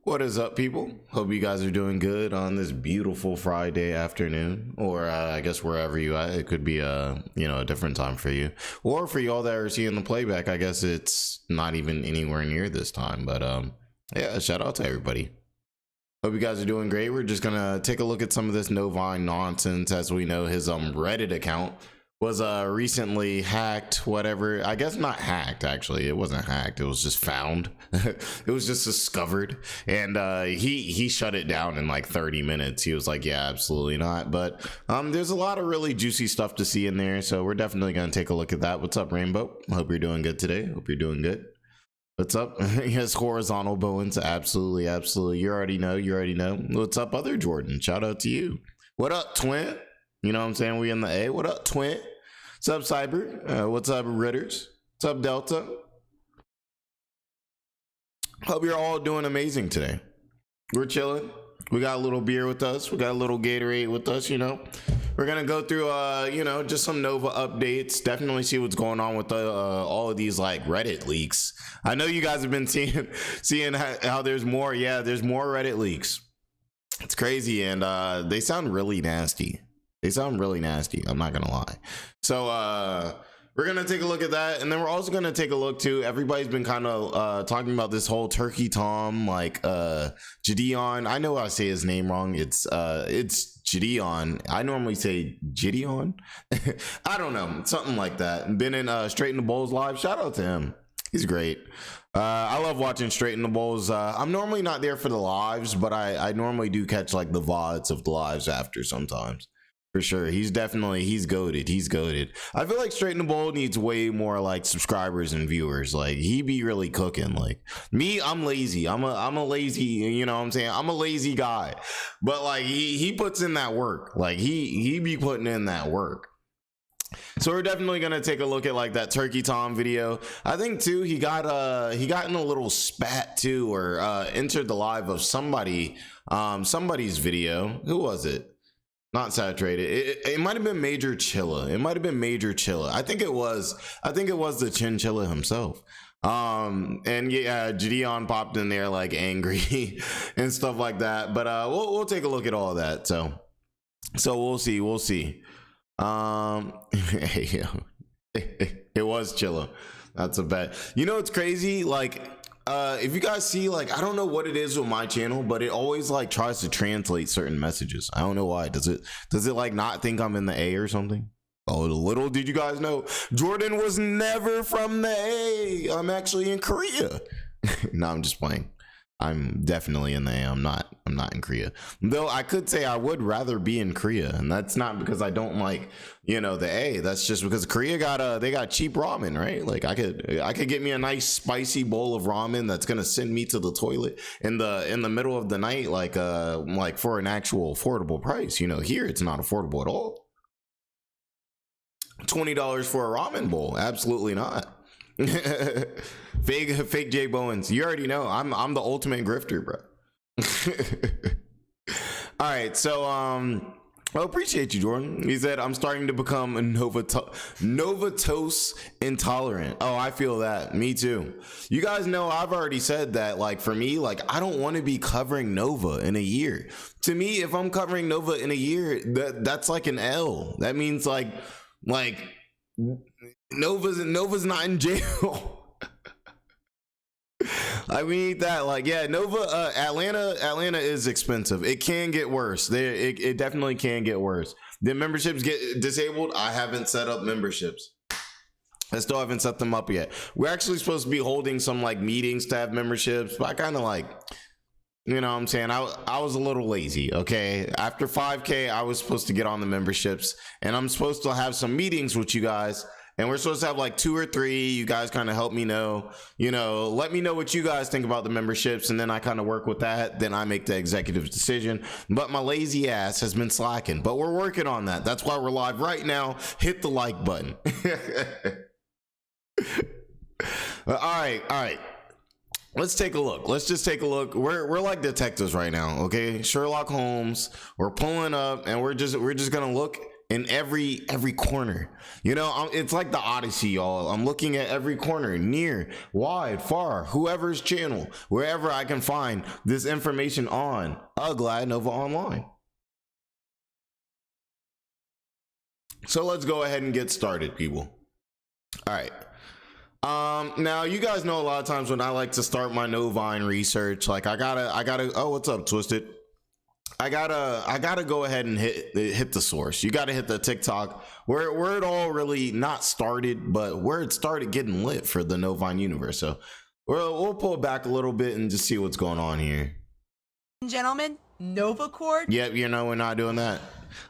What is up, people? Hope you guys are doing good on this beautiful Friday afternoon, or I guess wherever you are. It could be a a different time for you, or for y'all that are seeing the playback. I guess it's not even anywhere near this time, but yeah, shout out to everybody. Hope you guys are doing great. We're just gonna take a look at some of this Novine nonsense. As we know, his Reddit account was recently hacked, whatever. I guess not hacked, actually. It wasn't hacked, it was just found. It was just discovered, and he shut it down in like 30 minutes. He was like, yeah, absolutely not. But there's a lot of really juicy stuff to see in there, so we're definitely gonna take a look at that. What's up, Rainbow? Hope you're doing good today. Hope you're doing good. What's up? Yes, horizontal Bowens. Absolutely, absolutely. You already know. What's up, other Jordan? Shout out to you. What up, twin? You know what I'm saying? We in the A. What up, twin? What's up, Cyber? What's up, Ritters? What's up, Delta? Hope you're all doing amazing today. We're chilling. We got a little beer with us. We got a little Gatorade with us, We're going to go through, just some Nova updates. Definitely see what's going on with all of these, like, Reddit leaks. I know you guys have been seeing how there's more. Yeah, there's more Reddit leaks. It's crazy, and they sound really nasty. I'm not gonna lie. So we're gonna take a look at that, and then we're also gonna take a look too. Everybody's been kind of talking about this whole Turkey Tom, like JiDion. I know I say his name wrong. It's JiDion. I normally say JiDion. I don't know, something like that. Been in Straight in the Bowls live. Shout out to him. He's great. I love watching Straight in the Bowls. I'm normally not there for the lives, but I normally do catch like the VODs of the lives after sometimes. For sure. He's goated. I feel like Straight in the Bowl needs way more like subscribers and viewers. Like, he be really cooking. Like me, I'm lazy. I'm a lazy, you know what I'm saying? I'm a lazy guy. But like he puts in that work. Like he be putting in that work. So we're definitely gonna take a look at like that Turkey Tom video. I think too he got in a little spat too, or entered the live of somebody's video. Who was it? Not Saturated. It might have been Major Chilla. I think it was the Chinchilla himself. And yeah, JiDion popped in there like angry and stuff like that. But we'll take a look at all of that. So we'll see. It was Chilla. That's a bet. It's crazy. Like, if you guys see, like, I don't know what it is with my channel, but it always like tries to translate certain messages. I don't know why. Does it like not think I'm in the A or something? Oh, little did you guys know, Jordan was never from the A. I'm actually in Korea. No, I'm just playing. I'm definitely in the A. I'm not in Korea, though. I could say I would rather be in Korea, and that's not because I don't like the A. That's just because Korea they got cheap ramen, right? Like I could get me a nice spicy bowl of ramen that's gonna send me to the toilet in the middle of the night, like for an actual affordable price. Here it's not affordable at all. $20 for a ramen bowl? Absolutely not. fake JBowens. You already know I'm the ultimate grifter, bro. All right, so I appreciate you, Jordan. He said I'm starting to become a Novatose intolerant. Oh, I feel that. Me too. You guys know I've already said that, like, for me, like, I don't want to be covering Nova in a year. To me, if I'm covering Nova in a year, that's like an L. That means like Nova's not in jail. Like, we need that. Like, yeah, Nova, Atlanta is expensive. It can get worse. It definitely can get worse. The memberships get disabled. I haven't set up memberships. I still haven't set them up yet. We're actually supposed to be holding some like meetings to have memberships, but I kind of like, what I'm saying, I was a little lazy. Okay, after 5K I was supposed to get on the memberships, and I'm supposed to have some meetings with you guys, and we're supposed to have like 2 or 3. You guys kind of help me know, let me know what you guys think about the memberships, and then I kind of work with that. Then I make the executive decision. But my lazy ass has been slacking, but we're working on that. That's why we're live right now. Hit the like button. All right. Let's take a look. Let's just take a look. We're like detectives right now, okay? Sherlock Holmes. We're pulling up, and we're just gonna look in every corner. You know, it's like the Odyssey, y'all. I'm looking at every corner, near, wide, far, whoever's channel, wherever I can find this information on Glad Nova Online. So let's go ahead and get started, people. All right. Now you guys know a lot of times when I like to start my Novine research, like I gotta, oh, what's up, Twisted? I gotta go ahead and hit the source. You gotta hit the TikTok where it all really not started, but where it started getting lit for the Novine universe. So we'll pull it back a little bit and just see what's going on here. Gentlemen, Nova Cord. Yep, you know, we're not doing that.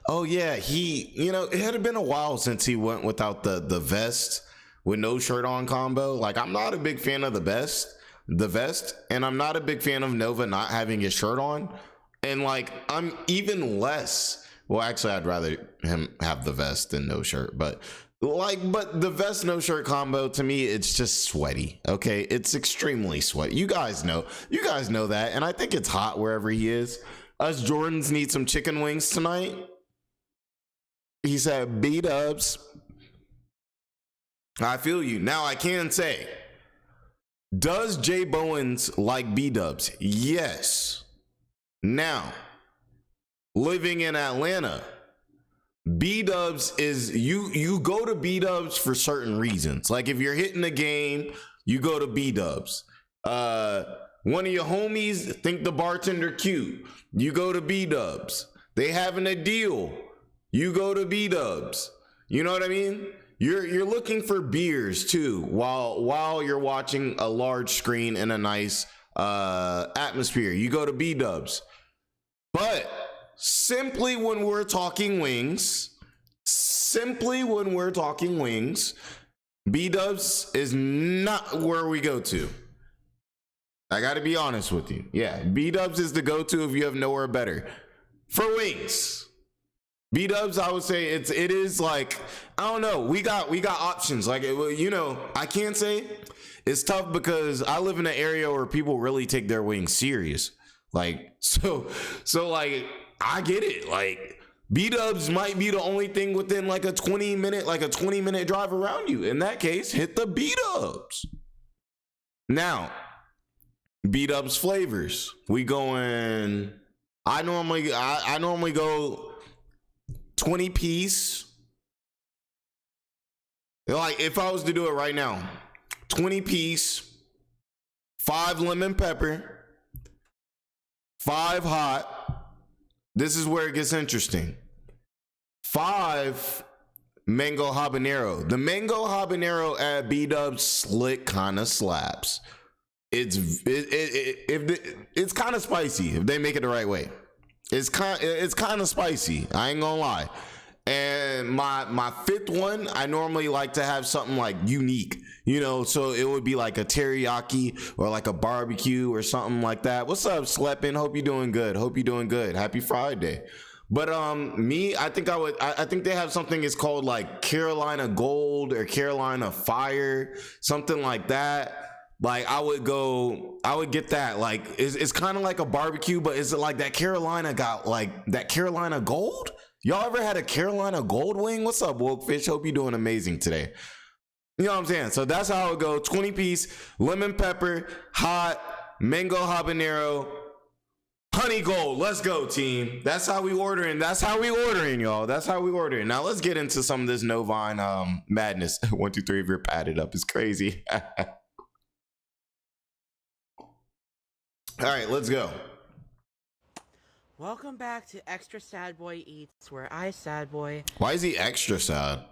Oh yeah, you know, it had been a while since he went without the vest with no shirt on combo. Like, I'm not a big fan of the vest, and I'm not a big fan of Nova not having his shirt on. And like, I'm even less, well, actually I'd rather him have the vest than no shirt, but the vest no shirt combo, to me, it's just sweaty. Okay, it's extremely sweaty. You guys know that, and I think it's hot wherever he is. Us Jordans need some chicken wings tonight. He said, B-dubs. I feel you. Now I can say, does JBowens like B-dubs? Yes. Now, living in Atlanta, B-dubs is, you go to B-dubs for certain reasons. Like if you're hitting a game, you go to B-dubs. One of your homies think the bartender cute, you go to B-dubs. They having a deal, you go to B-dubs. You know what I mean? You're looking for beers too while you're watching a large screen in a nice atmosphere. You go to B-dubs. But simply when we're talking wings, B-dubs is not where we go to. I gotta be honest with you. Yeah, B-dubs is the go-to if you have nowhere better. For wings, B-dubs, I would say it is like, I don't know, we got options. Like, you know, I can't say it's tough because I live in an area where people really take their wings serious. Like, so like, I get it. Like, B-dubs might be the only thing within like a 20 minute drive around you. In that case, hit the B-dubs. Now, B-dubs flavors. We going, I normally go 20 piece. Like, if I was to do it right now, 20 piece, 5 lemon pepper, 5 hot. This is where it gets interesting. 5 mango habanero. The mango habanero at B-dubs slick kind of slaps. It's kind of spicy if they make it the right way. It's kind of spicy. I ain't gonna lie. And my 5th one, I normally like to have something like unique, you know, so it would be like a teriyaki or like a barbecue or something like that. What's up, Sleppin? Hope you're doing good. Happy Friday. But I think they have something, it's called like Carolina Gold or Carolina Fire, something like that. Like I would get that. Like it's kind of like a barbecue, but is it like that Carolina got like that Carolina Gold? Y'all ever had a Carolina Gold wing? What's up, Wokefish? Hope you're doing amazing today. You know what I'm saying? So that's how it go. 20 piece, lemon pepper, hot, mango habanero, honey gold. Let's go, team. That's how we ordering. Y'all. That's how we ordering. Now let's get into some of this Novine madness. 1, 2, 3. If you're padded up, it's crazy. All right, let's go. Welcome back to Extra Sad Boy Eats, where I, Sad Boy... Why is he extra sad?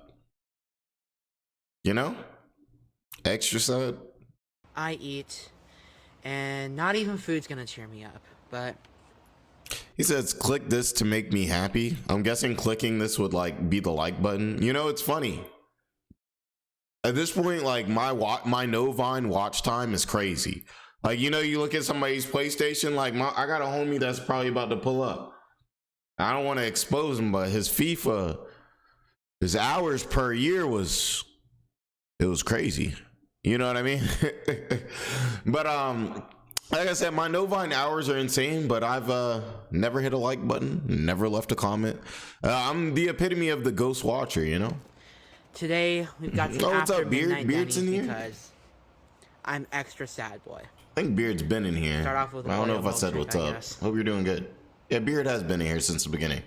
You know? Extra sad? I eat, and not even food's gonna cheer me up, but... He says, click this to make me happy. I'm guessing clicking this would, like, be the like button. You know, it's funny. At this point, like, my Novine watch time is crazy. Like, you know, you look at somebody's PlayStation, like, I got a homie that's probably about to pull up. I don't want to expose him, but his FIFA, his hours per year it was crazy. You know what I mean? But Like I said, my Novine hours are insane, but I've never hit a like button, never left a comment. I'm the epitome of the ghost watcher, you know. Today we've got some what's after up, Beard? midnight Beard's in Denny's here? because I'm extra sad, boy. I think Beard's been in here. Start off with I don't know Oreo if I said milkshake, what's I up. guess. Hope you're doing good. Yeah, Beard has been in here since the beginning.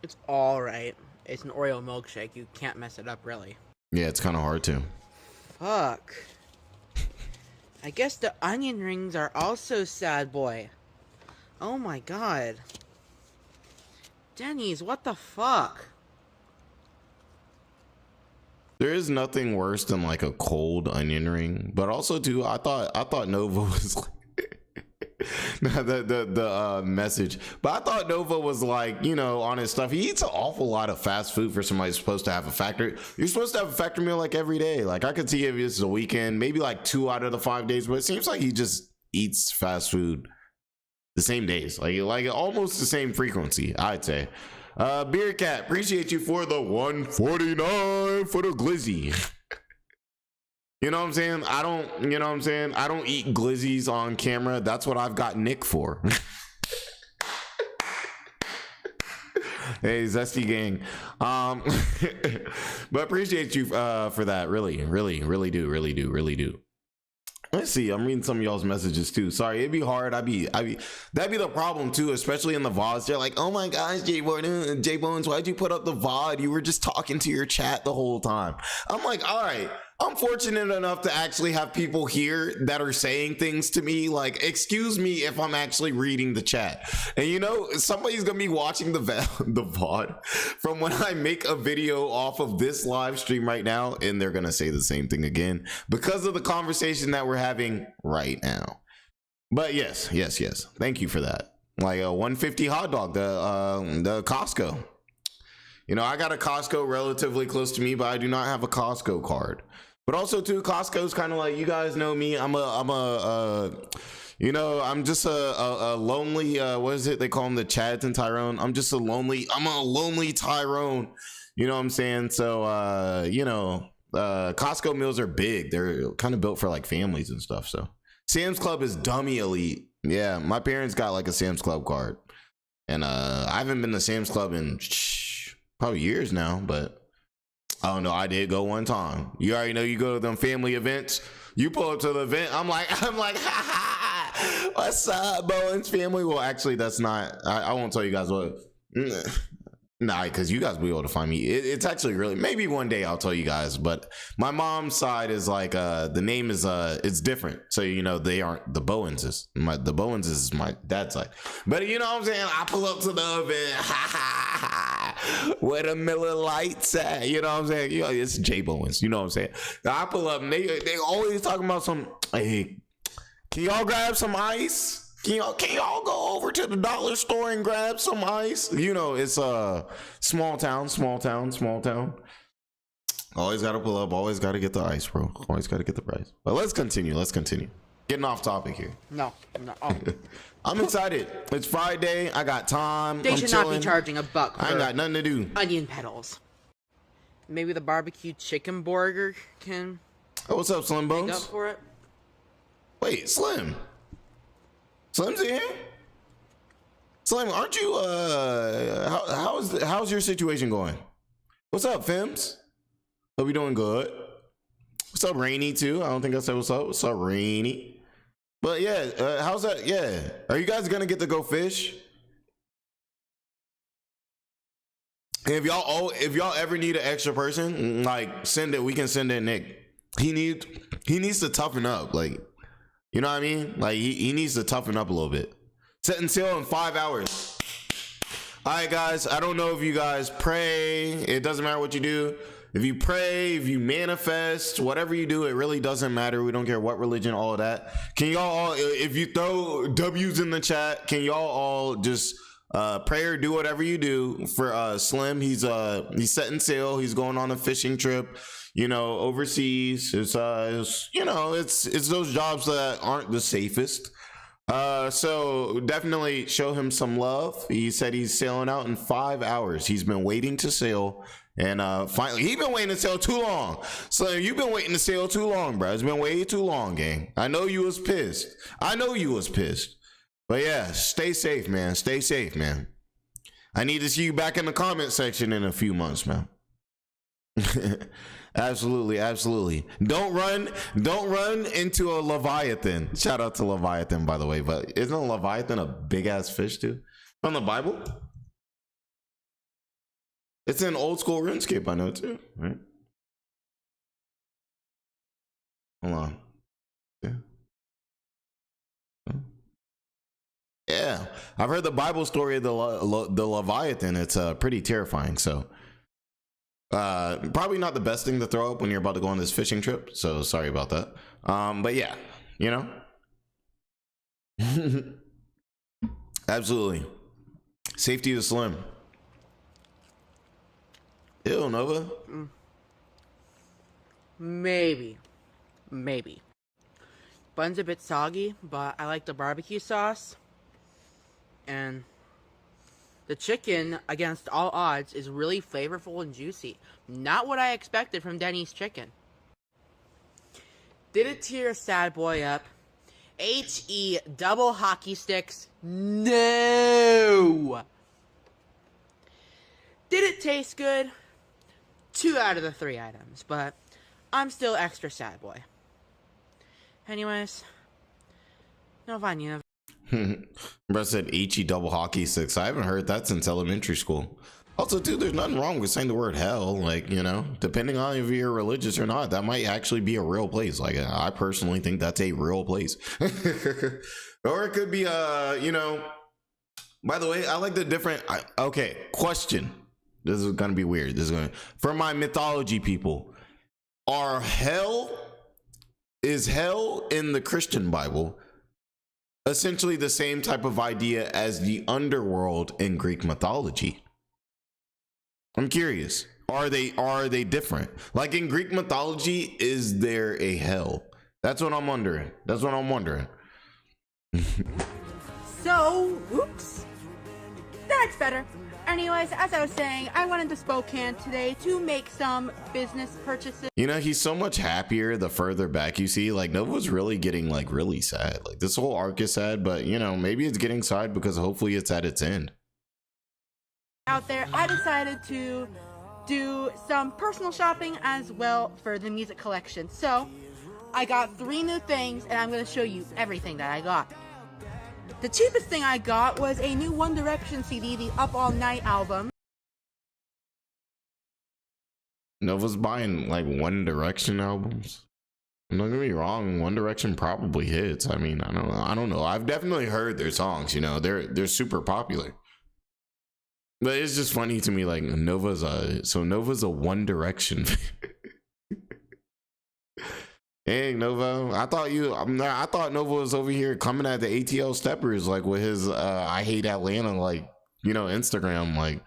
It's all right. It's an Oreo milkshake. You can't mess it up, really. Yeah, it's kind of hard to. Fuck. I guess the onion rings are also sad, boy. Oh my god. Denny's, what the fuck? There is nothing worse than like a cold onion ring, but also too, I thought Nova was like the message, but I thought Nova was like, you know, on his stuff. He eats an awful lot of fast food for somebody who's supposed to have a factory. You're supposed to have a factory meal like every day. Like I could see if this is a weekend, maybe like 2 out of the 5 days, but it seems like he just eats fast food the same days, like almost the same frequency, I'd say. Beer Cat, appreciate you for the 149 for the glizzy. You know what I'm saying? I don't eat glizzies on camera. That's what I've got Nick for. Hey, Zesty Gang. But appreciate you for that. Really do. Let's see. I'm reading some of y'all's messages too. Sorry, it'd be hard. That'd be the problem too, especially in the VODs. They're like, oh my gosh, JBowens, why'd you put up the VOD? You were just talking to your chat the whole time. I'm like, all right. I'm fortunate enough to actually have people here that are saying things to me. Like, excuse me if I'm actually reading the chat. And you know, somebody's gonna be watching the VOD from when I make a video off of this live stream right now, and they're gonna say the same thing again because of the conversation that we're having right now. But yes. Thank you for that. Like a 150 hot dog, the Costco. You know, I got a Costco relatively close to me, but I do not have a Costco card. But also too, Costco's kind of like, you guys know me. I'm just a lonely, what is it? They call them the Chads and Tyrone. I'm a lonely Tyrone. You know what I'm saying? So, Costco meals are big. They're kind of built for like families and stuff. So Sam's Club is dummy elite. Yeah. My parents got like a Sam's Club card, and I haven't been to Sam's Club in probably years now, but I don't know. I did go one time. You already know, you go to them family events. You pull up to the event. I'm like, what's up, Bowens family? Well, actually, that's not. I won't tell you guys what. Nah, because you guys will be able to find me. It's actually really, maybe one day I'll tell you guys. But my mom's side is like, the name is it's different. So you know, they aren't the Bowenses. The Bowens is my dad's side. But you know what I'm saying? I pull up to the event. Where the Miller Lights at? You know what I'm saying? You know, it's JBowens. You know what I'm saying? I pull up and they always talking about some, hey, can y'all grab some ice? Can y'all go over to the dollar store and grab some ice? You know, it's a small town. Always got to pull up. Always got to get the ice, bro. Always got to get the price. But let's continue. Getting off topic here. No. Oh. I'm excited. It's Friday. I got time. They I'm should chilling. not be charging $1 for I ain't got nothing to do. onion petals. Maybe the barbecue chicken burger can Oh, what's up, Slim make up Bones? for it. Wait, Slim. Slim's in here? Slim, aren't you how's your situation going? What's up, Fims? Hope you doing good. What's up, Rainy too? I don't think I said what's up. What's up, Rainy? But yeah, how's that? Yeah. Are you guys gonna get to go fish? And if y'all ever need an extra person, like send it, we can send it Nick. He needs to toughen up, like, you know what I mean? Like he needs to toughen up a little bit. Setting sail in 5 hours. All right, guys. I don't know if you guys pray. It doesn't matter what you do. If you pray, if you manifest, whatever you do, it really doesn't matter. We don't care what religion, all of that. Can y'all all, if you throw W's in the chat, can y'all all just pray or do whatever you do for Slim? He's setting sail. He's going on a fishing trip, you know, overseas. It's you know, it's those jobs that aren't the safest. So definitely show him some love. He said he's sailing out in 5 hours. He's been waiting to sail, and finally, he's been waiting to sail too long. So you've been waiting to sail too long, bro. It's been way too long, gang. I know you was pissed. But yeah, stay safe, man. Stay safe, man. I need to see you back in the comment section in a few months, man. Absolutely. Don't run into a Leviathan. Shout out to Leviathan, by the way. But isn't a Leviathan a big ass fish too? From the Bible? It's in old school RuneScape, I know too, right? Hold on. Yeah, I've heard the Bible story of the Leviathan. It's pretty terrifying. So probably not the best thing to throw up when you're about to go on this fishing trip. So sorry about that. But yeah, you know, absolutely. Safety is slim. Ew, Nova. Maybe. Bun's a bit soggy, but I like the barbecue sauce. And the chicken, against all odds, is really flavorful and juicy. Not what I expected from Denny's chicken. Did it tear a sad boy up? HE double hockey sticks? No! Did it taste good? 2 out of the 3 items, but I'm still extra sad boy. Anyways, no fun, Bro said HE double hockey sticks. I haven't heard that since elementary school. Also, dude, there's nothing wrong with saying the word hell. Like, you know, depending on if you're religious or not, that might actually be a real place. Like, I personally think that's a real place. Or it could be, you know, by the way, I like the different. Okay, question. This is going to be weird. For my mythology people, is hell in the Christian Bible essentially the same type of idea as the underworld in Greek mythology? I'm curious. Are they different? Like in Greek mythology, is there a hell? That's what I'm wondering. So, oops. That's better. Anyways, as I was saying, I went into Spokane today to make some business purchases. You know, he's so much happier the further back you see. Like, Nova's really getting, like, really sad. Like, this whole arc is sad, but, you know, maybe it's getting sad because hopefully it's at its end. Out there, I decided to do some personal shopping as well for the music collection. So, I got 3 new things, and I'm going to show you everything that I got. The cheapest thing I got was a new One Direction CD, the Up All Night album. Nova's buying like One Direction albums. Don't get me wrong, One Direction probably hits. I mean, I don't know. I've definitely heard their songs, you know, they're super popular. But it's just funny to me, like Nova's a One Direction fan. Hey Nova, I thought Nova was over here coming at the ATL Steppers like with his I hate Atlanta, like, you know, Instagram. Like,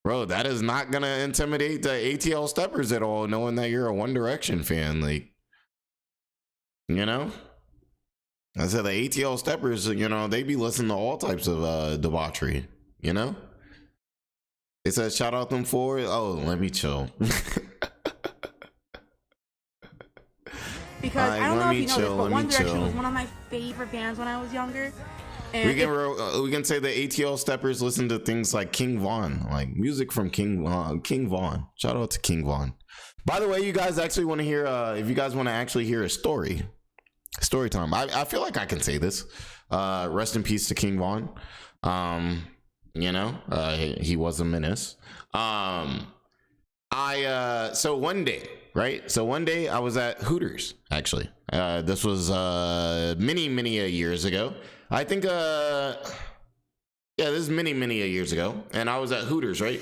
bro, that is not gonna intimidate the ATL Steppers at all, knowing that you're a One Direction fan. Like, you know, I said the ATL Steppers, you know, they be listening to all types of debauchery, you know. They said shout out them for it. Oh, let me chill. Because I don't know if you know this, but One Direction was one of my favorite bands when I was younger. And we can say the ATL Steppers listen to things like King Von, like music from King Von. Shout out to King Von. By the way, you guys actually want to hear, if you guys want to actually hear a story time. I feel like I can say this. Rest in peace to King Von. You know, he was a menace. So one day I was at Hooters, actually. This was many years ago. I think this is many years ago, and I was at Hooters, right?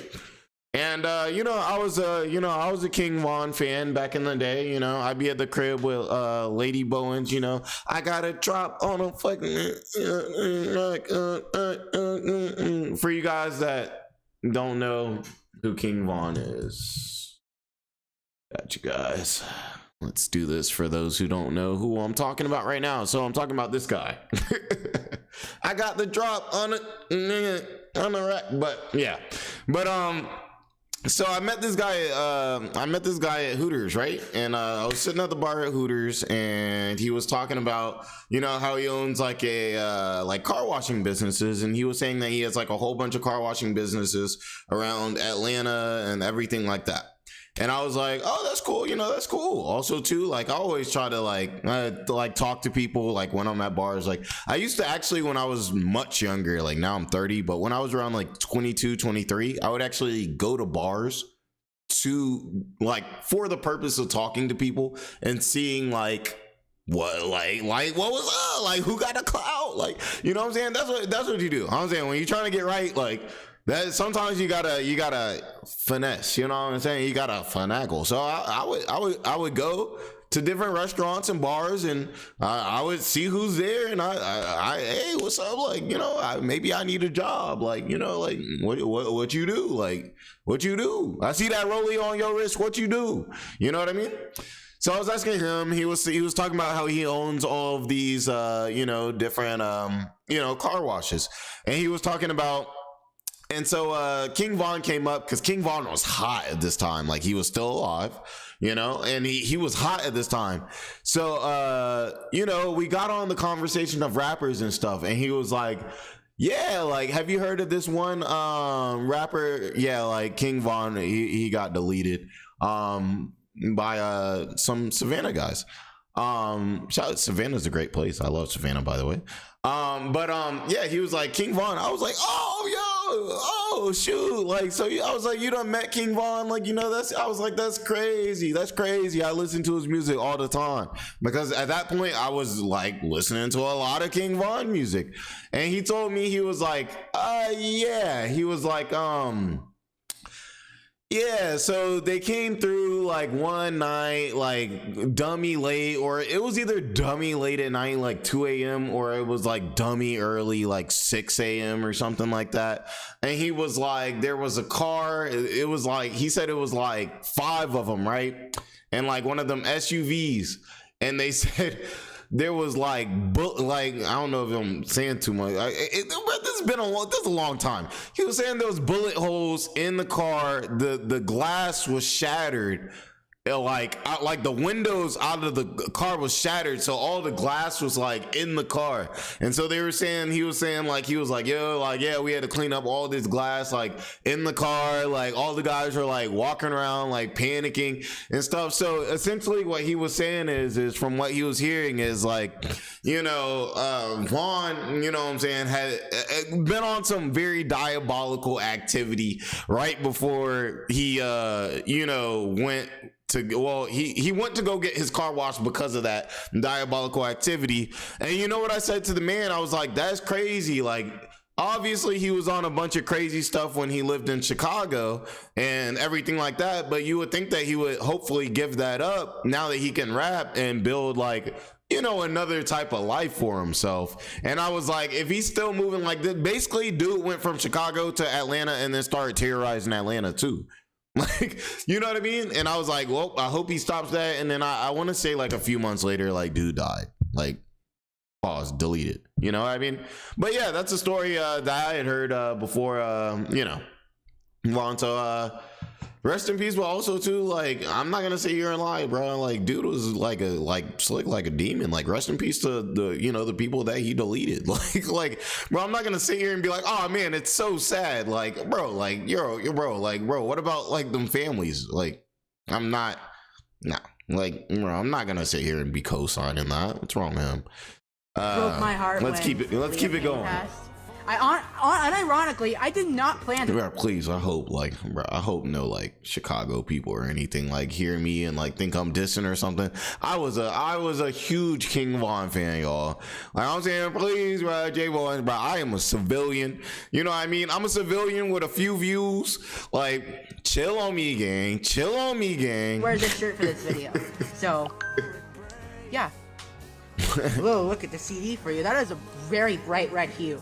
And you know, I was a King Von fan back in the day. You know, I'd be at the crib with Lady Bowens. You know, I got a drop on a fucking for you guys that don't know who King Von is. Got you guys. let's do this for those who don't know who I'm talking about right now. So I'm talking about this guy. I got the drop on the rack, but yeah. But so I met this guy at Hooters, right? And I was sitting at the bar at Hooters, and he was talking about, you know, how he owns like a like car washing businesses, and he was saying that he has like a whole bunch of car washing businesses around Atlanta and everything like that. And I was like, oh, that's cool. You know, that's cool. Also, too, like, I always try to, like talk to people, like, when I'm at bars. Like, I used to actually, when I was much younger, like, now I'm 30, but when I was around, like, 22, 23, I would actually go to bars to, like, for the purpose of talking to people and seeing, like, what was up? Like, who got the clout? Like, you know what I'm saying? That's what you do. I'm saying, when you're trying to get right, like, that sometimes you gotta finesse, you know what I'm saying? You gotta finagle. So I would go to different restaurants and bars, and I would see who's there, and I hey, what's up? Like, you know, maybe I need a job. Like, you know, like what you do? Like, what you do? I see that rollie on your wrist. What you do? You know what I mean? So I was asking him. He was talking about how he owns all of these you know, different car washes, and he was talking about. And so King Von came up because King Von was hot at this time. Like, he was still alive, you know, and he was hot at this time. So, you know, we got on the conversation of rappers and stuff. And he was like, yeah, like, have you heard of this one rapper? Yeah, like King Von, he got deleted by some Savannah guys. Shout out, Savannah's a great place. I love Savannah, by the way. Yeah, he was like King Von. I was like, oh shoot, like, so I was like, you done met King Von? Like, you know, I was like, that's crazy. I listen to his music all the time, because at that point I was like listening to a lot of King Von music. And he told me, he was like, yeah, he was like, yeah, so they came through like one night, like dummy late, or it was either dummy late at night, like 2 a.m., or it was like dummy early, like 6 a.m. or something like that. And he was like, there was a car. It was like, he said it was like 5 of them, right? And like one of them SUVs. And they said there was like I don't know if I'm saying too much. This is a long time. He was saying there was bullet holes in the car. The glass was shattered. Like the windows out of the car was shattered, so all the glass was like in the car. And so he was saying yo, like, yeah, we had to clean up all this glass like in the car. Like, all the guys were like walking around like panicking and stuff. So essentially what he was saying is from what he was hearing is like, you know, Vaughn, you know what I'm saying, had been on some very diabolical activity right before he you know, went to, he went to go get his car washed because of that diabolical activity. And you know what I said to the man? I was like, that's crazy. Like, obviously he was on a bunch of crazy stuff when he lived in Chicago and everything like that, but you would think that he would hopefully give that up now that he can rap and build, like, you know, another type of life for himself. And I was like, if he's still moving like this, basically dude went from Chicago to Atlanta and then started terrorizing Atlanta too. Like, you know what I mean? And I was like, well, I hope he stops that. And then I want to say like a few months later, like, dude died. Like, pause, deleted. You know what I mean? But yeah, that's a story that I had heard before, you know, Vaughn. So rest in peace. But also too, like, I'm not gonna sit here and lie, bro. Like, dude was like slick like a demon. Like, rest in peace to the, you know, the people that he deleted. Like, bro, I'm not gonna sit here and be like, oh man, it's so sad. Like, bro, like, bro, what about like them families? Like, I'm not, nah, like, bro, I'm not gonna sit here and be co-signing that. What's wrong with him? Broke my heart. Let's keep it going. Unironically, I did not plan to. Bro, please, I hope, like, bro, I hope no, like, Chicago people or anything, like, hear me and, like, think I'm dissing or something. I was a huge King Von fan, y'all. Like, I'm saying, please, bro, JBowens, bro, I am a civilian. You know what I mean? I'm a civilian with a few views. Like, chill on me, gang. Chill on me, gang. Wear this shirt for this video. So, yeah. Whoa, look at the CD for you. That is a very bright red hue.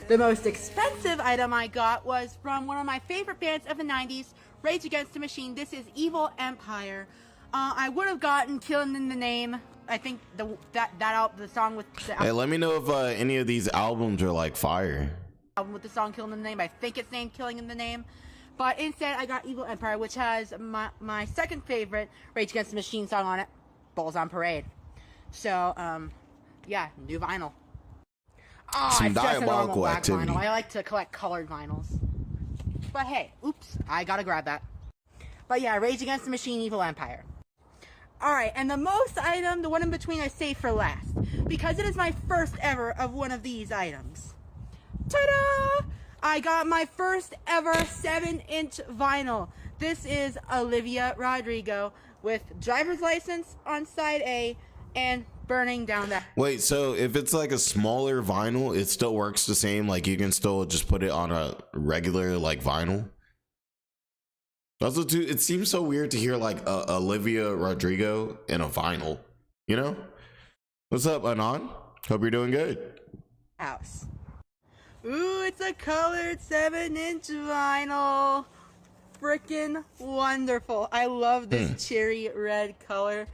The most expensive item I got was from one of my favorite bands of the 90s, Rage Against the Machine. This is Evil Empire. I would have gotten Killing in the Name. I think the song with the Hey, let me know if any of these albums are like fire. album with the song Killing in the Name. I think it's named Killing in the Name. But instead, I got Evil Empire, which has my second favorite Rage Against the Machine song on it, Balls on Parade. So, yeah, new vinyl. Oh, Some it's just a normal diabolical black activity. vinyl. I like to collect colored vinyls. But hey, oops, I gotta grab that. But yeah, Rage Against the Machine, Evil Empire. Alright, and the most item, the one in between, I saved for last. Because it is my first ever of one of these items. Ta-da! I got my first ever 7-inch vinyl. This is Olivia Rodrigo with Driver's License on side A and Burning Down the... Wait, so if it's like a smaller vinyl, it still works the same? Like you can still just put it on a regular like vinyl? Also, too, it seems so weird to hear like Olivia Rodrigo in a vinyl, you know? What's up, Anon? Hope you're doing good. House. Ooh, it's a colored 7-inch vinyl. Freaking wonderful. I love this cherry red color.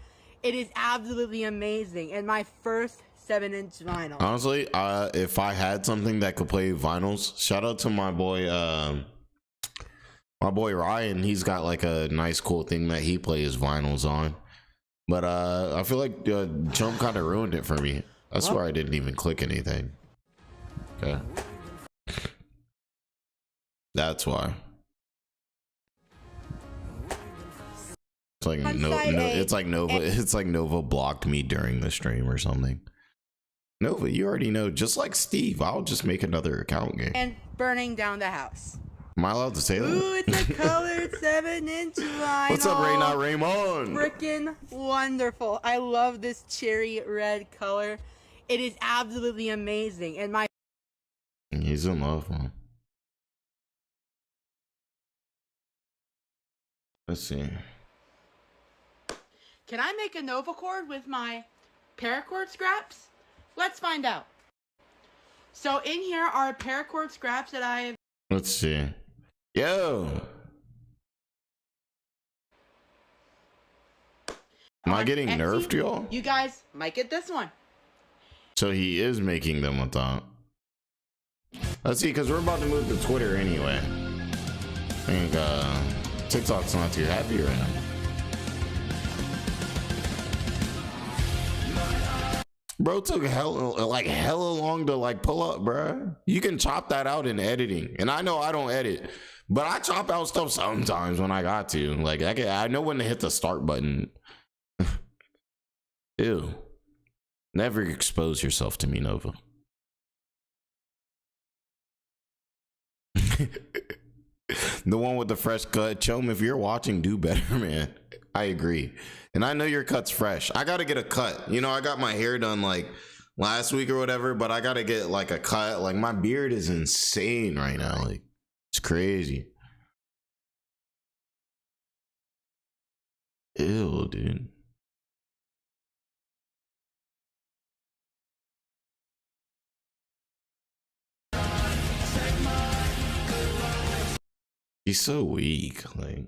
It is absolutely amazing. And my first 7-inch vinyl. Honestly, if I had something that could play vinyls, shout out to my boy Ryan. He's got like a nice cool thing that he plays vinyls on. But I feel like Jump kind of ruined it for me. I swear I didn't even click anything. Okay. That's why. It's like Nova blocked me during the stream or something. Nova, you already know, just like Steve, I'll just make another account game. And Burning Down the House. Am I allowed to say that? Ooh, it's a colored 7-inch vinyl. What's up, Raina Raymond? Freaking wonderful. I love this cherry red color. It is absolutely amazing. And my... He's in love, man. Let's see. Can I make a Nova chord with my paracord scraps? Let's find out. So in here are paracord scraps that I've... Let's see. Yo. Am I getting Etsy. nerfed, y'all? You guys might get this one. So he is making them with that. Let's see, because we're about to move to Twitter anyway. I think TikTok's not too happy right now. Bro, took hella long to like pull up, bro. You can chop that out in editing, and I know I don't edit, but I chop out stuff sometimes when I got to. Like I know when to hit the start button. Ew. Never expose yourself to me, Nova. The one with the fresh cut. Chom, if you're watching, do better, man. I agree. And I know your cut's fresh. I gotta get a cut. You know, I got my hair done like last week or whatever, but I gotta get like a cut. Like my beard is insane right now. Like it's crazy. Ew, dude. He's so weak, like.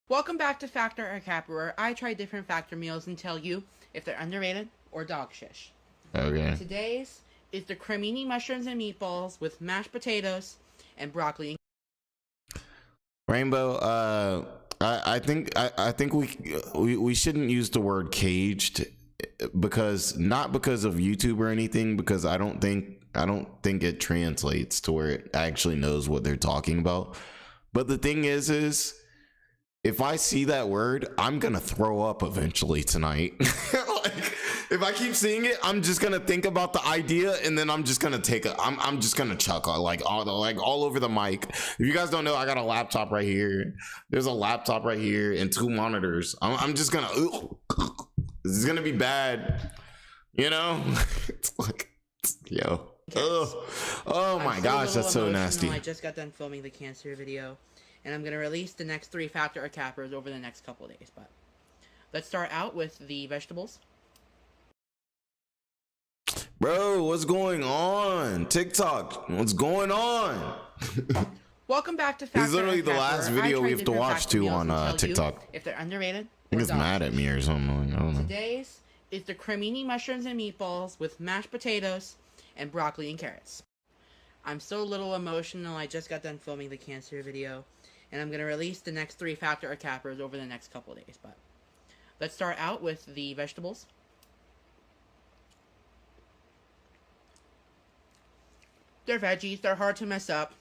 Welcome back to Factor or Cap, where I try different Factor meals and tell you if they're underrated or dog shish. Okay. Today's is the cremini mushrooms and meatballs with mashed potatoes and broccoli. Rainbow, I think we shouldn't use the word caged because not because of YouTube or anything, because I don't think it translates to where it actually knows what they're talking about. But the thing is if I see that word, I'm gonna throw up eventually tonight. Like, if I keep seeing it, I'm just gonna think about the idea, and then I'm just gonna I'm just gonna chuckle like all over the mic. If you guys don't know, I got a laptop right here. There's a laptop right here and 2 monitors. I'm just gonna. This is gonna be bad, you know. It's like, yo. Oh my gosh, that's so nasty. I just got done filming the cancer video, and I'm gonna release the next 3 Factor or Cappers over the next couple of days. But let's start out with the vegetables. Bro, what's going on? TikTok, what's going on? Welcome back to This Factor is literally and the Capper, last where I video try we have to different watch factor too meals on and tell you TikTok. if they're underrated. I think or it's not. mad at me or something. I don't know. Today's is the cremini mushrooms and meatballs with mashed potatoes and broccoli and carrots. I'm so little emotional. I just got done filming the cancer video, and I'm gonna release the next 3 Factor or Cappers over the next couple of days. But let's start out with the vegetables. They're veggies. They're hard to mess up.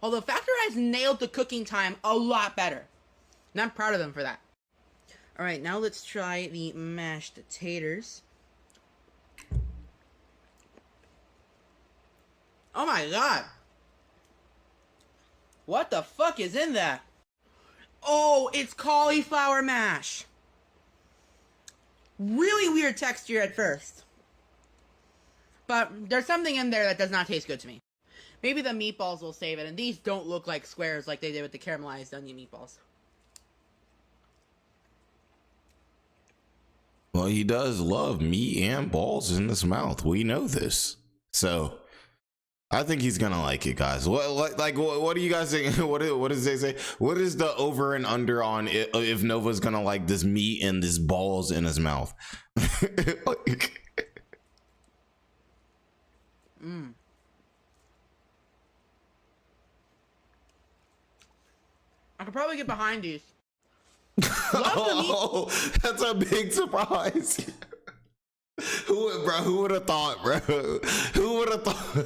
Although Factor has nailed the cooking time a lot better, and I'm proud of them for that. All right, now let's try the mashed taters. Oh my god! What the fuck is in that? Oh, it's cauliflower mash. Really weird texture at first. But there's something in there that does not taste good to me. Maybe the meatballs will save it, and these don't look like squares like they did with the caramelized onion meatballs. Well, he does love meat and balls in his mouth. We know this. So I think he's gonna like it, guys. What do you guys think? What does they say? What is the over and under on it, if Nova's gonna like this meat and this balls in his mouth? I could probably get behind these. Oh, that's a big surprise. Who would have thought, bro? Who would have thought?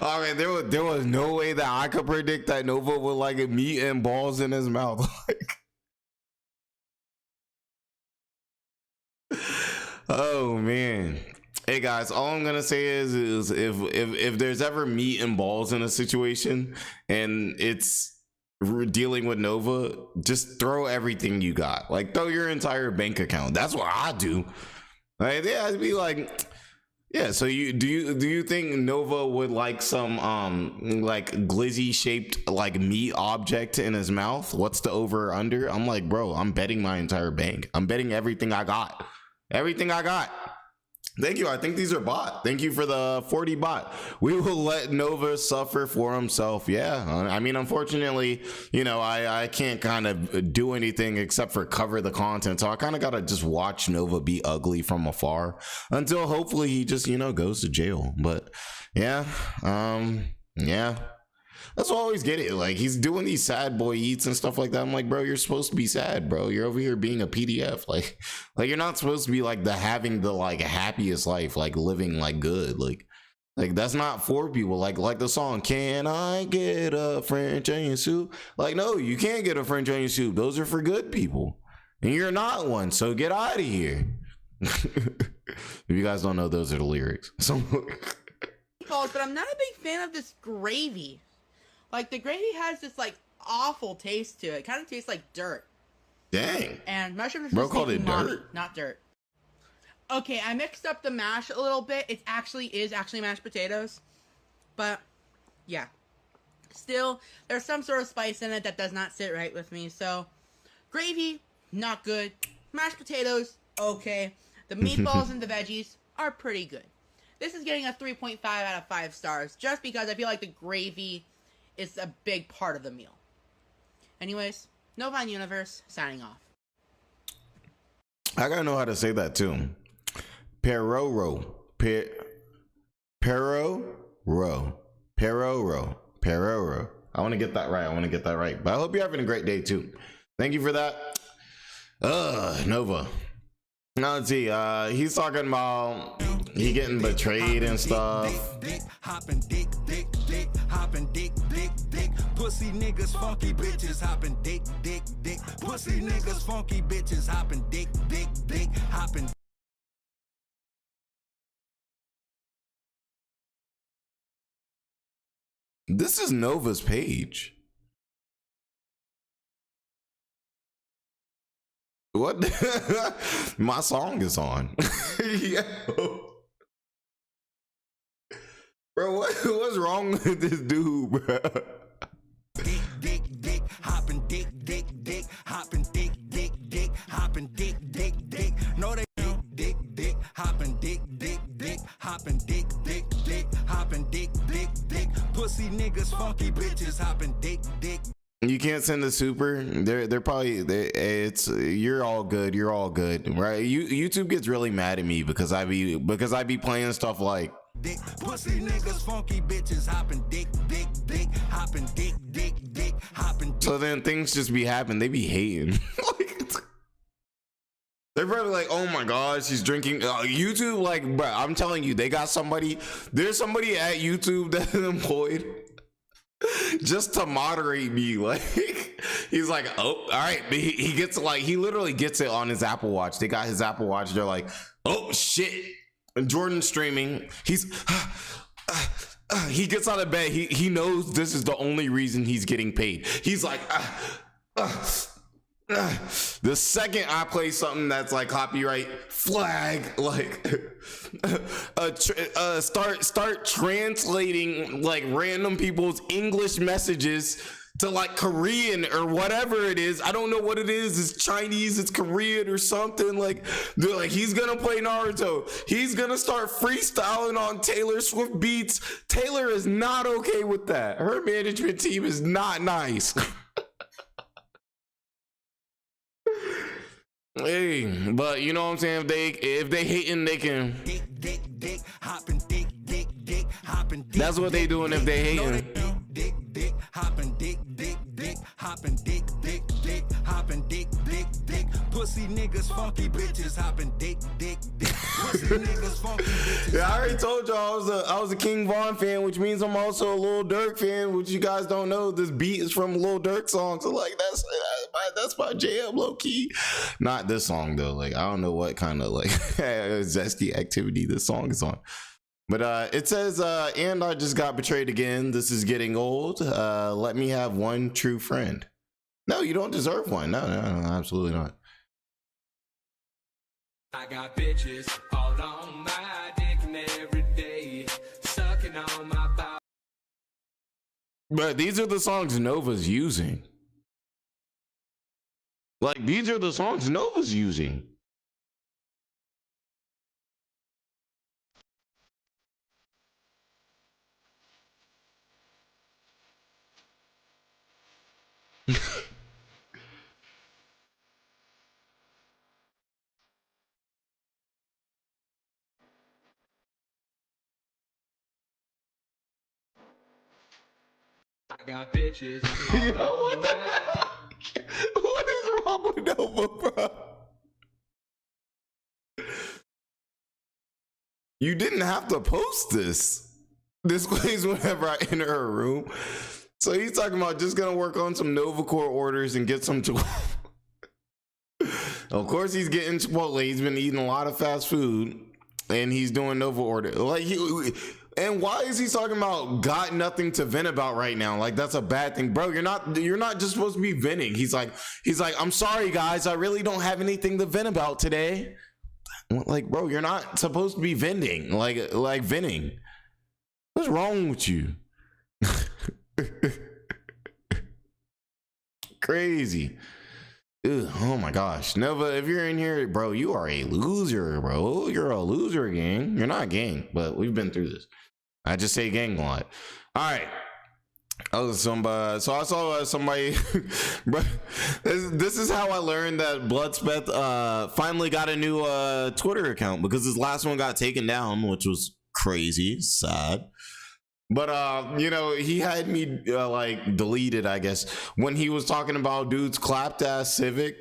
All right, there was no way that I could predict that Nova would like meat and balls in his mouth. Oh man. Hey guys, all I'm gonna say is if there's ever meat and balls in a situation and it's dealing with Nova, just throw everything you got. Like throw your entire bank account. That's what I do. Like, yeah, I'd be like, yeah. So do you think Nova would like some like glizzy shaped like meat object in his mouth? What's the over or under? I'm like, bro, I'm betting my entire bank. I'm betting everything I got. Everything I got. Thank you. I think these are bot. Thank you for the 40 bot. We will let Nova suffer for himself. Yeah. I mean, unfortunately, you know, I can't kind of do anything except for cover the content. So I kind of got to just watch Nova be ugly from afar until hopefully he just, you know, goes to jail. But yeah. Yeah. That's what I always get it. Like he's doing these sad boy eats and stuff like that. I'm like, bro, you're supposed to be sad, bro. You're over here being a PDF. Like you're not supposed to be like having the like happiest life, like living like good. Like that's not for people. Like the song, can I get a French onion soup? Like, no, you can't get a French onion soup. Those are for good people. And you're not one. So get out of here. If you guys don't know, those are the lyrics. So but I'm not a big fan of this gravy. Like, the gravy has this, like, awful taste to it. It kind of tastes like dirt. Dang. And mushrooms Bro just called taste it umami, dirt? not dirt. Okay, I mixed up the mash a little bit. It actually is mashed potatoes. But, yeah. Still, there's some sort of spice in it that does not sit right with me. So, gravy, not good. Mashed potatoes, okay. The meatballs and the veggies are pretty good. This is getting a 3.5 out of 5 stars. Just because I feel like the gravy is a big part of the meal. Anyways, Novine Universe, signing off. I gotta know how to say that too. Peroro. Peroro. I want to get that right. But I hope you're having a great day too. Thank you for that. Nova. Now let's see. He's talking about he getting betrayed and stuff. Hopping dick, hopping dick. Pussy niggas, funky bitches, hopping dick. Pussy niggas, funky bitches, hopping dick, hopping. This is Nova's page. What? My song is on. Yo. Bro, what's wrong with this dude, bro? Dick, hopping dick, hopping dick, hopping dick. No, they dick, hopping dick, hopping dick, hopping dick. Pussy niggas, funky bitches hopping dick. You can't send the super. They're probably it's you're all good, right? YouTube gets really mad at me because I be playing stuff like Dick, pussy niggas, funky bitches hopping dick, hopping dick, hopping dick. So then things just be happening. They be hating. They're probably like, oh my god, she's drinking. YouTube, like, bro, I'm telling you, they got somebody. There's somebody at YouTube that's employed just to moderate me. Like, he's like, oh, all right. He gets like, he literally gets it on his Apple Watch. They got his Apple Watch. They're like, oh shit. And Jordan's streaming. He's he gets out of bed. He knows this is the only reason he's getting paid. He's like, the second I play something that's like copyright flag, like start translating like random people's English messages to like Korean or whatever it is. I don't know what it is. It's Chinese, it's Korean or something. Like, they're like, he's gonna play Naruto. He's gonna start freestyling on Taylor Swift beats. Taylor is not okay with that. Her management team is not nice. Hey, but you know what I'm saying? If they hating, they can. Dick, hopping dick, hopping dick. That's what they doing if they hating. Dick, hopping dick, hopping dick, hopping dick. Pussy niggas, funky bitches hopping dick. Pussy niggas, funky bitches. Yeah, I already told y'all I was a King Von fan, which means I'm also a Lil Durk fan, which you guys don't know. This beat is from Lil Durk song, so like that's my jam, low key. Not this song though. Like, I don't know what kind of like zesty activity this song is on. But it says, and I just got betrayed again. This is getting old. Let me have one true friend. No, you don't deserve one. No, absolutely not. I got bitches all on my dick and every day, sucking on my body. But these are the songs Nova's using. Like, these are the songs Nova's using. I got bitches. Yo, what the heck? What is wrong with Nova, bro? You didn't have to post this. This plays whenever I enter her room. So he's talking about just gonna work on some Nova Core orders and get some Chipotle. Of course he's getting Chipotle. He's been eating a lot of fast food and he's doing Nova order. Like, and why is he talking about got nothing to vent about right now? Like, that's a bad thing, bro. You're not just supposed to be venting. He's like, I'm sorry guys, I really don't have anything to vent about today. Like, bro, you're not supposed to be venting. Like venting. What's wrong with you? Crazy. Ugh, oh my gosh, Nova, if you're in here, bro, you are a loser, bro. You're a loser, gang. You're not gang, but we've been through this. I just say gang a lot. All right. Oh, so I saw somebody. Bro, this is how I learned that Bloodspeth finally got a new Twitter account, because his last one got taken down, which was crazy, sad. But you know, he had me like deleted, I guess, when he was talking about dude's clapped ass Civic.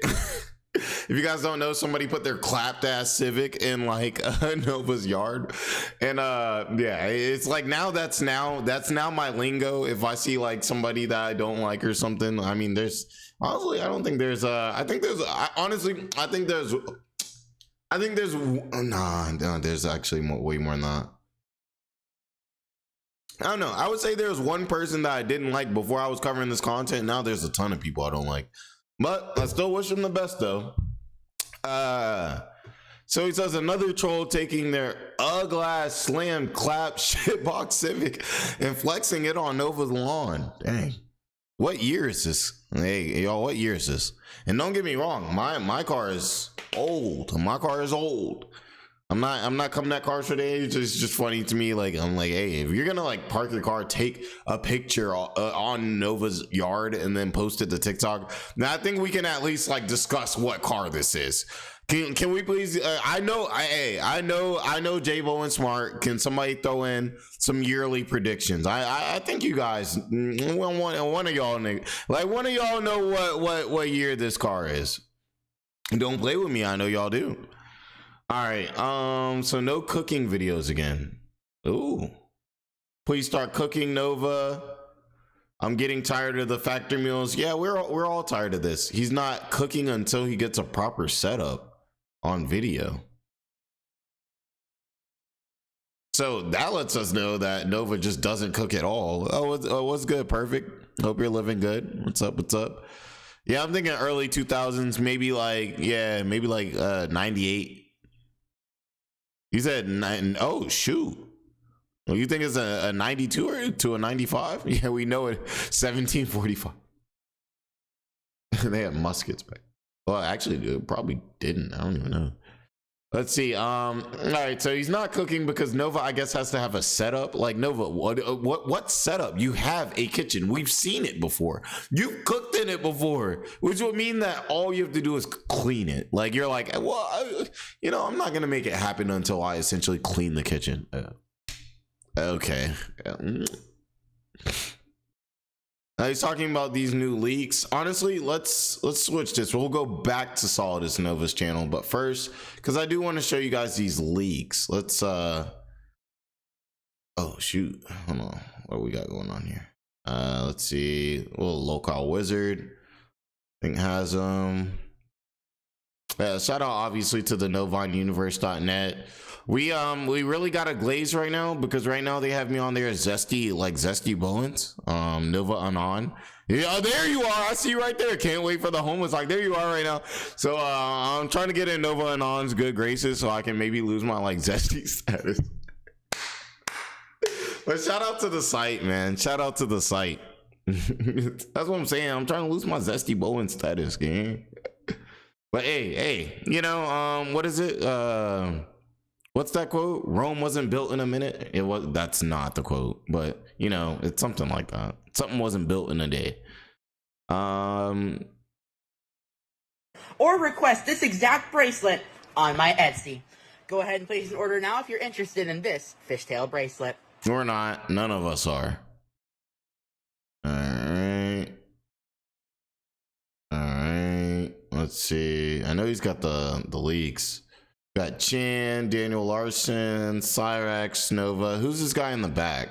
If you guys don't know, somebody put their clapped ass Civic in like Nova's yard, and yeah, it's like that's now my lingo. If I see like somebody that I don't like or something, I mean, there's honestly, I don't think there's I think there's there's actually way more than that. I don't know. I would say there's one person that I didn't like before I was covering this content. Now there's a ton of people I don't like, but I still wish them the best though. So he says another troll taking their ugly slam clap shitbox Civic and flexing it on Nova's lawn. Dang. What year is this? Hey, y'all, what year is this? And don't get me wrong, my car is old. My car is old. I'm not coming at cars for days. It's just funny to me. Like, I'm like, hey, if you're gonna like park your car, take a picture on Nova's yard and then post it to TikTok. Now I think we can at least like discuss what car this is. Can we please? I know JBowens smart. Can somebody throw in some yearly predictions? I think you guys, one of y'all know what year this car is. Don't play with me. I know y'all do. All right. So no cooking videos again. Ooh. Please start cooking, Nova. I'm getting tired of the factory meals. Yeah, we're all tired of this. He's not cooking until he gets a proper setup on video. So that lets us know that Nova just doesn't cook at all. What's good? Perfect. Hope you're living good. What's up? Yeah, I'm thinking early 2000s, maybe like 98. You said oh shoot. Well, you think it's a 92 or to a 95? Yeah, we know it. 1745. They had muskets back. Well, actually, it probably didn't. I don't even know. Let's see. All right, so he's not cooking because Nova, I guess, has to have a setup. Like, Nova, what setup? You have a kitchen. We've seen it before. You've cooked in it before, which would mean that all you have to do is clean it. Like, you're like, well, I'm not gonna make it happen until I essentially clean the kitchen. Okay. He's talking about these new leaks. Honestly, let's switch this. We'll go back to Solidus Nova's channel, but first, because I do want to show you guys these leaks. Let's oh shoot, hold on, what we got going on here? Let's see. Little local wizard, I think has them. Yeah, shout out obviously to the NovineUniverse.net. We really got a glaze right now because right now they have me on there as JBowens, Nova Anon. Yeah, there you are. I see you right there. Can't wait for the homeless. Like, there you are right now. So I'm trying to get in Nova Anon's good graces so I can maybe lose my like Zesty status. But shout out to the site, man. Shout out to the site. That's what I'm saying. I'm trying to lose my Zesty Bowen status, gang. But hey, what is it? What's that quote? Rome wasn't built in a minute. That's not the quote, but it's something like that. Something wasn't built in a day. Or request this exact bracelet on my Etsy. Go ahead and place an order now if you're interested in this fishtail bracelet. We're not. None of us are. All right. Let's see. I know he's got the leaks. Got Chan, Daniel Larson, Cyrax, Nova. Who's this guy in the back?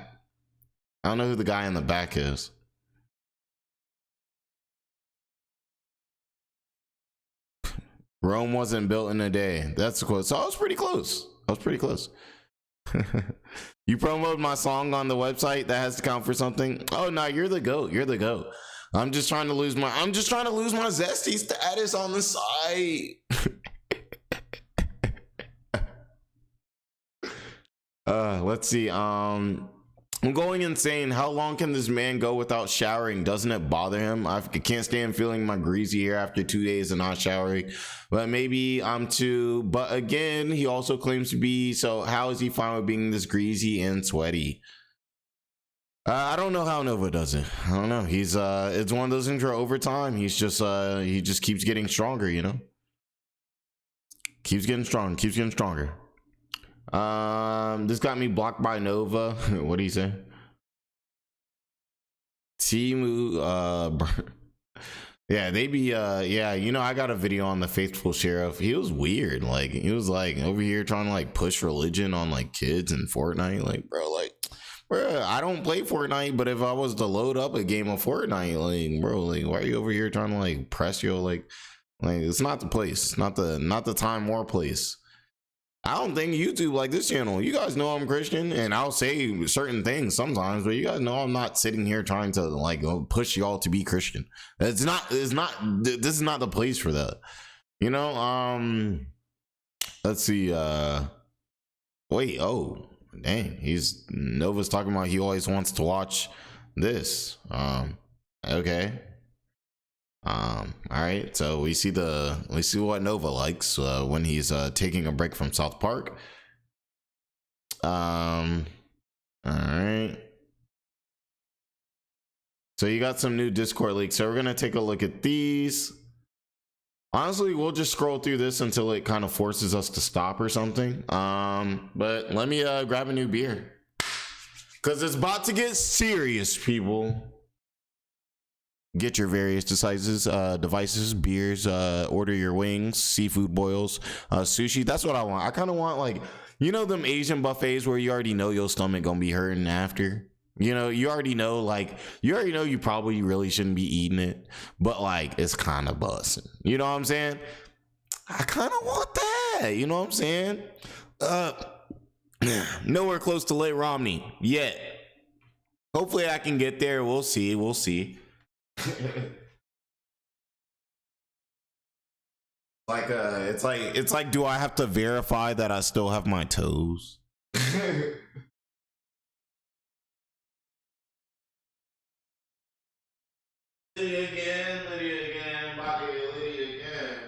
I don't know who the guy in the back is. Rome wasn't built in a day. That's the quote. So I was pretty close. You promoted my song on the website. That has to count for something. Oh no, you're the GOAT. You're the GOAT. I'm just trying to lose my Zesty status on the site. Let's see. I'm going insane. How long can this man go without showering? Doesn't it bother him? I can't stand feeling my greasy hair after 2 days of not showering. But maybe I'm too. But again, he also claims to be. So how is he fine with being this greasy and sweaty? I don't know how Nova does it. I don't know. He's it's one of those things where over time he just keeps getting stronger. Keeps getting stronger. This got me blocked by Nova. What do you say? Timu, yeah, they be, yeah, I got a video on the Faithful Sheriff. He was weird. Like, he was like over here trying to like push religion on like kids in Fortnite. Like, bro, I don't play Fortnite, but if I was to load up a game of Fortnite, like, bro, like, why are you over here trying to like press your like it's not the place, not the time or place. I don't think YouTube like this channel. You guys know I'm Christian and I'll say certain things sometimes, but you guys know I'm not sitting here trying to like push y'all to be Christian. This is not the place for that. Let's see. Wait, oh, dang. Nova's talking about he always wants to watch this. Okay. All right, so we see what Nova likes when he's taking a break from South Park. All right. So you got some new Discord leaks. So we're gonna take a look at these. Honestly, we'll just scroll through this until it kind of forces us to stop or something. But let me grab a new beer, because it's about to get serious, people. Get your various devices, beers, order your wings, seafood boils, sushi. That's what I want. I kind of want, like, you know, them Asian buffets where you already know your stomach gonna be hurting after. You know, you already know you probably really shouldn't be eating it, but like it's kind of busting. You know what I'm saying? I kind of want that. You know what I'm saying? Nowhere close to Late Romney yet. Hopefully I can get there. We'll see. We'll see. It's like, do I have to verify that I still have my toes? Lydia again, Bobby, Lydia again.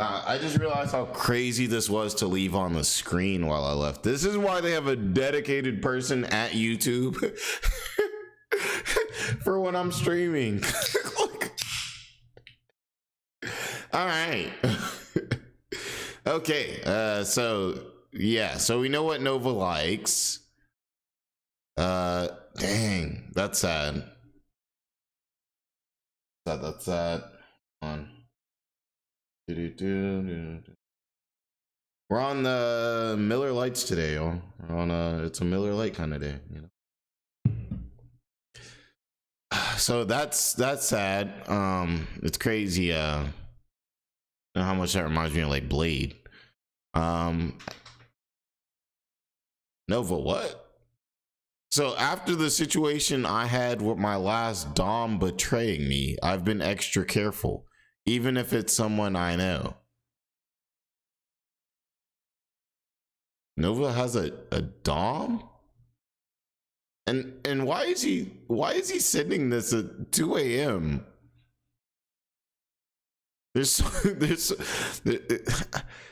I just realized how crazy this was to leave on the screen while I left. This is why they have a dedicated person at YouTube for when I'm streaming. All right. Okay. So we know what Nova likes. Dang, that's sad. That's sad. On. We're on the Miller Lights today, y'all. It's a Miller Light kind of day, you know. So that's sad. It's crazy. How much that reminds me of like Blade. Nova, what? So after the situation I had with my last Dom betraying me, I've been extra careful, even if it's someone I know. Nova has a Dom? And why is he sending this at 2 a.m.?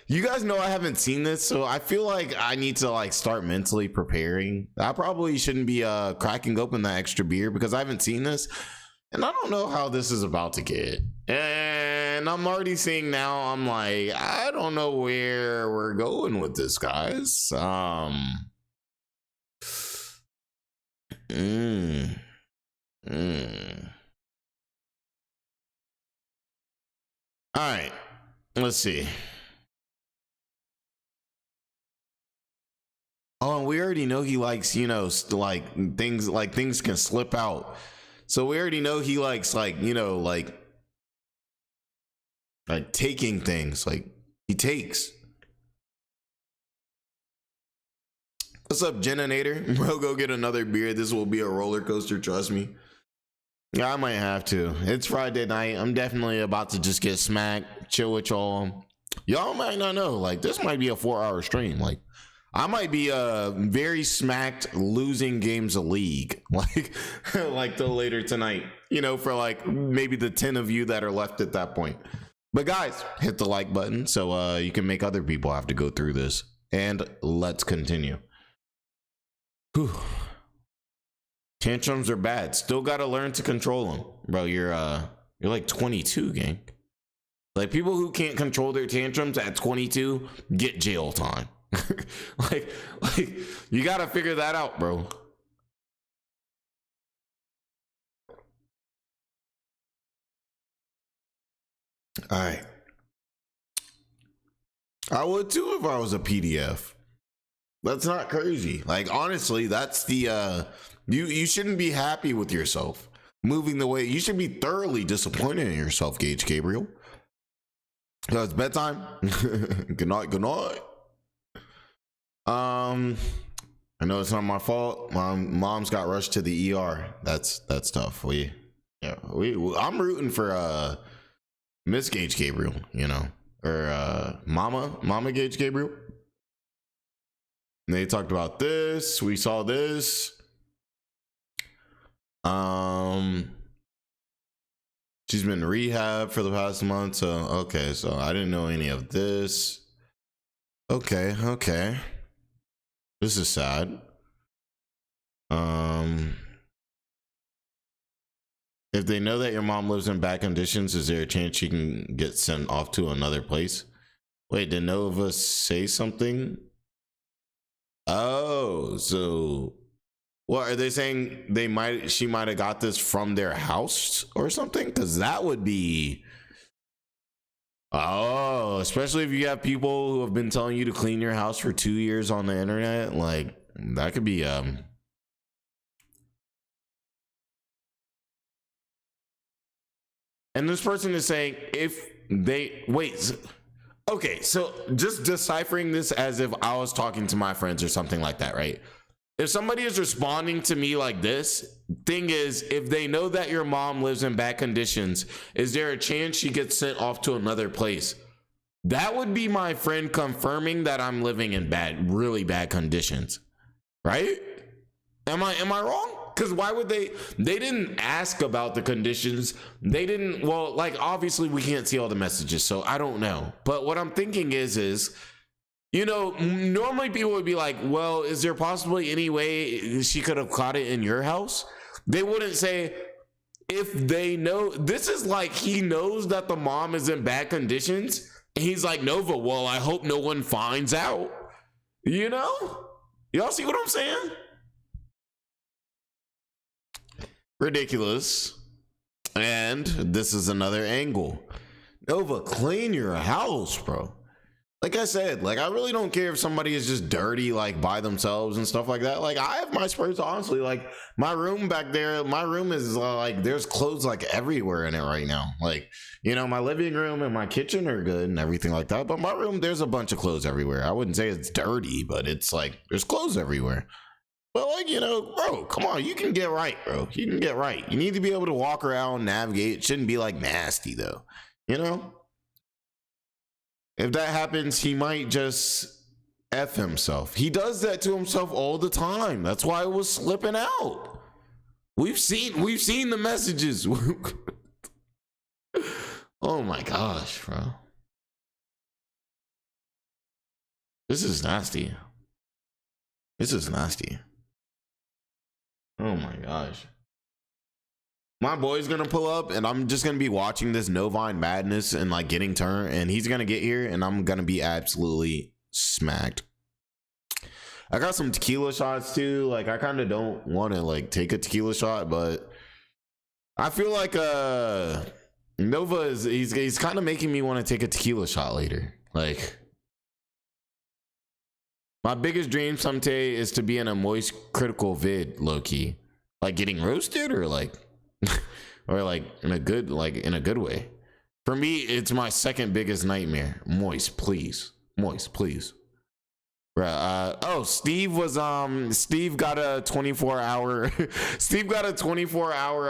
You guys know I haven't seen this, so I feel like I need to like start mentally preparing. I probably shouldn't be cracking open that extra beer because I haven't seen this, and I don't know how this is about to get. And I'm already seeing now, I'm like, I don't know where we're going with this, guys. All right, let's see. Oh, and we already know he likes, you know, like things can slip out. So we already know he likes, like, you know, like taking things, like he takes. What's up, Geninator? Bro, go get another beer. This will be a roller coaster, trust me. Yeah, I might have to. It's Friday night. I'm definitely about to just get smacked, chill with y'all. Y'all might not know, like, this might be a 4-hour stream. Like, I might be very smacked losing games of League, like till later tonight, you know, for like maybe the 10 of you that are left at that point. But guys, hit the like button so you can make other people have to go through this. And let's continue. Whew. Tantrums are bad. Still got to learn to control them, bro. You're like 22, gang. Like, people who can't control their tantrums at 22 get jail time. like you got to figure that out, bro. All right. I would too if I was a PDF. That's not crazy. Like, honestly, that's the you shouldn't be happy with yourself moving the way you should be. Thoroughly disappointed in yourself, Gage Gabriel. So it's bedtime. Good night. I know it's not my fault. Mom's got rushed to the ER. That's tough. I'm rooting for Miss Gage Gabriel, you know, or Mama Gage Gabriel. And they talked about this. We saw this. She's been in rehab for the past month. So okay, so I didn't know any of this. Okay. This is sad. If they know that your mom lives in bad conditions, is there a chance she can get sent off to another place? Wait, did Nova say something? Oh, so what are they saying? She might have got this from their house or something? Because that would be, oh, especially if you have people who have been telling you to clean your house for 2 years on the internet, like that could be and this person is saying if they wait. Okay, so just deciphering this as if I was talking to my friends or something like that, right? If somebody is responding to me like this, thing is, if they know that your mom lives in bad conditions, is there a chance she gets sent off to another place? That would be my friend confirming that I'm living in really bad conditions, right? Am I wrong? Because why would they didn't ask about the conditions. They didn't, well, like, obviously we can't see all the messages, so I don't know. But what I'm thinking is, you know, normally people would be like, well, is there possibly any way she could have caught it in your house? They wouldn't say, if they know. This is like he knows that the mom is in bad conditions. And he's like, Nova, well, I hope no one finds out. You know? Y'all see what I'm saying? Ridiculous. And this is another angle. Nova, clean your house, bro. Like I said, like I really don't care if somebody is just dirty, like by themselves and stuff like that. Like I have my space, honestly. Like my room back there, my room is like there's clothes like everywhere in it right now. Like, you know, my living room and my kitchen are good and everything like that. But my room, there's a bunch of clothes everywhere. I wouldn't say it's dirty, but it's like there's clothes everywhere. But like, you know, bro, come on, you can get right, bro. You can get right. You need to be able to walk around, navigate. It shouldn't be like nasty though, you know? If that happens, he might just F himself. He does that to himself all the time. That's why it was slipping out. We've seen the messages. Oh my gosh, bro. This is nasty. This is nasty. Oh my gosh. My boy's gonna pull up and I'm just gonna be watching this Novine madness and like getting turned, and he's gonna get here and I'm gonna be absolutely smacked. I got some tequila shots too. Like I kind of don't want to like take a tequila shot, but I feel like Nova is he's kind of making me want to take a tequila shot later. Like my biggest dream someday is to be in a moist critical vid, low key, like getting roasted or like or like in a good way. For me, it's my second biggest nightmare. Moist, please. Moist, please. Right. Steve got a 24-hour Steve got a 24-hour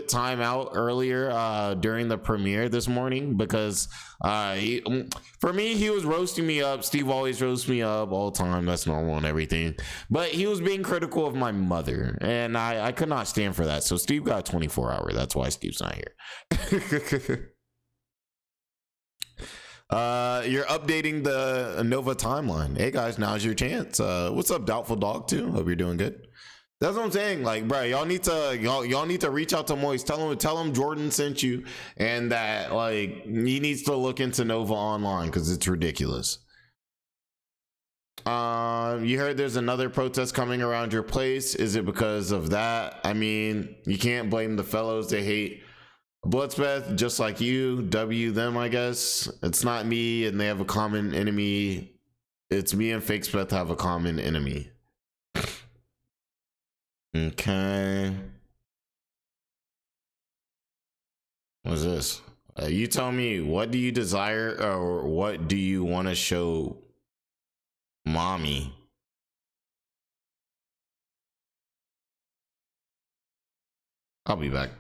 timeout earlier during the premiere this morning because for me he was roasting me up. Steve always roasts me up all the time. That's normal and everything. But he was being critical of my mother and I could not stand for that. So Steve got a 24-hour. That's why Steve's not here. You're updating the Nova timeline. Hey guys, now's your chance. What's up, Doubtful Dog 2? Hope you're doing good. That's what I'm saying. Like, bro, y'all need to reach out to Moist. Tell him Jordan sent you, and that like he needs to look into Nova online because it's ridiculous. You heard there's another protest coming around your place. Is it because of that? I mean, you can't blame the fellows. They hate Bloodspeth just like you. W them, I guess. It's not me and they have a common enemy. It's me and Fakespeth have a common enemy. Okay. What's this? You tell me, what do you desire or what do you want to show mommy? I'll be back.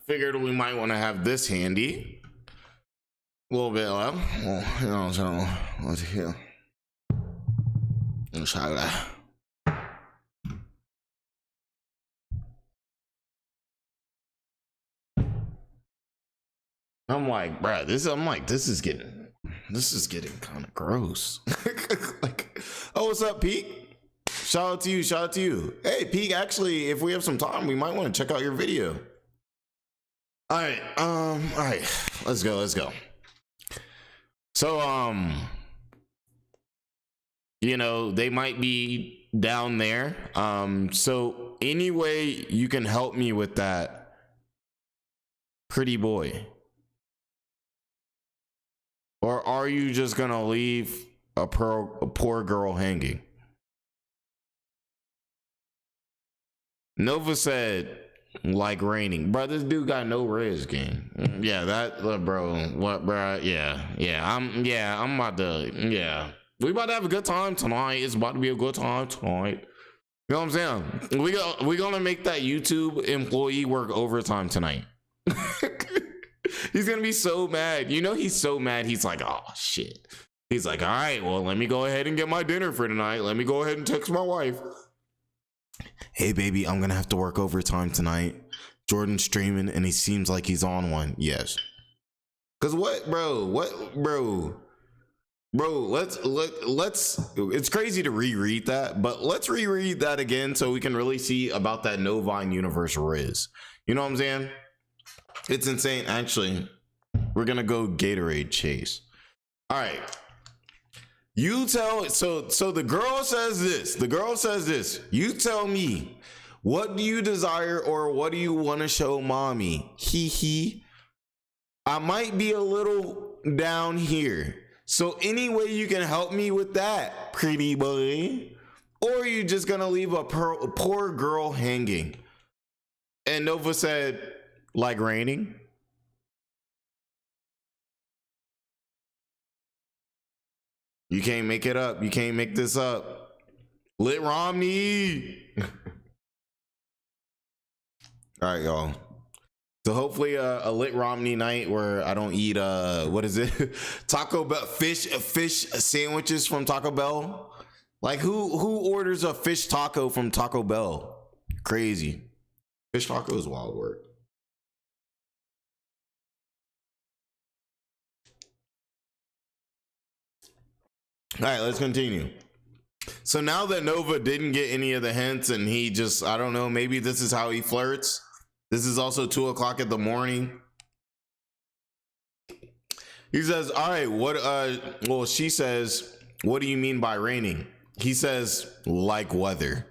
Figured we might want to have this handy. A little bit left. Well, you know, so let's hear. Let's try that. I'm like, bruh, this is getting kind of gross. Like, oh, what's up, Pete? Shout out to you. Hey, Pete, actually, if we have some time, we might want to check out your video. All right, let's go. So, you know, they might be down there. So any way you can help me with that, pretty boy? Or are you just gonna leave a poor girl hanging? Nova said, like raining. Bro, this dude got no riz, gang. Yeah, that, bro. What, bro? Yeah. I'm about to, yeah. We about to have a good time tonight. It's about to be a good time tonight. You know what I'm saying? We gonna make that YouTube employee work overtime tonight. He's gonna be so mad. You know, he's so mad. He's like, oh shit. He's like, all right, well, let me go ahead and get my dinner for tonight. Let me go ahead and text my wife. Hey, baby, I'm gonna have to work overtime tonight. Jordan's streaming and he seems like he's on one. Yes. Cause what, bro? Let's it's crazy to reread that, but let's reread that again so we can really see about that No Vine universe Riz. You know what I'm saying? It's insane. Actually, we're gonna go Gatorade chase. All right. You tell, so the girl says this. You tell me, what do you desire or what do you want to show mommy? Hee. I might be a little down here. So any way you can help me with that, pretty boy? Or are you just gonna leave a poor girl hanging? And Nova said, like raining? You can't make it up. You can't make this up. Lit Romney. All right, y'all. So hopefully a Lit Romney night where I don't eat what is it? Taco Bell fish sandwiches from Taco Bell. Like who orders a fish taco from Taco Bell? Crazy. Fish taco is wild work. All right, let's continue. So now that Nova didn't get any of the hints and he just, I don't know, maybe this is how he flirts. This is also 2 o'clock in the morning. He says, all right, well, she says, what do you mean by raining? He says, like weather.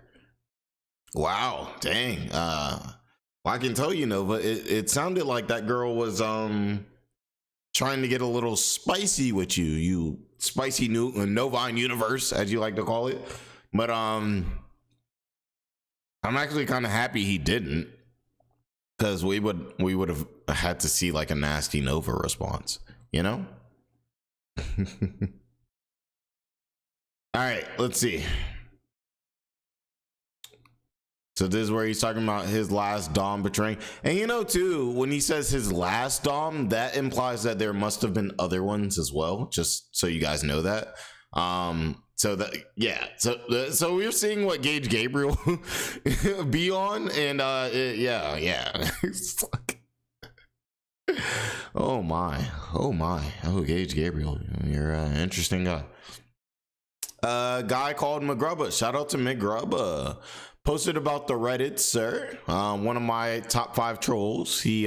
Wow, dang. Well, I can tell you, Nova, it sounded like that girl was trying to get a little spicy with you spicy new Novine universe, as you like to call it. But I'm actually kind of happy he didn't, because we would have had to see like a nasty Nova response, you know. All right, let's see. So this is where he's talking about his last Dom betraying. And you know, too, when he says his last Dom, that implies that there must have been other ones as well, just so you guys know that. So that, yeah. So we're seeing what Gage Gabriel be on, and yeah. It's like, oh my. Oh, Gage Gabriel, you're an interesting guy. Guy called McGrubba. Shout out to McGrubba. Posted about the Reddit, sir. One of my top 5 trolls. He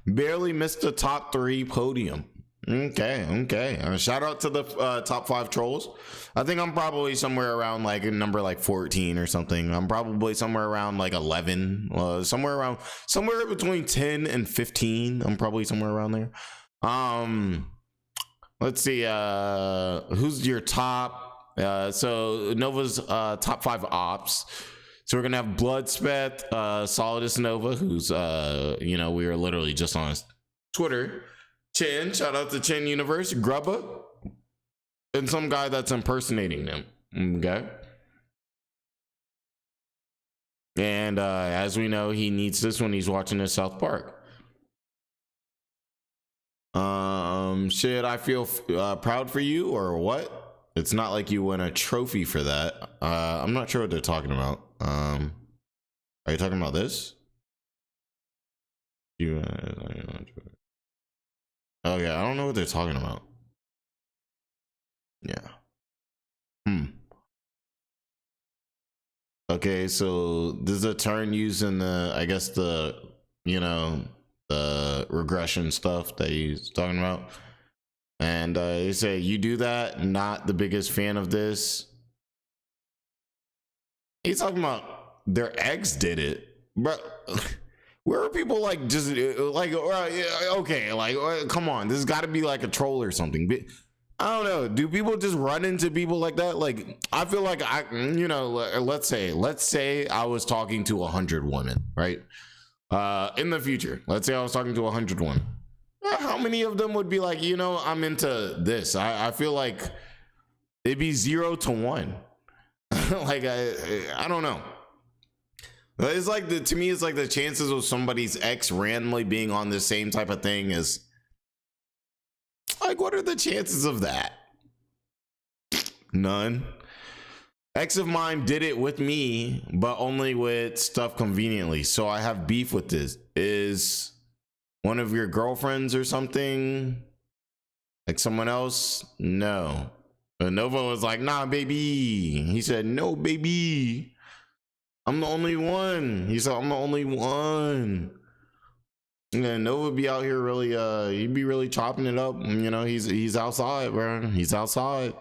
barely missed the top 3 podium. Okay. Shout out to the top 5 trolls. I think I'm probably somewhere around like number like 14 or something. I'm probably somewhere around like 11. Somewhere between 10 and 15. I'm probably somewhere around there. Let's see. Who's your top? So Nova's top 5 ops. So we're gonna have Bloodspeth, Solidus Nova, who's we were literally just on his Twitter. Chin, shout out to Chin Universe, Grubba, and some guy that's impersonating them. Okay. And as we know, he needs this when he's watching his South Park. Should I feel proud for you or what? It's not like you win a trophy for that. I'm not sure what they're talking about. Are you talking about this? You okay, I don't know what they're talking about. Yeah. Okay, so this is a term used in the, I guess the, you know, the regression stuff that he's talking about. And he said, you do that, not the biggest fan of this. He's talking about their ex did it. But where are people like just like, okay, like, come on, this has got to be like a troll or something. I don't know. Do people just run into people like that? Like, I feel like let's say I was talking to 100 women, right? In the future, let's say I was talking to 100 women. How many of them would be like, I'm into this? I feel like it'd be 0 to 1. Like, I don't know. It's like to me, it's like the chances of somebody's ex randomly being on the same type of thing is like, what are the chances of that? None. Ex of mine did it with me, but only with stuff conveniently. So I have beef with this. Is one of your girlfriends or something like someone else? No. But Nova was like, nah, baby. He said, no, baby. I'm the only one. He said, I'm the only one. Yeah, Nova be out here really, he'd be really chopping it up. He's outside, bro. He's outside.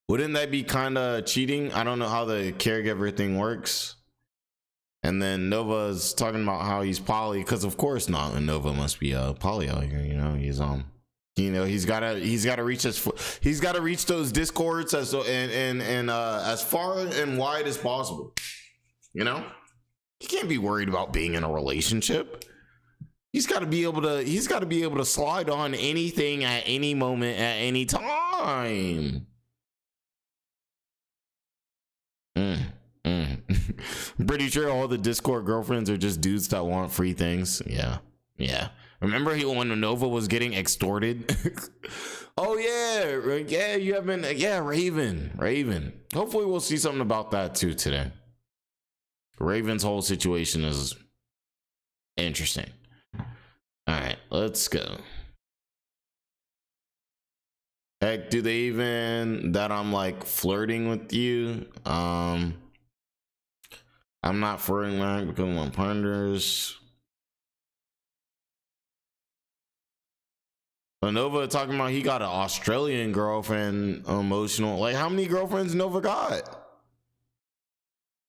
Wouldn't that be kind of cheating? I don't know how the caregiver thing works. And then Nova's talking about how he's poly, because of course not. And Nova must be poly out here. He's gotta reach those discords as far and wide as possible. He can't be worried about being in a relationship. He's got to be able to slide on anything at any moment at any time. Pretty sure all the Discord girlfriends are just dudes that want free things. Yeah. Remember when Nova was getting extorted? Oh yeah, you have been. Yeah, Raven. Hopefully we'll see something about that too today. Raven's whole situation is interesting. All right, let's go. Heck, do they even that I'm like flirting with you? I'm not flirting back because my partners. Nova talking about he got an Australian girlfriend, emotional. Like, how many girlfriends Nova got?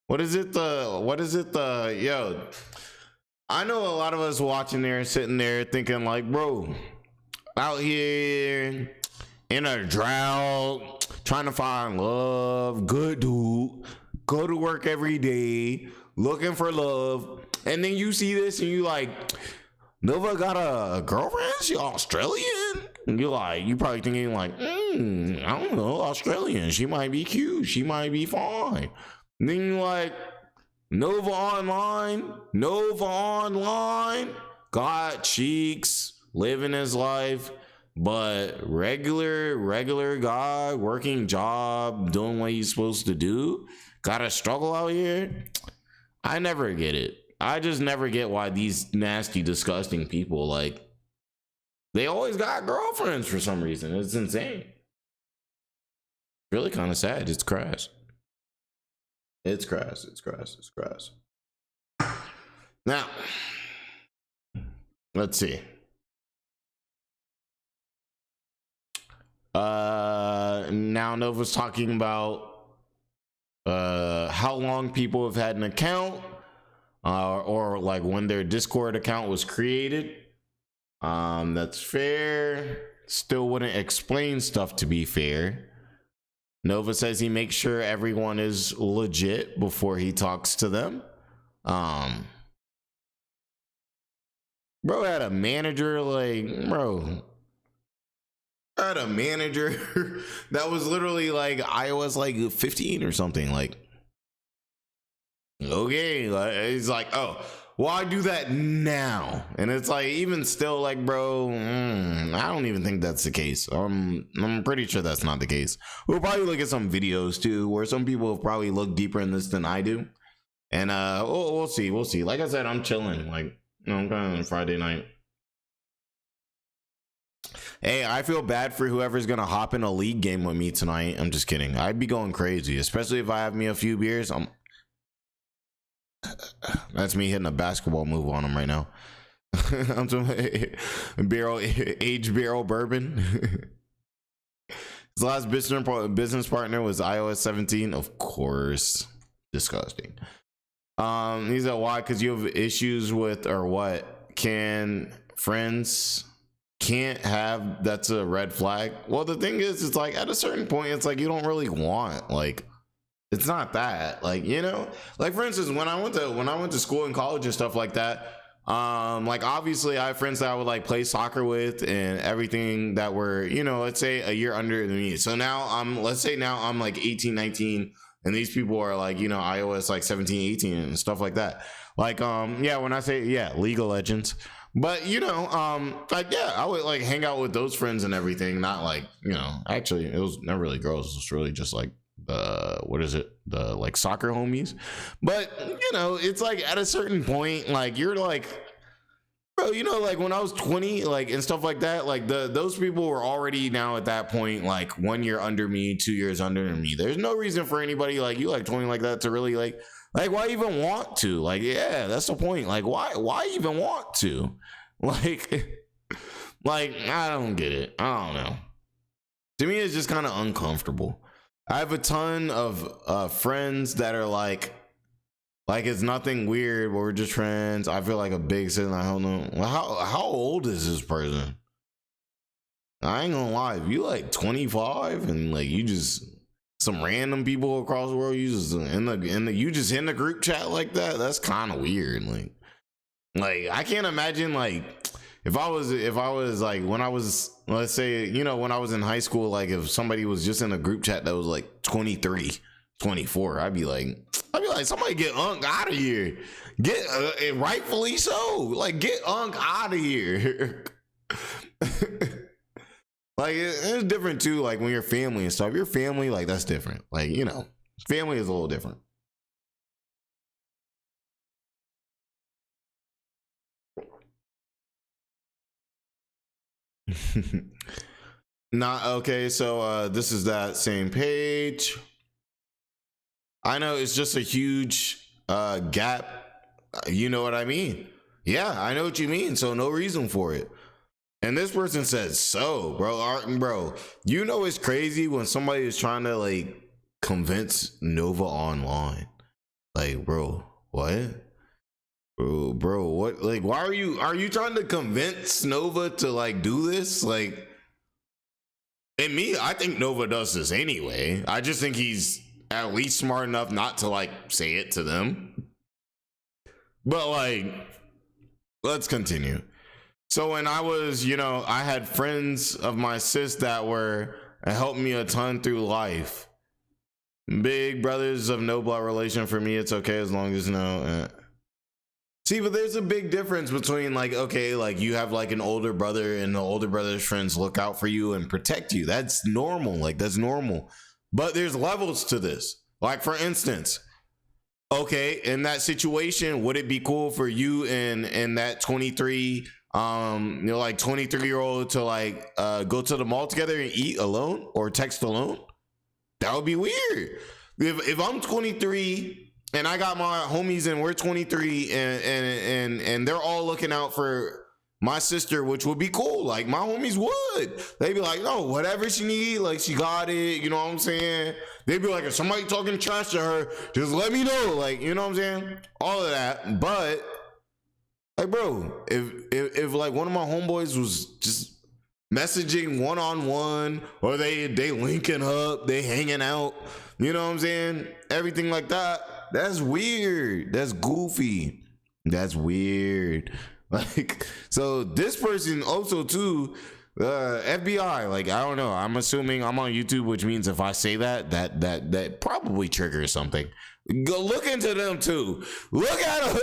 What is it? Yo, I know a lot of us watching there, sitting there thinking like, bro, out here in a drought, trying to find love, good dude, go to work every day, looking for love. And then you see this and you like, Nova got a girlfriend? She Australian? And you probably thinking like, I don't know, Australian. She might be cute. She might be fine. And then you like, Nova online, got cheeks, living his life, but regular guy, working job, doing what he's supposed to do, gotta struggle out here. I never get it. I just never get why these nasty, disgusting people, like, they always got girlfriends for some reason. It's insane. Really kind of sad. It's crass. It's crass. Now, let's see. Now Nova's talking about how long people have had an account, or like when their Discord account was created. That's fair. Still wouldn't explain stuff, to be fair. Nova says he makes sure everyone is legit before he talks to them. Bro had a manager, like, bro. I had a manager that was literally like iOS like 15 or something. Like, Okay, like, it's like, oh, why do that now? And it's like, even still, like, bro, I don't even think that's the case. I'm pretty sure that's not the case. We'll probably look at some videos too, where some people have probably looked deeper in this than I do, and we'll see. Like I said, I'm chilling. Like, I'm kind of Friday night. Hey, I feel bad for whoever's gonna hop in a league game with me tonight. I'm just kidding. I'd be going crazy, especially if I have me a few beers. That's me hitting a basketball move on him right now. I'm talking aged barrel bourbon. His last business partner was iOS 17, of course. Disgusting. He said, why? Because you have issues with, or what? Can friends can't have, that's a red flag? Well, the thing is, it's like at a certain point, it's like you don't really want, like, it's not that, like, you know, like, for instance, when I went to school and college and stuff like that, like, obviously I have friends that I would like play soccer with and everything that were, you know, let's say a year under me. So now let's say now I'm like 18, 19, and these people are like, you know, iOS like 17, 18 and stuff like that. Like, yeah, when I say, yeah, League of Legends. But, you know, like, yeah, I would like hang out with those friends and everything. Not like, you know, actually it was never really girls. It was really just like, what is it, the like soccer homies. But, you know, it's like at a certain point, like, you're like, bro, you know, like when I was 20, like, and stuff like that, like those people were already now at that point like 1 year under me, 2 years under me. There's no reason for anybody like you, like 20 like that, to really like why even want to, like, yeah, that's the point. Like, why even want to, like like, I don't get it. I don't know. To me, it's just kind of uncomfortable. I have a ton of friends that are like it's nothing weird, but we're just friends. I feel like a big city. I don't know. How old is this person? I ain't gonna lie. If you like 25 and like you just some random people across the world, you just in the group chat like that, that's kind of weird. Like I can't imagine like if I was like when I was, let's say, you know, when I was in high school, like if somebody was just in a group chat that was like 23, 24, I'd be like somebody get Unk out of here. Get rightfully so. Like, get Unk out of here. Like, it's different too. Like when you're family and stuff, your family, like, that's different. Like, you know, family is a little different. Not okay. So this is that same page. I know it's just a huge gap. You know what I mean? Yeah, I know what you mean. So no reason for it. And this person says, so, bro, you know it's crazy when somebody is trying to like convince Nova online. Like, bro, what? Bro, what? Like, why are you trying to convince Nova to like do this? Like, and me, I think Nova does this anyway. I just think he's at least smart enough not to like say it to them. But like, let's continue. So when I was, you know, I had friends of my sis that were helped me a ton through life. Big brothers of no blood relation. For me, it's okay as long as no. See, but there's a big difference between like, okay, like you have like an older brother and the older brother's friends look out for you and protect you. That's normal. Like, that's normal. But there's levels to this. Like, for instance, okay, in that situation, would it be cool for you and that 23, you know, like 23-year-old to like go to the mall together and eat alone or text alone? That would be weird. If I'm 23 and I got my homies and we're 23 and they're all looking out for my sister, which would be cool. Like, my homies would. They'd be like, no, whatever she need, like, she got it. You know what I'm saying? They'd be like, if somebody talking trash to her, just let me know. Like, you know what I'm saying? All of that. But, like, bro, if like one of my homeboys was just messaging one-on-one, or they linking up, they hanging out, you know what I'm saying? Everything like that, that's weird. That's goofy. That's weird. Like, so this person also too, FBI, like, I don't know. I'm assuming I'm on YouTube, which means if I say that probably triggers something. Go look into them too. Look at it.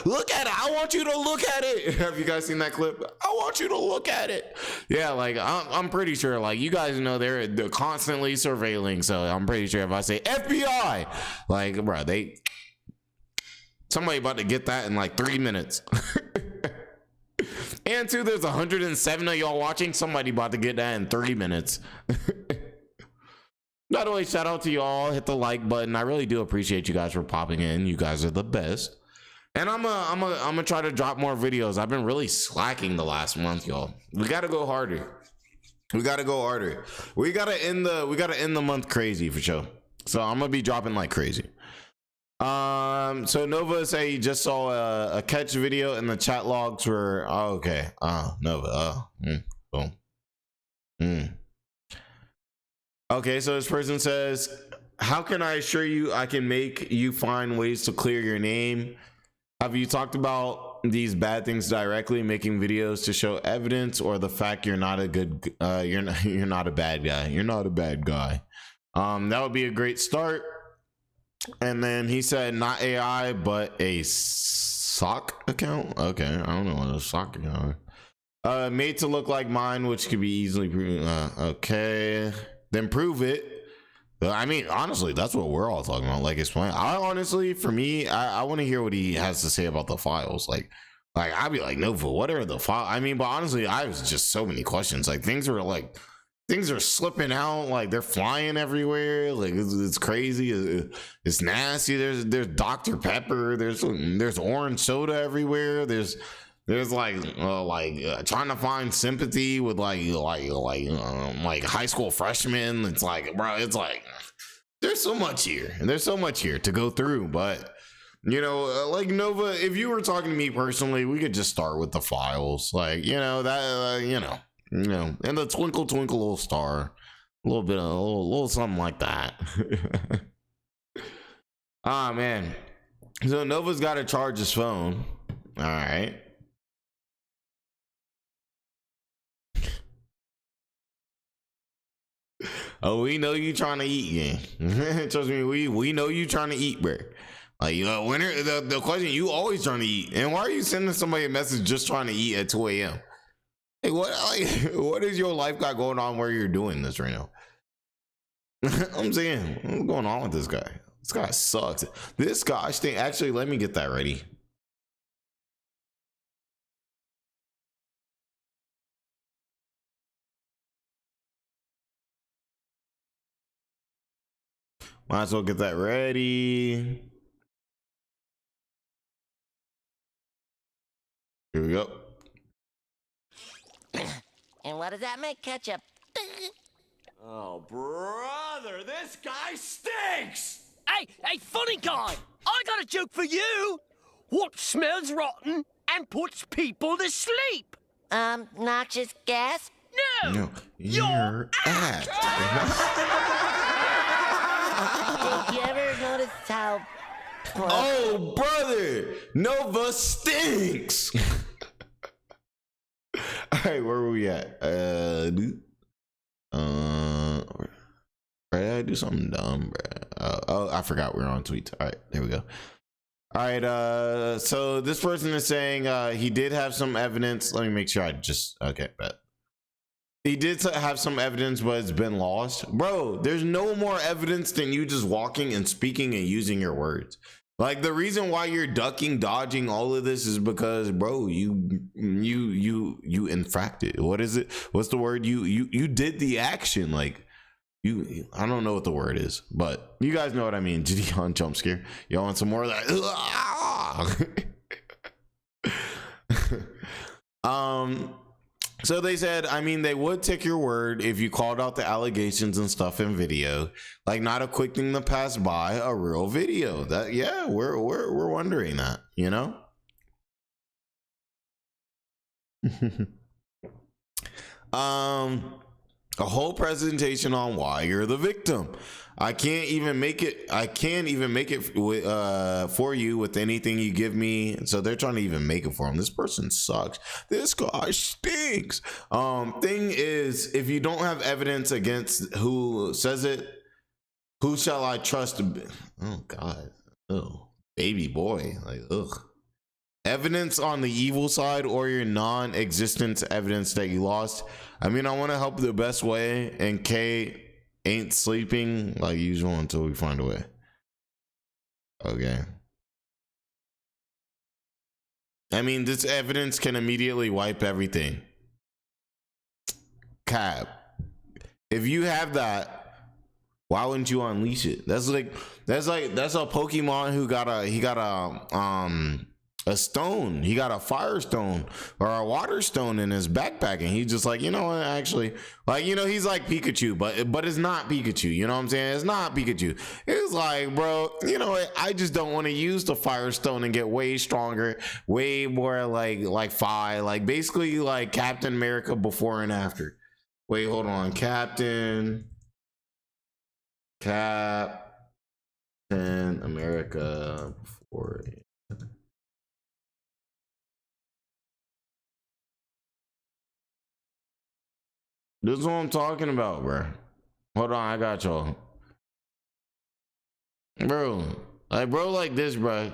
Look at it. I want you to look at it. Have you guys seen that clip? I want you to look at it. Yeah, like I'm pretty sure, like, you guys know they're constantly surveilling. So I'm pretty sure if I say FBI, like, bro, somebody about to get that in like 3 minutes. And two, there's 107 of y'all watching. Somebody about to get that in 3 minutes. By the way, shout out to y'all. Hit the like button. I really do appreciate you guys for popping in. You guys are the best. And I'm gonna try to drop more videos. I've been really slacking the last month, y'all. We gotta go harder. We gotta go harder. We gotta end the month crazy for sure. So I'm gonna be dropping like crazy. So Nova say he just saw a catch video and the chat logs were okay. Nova. Boom. Okay, so this person says, how can I assure you I can make you find ways to clear your name? Have you talked about these bad things directly, making videos to show evidence, or the fact you're not a good you're not a bad guy? You're not a bad guy. That would be a great start. And then he said, not AI, but a sock account. Okay, I don't know what a sock account is. Made to look like mine, which could be easily proven. Okay, then prove it. I mean, honestly, that's what we're all talking about. Like, explain. I honestly, for me, I want to hear what he has to say about the files. Like I'd be like, Nova, what are the files? I mean, but honestly, I was just so many questions. Like, things are slipping out, like they're flying everywhere. Like it's crazy. It's nasty. There's Dr. Pepper. There's orange soda everywhere. There's like trying to find sympathy with like high school freshmen. It's like, bro, it's like there's so much here, and there's so much here to go through. But you know, like Nova, if you were talking to me personally, we could just start with the files. Like, you know, that you know, and the twinkle twinkle little star, a little bit of a little something like that. Ah, man. So Nova's got to charge his phone. All right. Oh, we know you trying to eat, yeah. Trust me, we know you trying to eat, bro. Like, you know, the question, you always trying to eat, and why are you sending somebody a message just trying to eat at 2 a.m.? Hey, what is your life got going on where you're doing this right now? I'm saying, what's going on with this guy? This guy sucks. This guy, actually, let me get that ready. Might as well get that ready. Here we go. And what does that make, ketchup? Oh, brother, this guy stinks! Hey, funny guy! I got a joke for you! What smells rotten and puts people to sleep? Noxious gas? No, your ass. Did you ever notice how... Oh, brother! Nova stinks! Alright, where were we at? Did I do something dumb, bro? Oh, I forgot we were on tweets. Alright, there we go. Alright, so this person is saying he did have some evidence. Let me make sure okay, bet. He did have some evidence, but it's been lost. Bro, there's no more evidence than you just walking and speaking and using your words. Like, the reason why you're ducking, dodging all of this is because, bro, you infracted. What is it? What's the word? You did the action. Like, I don't know what the word is, but you guys know what I mean. JiDion jump scare. Y'all want some more of that? So they said, I mean, they would take your word if you called out the allegations and stuff in video, like not a quick thing to pass by, a real video. That, yeah, we're wondering that, you know. A whole presentation on why you're the victim. I can't even make it for you with anything you give me. So they're trying to even make it for him. This person sucks. This guy stinks. Thing is, if you don't have evidence against who says it, who shall I trust? Oh God. Oh, baby boy. Like, ugh. Evidence on the evil side or your non-existence evidence that you lost. I mean, I want to help the best way, and K ain't sleeping like usual until we find a way. Okay. I mean, this evidence can immediately wipe everything. Cap. If you have that, why wouldn't you unleash it? That's a Pokemon who got a stone. He got a fire stone or a water stone in his backpack, and he's just like, you know what, actually, like, you know, he's like Pikachu, but it's not Pikachu, you know what I'm saying? It's not Pikachu. It's like, bro, you know what, I just don't want to use the fire stone and get way stronger, way more like fire, like basically like Captain America before and after. Wait, hold on. Captain America before. This is what I'm talking about, bro. Hold on, I got y'all. Bro, like this, bro.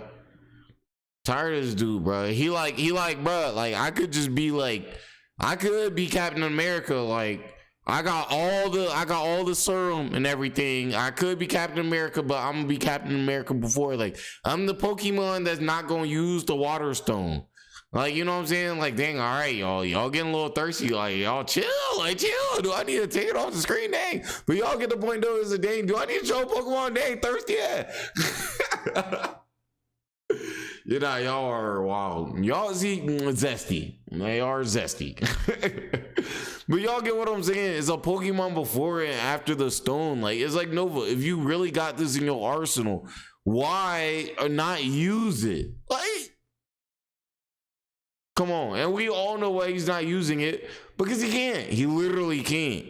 Tired of this dude, bro. He like, bro, like I could just be like, I could be Captain America. Like I got all the serum and everything. I could be Captain America, but I'm gonna be Captain America before. Like I'm the Pokemon that's not gonna use the water stone. Like, you know what I'm saying? Like, dang, all right, y'all getting a little thirsty. Like, y'all chill. Do I need to take it off the screen? Dang. But y'all get the point, though, is a dang. Do I need to show Pokemon? Dang, thirsty at? You know, y'all are wild. Y'all see zesty. They are zesty. But y'all get what I'm saying? It's a Pokemon before and after the stone. Like, it's like Nova. If you really got this in your arsenal, why not use it? Like, come on. And we all know why he's not using it, because he can't. He literally can't.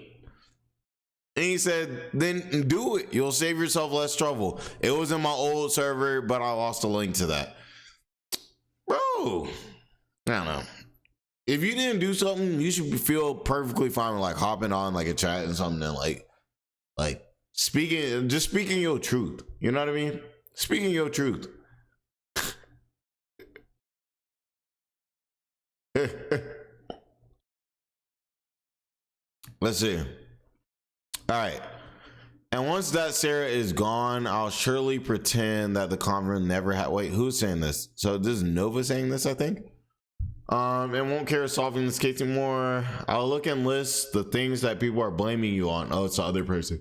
And he said, then do it. You'll save yourself less trouble. It was in my old server, but I lost a link to that. Bro, I don't know. If you didn't do something, you should feel perfectly fine with like hopping on like a chat and something and like speaking your truth. You know what I mean? Speaking your truth. Let's see. All right. And once that Sarah is gone, I'll surely pretend that the convent never had. Wait, who's saying this? So this is Nova saying this, I think. And won't care solving this case anymore. I'll look and list the things that people are blaming you on. Oh, it's the other person.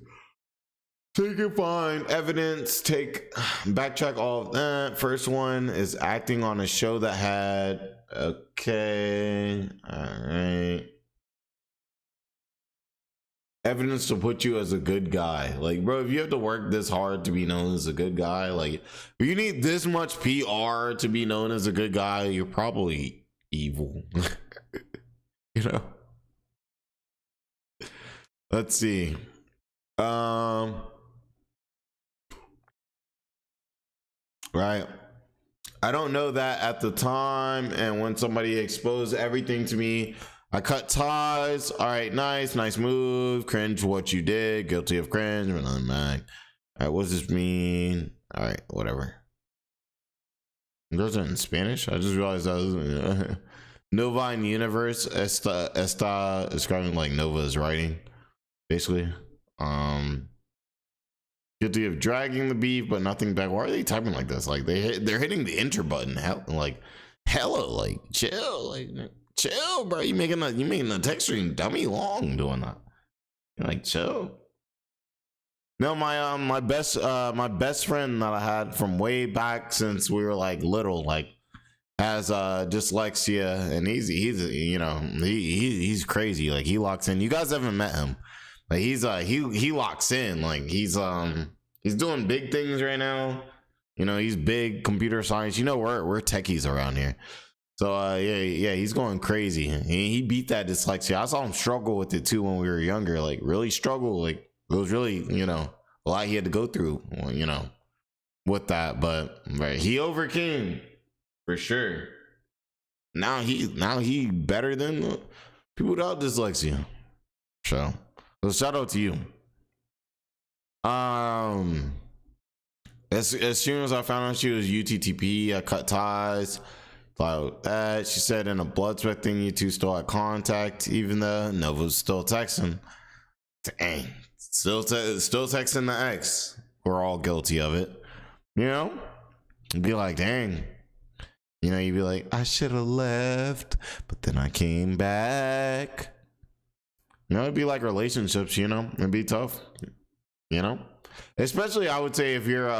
Take it, find evidence, backtrack all of that. First one is acting on a show that had. Okay. All right. Evidence to put you as a good guy. Like, bro, if you have to work this hard to be known as a good guy, like, if you need this much PR to be known as a good guy, you're probably evil. You know? Let's see. Right. I don't know that at the time, and when somebody exposed everything to me, I cut ties. All right, nice move. Cringe what you did. Guilty of cringe. But I'm mad. All right, what does this mean? All right, whatever. Those are in Spanish. I just realized that was Nova in Universe. Esta describing like Nova's writing, basically. Guilty of dragging the beef, but nothing back. Why are they typing like this? Like they're hitting the enter button. Hello, like chill, chill, bro. You making the text string dummy long doing that. You're like, chill. No, my best friend that I had from way back since we were like little, like has dyslexia, and he's crazy. Like he locks in. You guys haven't met him. Like he locks in. Like he's doing big things right now. You know, he's big computer science. You know, we're techies around here. So yeah, he's going crazy. He beat that dyslexia. I saw him struggle with it too when we were younger. Like really struggle. Like it was really, you know, a lot he had to go through, you know, with that. But right, he overcame for sure. Now he better than people without dyslexia. So shout out to you. As soon as I found out she was UTTP, I cut ties. Like that, she said in a Bloodspec thing, you two still had contact, even though Nova's still texting. Dang, still texting the ex. We're all guilty of it, you know. You'd be like, dang, you know, you'd be like, I should have left, but then I came back. You know, it'd be like relationships, you know, it'd be tough, you know, especially I would say if you're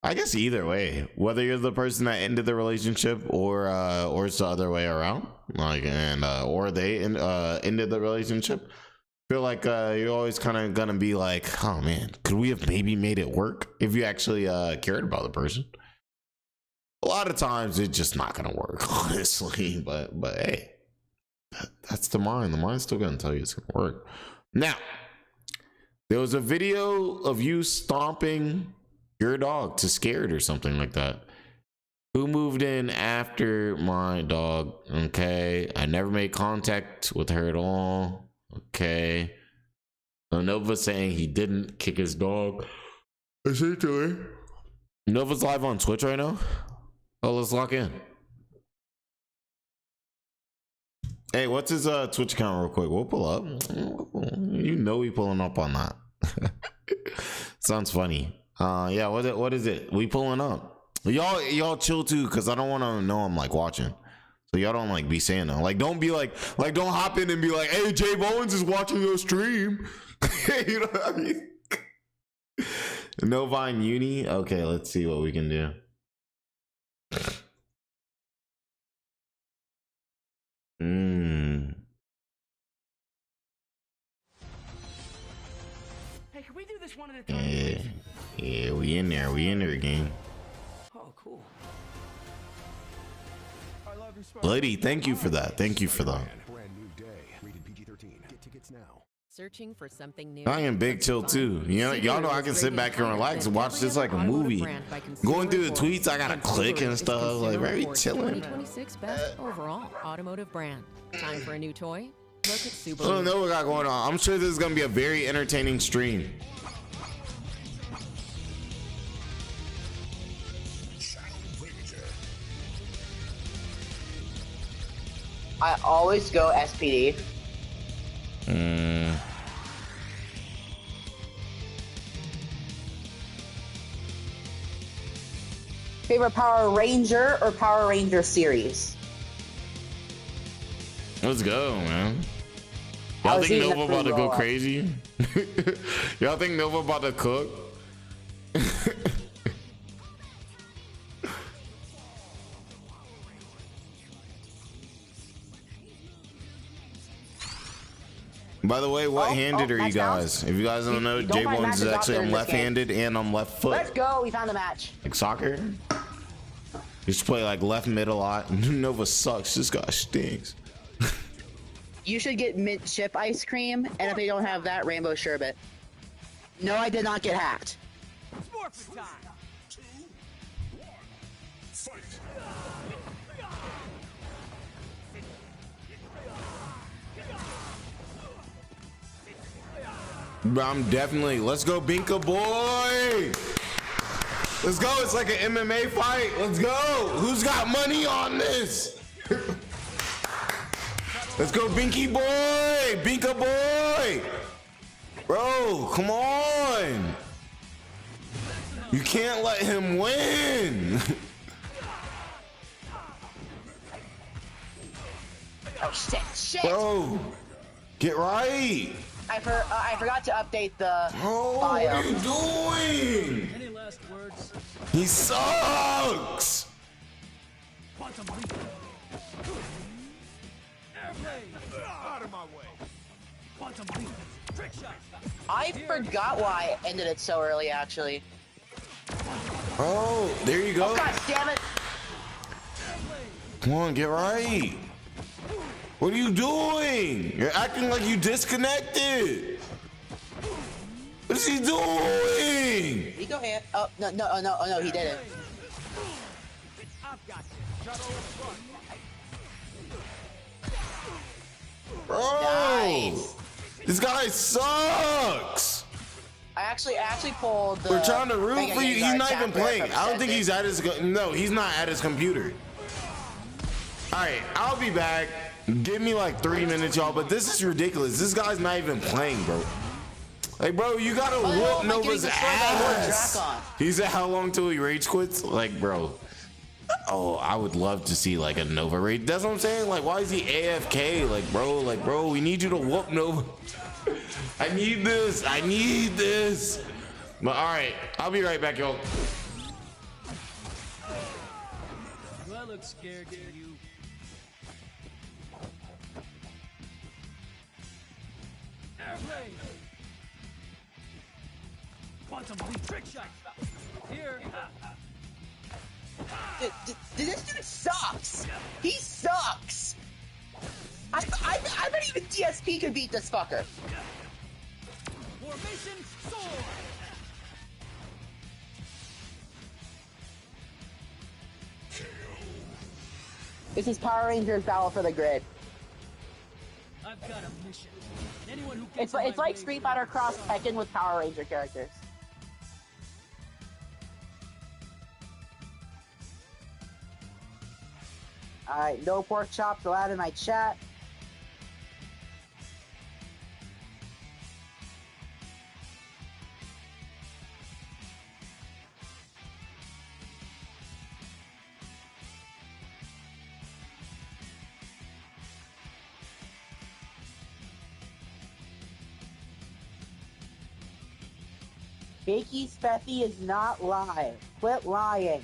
I guess either way, whether you're the person that ended the relationship or it's the other way around, like, and or they ended the relationship, I feel like you're always kind of gonna be like, oh man, could we have maybe made it work if you actually cared about the person? A lot of times it's just not gonna work, honestly. But hey, that's the mind. The mind's still gonna tell you it's gonna work. Now, there was a video of you stomping your dog to scare it or something like that. Who moved in after my dog? Okay, I never made contact with her at all. Okay, so Nova saying he didn't kick his dog. Essentially, Nova's live on Twitch right now. Oh, let's lock in. Hey, what's his Twitch account real quick? We'll pull up. You know we pulling up on that. Sounds funny. Yeah, what is it? We pulling up. Y'all chill too, because I don't want to know I'm like watching. So y'all don't like be saying that. Like don't be like don't hop in and be like, hey, JBowens is watching your stream. You know what I mean? No Vine Uni. Okay, let's see what we can do. Hey, can we do this one at a time? Yeah, we in there game. Oh, cool. Lady, thank you for that. Thank you for that. Brand new day. Rated PG-13. Get tickets now. Searching for something new. I am big chill too. You know, y'all know I can sit back here and relax and watch this like a movie. Going through the tweets, I gotta click and stuff. Like very chilling. 2026 best overall automotive brand. Time for a new toy? Look at Subaru. I don't know what got going on. I'm sure this is gonna be a very entertaining stream. I always go SPD. Favorite Power Ranger or Power Ranger series? Let's go, man. Y'all think Nova about to go crazy? Y'all think Nova about to cook? By the way, what handed are you guys? If you guys don't know, JBowens is actually I'm left-handed and I'm left foot. Let's go, we found a match. Like soccer? You should play like left mid a lot. Nova sucks. This guy stinks. You should get mint chip ice cream, and if they don't have that, rainbow sherbet. No, I did not get hacked. Morphin' time. I'm definitely, let's go Binka boy. Let's go. It's like an MMA fight. Let's go. Who's got money on this? Let's go Binky boy. Binka boy. Bro, come on. You can't let him win. Oh shit. Bro, get right. I forgot to update the Oh, bio. what are you doing? Any last words? He sucks. Out of my way. Trick shot. I forgot why I ended it so early, actually. Oh, there you go. God damn it. Come on, get right. What are you doing? You're acting like you disconnected. What is he doing? He go ahead. Oh no, he didn't. Bro, Nice. this guy sucks. I actually pulled the. We're trying to root Mega for you. He's Gengar not even chapter playing. from I don't think Sensei. he's at his. No, he's not at his computer. All right, I'll be back. Give me like 3 minutes, y'all. But this is ridiculous. This guy's not even playing, bro. Like, bro, you gotta whoop Nova's ass. He said, "How long till he rage quits?" Like, bro. Oh, I would love to see like a Nova rage. That's what I'm saying. Like, why is he AFK? Like, bro, we need you to whoop Nova. I need this. I need this. But all right, I'll be right back, y'all. Do I look scared to you? Airplane! Quantum leap trick shot! Here! This dude sucks. He sucks. I bet even DSP could beat this fucker. Formation sword! This is Power Rangers Battle for the Grid. I've got a mission. Anyone who gets It's like Street Fighter Cross Tekken with Power Ranger characters. Alright, no pork chops allowed in my chat. Bakey Speffy is not live. Quit lying.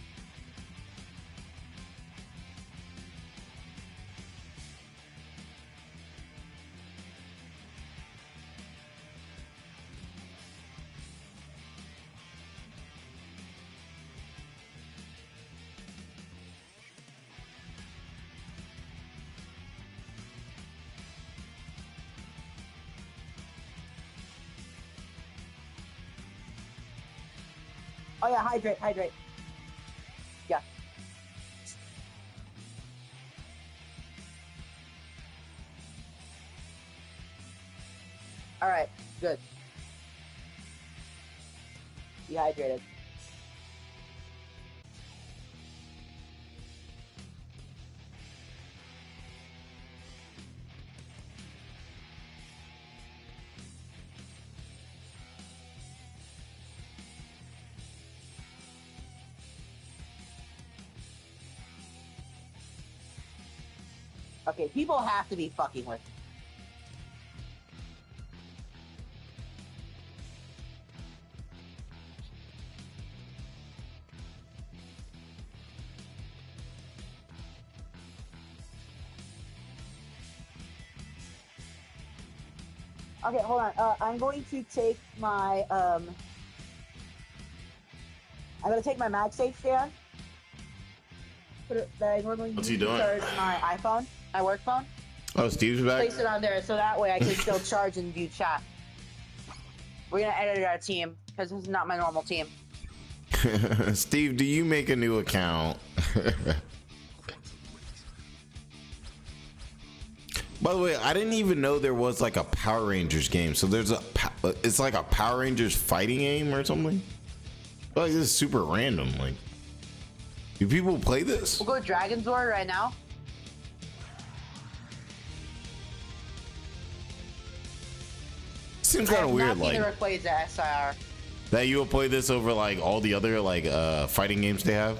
Oh yeah, hydrate. Yeah. Alright, good. Dehydrated. Okay, people have to be fucking with me. Okay, hold on. I'm going to take my I'm gonna take my MagSafe stand. Put it that I normally What's use he to doing? charge my iPhone, my work phone. Oh, Steve's back. Place it on there so that way I can still charge and view chat. We're gonna edit our team because this is not my normal team. Steve, do you make a new account? By the way, I didn't even know there was like a Power Rangers game. So there's it's like a Power Rangers fighting game or something. Like this is super random. Like, do people play this? We'll go Dragon Zord right now. Seems kind of weird, like Never plays the SIR. that you will play this over like all the other like fighting games they have.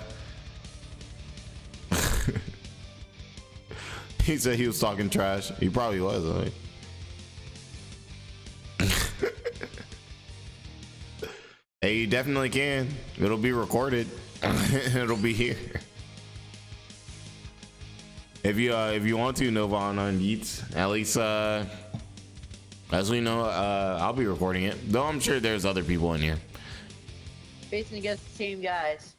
He said he was talking trash. He probably was. Like. Hey, you definitely can. It'll be recorded. It'll be here. If you want to, Nova on Yeats, at least as we know, I'll be recording it. Though I'm sure there's other people in here. Facing against the same guys.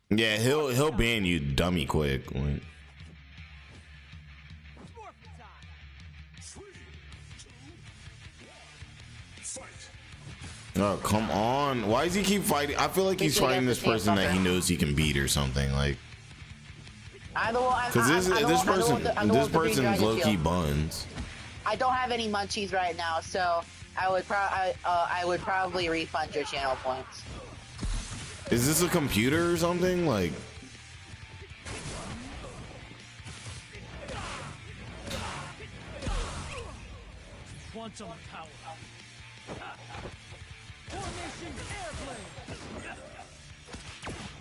Yeah, he'll ban you dummy quick. Like. Oh, come on. Why does he keep fighting? I feel like he's fighting this person that he knows he can beat or something. Like, because this person's low-key buns. I don't have any munchies right now, so I would probably refund your channel points. Is this a computer or something? Like, Quantum power. Formation airplane.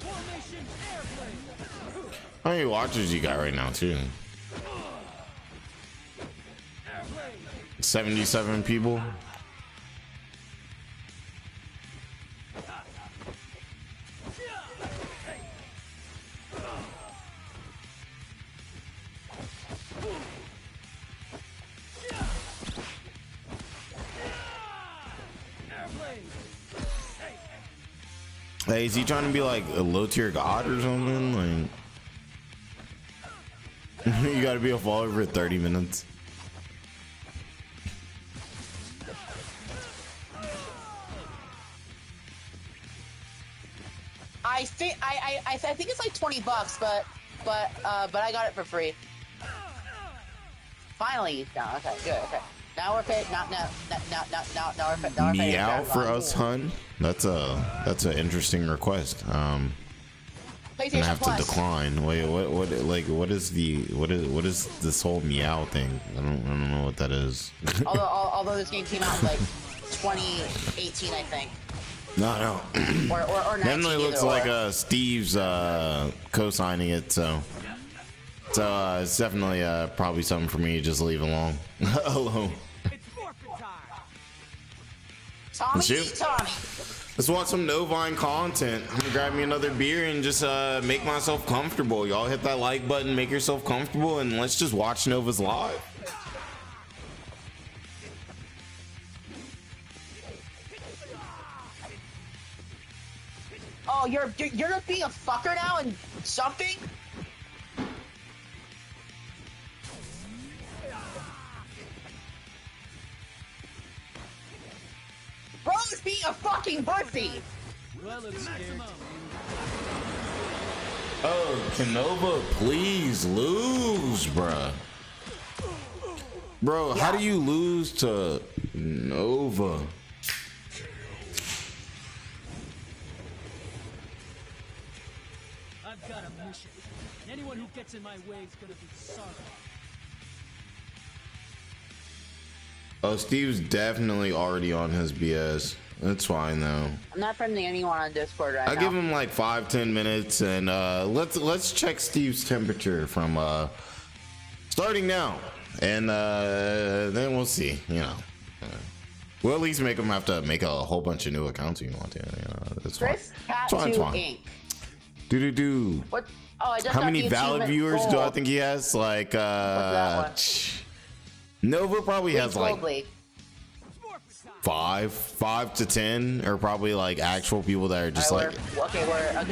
Formation airplane. how many watchers you got right now, too? 77 people. Hey, is he trying to be like a low tier god or something? Like, you gotta be a follower for 30 minutes. I think it's like $20, but I got it for free. Finally, he's down. Okay, good. Okay, now we're paid. Now we're paid. Meow for us, hun. That's an interesting request. I'm gonna have to decline. Wait, what is this whole meow thing? I don't know what that is. although this game came out like 2018, I think. No. or 19, definitely looks like Steve's co-signing it, so it's definitely probably something for me to just leave alone. Alone. Tommy. Let's watch some Novine content. I'm gonna grab me another beer and just make myself comfortable. Y'all hit that like button, make yourself comfortable, and let's just watch Nova's live. Oh, you're being a fucker now and jumping? Bro is being a fucking pussy! Well, it's scared. Oh, can Nova please lose, bruh? Bro, how do you lose to Nova? I've got a mission. Anyone who gets in my way is gonna be sorry. Oh, Steve's definitely already on his BS. That's fine though. I'm not friending anyone on Discord right now. I'll give him like 5-10 minutes, and let's check Steve's temperature from starting now, and then we'll see. You know, we'll at least make him have to make a whole bunch of new accounts if you want to. You know, that's fine. It's fine. Do. What? Oh, I just How got many the valid achievement viewers do goal. I think he has? Like Nova probably has like 5 to 10, or probably like actual people that are just like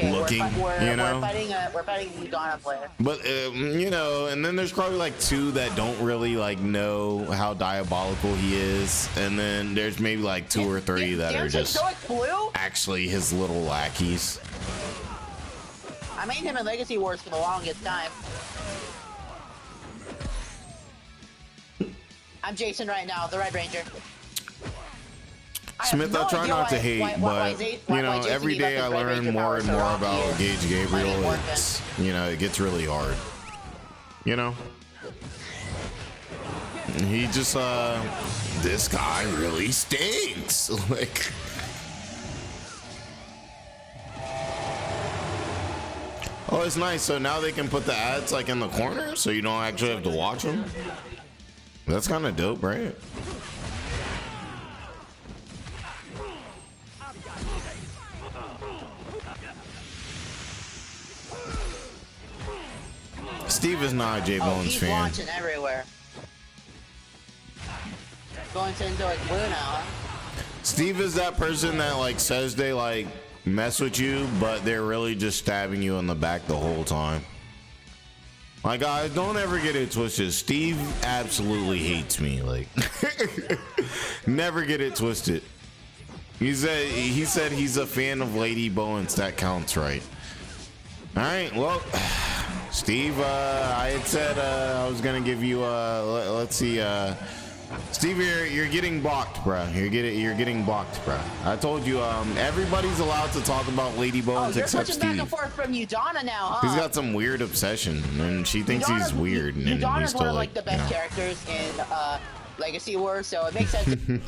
looking, you know. We're fighting a Uganda player. But you know, and then there's probably like 2 that don't really like know how diabolical he is, and then there's maybe like 2 or 3 that are just actually his little lackeys. I made him in Legacy Wars for the longest time. I'm Jason right now, the Red Ranger. Smith, I try not to hate, but you know, every day I learn more and more about Gage Gabriel. It's, you know, it gets really hard. You know, he just this guy really stinks. Like, oh, it's nice. So now they can put the ads like in the corner, so you don't actually have to watch them. That's kind of dope, right? Steve is not a JBowens he's fan. launching everywhere. Going to enjoy blue now, huh? Steve is that person that like says they like mess with you, but they're really just stabbing you in the back the whole time. My guys, don't ever get it twisted. Steve absolutely hates me. Like, never get it twisted. He said he's a fan of Lady Bowens. That counts, right? All right. Well, Steve, I had said I was gonna give you. Let's see. Steve, you're getting blocked, bruh. You're getting blocked, bruh. I told you, everybody's allowed to talk about Lady Bowens except Steve. You're switching back and forth from Udonna now, huh? He's got some weird obsession, and she thinks he's weird. And Udonna's he's still one of like the best characters in Legacy Wars, so it makes sense.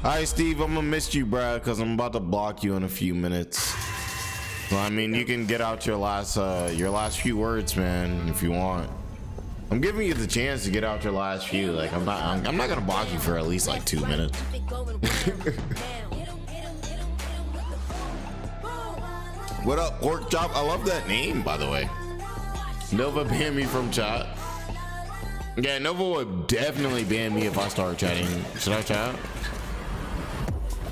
All right, Steve, I'm gonna miss you, bruh, because I'm about to block you in a few minutes. So, I mean, you can get out your last few words, man, if you want. I'm giving you the chance to get out your last few. Like, I'm not gonna block you for at least like 2 minutes. What up, Pork Chop? I love that name, by the way. Nova banned me from chat. Yeah, Nova would definitely ban me if I start chatting. Should I chat?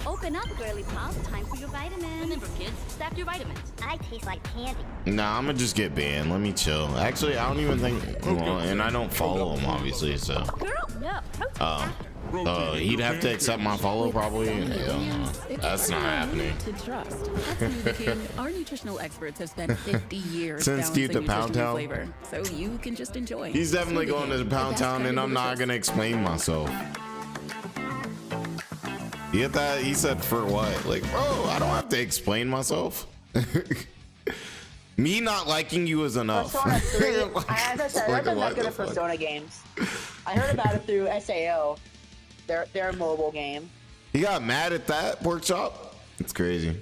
Open up, girly pop. Time for your vitamins. Remember, kids, stack your vitamins. I taste like candy. Nah, I'm gonna just get banned. Let me chill. Actually, I don't even think. Well, and I don't follow him, obviously. So. He'd have to accept my follow, probably. Hell no. That's not happening. To trust. Our nutritional experts have spent 50 years Since Steve to Pound Town, flavor, so you can just enjoy. He's definitely going to Pound Town, and I'm not gonna explain myself. You get that? He said, for what? Like, bro, I don't have to explain myself. Me not liking you is enough. Persona 3, as I said, I'm not good at Persona games. I heard about it through SAO, their mobile game. He got mad at that, Pork Chop? It's crazy.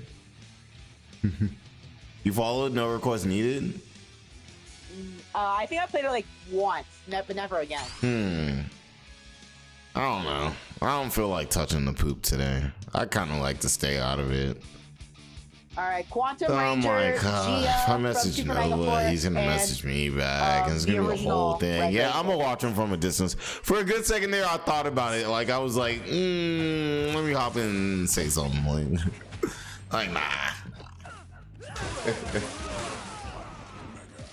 You followed, no request needed? I think I played it like once, but never again. I don't know. I don't feel like touching the poop today. I kind of like to stay out of it. All right, Quantum Oh Ranger, my god! If I Gia message from Super Nova, Megaforce, he's gonna message me back, and it's gonna be the whole thing. Yeah, I'm gonna watch him from a distance. For a good second there, I thought about it. Like I was like, let me hop in and say something. Like nah.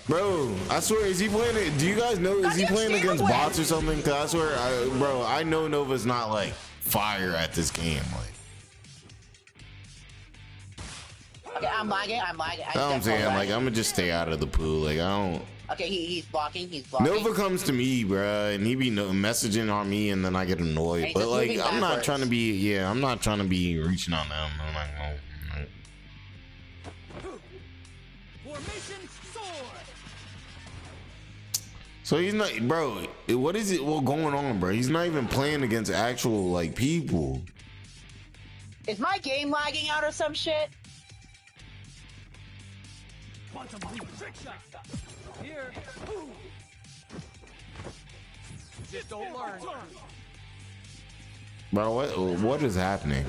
Bro, I swear, is he playing it? Do you guys know? Is he playing against bots or something? Cause I swear, bro, I know Nova's not like fire at this game. Like. Okay, I'm lagging. That's what I'm saying. Like, I'm gonna just stay out of the pool. Like, I don't. Okay, he's blocking. Nova comes to me, bruh, and he be messaging on me, and then I get annoyed. But like, I'm not trying to be. Yeah, I'm not trying to be reaching on them. I'm like, no. Formation sword. So he's not, bro. What is it? What going on, bro? He's not even playing against actual like people. Is my game lagging out or some shit? Quantum leap trick shot stuff. Here. Just don't learn. Bro, what is happening?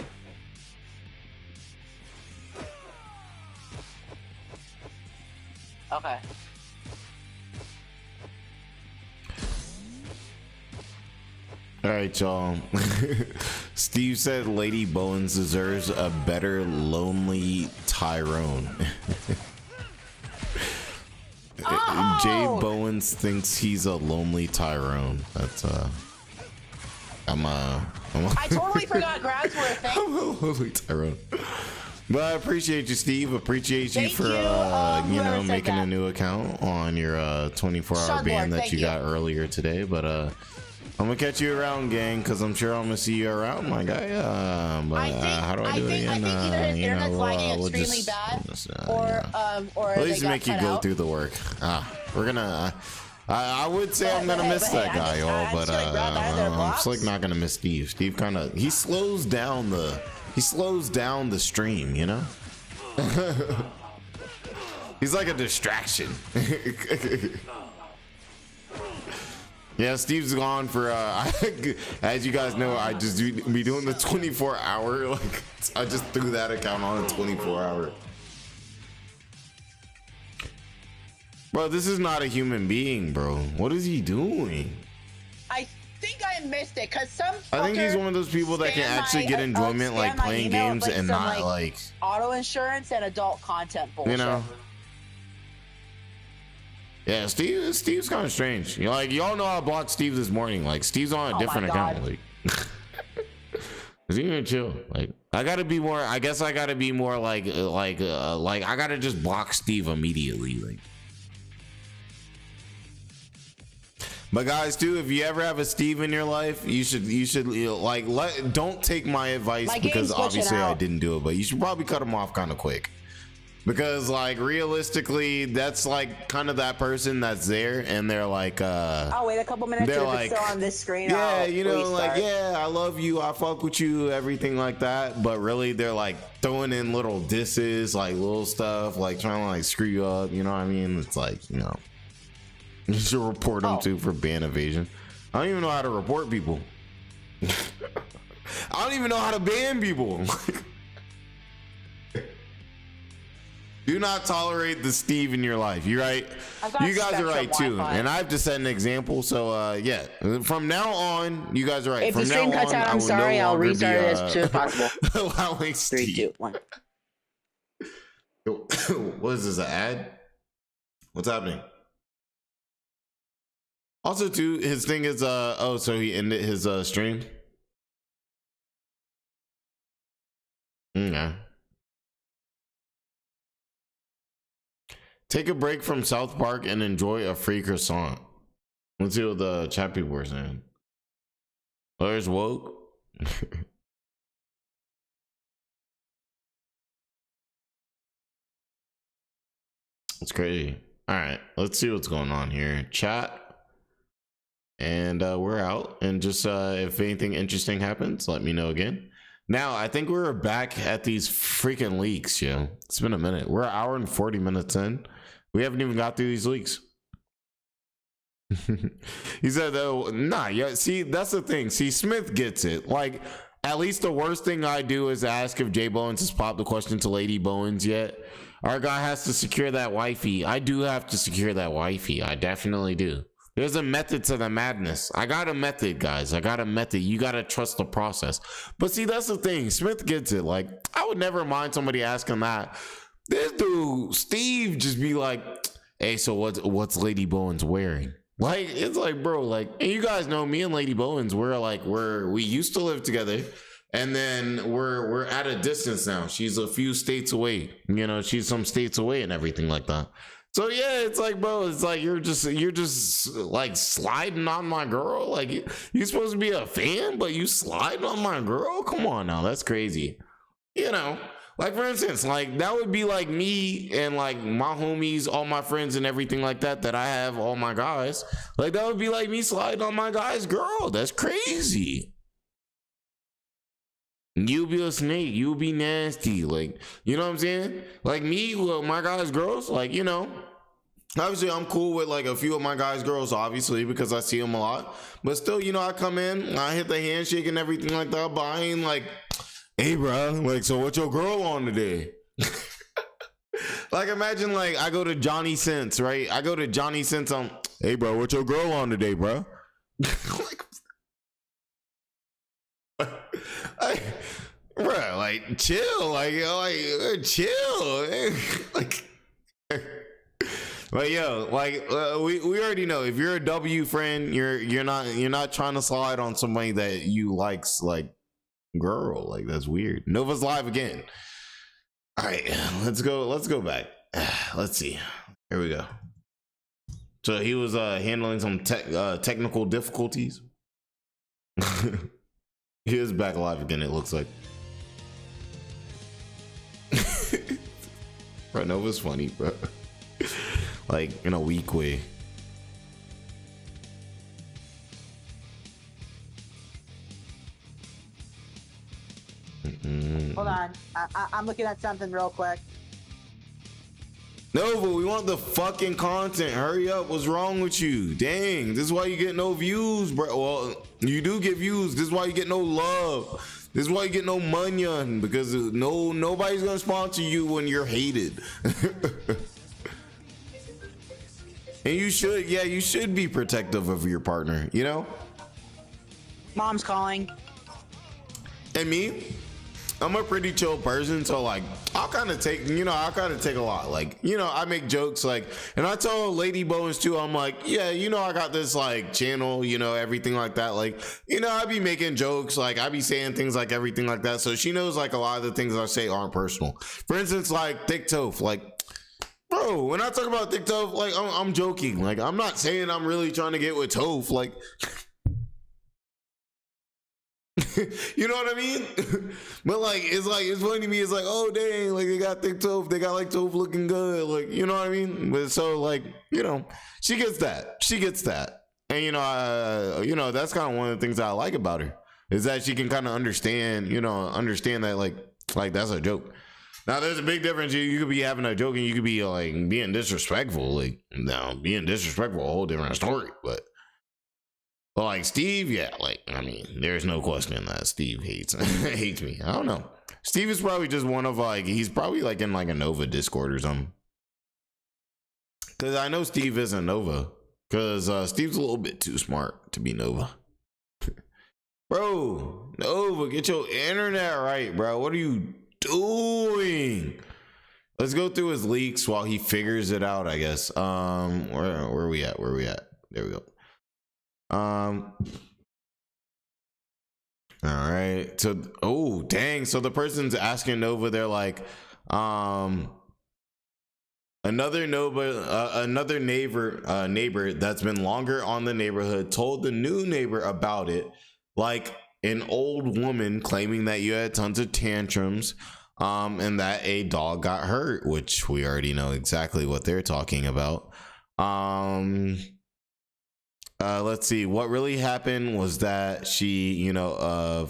Okay. All right, y'all. Steve said Lady Bowens deserves a better lonely Tyrone. Oh! JBowens thinks he's a lonely Tyrone. That's I totally forgot grabs were a thing. I'm a lonely Tyrone. But I appreciate you, Steve. Appreciate you for making a new account on your 24-hour ban that you got earlier today. But I'm gonna catch you around, gang, because I'm sure I'm gonna see you around, my guy. How do I do it again? I think either his internet's lagging extremely bad, or at least make you go through the work. We're gonna. I would say I'm gonna miss that guy, y'all, but I'm still not gonna miss Steve. Steve kind of he slows down the stream, you know. He's like a distraction. Yeah, Steve's gone for as you guys know, I just be doing the 24-hour. Like I just threw that account on a 24-hour. Bro, this is not a human being, bro. What is he doing? I think I missed it because some. I think he's one of those people that can actually get enjoyment like playing games and not like auto insurance and adult content bullshit. You know. Yeah, Steve's kind of strange. You know, like, y'all know I blocked Steve this morning. Like, Steve's on a different account. Like, is he gonna chill? Like, I gotta be more. I guess I gotta be more like I gotta just block Steve immediately. Like, but guys, too, if you ever have a Steve in your life, you should like don't take my advice because obviously I didn't do it, but you should probably cut him off kind of quick. Because like realistically, that's like kind of that person that's there, and they're like, I'll wait a couple minutes if it's still on this screen. Yeah, you know, restart. like, yeah, I love you, I fuck with you, everything like that. But really, they're like throwing in little disses, like little stuff, like trying to like screw you up. You know what I mean? It's like, you know, you should report them too for ban evasion. I don't even know how to report people. I don't even know how to ban people. Do not tolerate the Steve in your life. You're right. You guys are right too. Wi-Fi. And I have to set an example. So yeah, from now on, you guys are right. If from the stream cuts out, I'm sorry. I'll restart it as soon as possible. Allowing Steve. 3, 2, 1. What is this? An ad? What's happening? Also, too, his thing is oh, so he ended his stream. Yeah. Take a break from South Park and enjoy a free croissant. Let's see what the chat people are saying. Oh, there's woke. It's crazy. All right, let's see what's going on here. Chat. And we're out. And just if anything interesting happens, let me know again. Now, I think we're back at these freaking leaks, yo. It's been a minute. We're an hour and 40 minutes in. We haven't even got through these leaks. He said, though, nah, yeah, see, that's the thing. See, Smith gets it. Like, at least the worst thing I do is ask if JBowens has popped the question to Lady Bowens yet. Our guy has to secure that wifey. I do have to secure that wifey. I definitely do. There's a method to the madness. I got a method, guys. I got a method. You got to trust the process. But see, that's the thing. Smith gets it. Like, I would never mind somebody asking that. This dude, Steve, just be like, hey, so what's Lady Bowens wearing? Like, it's like, bro, like, and you guys know me and Lady Bowens, we used to live together. And then we're at a distance now. She's a few states away. You know, she's some states away and everything like that. So yeah, it's like, bro, it's like you're just like sliding on my girl. Like, you're supposed to be a fan, but you sliding on my girl? Come on now, that's crazy. You know, like, for instance, like, that would be like me and like my homies, all my friends and everything like that I have, all my guys. Like, that would be like me sliding on my guy's girl. That's crazy. You be a snake, you be nasty, like, you know what I'm saying? Like me, well, my guys' girls, like, you know, obviously I'm cool with like a few of my guys' girls, obviously, because I see them a lot. But still, you know, I come in, I hit the handshake and everything like that, but I ain't like, hey, bro, like, so what your girl on today? Like, imagine, like, I go to Johnny Sins, right? I go to Johnny Sins on, hey, bro, what your girl on today, bro? Like, bro, like, chill, like chill, like, but yo, like, we already know if you're a W friend, you're not trying to slide on somebody that you likes, like, girl, like, that's weird. Nova's live again. All right, let's go back. Let's see. Here we go. So he was handling some technical difficulties. He is back alive again, it looks like. Bro, Nova's funny, bro. Like, in a weak way. Hold on. I'm looking at something real quick. Nova, we want the fucking content. Hurry up. What's wrong with you? Dang, this is why you get no views, bro. Well, you do get views. This is why you get no love. This is why you get no money on, because nobody's gonna sponsor you when you're hated. And you should be protective of your partner, you know? Mom's calling. And me? I'm a pretty chill person, so like I'll kind of take, I'll kind of take a lot. Like, I make jokes like, and I tell Lady Bowens too, I'm like, yeah, I got this like channel, everything like that. Like, I be making jokes, like I be saying things like everything like that. So she knows like a lot of the things I say aren't personal. For instance, like thick toph, like, bro, when I talk about thick toph, like I'm joking. Like I'm not saying I'm really trying to get with toph, like. You know what I mean? But like it's funny to me. It's like, oh dang, like they got thick toph, they got like toph looking good, like, you know what I mean? But so like, she gets that, and that's kind of one of the things that I like about her, is that she can kind of understand that like that's a joke. Now there's a big difference. You could be having a joke and you could be like being disrespectful. Like, now being disrespectful, a whole different story. But like Steve, yeah, like, I mean, there's no question that Steve hates me. I don't know. Steve is probably just one of like, he's probably like in like a Nova Discord or something. Cause I know Steve isn't Nova. Cause Steve's a little bit too smart to be Nova. Bro, Nova, get your internet right, bro. What are you doing? Let's go through his leaks while he figures it out, I guess. Where are we at? There we go. All right. So, oh dang. So the person's asking Nova. They're like, another neighbor that's been longer on the neighborhood told the new neighbor about it, like an old woman claiming that you had tons of tantrums, and that a dog got hurt, which we already know exactly what they're talking about. Let's see. What really happened was that she, I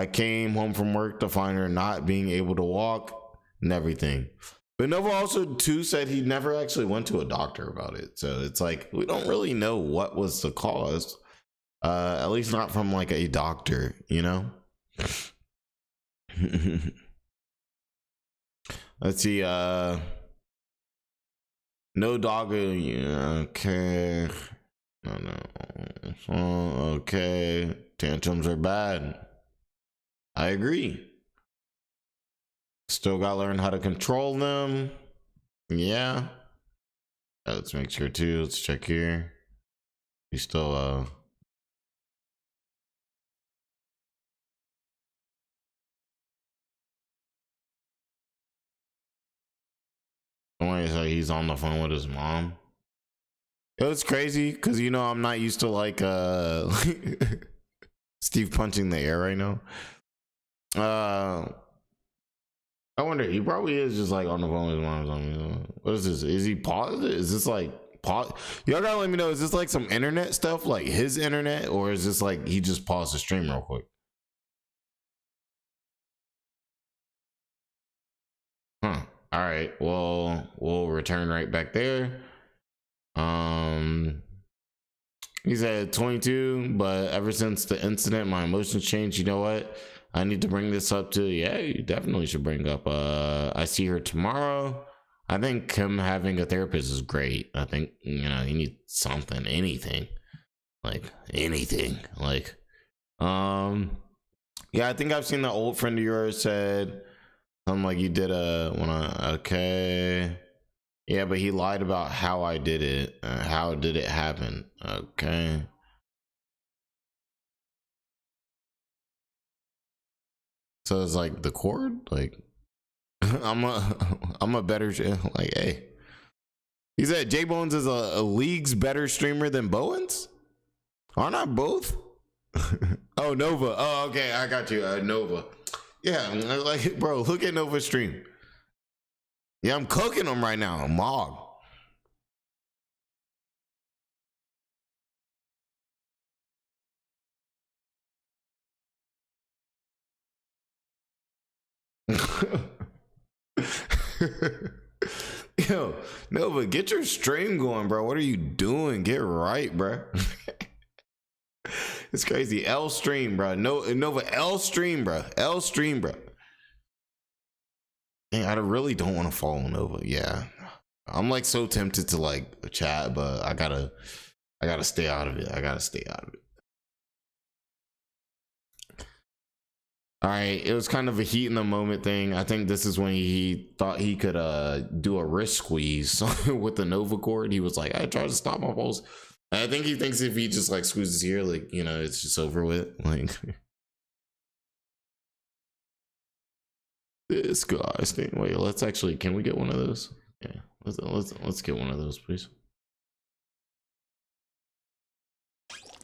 came home from work to find her not being able to walk and everything. But Nova also too said he never actually went to a doctor about it. So it's like, we don't really know what was the cause. At least not from like a doctor, Let's see. No dog. Okay. No. Okay. Tantrums are bad. I agree. Still gotta learn how to control them. Yeah. Let's make sure too. Let's check here. He's still Somebody say he's on the phone with his mom. It was crazy because I'm not used to like Steve punching the air right now. I wonder, he probably is just like on the phone with his mom or something. What is this? Is he paused it? Is this like pause? Y'all gotta let me know. Is this like some internet stuff, like his internet, or is this like he just paused the stream real quick? Huh. All right. Well, we'll return right back there. He said 22, but ever since the incident, my emotions changed. You know what? I need to bring this up to, yeah, you definitely should bring up. I see her tomorrow. I think him having a therapist is great. I think, he needs something, anything. Like, anything. Like, yeah, I think I've seen the old friend of yours said something like you did okay. Yeah, but he lied about how I did it. How did it happen? Okay. So it's like the cord, like I'm a better, like, hey. He said JBowens is a league's better streamer than Bowens? Aren't I both? Oh, Nova. Oh, okay, I got you. Nova. Yeah, like, bro, look at Nova's stream. Yeah, I'm cooking them right now. Mog. Yo, Nova, get your stream going, bro. What are you doing? Get right, bro. It's crazy. L stream, bro. No, Nova, L stream, bro. L stream, bro. Man, I really don't want to follow Nova. Yeah, I'm like so tempted to like chat, but I gotta stay out of it. I gotta stay out of it. All right, it was kind of a heat in the moment thing. I think this is when he thought he could do a wrist squeeze with the Nova cord. He was like, I tried to stop my pulse. I think he thinks if he just like squeezes here, like, you know, it's just over with. Like this guy's thing. Wait, let's actually, can we get one of those? Yeah, let's get one of those, please.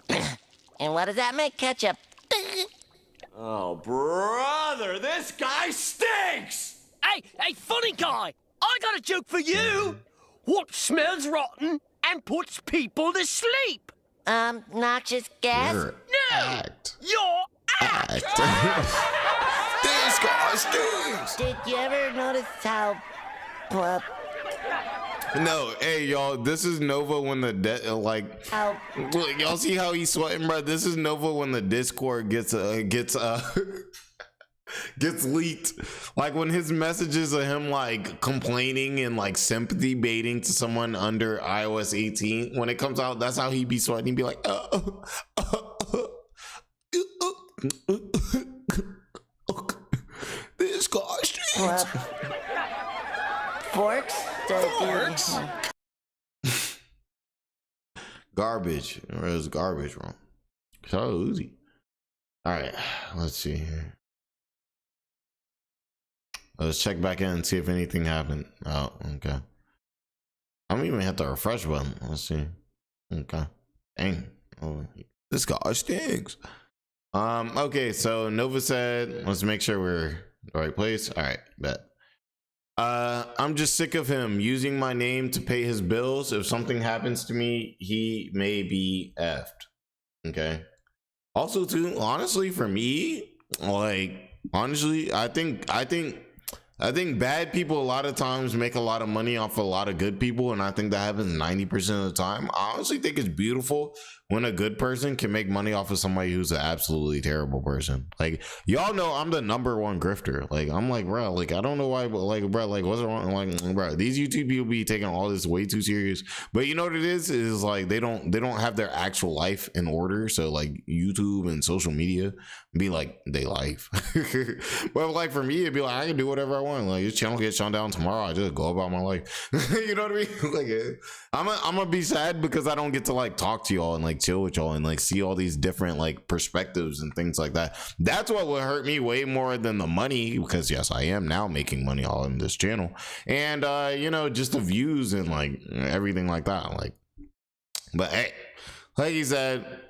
And what does that make ketchup? Oh, brother, this guy stinks! Hey, funny guy! I got a joke for you! What smells rotten and puts people to sleep? Noxious gas? Your act. Your act! This guy stinks! Did you ever notice how... No, hey y'all, this is Nova when the like, look, y'all see how he's sweating, bro? This is Nova when the Discord gets leaked. Like when his messages of him like complaining and like sympathy baiting to someone under iOS 18, when it comes out, that's how he be sweating. He'd be like, this guy stinks. Forks? Forks? Garbage. There's garbage wrong. So easy. All right, let's see here. Let's check back in and see if anything happened. Oh, okay. I don't even hit the refresh button. Let's see. Okay. Dang. Oh, this guy stinks. Okay, so Nova said, let's make sure we're in the right place. All right, bet. I'm just sick of him using my name to pay his bills. If something happens to me, he may be effed. Okay. Also, too, honestly, for me, like, honestly, I think bad people a lot of times make a lot of money off a lot of good people, and I think that happens 90% of the time. I honestly think it's beautiful when a good person can make money off of somebody who's an absolutely terrible person. Like, y'all know I'm the #1 grifter. Like, I'm like, bro, like, I don't know why, but like, bro, like, what's wrong? Like, bro, these YouTube people be taking all this way too serious. But you know what it is like they don't have their actual life in order. So like YouTube and social media be like they life. But like for me, it'd be like I can do whatever I want. Like this channel gets shut down tomorrow, I just go about my life. You know what I mean? Like I'm gonna be sad because I don't get to like talk to y'all and like chill with y'all and like see all these different like perspectives and things like that. That's what would hurt me way more than the money, because yes, I am now making money all in this channel, and you know, just the views and like everything like that. Like, but hey, like he said,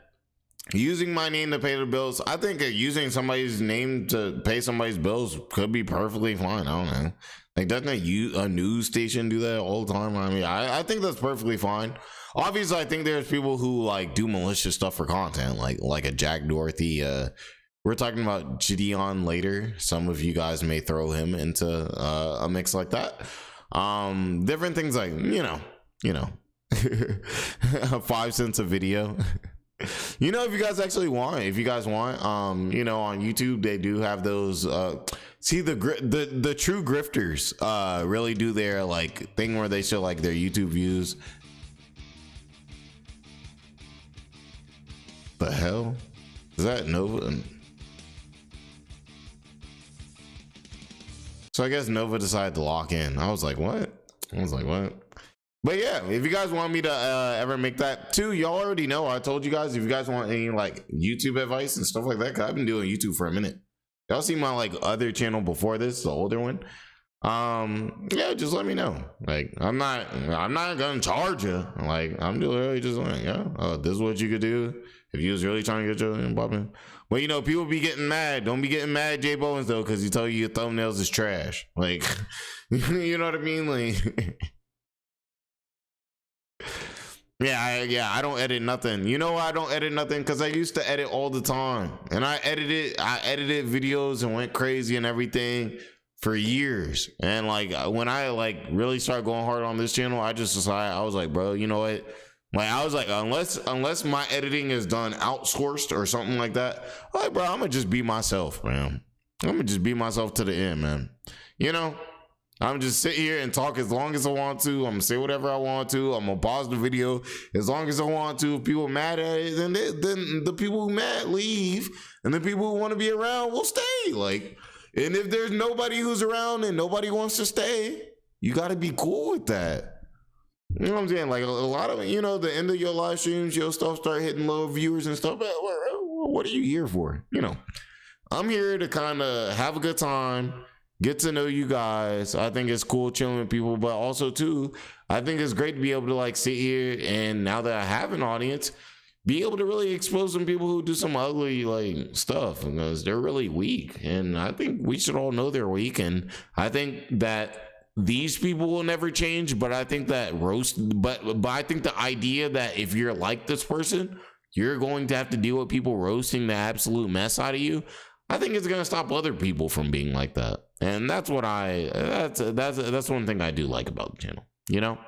using my name to pay the bills, I think that using somebody's name to pay somebody's bills could be perfectly fine. I don't know. Like, doesn't a news station do that all the time? I mean, I think that's perfectly fine. Obviously, I think there's people who like do malicious stuff for content, like a Jack Dorothy. We're talking about JiDion later. Some of you guys may throw him into a mix like that. Different things like, you know, 5 cents a video. You know, if you guys want, you know, on YouTube, they do have those, see the true grifters, really do their like thing where they show like their YouTube views. The hell is that? Nova? So I guess Nova decided to lock in. I was like, what? But yeah, if you guys want me to ever make that too, y'all already know. I told you guys, if you guys want any like YouTube advice and stuff like that, 'cause I've been doing YouTube for a minute. Y'all see my like other channel before this, the older one. Yeah, just let me know. Like, I'm not gonna charge you. Like, I'm really just like, yeah, this is what you could do if you was really trying to get your popping. But you know, people be getting mad. Don't be getting mad, JBowens, though, because he tell you your thumbnails is trash. Like, you know what I mean? Like, yeah, I don't edit nothing. You know why I don't edit nothing? Because I used to edit all the time, and I edited videos and went crazy and everything for years. And like when I like really started going hard on this channel, I just decided, I was like, bro, you know what? Like, I was like, unless my editing is done outsourced or something like that, like, bro, I'm gonna just be myself, man. I'm gonna just be myself to the end, man. You know, I'm just sit here and talk as long as I want to. I'm gonna say whatever I want to. I'm gonna pause the video as long as I want to. If people are mad at it, then the people who mad leave, and the people who want to be around will stay. Like, and if there's nobody who's around and nobody wants to stay, you got to be cool with that. You know what I'm saying? Like a lot of, you know, the end of your live streams, your stuff start hitting low viewers and stuff. But what are you here for? You know, I'm here to kind of have a good time. Get to know you guys. I think it's cool chilling with people, but also too, I think it's great to be able to like sit here and now that I have an audience, be able to really expose some people who do some ugly like stuff because they're really weak. And I think we should all know they're weak. And I think that these people will never change, but I think that but I think the idea that if you're like this person, you're going to have to deal with people roasting the absolute mess out of you. I think it's gonna stop other people from being like that, and that's what that's one thing I do like about the channel, you know.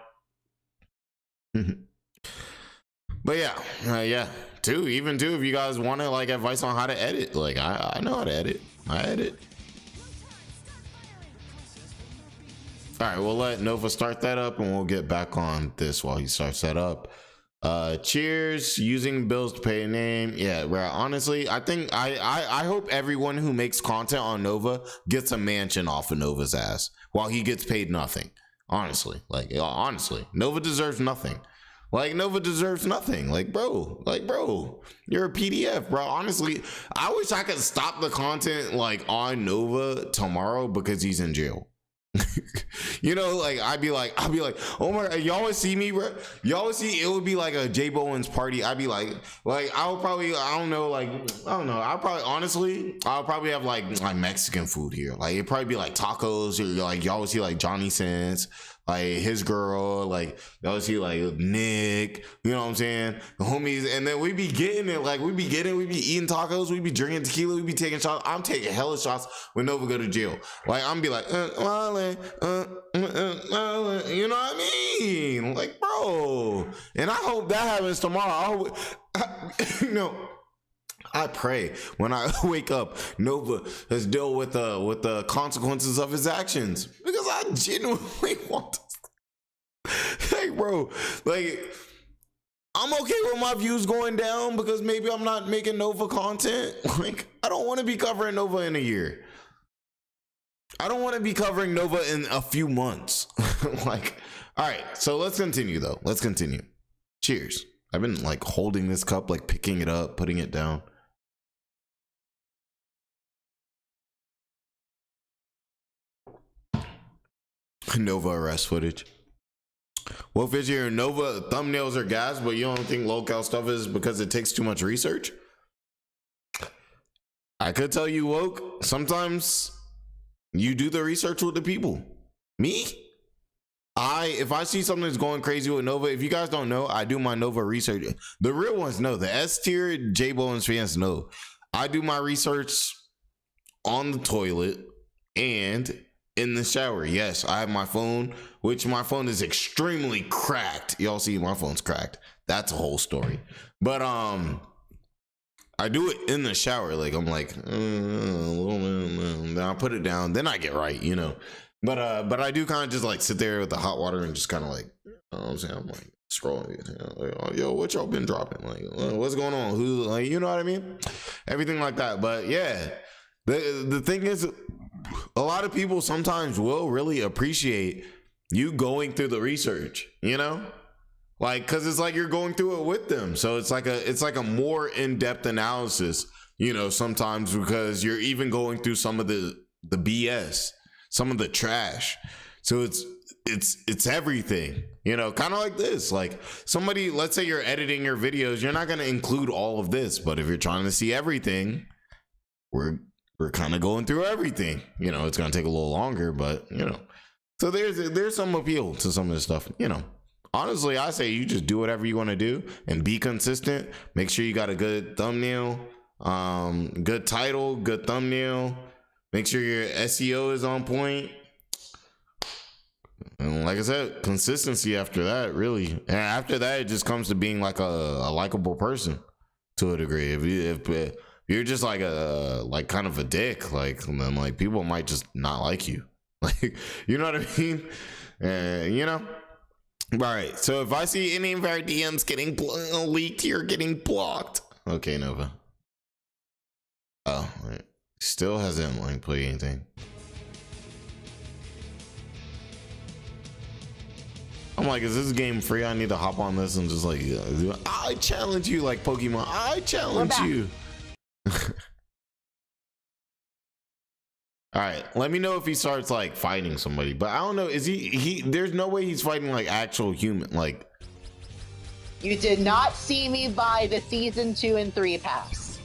But yeah, even if you guys want to like advice on how to edit, like I know how to edit. I edit. All right, we'll let Nova start that up, and we'll get back on this while he starts that up. Cheers, using bills to pay a name. Yeah, bro, honestly, I think I hope everyone who makes content on Nova gets a mansion off of Nova's ass while he gets paid nothing. Honestly, Nova deserves nothing. Like, Nova deserves nothing. Like, bro, you're a PDF, bro. Honestly, I wish I could stop the content like on Nova tomorrow because he's in jail. You know, like I'd be like, oh my God, y'all would see me, bro. Y'all would see it would be like a JBowens party. I'd be like I'll probably, I'll probably have like Mexican food here. Like it'd probably be like tacos, or like y'all would see like Johnny Sins, like his girl, like y'all would see like Nick, you know what I'm saying? The homies, and then we be getting it, like we be eating tacos, we be drinking tequila, we be taking shots. I'm taking hella shots when Nova go to jail. Like I'm be like, you know what I mean? Like, bro. And I hope that happens tomorrow. I pray when I wake up, Nova has dealt with the consequences of his actions, because I genuinely want to. Hey, bro, like I'm okay with my views going down because maybe I'm not making Nova content. Like I don't want to be covering Nova in a year. I don't want to be covering Nova in a few months. Like, all right, so let's continue though. Let's continue. Cheers. I've been like holding this cup, like picking it up, putting it down. Nova arrest footage. Well, if your Nova thumbnails are gas, but you don't think local stuff is because it takes too much research? I could tell you, woke, sometimes you do the research with the people. Me? If I see something that's going crazy with Nova, if you guys don't know, I do my Nova research. The real ones know. The S tier JBowens fans know. I do my research on the toilet and in the shower. Yes, I have my phone, which my phone is extremely cracked. Y'all see my phone's cracked. That's a whole story. But I do it in the shower. Like I'm like, then I put it down, then I get right, you know. But I do kind of just like sit there with the hot water and just kind of like, you know what I'm saying, I'm like scrolling, you know, like, oh, yo, what y'all been dropping? Like, what's going on? Who, like, you know what I mean? Everything like that. But yeah, the thing is, a lot of people sometimes will really appreciate you going through the research, you know, like, because it's like you're going through it with them. So it's like a more in-depth analysis, you know, sometimes, because you're even going through some of the BS, some of the trash. So it's everything, you know, kind of like this. Like somebody, let's say you're editing your videos, you're not going to include all of this, but if you're trying to see everything, we're kind of going through everything. You know, it's going to take a little longer, but, you know. So there's some appeal to some of this stuff, you know. Honestly, I say you just do whatever you want to do and be consistent. Make sure you got a good thumbnail, good title, good thumbnail. Make sure your SEO is on point. And like I said, consistency after that, really. And after that, it just comes to being like a likable person to a degree. If you're just like kind of a dick, like, then like people might just not like you, Like, you know what I mean? You know? All right. So if I see any of our DMs getting leaked, you're getting blocked. Okay, Nova. Oh, wait. Still hasn't like played anything. I'm like, is this game free? I need to hop on this and just like, I challenge you like Pokemon. I challenge you. All right, let me know if he starts like fighting somebody, but I don't know. Is he there's no way he's fighting like actual human. Like, You did not see me buy the season 2 and 3 pass.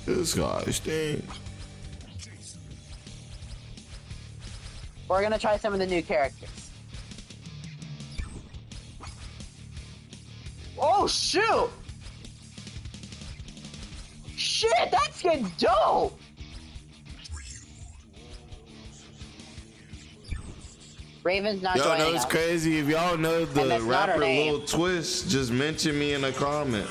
this guy stinks. We're gonna try some of the new characters. Oh shoot! Shit, that skin's dope! Raven's not joining Yo, no, it's us. crazy. If y'all know the that's not her rapper name. Lil Twist, just mention me in a comment.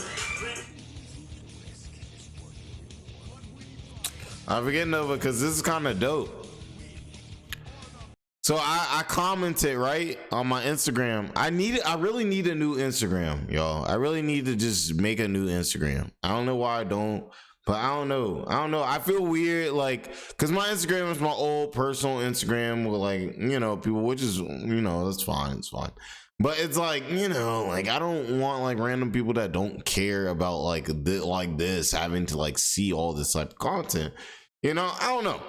I forget Nova because this is kind of dope. So I commented right on my Instagram. I really need a new Instagram, y'all. I really need to just make a new Instagram. I don't know why I don't, but I don't know. I feel weird, like, cause my Instagram is my old personal Instagram with like, you know, people, which is, you know, that's fine. It's fine. But it's like, you know, like I don't want like random people that don't care about like this having to like see all this type of content. You know, I don't know.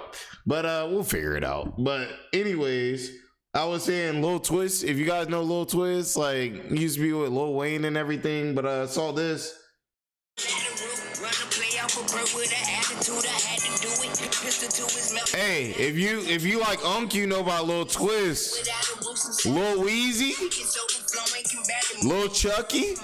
But we'll figure it out. But anyways, I was saying Lil Twist. If you guys know Lil Twist, like he used to be with Lil Wayne and everything. But I saw this. Hey, if you like you know about Lil Twist, Lil Weezy, Lil Chucky.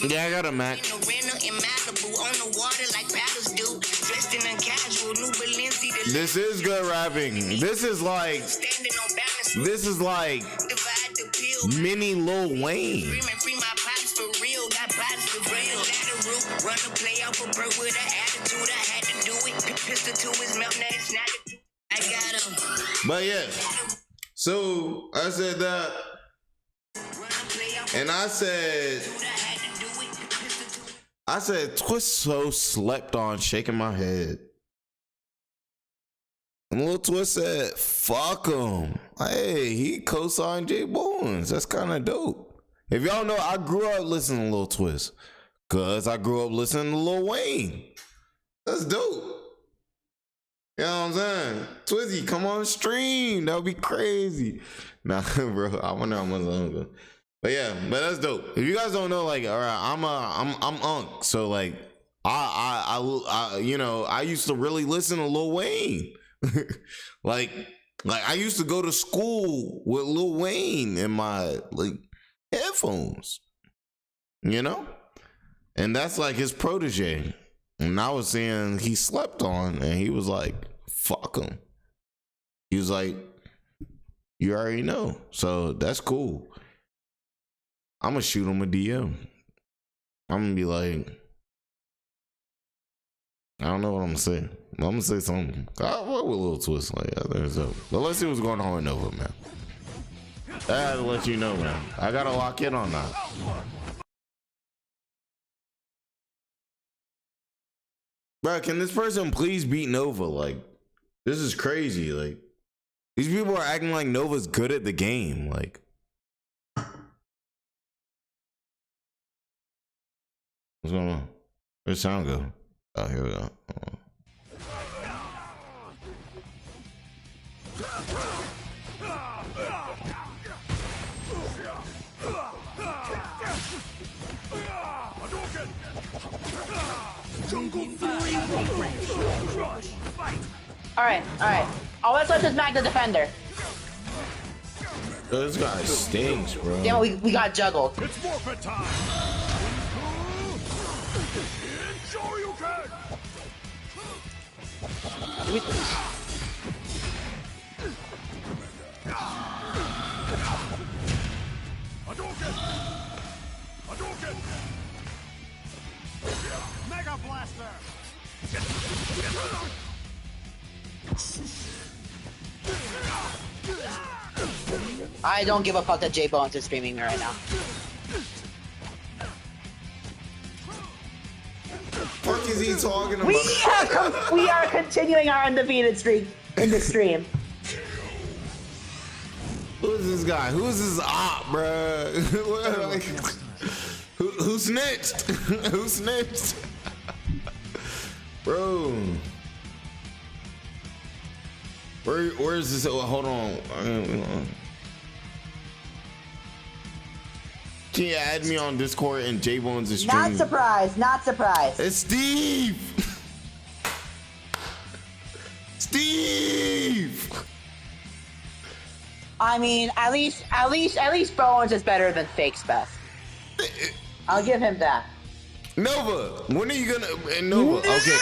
Yeah, I got a Mac. This is good rapping. This is like mini Lil Wayne. But yeah, so I said that, and I said Twist so slept on, shaking my head. And Lil Twist said, fuck him. Hey, he co-signed JBowens. That's kind of dope. If y'all know, I grew up listening to Lil Twist because I grew up listening to Lil Wayne. That's dope. You know what I'm saying? Twizzy, come on stream. That would be crazy. Nah, bro, I wonder how much longer. But yeah, but that's dope. If you guys don't know, like, all right, I'm Unk. So like, I you know, I used to really listen to Lil Wayne. like I used to go to school with Lil Wayne in my like headphones, you know, and that's like his protege. And I was saying he slept on, and he was like, "Fuck him." He was like, "You already know," so that's cool. I'm gonna shoot him a DM. I'm gonna be like, I don't know what I'm gonna say. I'm gonna say something. I work with a little twist like that. There's up. But let's see what's going on with Nova, man. I had to let you know, man. I gotta lock in on that. Bro, can this person please beat Nova? Like, this is crazy. Like, these people are acting like Nova's good at the game. Like, what's going on? Where'd sound go? Oh, here we go. Alright. Oh, let's let this Mag the defender. This guy stinks, bro. Damn it, we got juggled. It's forfeit time. Sure you can. Hadouken! Mega Blaster! I don't give a fuck that JBowens is streaming me right now. What is he talking about? We are continuing our undefeated streak in the stream. Who's this guy? Who's this op, bruh? Like, who snitched? Who snitched? Bro. Where is this? Oh, hold on. Can you add me on Discord and JBowens is streaming? Not surprised, not surprised. It's Steve! Steve! I mean, at least Bowens is better than Fake Speth. I'll give him that. Nova, when are you gonna? And Nova, okay.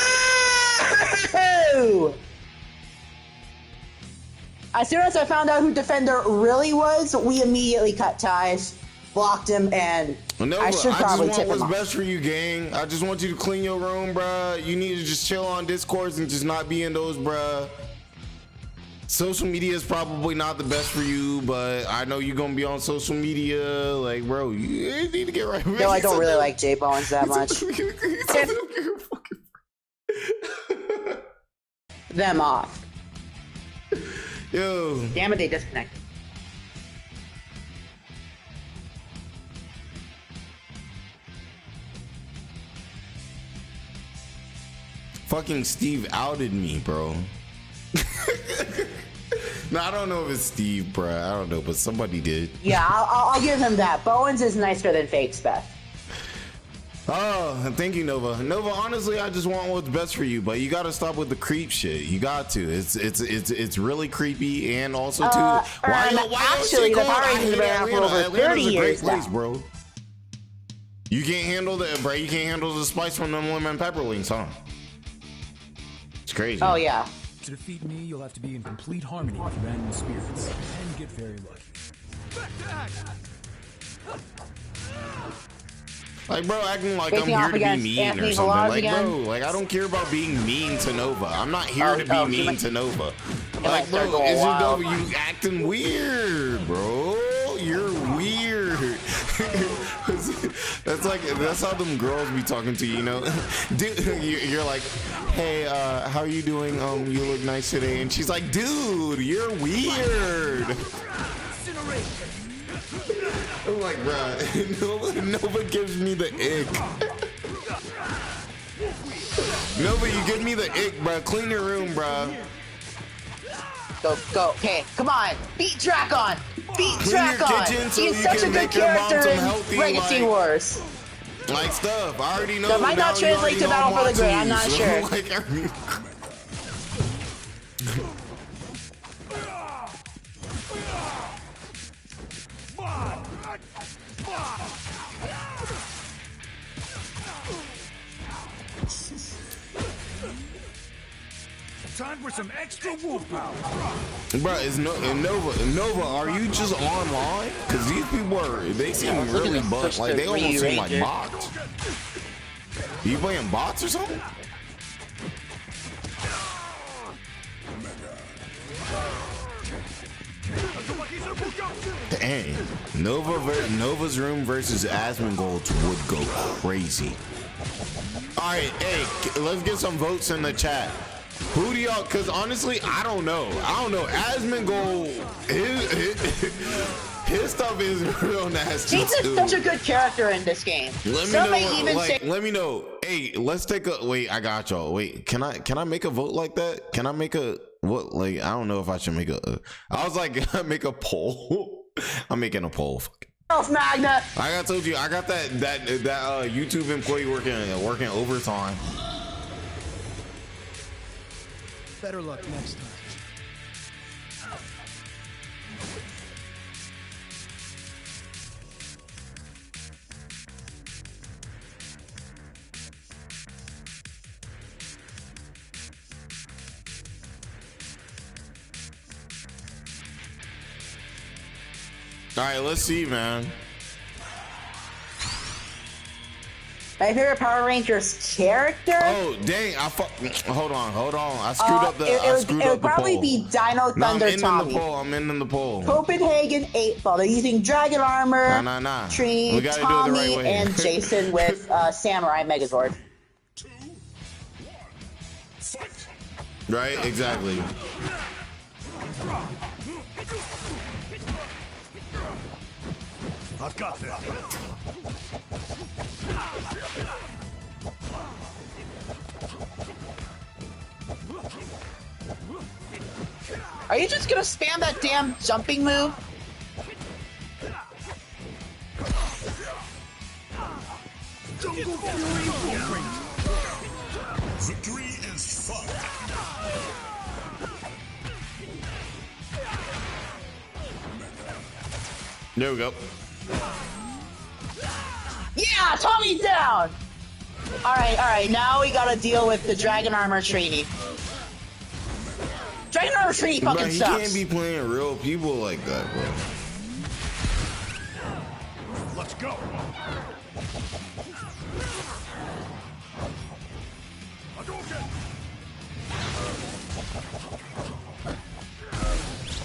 No! As soon as I found out who Defender really was, we immediately cut ties, blocked him, and Nova, I should probably just tip want him what's off. best for you, gang. I just want you to clean your room, bruh. You need to just chill on Discords and just not be in those, bruh. Social media is probably not the best for you, but I know you're gonna be on social media. Like, bro, you need to get right. No, I don't really like JBowens that much. Them off. Yo. Damn it, they disconnected. Fucking Steve outed me, bro. No, I don't know if it's Steve, bro. I don't know, but somebody did. Yeah, I'll give him that. Bowens is nicer than Fake Speth. Oh, thank you, Nova. Nova, honestly, I just want what's best for you, but you gotta stop with the creep shit. You got to. It's really creepy, and also too. Actually, the Power Rangers have been around for over 30 years now. Bro. You can't handle the, bro. You can't handle the spice from them lemon pepper wings, huh? It's crazy. Oh yeah. To defeat me, you'll have to be in complete harmony with random spirits and get very lucky. Like, bro, acting like Facing I'm off here to be against mean Anthony or something. Velaz Like, again. bro, like, I don't care about being mean to Nova. I'm not here to be mean to Nova. Like, bro, it's just Nova, you acting weird, bro. You're weird. that's how them girls be talking to you, you know? Dude, you're like, hey, how are you doing? You look nice today. And she's like, dude, you're weird. I'm like, bruh, Nova gives me the ick. Nova, you give me the ick, bruh. Clean your room, bruh. Go. Okay, come on. Beat Drakon. Beat Clean your Drakon. kitchen so He's you such can a good make your mom character some in healthy, Legacy like- Wars. Like stuff. I already know. That might not now you translate to already know Battle for the Grid. I'm not Matu, so, sure. like, Time for some extra wolf power. bro, is Nova, are you just online? Because these people they seem really butt. Like, they almost seem like bots. Are you playing bots or something? Dang. Nova's room versus Asmongold's would go crazy. Alright, hey, let's get some votes in the chat. Who do y'all, cause honestly, I don't know. Asmongold, his stuff is real nasty. He's just such a good character in this game. Let me know. Hey, let's take a wait. I got y'all. Wait, can I make a vote like that? Can I make a what? Like, I don't know if I should make a. I was like, make a poll. I'm making a poll. Magna. I told you, I got that YouTube employee working overtime. Better luck next time. All right, let's see, man. My favorite Power Rangers character? Oh, dang. Hold on. I screwed up the It would probably poll. be Dino Thunder Tommy. I'm in the poll. Copenhagen 8 Ball. They're using Dragon Armor, Nah. Trini, We gotta do it the Tommy, right way. and Jason with Samurai Megazord. Right? Exactly. I've got that. Are you just gonna spam that damn jumping move? Victory is fun. There we go. Yeah, Tommy's down! Alright, now we gotta deal with the Dragon Armor Trini. Dragon Armor Trini fucking He sucks. can't be playing real people like that, bro. Let's go.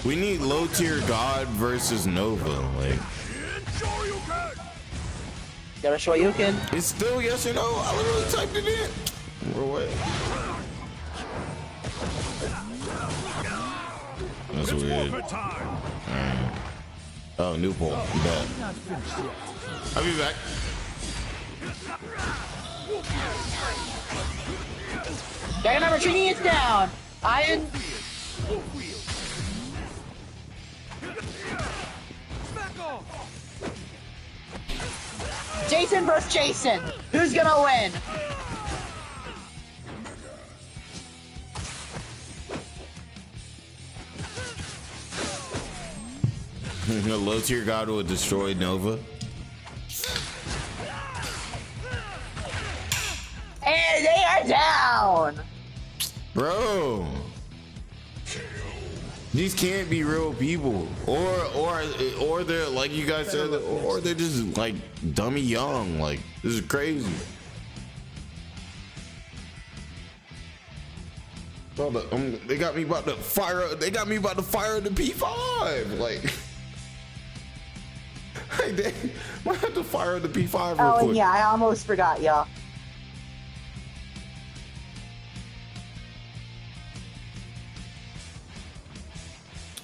We need low tier God versus Nova. Like, gotta show you can. It's still yes or no. I literally typed it in. Or what? That's weird. Alright. Oh, new poll. Bet. I'll be back. Dragon Armor Trini is down. Iron. Jason versus Jason. Who's gonna win? A low tier God will destroy Nova. And they are down. Bro. These can't be real people, or they're like you guys said, or they're just like dummy young. Like, this is crazy. Bro, they got me about to fire. They got me about to fire the P5. Like, they might have to fire the P5 real Oh, quick. and yeah, I almost forgot, y'all.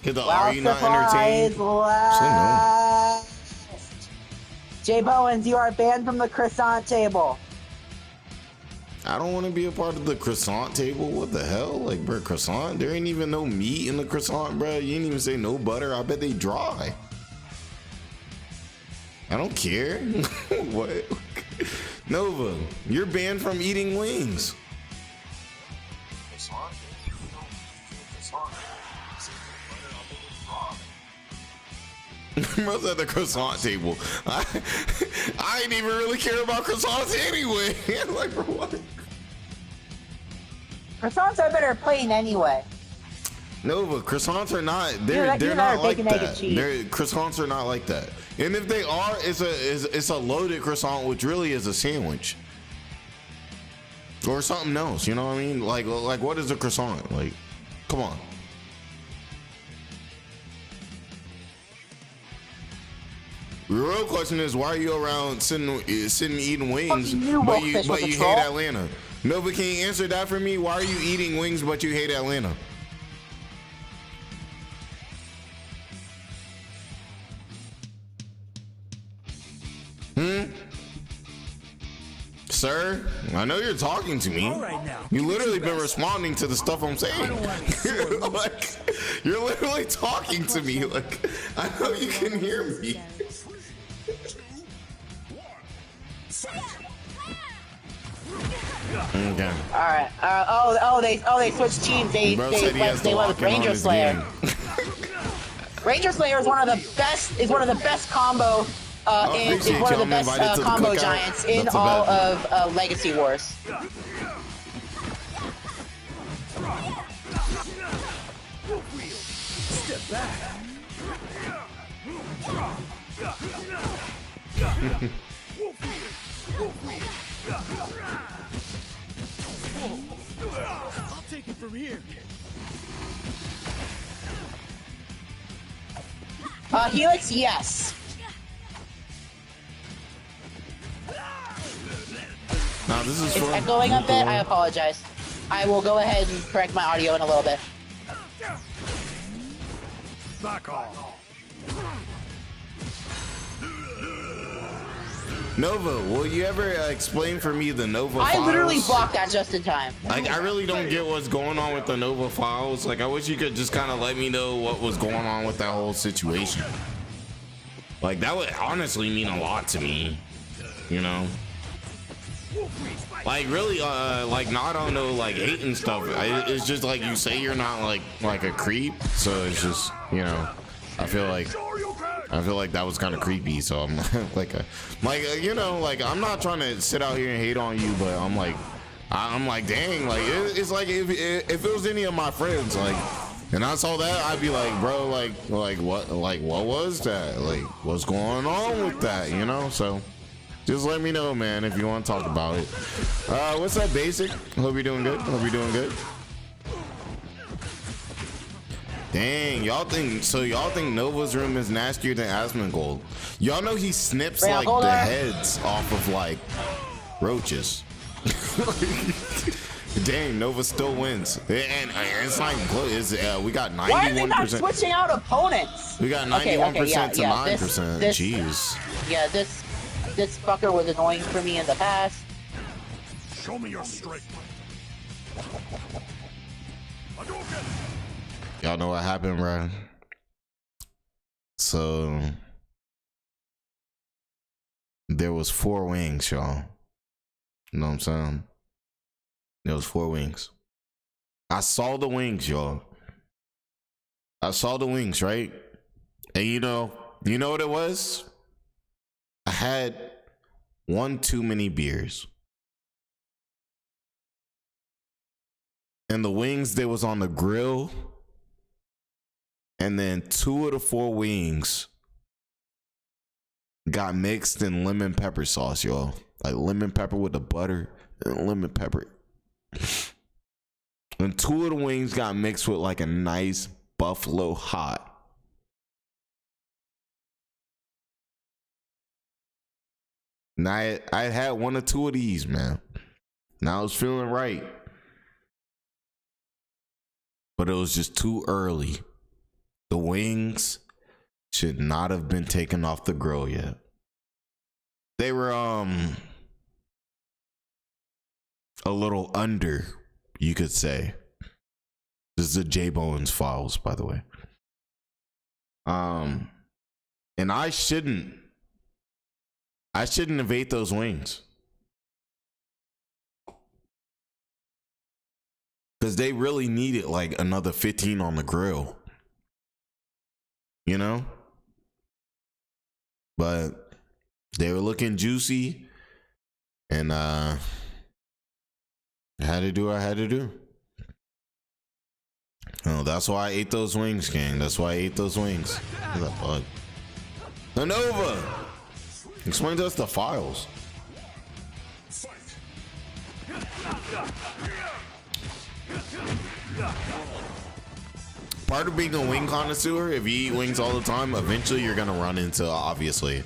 Hit the are you not entertained? JBowens, you are banned from the croissant table. I don't want to be a part of the croissant table. What the hell? Like, bro, croissant? There ain't even no meat in the croissant, bro. You didn't even say no butter. I bet they dry. I don't care. What? Nova, you're banned from eating wings. Bro's at the croissant table. I ain't even really care about croissants anyway. Like, bro, what? Croissants are better plain anyway. Nova, croissants are not. They're You're not not like bacon, egg, and that. cheese. Croissants are not like that. And if they are, it's a loaded croissant, which really is a sandwich or something else. You know what I mean? Like what is a croissant? Like, come on. The real question is, why are you around sitting eating wings, but you hate Atlanta? Nova, can you answer that for me? Why are you eating wings but you hate Atlanta? Sir, I know you're talking to me. You literally been responding to the stuff I'm saying. Like, you're literally talking to me. Like, I know you can hear me. Okay. All right. They switched teams. They went with Ranger Slayer. Ranger Slayer is one of the best combo. Is one of the best combo giants in all of Legacy Wars. Step back. I'll take it from here. Helix, yes. Now this is It's echoing a bit. I apologize. I will go ahead and correct my audio in a little bit. Back off. Nova, will you ever explain for me the Nova files? I literally blocked that just in time. Like, I really don't get what's going on with the Nova files. Like, I wish you could just kind of let me know what was going on with that whole situation. Like, that would honestly mean a lot to me, you know? Like, really, like, not on no, like, hate and stuff. It's just like you say you're not, like a creep. So it's just, you know, I feel like that was kind of creepy. So I'm like, you know, like, I'm not trying to sit out here and hate on you, but I'm like, dang, like, it's like if it was any of my friends, like, and I saw that, I'd be like, bro, like what was that? Like, what's going on with that? You know? So just let me know, man, if you want to talk about it. What's up, Basic? Hope you're doing good. Hope you're doing good. Dang, y'all think Nova's room is nastier than Asmongold? Y'all know he snips like the heads off of like roaches. Dang, Nova still wins, and it's like we got 91%. Why are they not switching out opponents? We got 91% to 9%. Jeez. Yeah, this fucker was annoying for me in the past. Show me your strength. Y'all know what happened, bro? So there was 4 wings, y'all. You know what I'm saying? There was 4 wings. I saw the wings, y'all. I saw the wings, right? And you know what it was? I had one too many beers. And the wings, they was on the grill. And then 2 of the 4 wings got mixed in lemon pepper sauce, y'all. Like lemon pepper with the butter and lemon pepper. And 2 of the wings got mixed with like a nice buffalo hot. Now I had 1 or 2 of these, man. Now I was feeling right. But it was just too early. The wings should not have been taken off the grill yet. They were a little under, you could say. This is the JBowens files, by the way. And I shouldn't have ate those wings. Because they really needed like another 15 on the grill. You know? But they were looking juicy. And I had to do what I had to do. Oh, that's why I ate those wings, gang. That's why I ate those wings. What's that bug? Nova! Explain to us the files. Part of being a wing connoisseur, if you eat wings all the time, eventually you're gonna run into, obviously,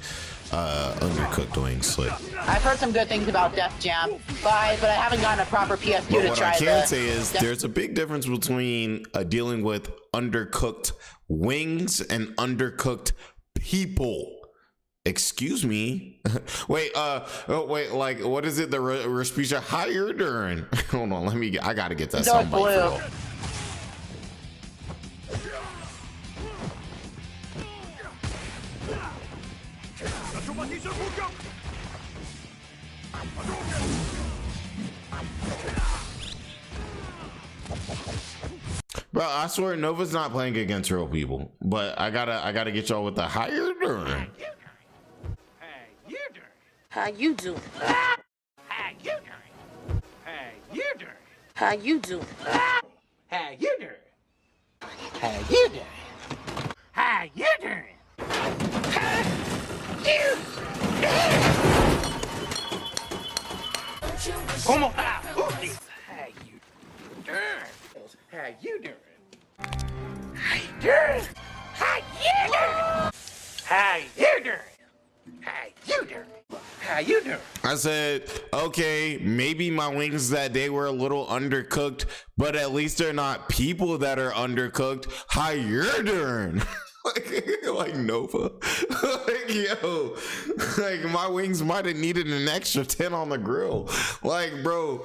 undercooked wings. Like, I've heard some good things about Def Jam, but I haven't gotten a proper PS2 to what try. I can say is there's a big difference between dealing with undercooked wings and undercooked people. Excuse me. Wait, like, what is it? The Respisha hired or? Hold on, I gotta get that soundbite for Bro, I swear Nova's not playing against real people, but I gotta get y'all with the hired or? How you doing? How you doing? How you doing? How you doing? How you doing? How you doing? How you doing? How you doing? How you doing? How you doing? How you doing? How you doing? How you doing? How you doing? I said, okay, maybe my wings that day were a little undercooked, but at least they're not people that are undercooked. How you're doing? like Nova. Like, yo, like my wings might have needed an extra 10 on the grill. Like, bro,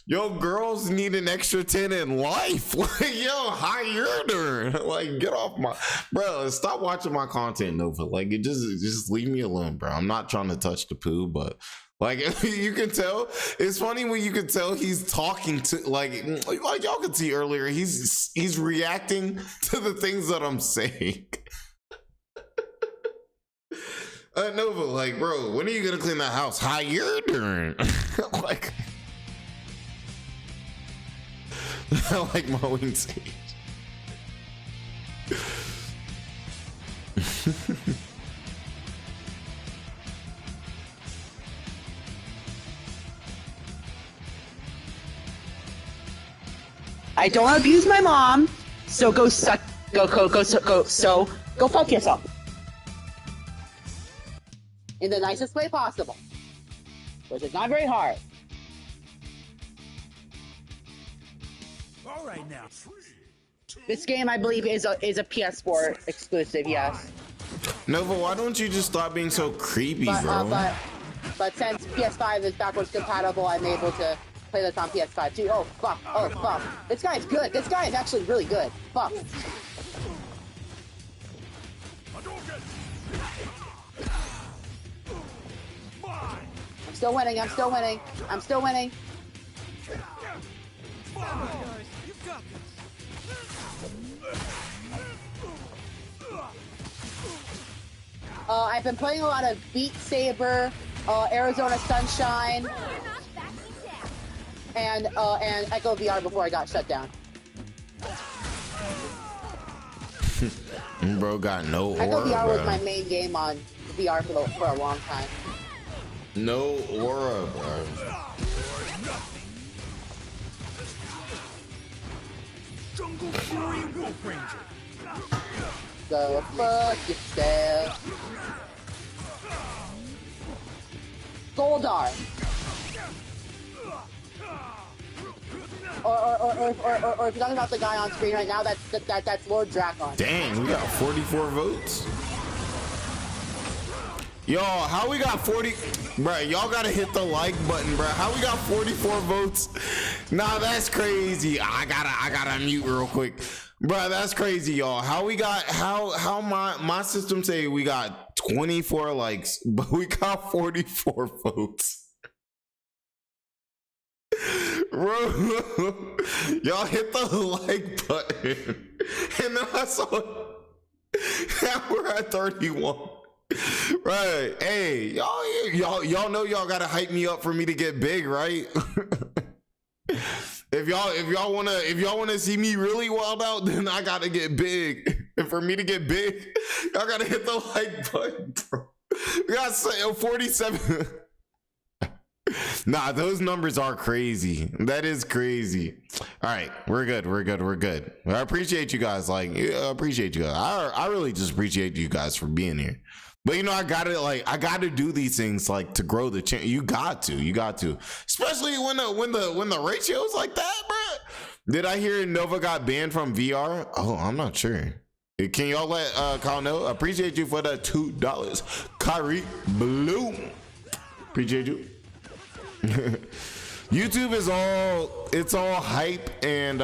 yo, girls need an extra 10 in life. Like, yo, how you're doing? Like, get off my, bro, stop watching my content, Nova. Like, it just leave me alone, bro. I'm not trying to touch the poo, but like you can tell, it's funny when you can tell he's talking to like y'all could see earlier, he's reacting to the things that I'm saying. Nova, like, bro, when are you gonna clean that house? How you're doing? Like, I like my wings. I don't abuse my mom, so go fuck yourself. In the nicest way possible. Which is not very hard. All right now. This game, I believe, is a PS4 exclusive, yes. Nova, why don't you just stop being so creepy, bro? But since PS5 is backwards compatible, I'm able to play this on PS5 too. Oh fuck, oh fuck. This guy's good. This guy is actually really good. Fuck. I'm still winning, I'm still winning. I'm still winning. I've been playing a lot of Beat Saber, Arizona Sunshine, and Echo VR before I got shut down. Bro got no aura. Echo VR bro. was my main game on VR for a long time. No aura, bro. Jungle Fury Wolf Ranger. Go fuck yourself. Goldar. Or if you're talking about the guy on screen right now, that's Lord Drakon. Dang, we got 44 votes. Yo, how we got 40? Bruh, y'all gotta hit the like button, bruh. How we got 44 votes? Nah, that's crazy. I gotta mute real quick. Bruh, that's crazy, y'all. How we got, how my system say we got 24 likes, but we got 44 votes. Bro, y'all hit the like button. And then I saw that we're at 31. Right. Hey, y'all know y'all gotta hype me up for me to get big, right? If y'all wanna see me really wild out, then I gotta get big. And for me to get big, y'all gotta hit the like button, bro. We got 47. Nah, those numbers are crazy. That is crazy. All right, we're good. I appreciate you guys. Like, I appreciate you guys. I really just appreciate you guys for being here. But you know, I gotta do these things like to grow the channel. You got to, especially when the ratio is like that, bro. Did I hear Nova got banned from VR? Oh, I'm not sure. Can y'all let Kyle know? Appreciate you for the $2, Kyrie Bloom. Appreciate you. YouTube is all hype and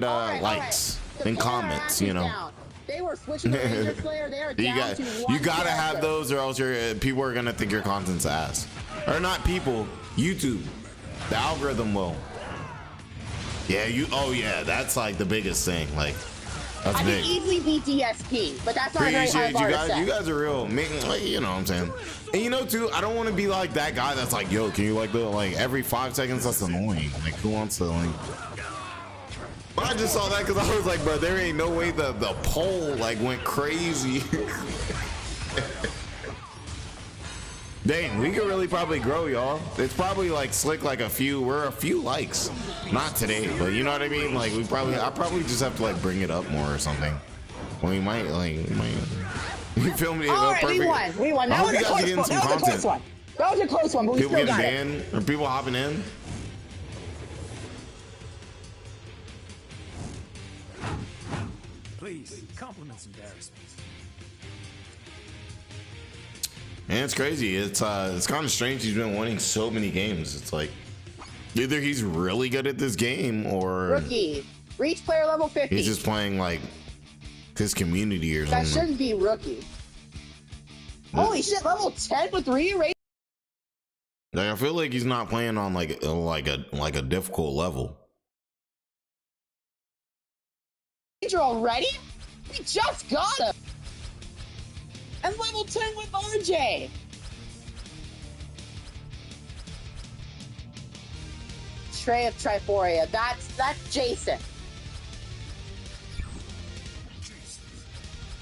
likes and comments, you know. Down. They were switching the Ranger Slayer. They are down to one. You gotta have character. those, or else people are gonna think your content's ass. Or not people, YouTube. The algorithm will. Yeah, oh yeah, that's like the biggest thing. Like, that's big. I can easily beat DSP, but that's not very high bar to set. You guys are real. Like, you know what I'm saying. And you know too, I don't want to be like that guy that's like, yo, can you like the every 5 seconds? That's annoying. Like, who wants to like? But I just saw that because I was like, bro, there ain't no way the poll like went crazy. Dang, we could really probably grow, y'all. It's probably like slick like we're a few likes. Not today, but you know what I mean? Like I probably just have to like bring it up more or something. Well, we might. You feel me? All right, we won. That was a close one. That was a close one, but we people still getting got banned or people hopping in. Please, compliments embarrass me. Man, it's crazy. It's kind of strange. He's been winning so many games. It's like either he's really good at this game or rookie. Reach player level 50. He's just playing like his community or something. That shouldn't be rookie. Holy shit! Level 10 with re-rate. Like I feel like he's not playing on like a difficult level. Ranger already? We just got him. And level 10 with RJ. Trey of Triforia. That's Jason.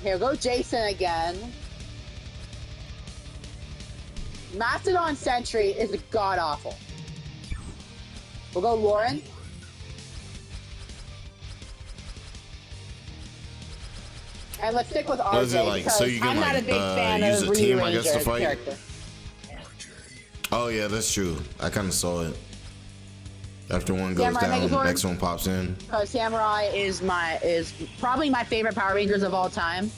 Here, go Jason again. Mastodon Sentry is god awful. We'll go Lauren. And let's stick with RJ. What is it like? So you can I'm not a big fan use of a team, I guess, to fight. Character. Oh yeah, that's true. I kind of saw it. After one goes down, the next one pops in. Because Samurai is probably my favorite Power Rangers of all time.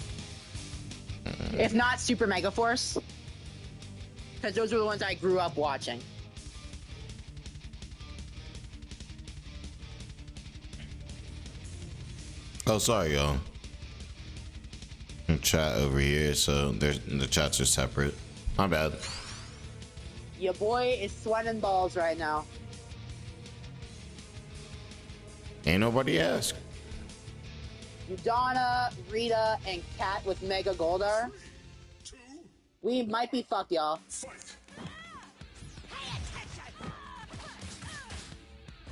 If not Super Mega Force. Because those were the ones I grew up watching. Oh, sorry, y'all. Chat over here, so the chats are separate. My bad. Your boy is sweating balls right now. Ain't nobody asked. Udana, Rita, and Kat with Mega Goldar. We might be fucked, y'all.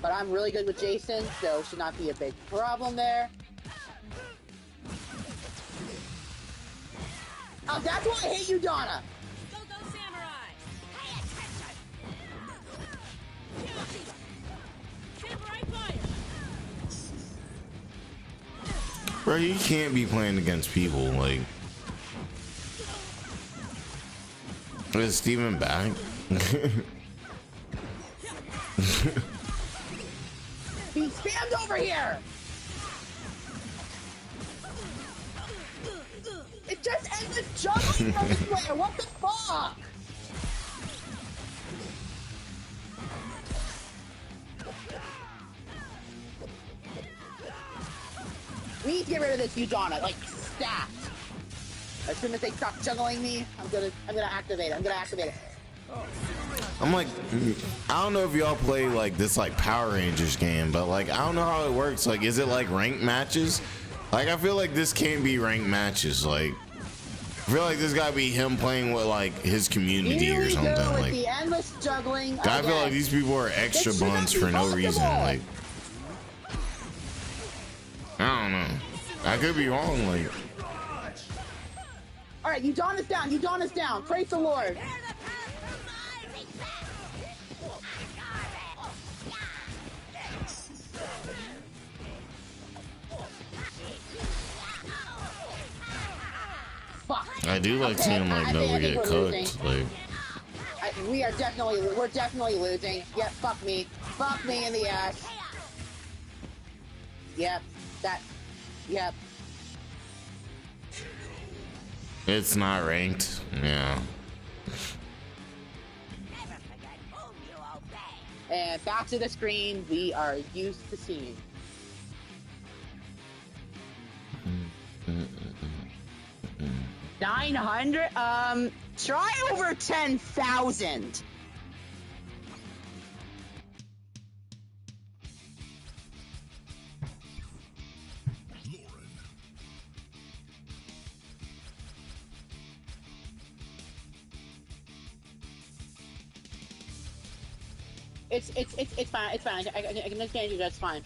But I'm really good with Jason, so should not be a big problem there. Oh, that's why I hate you, Donna. Go, Samurai! Pay attention! Samurai fire! Bro, you can't be playing against people, like... Is Steven back? He spammed over here! It just ended juggling from this player. What the fuck? We need to get rid of this Udana, like stat. As soon as they stop juggling me, I'm gonna activate it. I'm gonna activate it. I'm like, I don't know if y'all play like this like Power Rangers game, but like I don't know how it works. Like, is it like ranked matches? Like, I feel like this can't be ranked matches. Like, I feel like this gotta be him playing with like his community or something. With like, the endless juggling. I feel like these people are extra buns for no reason. Like, I don't know. I could be wrong. Like, all right, Udana's down. Udana's down. Praise the Lord. Fuck. I do like seeing like Nova get cooked. Like, we're definitely losing. Yep, fuck me in the ass. Yep, yep. it's not ranked. Yeah. And back to the screen we are used to seeing. $900. Try over 10,000. It's fine. It's fine. I can understand you. That's fine.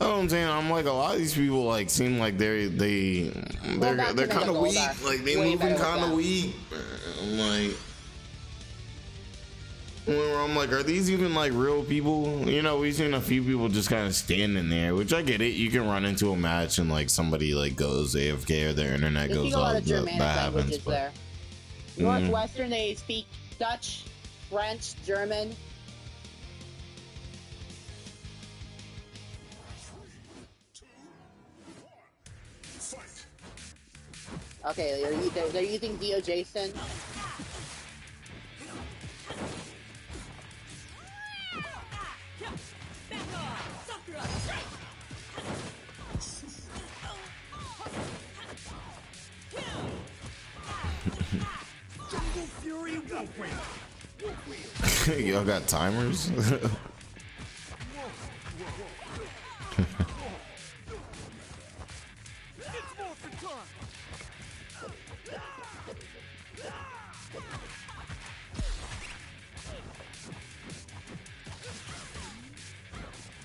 know what I'm saying? I'm like, a lot of these people like seem like they're kind of weak. Like they moving kind of weak. I'm like, are these even like real people? You know, we've seen a few people just kind of standing there, which I get it. You can run into a match and like somebody like goes AFK or their internet goes a lot off. of Germanic That happens. languages there. Northwestern, they speak Dutch, French, German. Okay, they're using JBowens. Y'all got timers?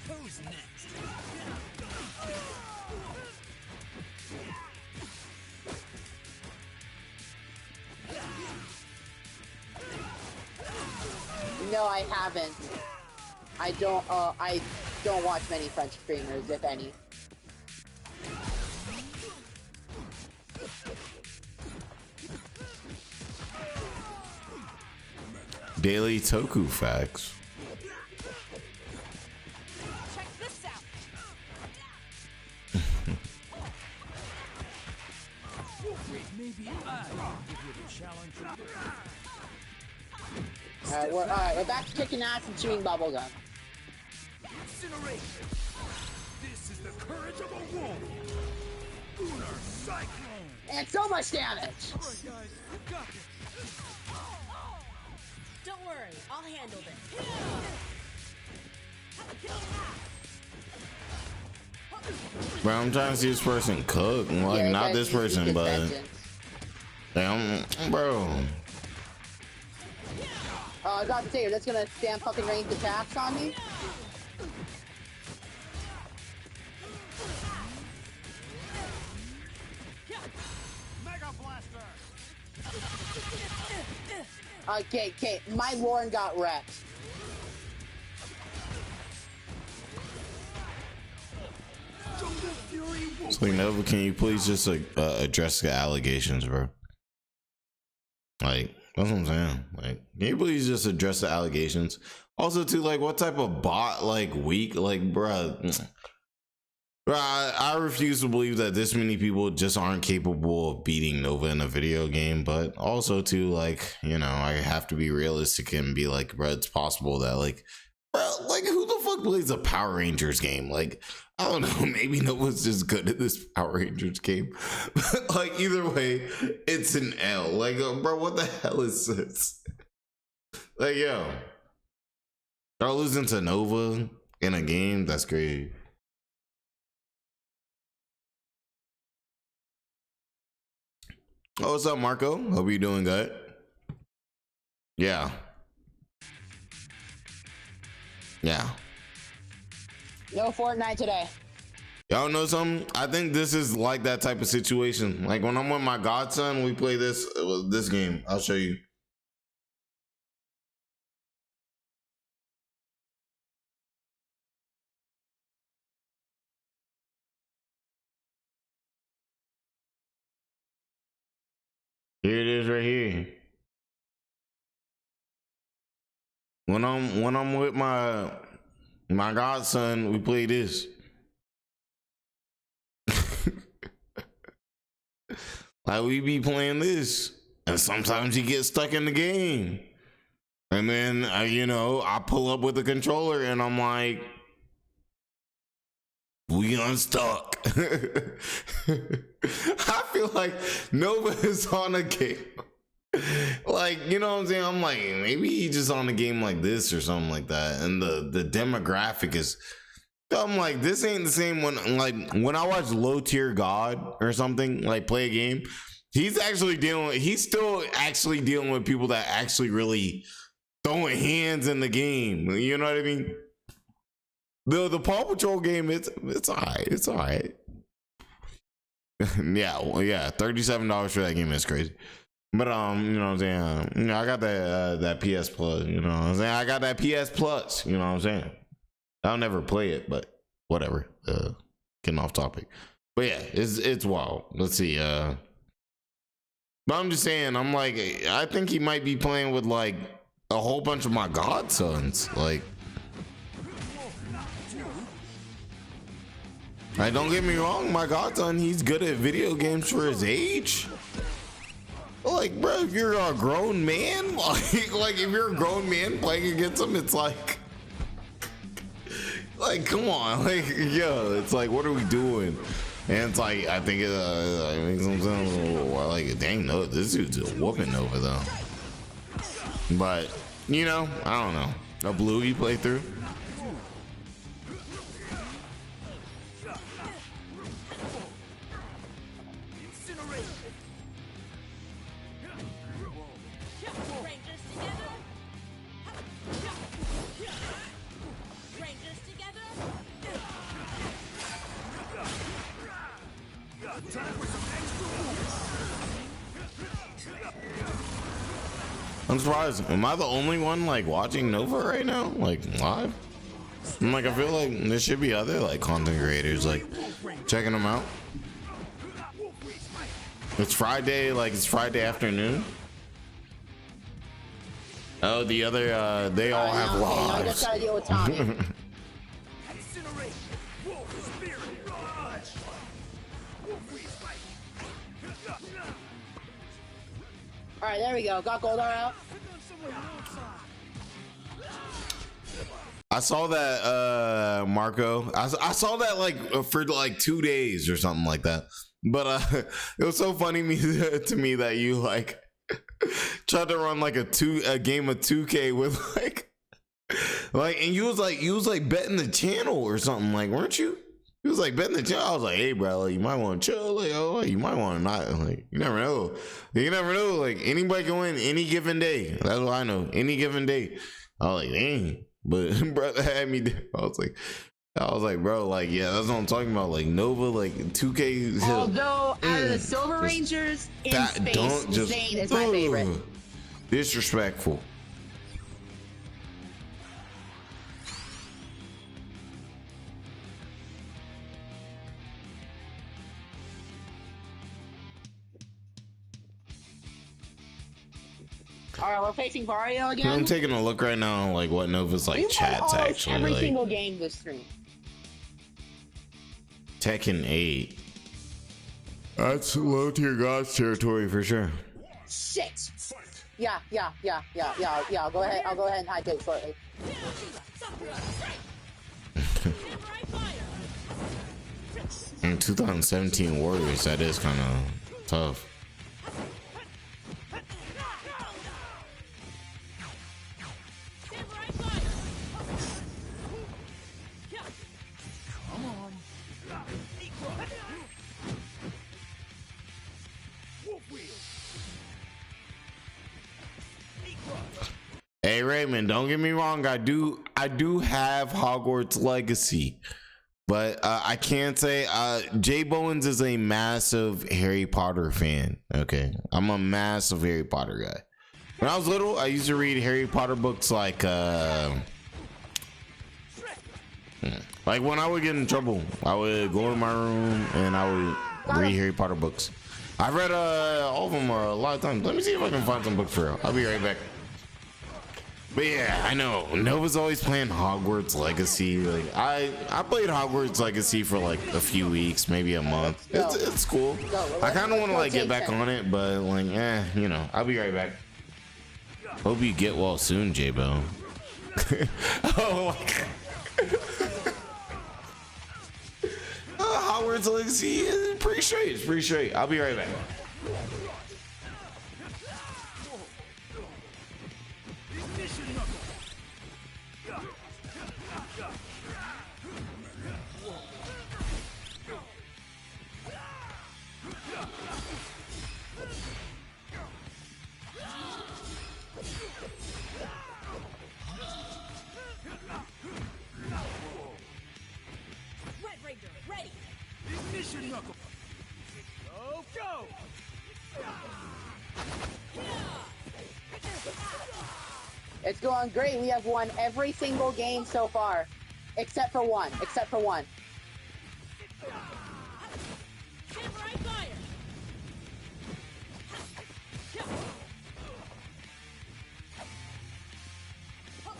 Who's next? No, I haven't. I don't watch many French streamers, if any. Daily Toku facts. Check this out. Maybe I can give you the challenge. Alright, we're back to kicking ass and chewing bubblegum. Incineration. This is the courage of a wolf. Lunar cyclone. And so much damage. All right, guys, we got this. Don't worry, I'll handle this. Bro, I'm trying to see this person cook. Like, Yeah, not this person, but vengeance. damn, bro. I was about to say, you're just gonna stand fucking ranged attacks on me? Mega blaster. Okay, my Lauren got wrecked. So, Nova, can you please just address the allegations, bro? Like, that's what I'm saying. Like, can you please just address the allegations? Also, too, like, what type of bot, like, weak, like, bruh. I refuse to believe that this many people just aren't capable of beating Nova in a video game, but also, too, like, you know, I have to be realistic and be like, bro, it's possible that, like, bro, like, who the fuck plays a Power Rangers game? Like, I don't know, maybe Nova's just good at this Power Rangers game. But, like, either way, it's an L. Like, bro, what the hell is this? Like, yo, y'all losing to Nova in a game? That's crazy. Oh, what's up, Marco? Hope you're doing good. Yeah. Yeah. No Fortnite today. Y'all know something? I think this is like that type of situation. Like when I'm with my godson, we play this game. I'll show you. Here it is right here. When I'm with my godson, we play this. Like we be playing this, and sometimes he gets stuck in the game, and then you know, I pull up with the controller and I'm like, we unstuck. I feel like Nova is on a game. Like, you know what I'm saying? I'm like, maybe he's just on a game like this or something like that. And the demographic is, I'm like, this ain't the same one. Like when I watch Low Tier God or something, like play a game, he's still actually dealing with people that actually really throwing hands in the game. You know what I mean? The Paw Patrol game, it's alright. It's alright. Yeah, well, yeah, $37 for that game is crazy. But you know what I'm saying? You know, I got that PS Plus. You know what I'm saying? I got that PS Plus. You know what I'm saying? I'll never play it, but whatever. Getting off topic. But yeah, it's wild. Let's see. But I'm just saying, I'm like, I think he might be playing with like a whole bunch of my godsons. Like don't get me wrong, my godson, he's good at video games for his age. Like, bro, if you're a grown man, like if you're a grown man playing against him, it's like come on, like, yo, it's like, what are we doing? And it's like, I think it makes some sense. Like, dang, no, this dude's a whooping over though. But you know, I don't know. A Bluey playthrough. I'm surprised. Am I the only one like watching Nova right now? Like live? I'm like, I feel like there should be other like content creators like checking them out. It's Friday, like it's Friday afternoon. Oh, the other they all have lives. I just gotta deal with Tommy. All right, there we go. Got Goldar out. I saw that, Marco. I saw that like for like 2 days or something like that. But it was so funny to me that you like tried to run like a game of 2K with like, and you was like betting the channel or something, like, weren't you? He was like betting the channel. I was like, hey, bro, like, you might want to chill. Like, oh, you might want to not. Like, you never know. You never know. Like, anybody can win any given day. That's what I know. Any given day. I was like, dang. But brother had me there. I was like, bro, like, yeah, that's what I'm talking about. Like, Nova, like 2K. Although out of the Silver Rangers in space, Zane is my favorite. Disrespectful. All right, we're facing Vario again. I'm taking a look right now, like what Nova's like chats actually every like. single game this stream. Tekken 8. That's low tier gods territory for sure. Shit. Yeah. I'll go ahead and hydrate shortly. In 2017 Warriors, that is kind of tough. Hey Raymond, don't get me wrong. I do have Hogwarts Legacy, but I can't say JBowens is a massive Harry Potter fan. Okay, I'm a massive Harry Potter guy. When I was little, I used to read Harry Potter books like when I would get in trouble, I would go in my room and I would read Harry Potter books. I've read all of them a lot of times. Let me see if I can find some books for real. I'll be right back. But yeah, I know Nova's always playing Hogwarts Legacy. Like I played Hogwarts Legacy for like a few weeks, maybe a month. It's cool. I kind of want to like get back on it, but like, you know, I'll be right back. Hope you get well soon, J-Bo. Oh my God. Hogwarts Legacy is pretty straight. It's pretty straight. I'll be right back. Go, go! It's going great. We have won every single game so far, except for one. Samurai fire.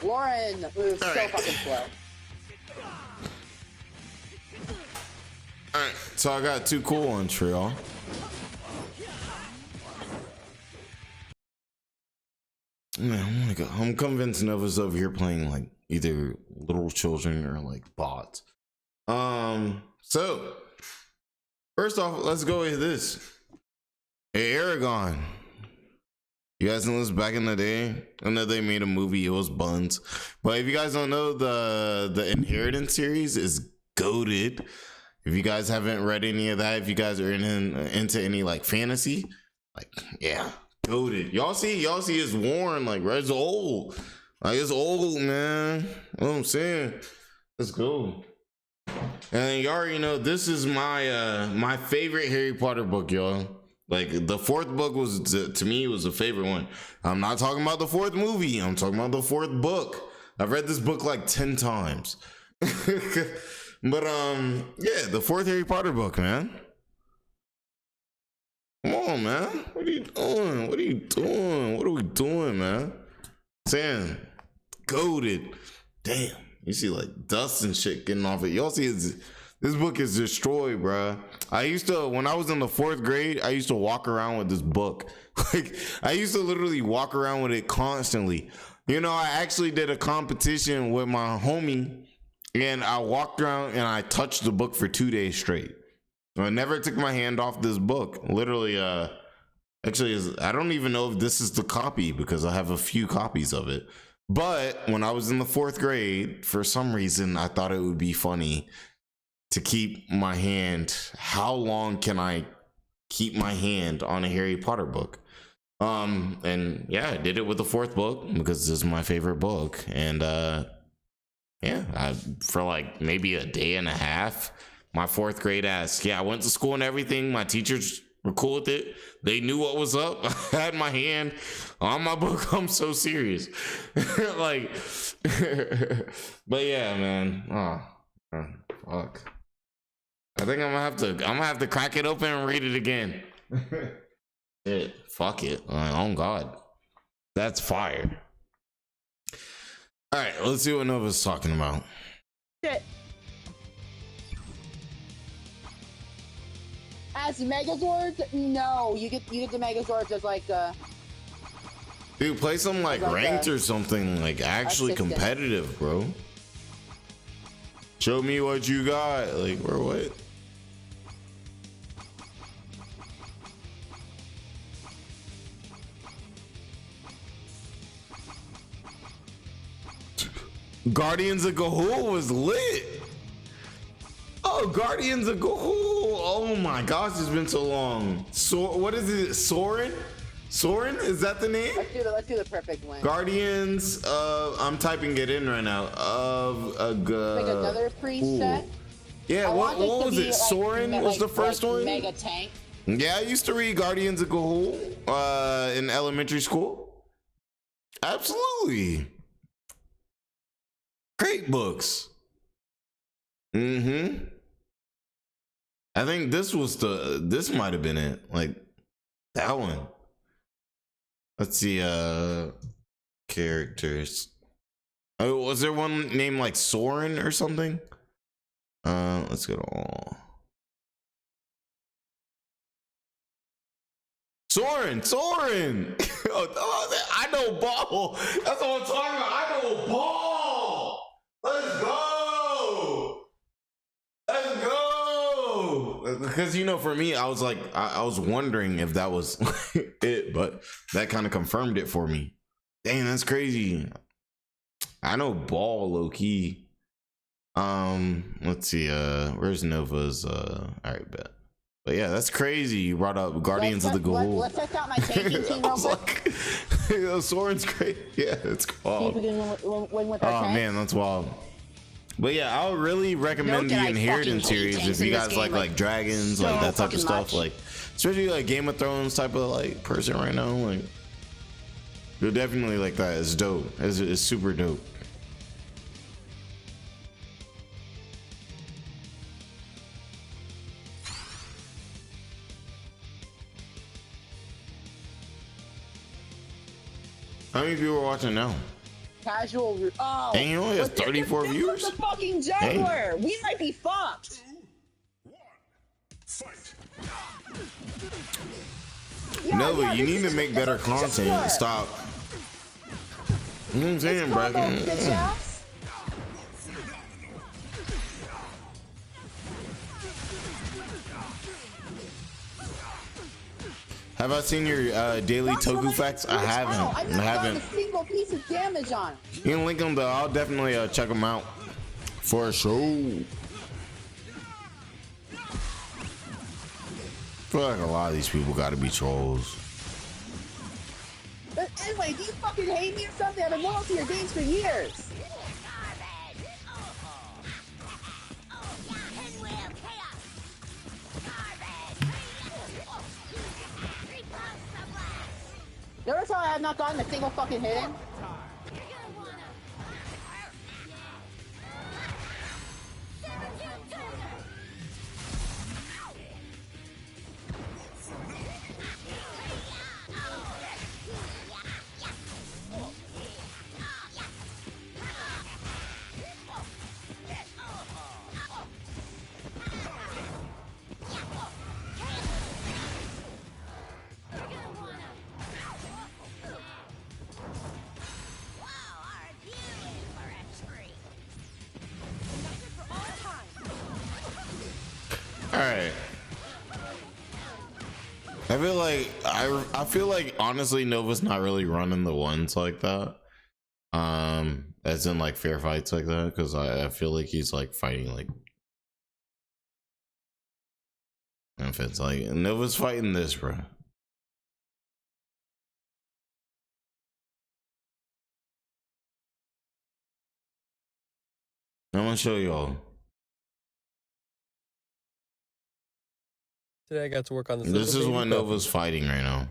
Lauren moves so fucking slow. Alright, so I got two cool ones for y'all. Man, I'm convinced Nova's over here playing like either little children or like bots. So first off, let's go with this. Hey, Aragon. You guys know this back in the day? I know they made a movie, it was buns. But if you guys don't know, the Inheritance series is goated. If you guys haven't read any of that, if you guys are into any like fantasy, like yeah, goated. Y'all see it's worn, like right? It's old. Like it's old, man. You know what I'm saying? Let's go. And you already know this is my favorite Harry Potter book, y'all. Like the fourth book was to me was a favorite one. I'm not talking about the fourth movie. I'm talking about the fourth book. I've read this book like 10 times. But yeah, the fourth Harry Potter book, man. Come on, man. What are you doing? What are you doing? What are we doing, man? Saying goated. Damn. You see like dust and shit getting off it. Y'all see this book is destroyed, bruh. I used to, when I was in the 4th grade, I used to walk around with this book. Like, I used to literally walk around with it constantly. You know, I actually did a competition with my homie, and I walked around and I touched the book for 2 days straight. I never took my hand off this book. Literally, actually, I don't even know if this is the copy because I have a few copies of it. But when I was in the 4th grade, for some reason, I thought it would be funny to keep my hand. How long can I keep my hand on a Harry Potter book? And yeah, I did it with the 4th book because this is my favorite book. And yeah, for like maybe a day and a half, my 4th grade ass. Yeah, I went to school and everything. My teachers were cool with it. They knew what was up. I had my hand on my book. I'm so serious. Like, but yeah, man. Oh, fuck. I think I'm gonna have to crack it open and read it again. Shit, fuck it. Oh God, that's fire. All right, let's see what Nova's talking about. Shit. As Megazords, no, you get the Megazords as like dude, play some like ranked or something, like actually assistant. competitive, bro. Show me what you got, like, or what? Guardians of Gahul was lit. Oh, Guardians of Gahul. Oh my gosh, it's been so long. So what is it? Soren? Soren? Is that the name? Let's do the perfect one. Guardians of, I'm typing it in right now. Of like another preset. Yeah, what was it? Like, Soren was the first one? Mega Tank. Yeah, I used to read Guardians of Gahul in elementary school. Absolutely. Great books. I think this might have been it. Like that one. Let's see, characters. Oh, was there one named like Soren or something? Let's go to all. Soren! I know ball. That's what I'm talking about. I know ball. Let's go. Because you know, for me, I was like, I was wondering if that was it, but that kind of confirmed it for me. Dang, that's crazy. I know ball low key. Let's see, where's Nova's all right, bet. But yeah, that's crazy. You brought up Guardians of the Gahul. Let's test out my tanking team real quick. Soren's great. Yeah, it's See if called. we can win with our tank. Man, that's wild. But yeah, I would really recommend the Inheritance series if you guys like dragons, like that type of stuff. Like, especially like Game of Thrones type of like person right now. Like, you're definitely like that. It's dope. It's super dope. How many people are watching now? Casual. Oh, and he only has 34 viewers. The fucking juggler. We might be fucked. Nova, you need to make better content. Stop. You know what I'm saying, bro? Have I seen your daily Toku facts? I haven't. I haven't. A single piece of damage on. You can link them though. I'll definitely check them out for sure. I feel like a lot of these people got to be trolls. But anyway, do you fucking hate me or something? I've been loyal to your games for years. Notice how I have not gotten a single fucking hit in? Alright. I feel like honestly Nova's not really running the ones like that. As in like fair fights like that, because I feel like he's like fighting like, if it's like Nova's fighting this, bro. I'm gonna show y'all. Today I got to work on this. This is what Nova's fighting right now.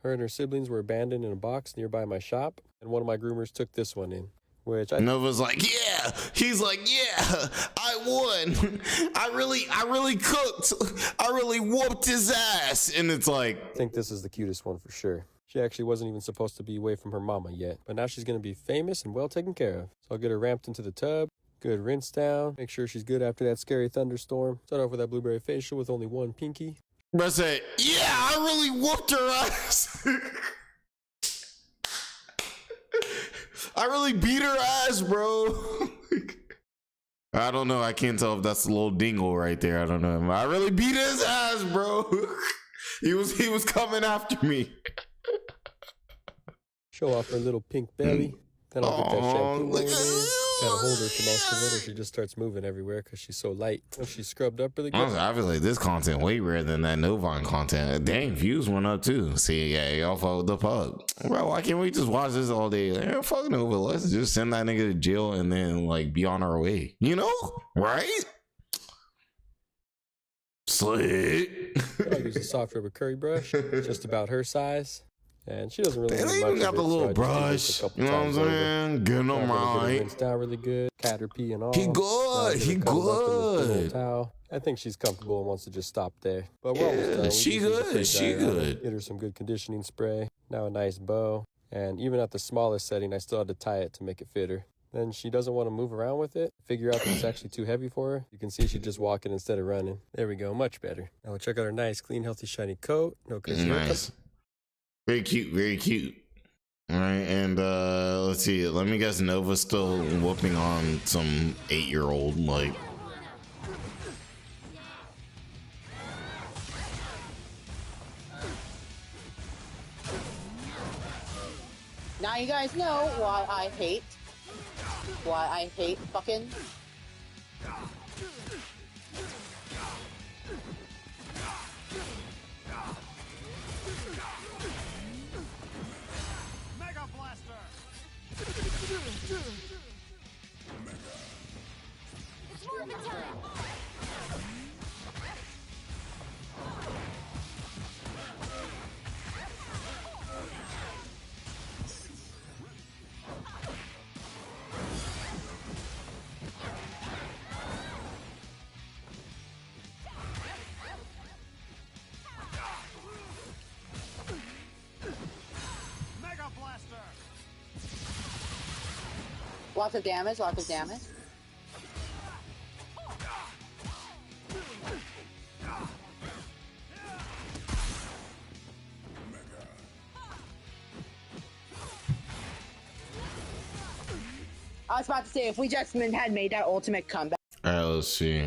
Her and her siblings were abandoned in a box nearby my shop, and one of my groomers took this one in. Which Nova's like, yeah. He's like, yeah, I won. I really cooked. I really whooped his ass. And it's like, I think this is the cutest one for sure. She actually wasn't even supposed to be away from her mama yet, but now she's gonna be famous and well taken care of. So I'll get her ramped into the tub. Good rinse down. Make sure she's good after that scary thunderstorm. Start off with that blueberry facial with only one pinky. Bro said, yeah, I really whooped her ass. I really beat her ass, bro. I don't know. I can't tell if that's a little dingle right there. I don't know. I really beat his ass, bro. He was coming after me. Show off her little pink belly. Then I'll get that shampoo on in. Gotta hold her for most of it, or she just starts moving everywhere because she's so light. Once she's scrubbed up really good. I feel like this content way rare than that Novine content. Dang, views went up too. See, yeah, y'all followed the pub. Bro, why can't we just watch this all day? Like, fuck Nova, let's just send that nigga to jail and then like be on our way. You know? Right? Slick. I use a soft rubber curry brush, just about her size. And she doesn't really need much even got of the it, little so brush. You know what I'm saying? Getting them right. Rinse down really good. Caterpie and all. He good. He good. Towel. I think she's comfortable and wants to just stop there. But we're almost done. She good. She good. Get her some good conditioning spray. Now a nice bow. And even at the smallest setting, I still had to tie it to make it fit her. Then she doesn't want to move around with it. Figure out that it's actually too heavy for her. You can see she's just walking instead of running. There we go. Much better. Now we'll check out her nice, clean, healthy, shiny coat. No crazy nice. Very cute, very cute. All right, and let's see. Let me guess, Nova's still whooping on some 8-year-old, like. Now you guys know why I hate fucking. Lots of damage, lots of damage. I was about to say, if we just had made that ultimate comeback. Alright, let's see.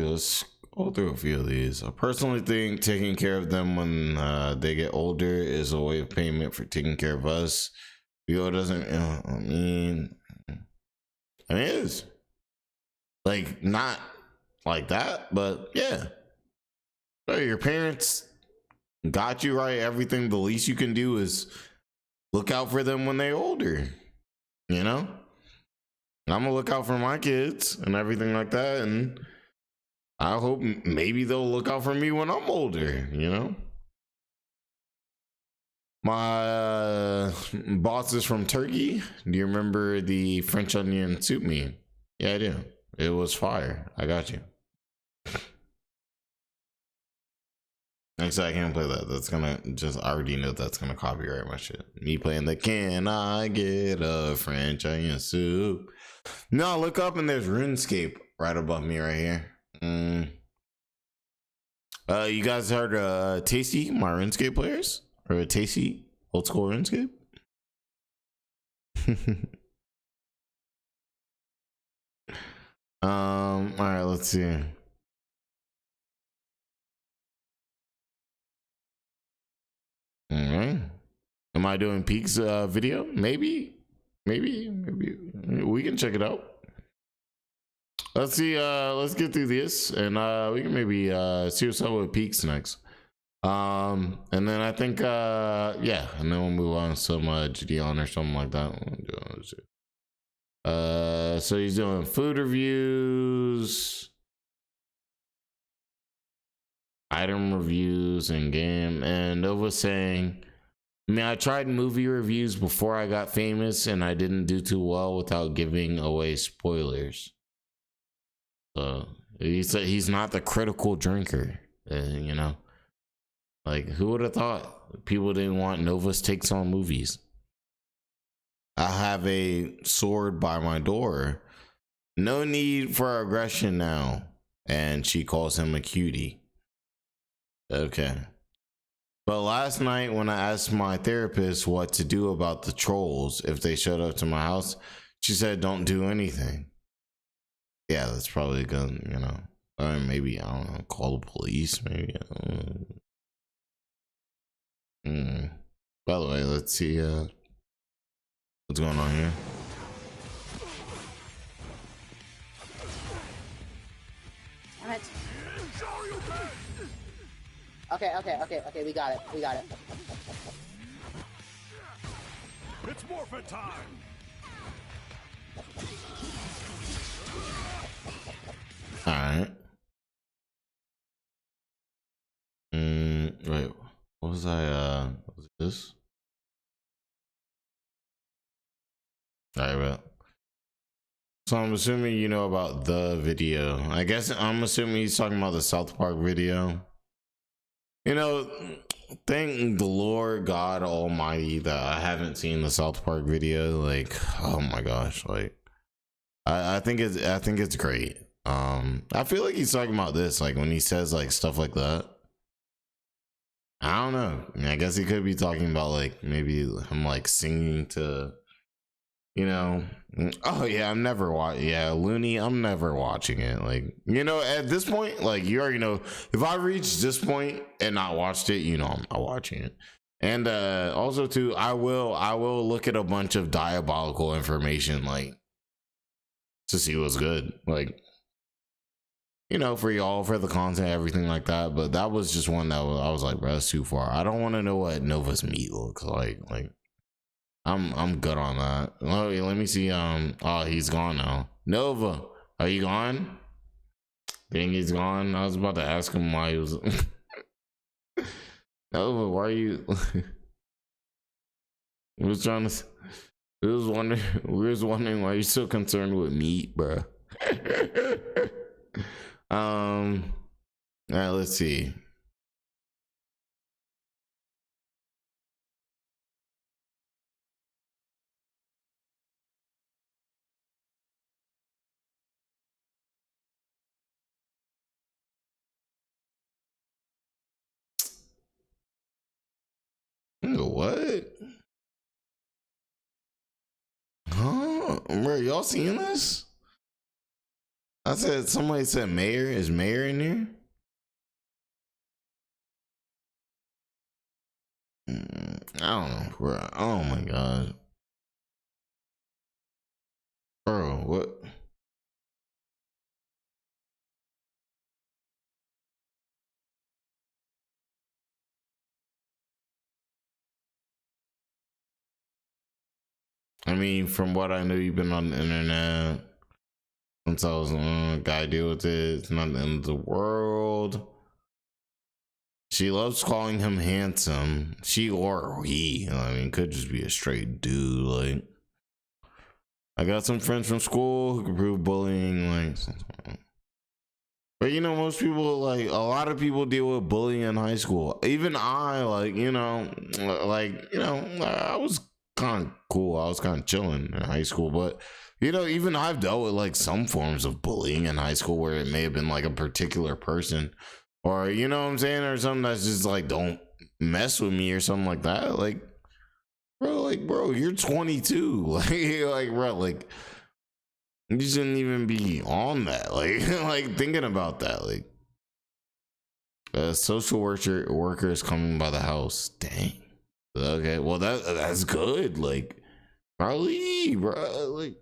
Let's go through a few of these. I personally think taking care of them when they get older is a way of payment for taking care of us. Yo doesn't, I mean, it is. Like, not like that, but yeah. So your parents got you right. Everything, the least you can do is look out for them when they're older. You know? I'm gonna look out for my kids and everything like that, and I hope maybe they'll look out for me when I'm older, you know? My boss is from Turkey. Do you remember the French onion soup meme? Yeah, I do. It was fire. I got you. Actually, I can't play that. That's gonna just, I already know that's gonna copyright my shit. Me playing the Can I Get a French Onion Soup? No, look up and there's RuneScape right above me right here. You guys heard Tasty, my RuneScape players? Or Tasty, old school RuneScape? Alright, let's see. Alright. Am I doing Peaks video? Maybe we can check it out. Let's see, let's get through this and we can maybe see what's up with Peaks next. And then I think yeah, and then we'll move on to some JiDion or something like that. So he's doing food reviews, item reviews, and game. And Nova's saying, I mean, I tried movie reviews before I got famous and I didn't do too well without giving away spoilers. So he said he's not the critical drinker, you know. Like, who would have thought people didn't want Nova's takes on movies? I have a sword by my door. No need for aggression now. And she calls him a cutie. Okay. But last night when I asked my therapist what to do about the trolls if they showed up to my house, she said don't do anything. Yeah, that's probably gonna, you know, or maybe, I don't know, call the police, maybe. By the way, let's see what's going on here. Damn it. Okay, we got it. It's morphin' time. All right. Wait, what was I? Was this? All right, well. So I'm assuming you know about the video. I guess I'm assuming he's talking about the South Park video. You know, thank the Lord God Almighty that I haven't seen the South Park video. Like, oh my gosh, like, I think it's great. I feel like he's talking about this, like when he says like stuff like that. I don't know. I mean, I guess he could be talking about like maybe him like singing to, you know. Oh yeah, I'm never watching. Yeah, Looney, I'm never watching it. Like, you know, at this point, like you already know, if I reach this point and not watched it, you know, I'm not watching it. And also too, I will look at a bunch of diabolical information, like, to see what's good, like, you know, for y'all, for the content, everything like that. But that was just one that I was like, bro, that's too far. I don't want to know what Nova's meat looks like. Like, I'm good on that. Oh, yeah, let me see. Oh, he's gone now. Nova, are you gone? Dang, he's gone. I was about to ask him why he was. Nova, why are you? We was trying to. We was wondering. We was wondering why you're so concerned with meat, bro. All right, let's see. What? Huh? Bro, y'all seen this? I said somebody said mayor. Is mayor in there? I don't know, bro. Oh my god, bro. What? I mean, from what I know, you've been on the internet since I was gotta deal with it. It's not the end of the world. She loves calling him handsome. She or he. I mean, could just be a straight dude. Like, I got some friends from school who can prove bullying. Like, but you know, most people, like, a lot of people deal with bullying in high school. Even I, like, I was kind of cool. I was kind of chilling in high school, but you know, even I've dealt with like some forms of bullying in high school where it may have been like a particular person, or you know what I'm saying, or something that's just like, don't mess with me or something like that. Like, bro, you're 22. like, bro, like, you shouldn't even be on that. Like, like thinking about that. Like, a social worker is coming by the house. Dang. Okay, well that's good. Like, probably, bro. Like,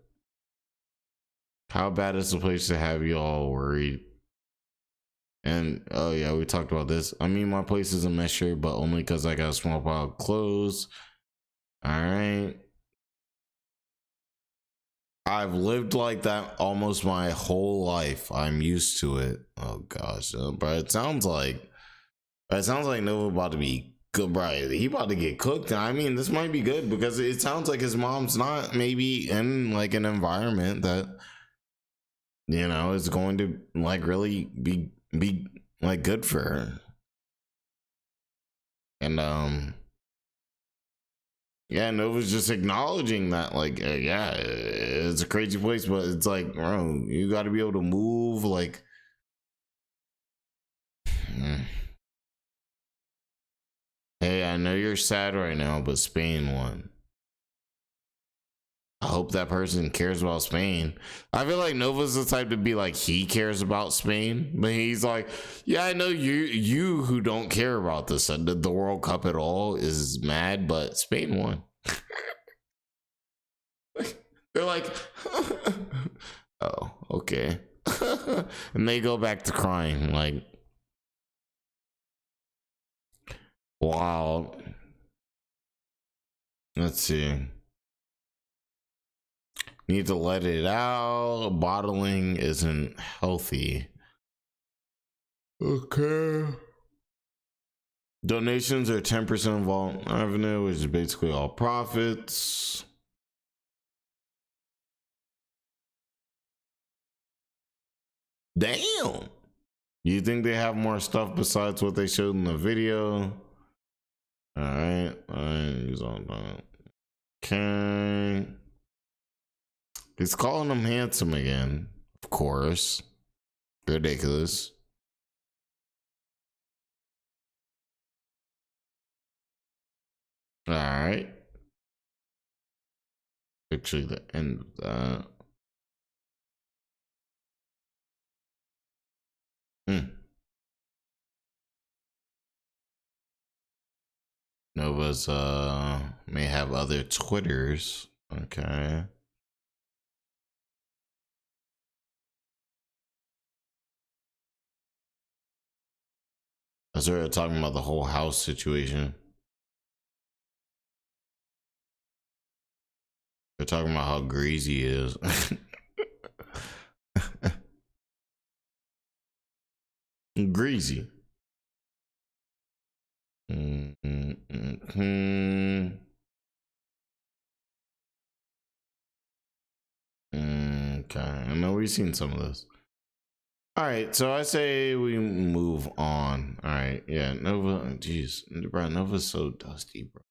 how bad is the place to have you all worried? And oh yeah, we talked about this. I mean, my place is a measure, but only because I got a small pile of clothes. All right. I've lived like that almost my whole life. I'm used to it. Oh gosh, but it sounds like Nova about to be good, right? He about to get cooked. I mean, this might be good because it sounds like his mom's not maybe in like an environment that, you know, is going to like really be like good for her. And yeah, Nova's just acknowledging that, like, yeah, it's a crazy place, but it's like, bro, you got to be able to move, like. Hey, I know you're sad right now, but Spain won. I hope that person cares about Spain. I feel like Nova's the type to be like, he cares about Spain, but he's like, yeah, I know you who don't care about this, the World Cup at all is mad, but Spain won. They're like, oh, okay. And they go back to crying, like, wow. Let's see. Need to let it out. Bottling isn't healthy. Okay. Donations are 10% of all revenue, which is basically all profits. Damn. You think they have more stuff besides what they showed in the video? All right. Okay. He's calling him handsome again. Of course. Ridiculous. All right. Actually, the end of that. Nova's may have other Twitters. Okay. I started talking about the whole house situation. They're talking about how greasy he is. Greasy. Okay, I know we've seen some of this. All right, so I say we move on. All right, yeah, Nova. Jeez, bro, Nova's so dusty, bro.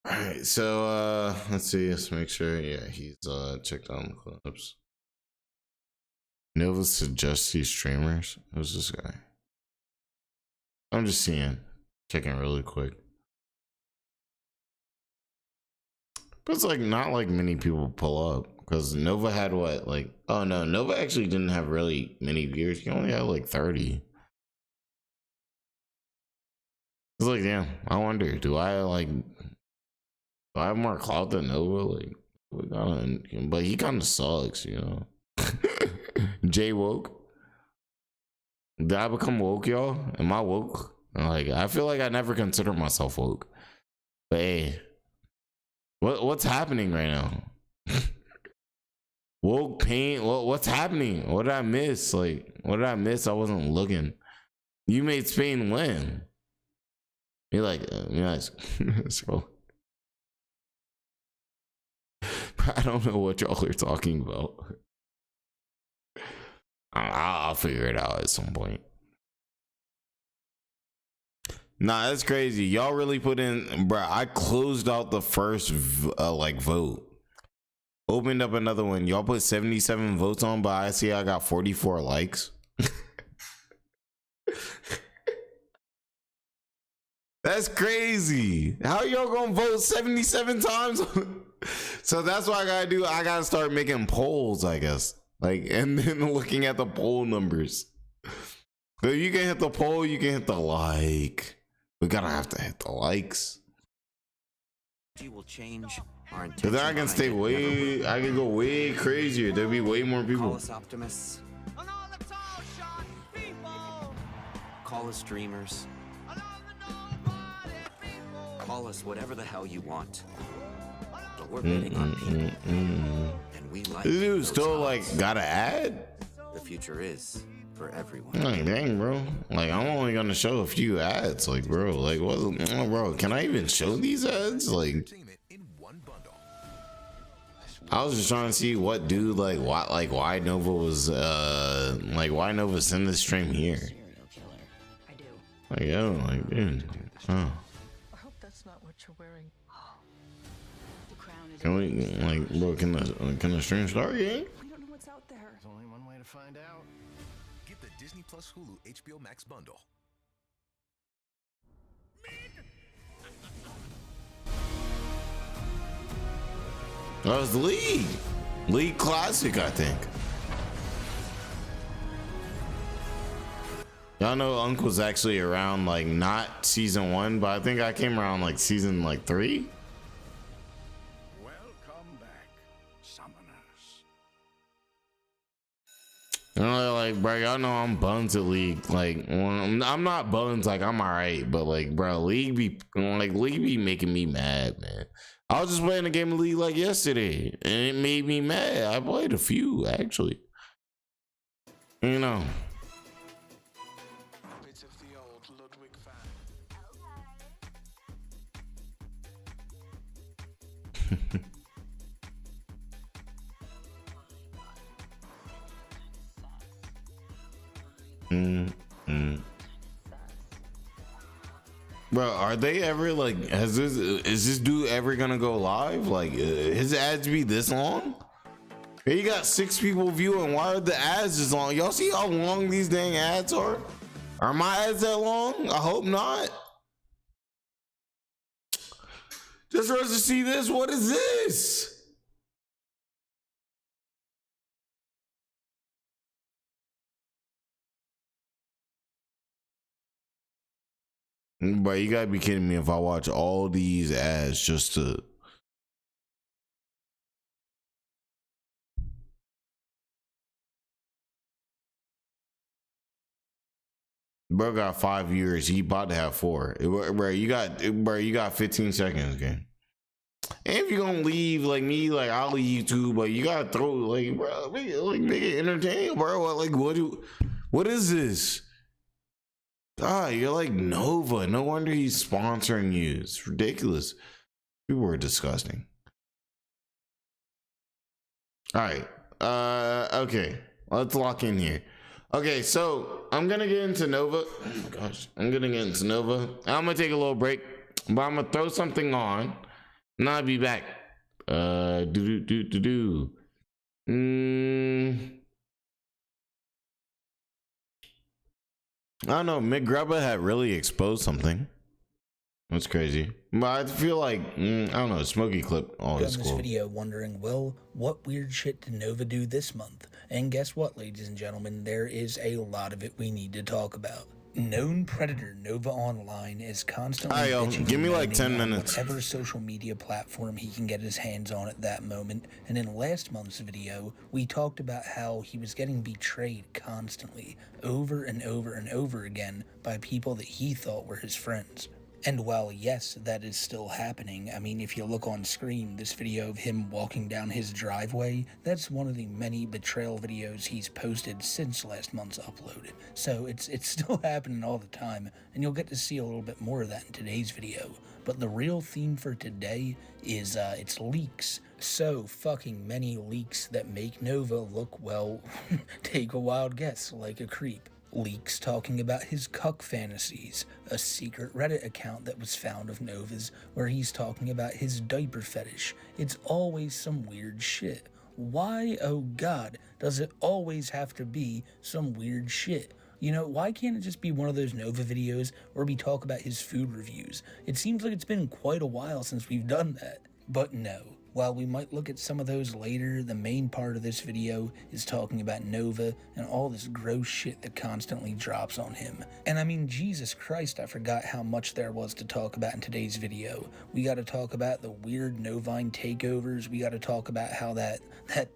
All right, so let's see. Let's make sure. Yeah, he's checked on the clips. Nova suggests these streamers. Who's this guy? I'm just seeing, checking really quick. But it's like not like many people pull up because Nova had what, like, oh no, Nova actually didn't have really many viewers. He only had like 30. It's like, damn, I wonder, do I have more clout than Nova? Like, but he kind of sucks, you know. J woke. Did I become woke, y'all? Am I woke? Like, I feel like I never consider myself woke. But hey, what's happening right now? Woke paint. What's happening? What did I miss? Like, what did I miss? I wasn't looking. You made Spain win. You're like, scroll. I don't know what y'all are talking about. I'll figure it out at some point. Nah, that's crazy. Y'all really put in, bruh. I closed out the first vote. Opened up another one. Y'all put 77 votes on, but I see I got 44 likes. That's crazy. How y'all gonna vote 77 times? So that's what I gotta do. I gotta start making polls, I guess. Like, and then looking at the poll numbers. So you can hit the poll, you can hit the like. We gotta have to hit the likes. Will change our Cause then I can stay way, I can go way crazier. There'll be way more people. Call us optimists. Call us dreamers. Call us whatever the hell you want. But we're betting on people. And we like this dude still like got an ad? The future is for everyone. Like, dang, bro. Like, I'm only gonna show a few ads. Like, bro, like, what? Oh, bro, can I even show these ads? Like, I was just trying to see what dude, like, why Nova was, why Nova send this stream here. Like, yo, like, dude, huh? I hope that's not what you're wearing. Can we, like, bro, can the stream start yet? We don't know what's out there. There's only one way to find out. Get the Disney Plus Hulu HBO Max bundle. That was League Classic, I think. Y'all know Uncle's actually around, like, not season 1, but I think I came around like season 3. Welcome back, summoners. You know, like, bro, y'all know I'm buns at League. Like, when I'm not buns, like, I'm alright, but like, bro, League be making me mad, man. I was just playing a game of League like yesterday, and it made me mad. I played a few, actually. You know. Bro, are they ever like, is this dude ever gonna go live? Like, his ads be this long? He got 6 people viewing. Why are the ads this long? Y'all see how long these dang ads are? Are my ads that long? I hope not. Just for us to see this, what is this? Bro, you gotta be kidding me if I watch all these ads just to... Bro got 5 viewers. He about to have 4. Bro, you got 15 seconds, game. And if you're gonna leave like me, like I'll leave too, but you gotta throw like, bro, make it entertaining, bro. Like, what is this? Ah, you're like Nova. No wonder he's sponsoring you. It's ridiculous. People are disgusting. All right. Okay. Let's lock in here. Okay, so I'm gonna get into Nova. Oh my gosh, I'm gonna get into Nova. I'm gonna take a little break, but I'm gonna throw something on, and I'll be back. I don't know. Mick Grubba had really exposed something. That's crazy. But I feel like, I don't know, Smokey Clip always cool. This video wondering, well, what weird shit did Nova do this month? And guess what, ladies and gentlemen, there is a lot of it we need to talk about. Known predator Nova Online is constantly give me like 10 minutes. Whatever social media platform he can get his hands on at that moment. And in last month's video, we talked about how he was getting betrayed constantly, over and over and over again, by people that he thought were his friends. And while, yes, that is still happening, I mean, if you look on screen, this video of him walking down his driveway, that's one of the many betrayal videos he's posted since last month's upload. So it's still happening all the time, and you'll get to see a little bit more of that in today's video. But the real theme for today is, it's leaks. So fucking many leaks that make Nova look, well, take a wild guess, like a creep. Leaks talking about his cuck fantasies, a secret Reddit account that was found of Nova's where he's talking about his diaper fetish. It's always some weird shit. Why, oh god, does it always have to be some weird shit? You know, why can't it just be one of those Nova videos where we talk about his food reviews? It seems like it's been quite a while since we've done that. But no. While we might look at some of those later, the main part of this video is talking about Nova and all this gross shit that constantly drops on him. And I mean, Jesus Christ, I forgot how much there was to talk about in today's video. We gotta talk about the weird Novine takeovers. We gotta talk about how that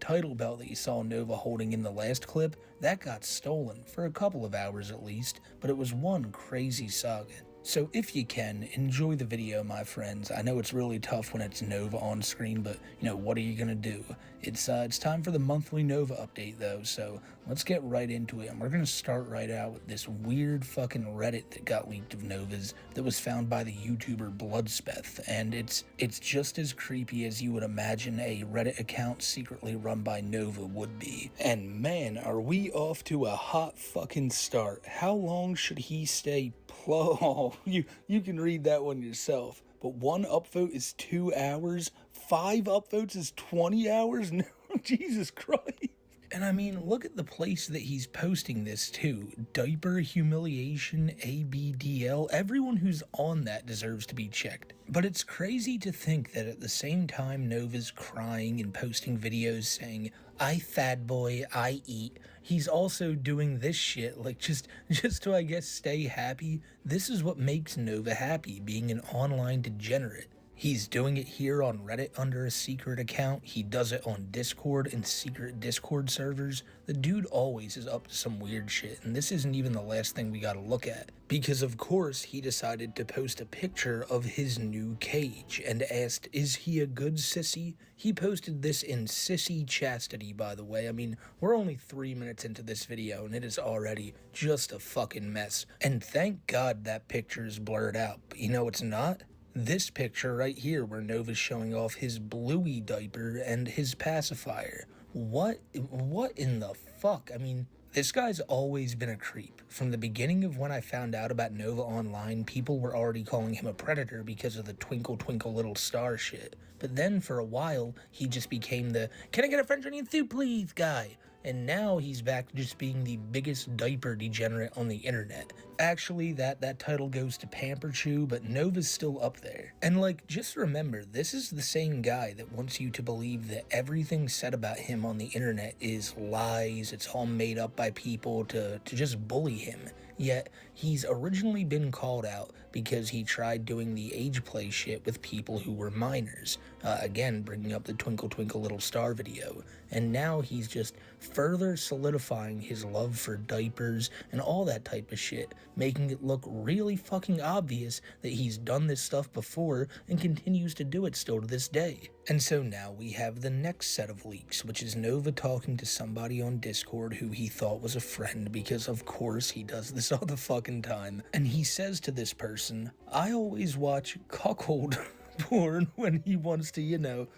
title belt that you saw Nova holding in the last clip, that got stolen for a couple of hours at least, but it was one crazy saga. So if you can, enjoy the video, my friends. I know it's really tough when it's Nova on screen, but, you know, what are you gonna do? It's time for the monthly Nova update, though, so let's get right into it. And we're gonna start right out with this weird fucking Reddit that got leaked of Nova's that was found by the YouTuber Bloodspeth, and it's just as creepy as you would imagine a Reddit account secretly run by Nova would be. And man, are we off to a hot fucking start. How long should he stay Oh, you can read that one yourself. But one upvote is 2 hours, 5 upvotes is 20 hours? No, Jesus Christ. And I mean, look at the place that he's posting this to. Diaper Humiliation ABDL. Everyone who's on that deserves to be checked. But it's crazy to think that at the same time Nova's crying and posting videos saying, I fat boy, I eat, he's also doing this shit, like just to, I guess, stay happy. This is what makes Nova happy, being an online degenerate. He's doing it here on Reddit under a secret account. He does it on Discord and secret Discord servers. The dude always is up to some weird shit, and this isn't even the last thing we gotta look at. Because of course, he decided to post a picture of his new cage and asked, is he a good sissy? He posted this in sissy chastity, by the way. I mean, we're only 3 minutes into this video, and it is already just a fucking mess. And thank God that picture is blurred out, but you know it's not? This picture right here where Nova's showing off his bluey diaper and his pacifier. What in the fuck? I mean, this guy's always been a creep. From the beginning of when I found out about Nova Online, people were already calling him a predator because of the twinkle twinkle little star shit. But then for a while, he just became the, can I get a French onion soup please guy? And now he's back to just being the biggest diaper degenerate on the internet. Actually, that title goes to Pamper Chew, but Nova's still up there. And like, just remember, this is the same guy that wants you to believe that everything said about him on the internet is lies, it's all made up by people to just bully him. Yet, he's originally been called out because he tried doing the age play shit with people who were minors. again bringing up the Twinkle Twinkle Little Star video. And now he's just further solidifying his love for diapers and all that type of shit, making it look really fucking obvious that he's done this stuff before and continues to do it still to this day. And so now we have the next set of leaks, which is Nova talking to somebody on Discord who he thought was a friend, because of course he does this all the fucking time. And he says to this person, I always watch cuckold porn when he wants to,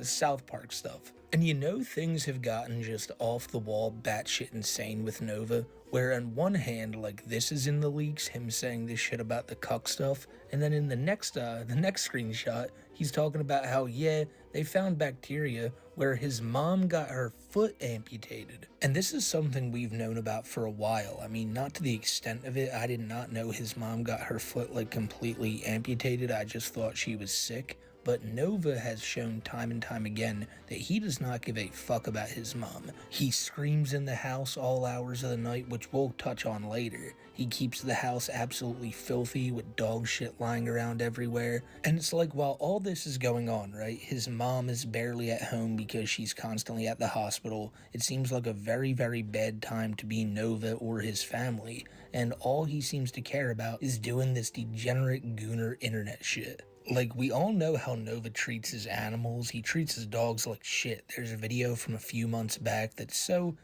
South Park stuff. And things have gotten just off the wall, batshit insane with Nova, where on one hand, like, this is in the leaks, him saying this shit about the cuck stuff, and then in the next screenshot, he's talking about how, yeah, they found bacteria where his mom got her foot amputated. And this is something we've known about for a while. I mean, not to the extent of it. I did not know his mom got her foot, like, completely amputated. I just thought she was sick. But Nova has shown time and time again that he does not give a fuck about his mom. He screams in the house all hours of the night, which we'll touch on later. He keeps the house absolutely filthy with dog shit lying around everywhere. And it's like, while all this is going on, right, his mom is barely at home because she's constantly at the hospital. It seems like a very, very bad time to be Nova or his family. And all he seems to care about is doing this degenerate gooner internet shit. Like, we all know how Nova treats his animals. He treats his dogs like shit. There's a video from a few months back that's so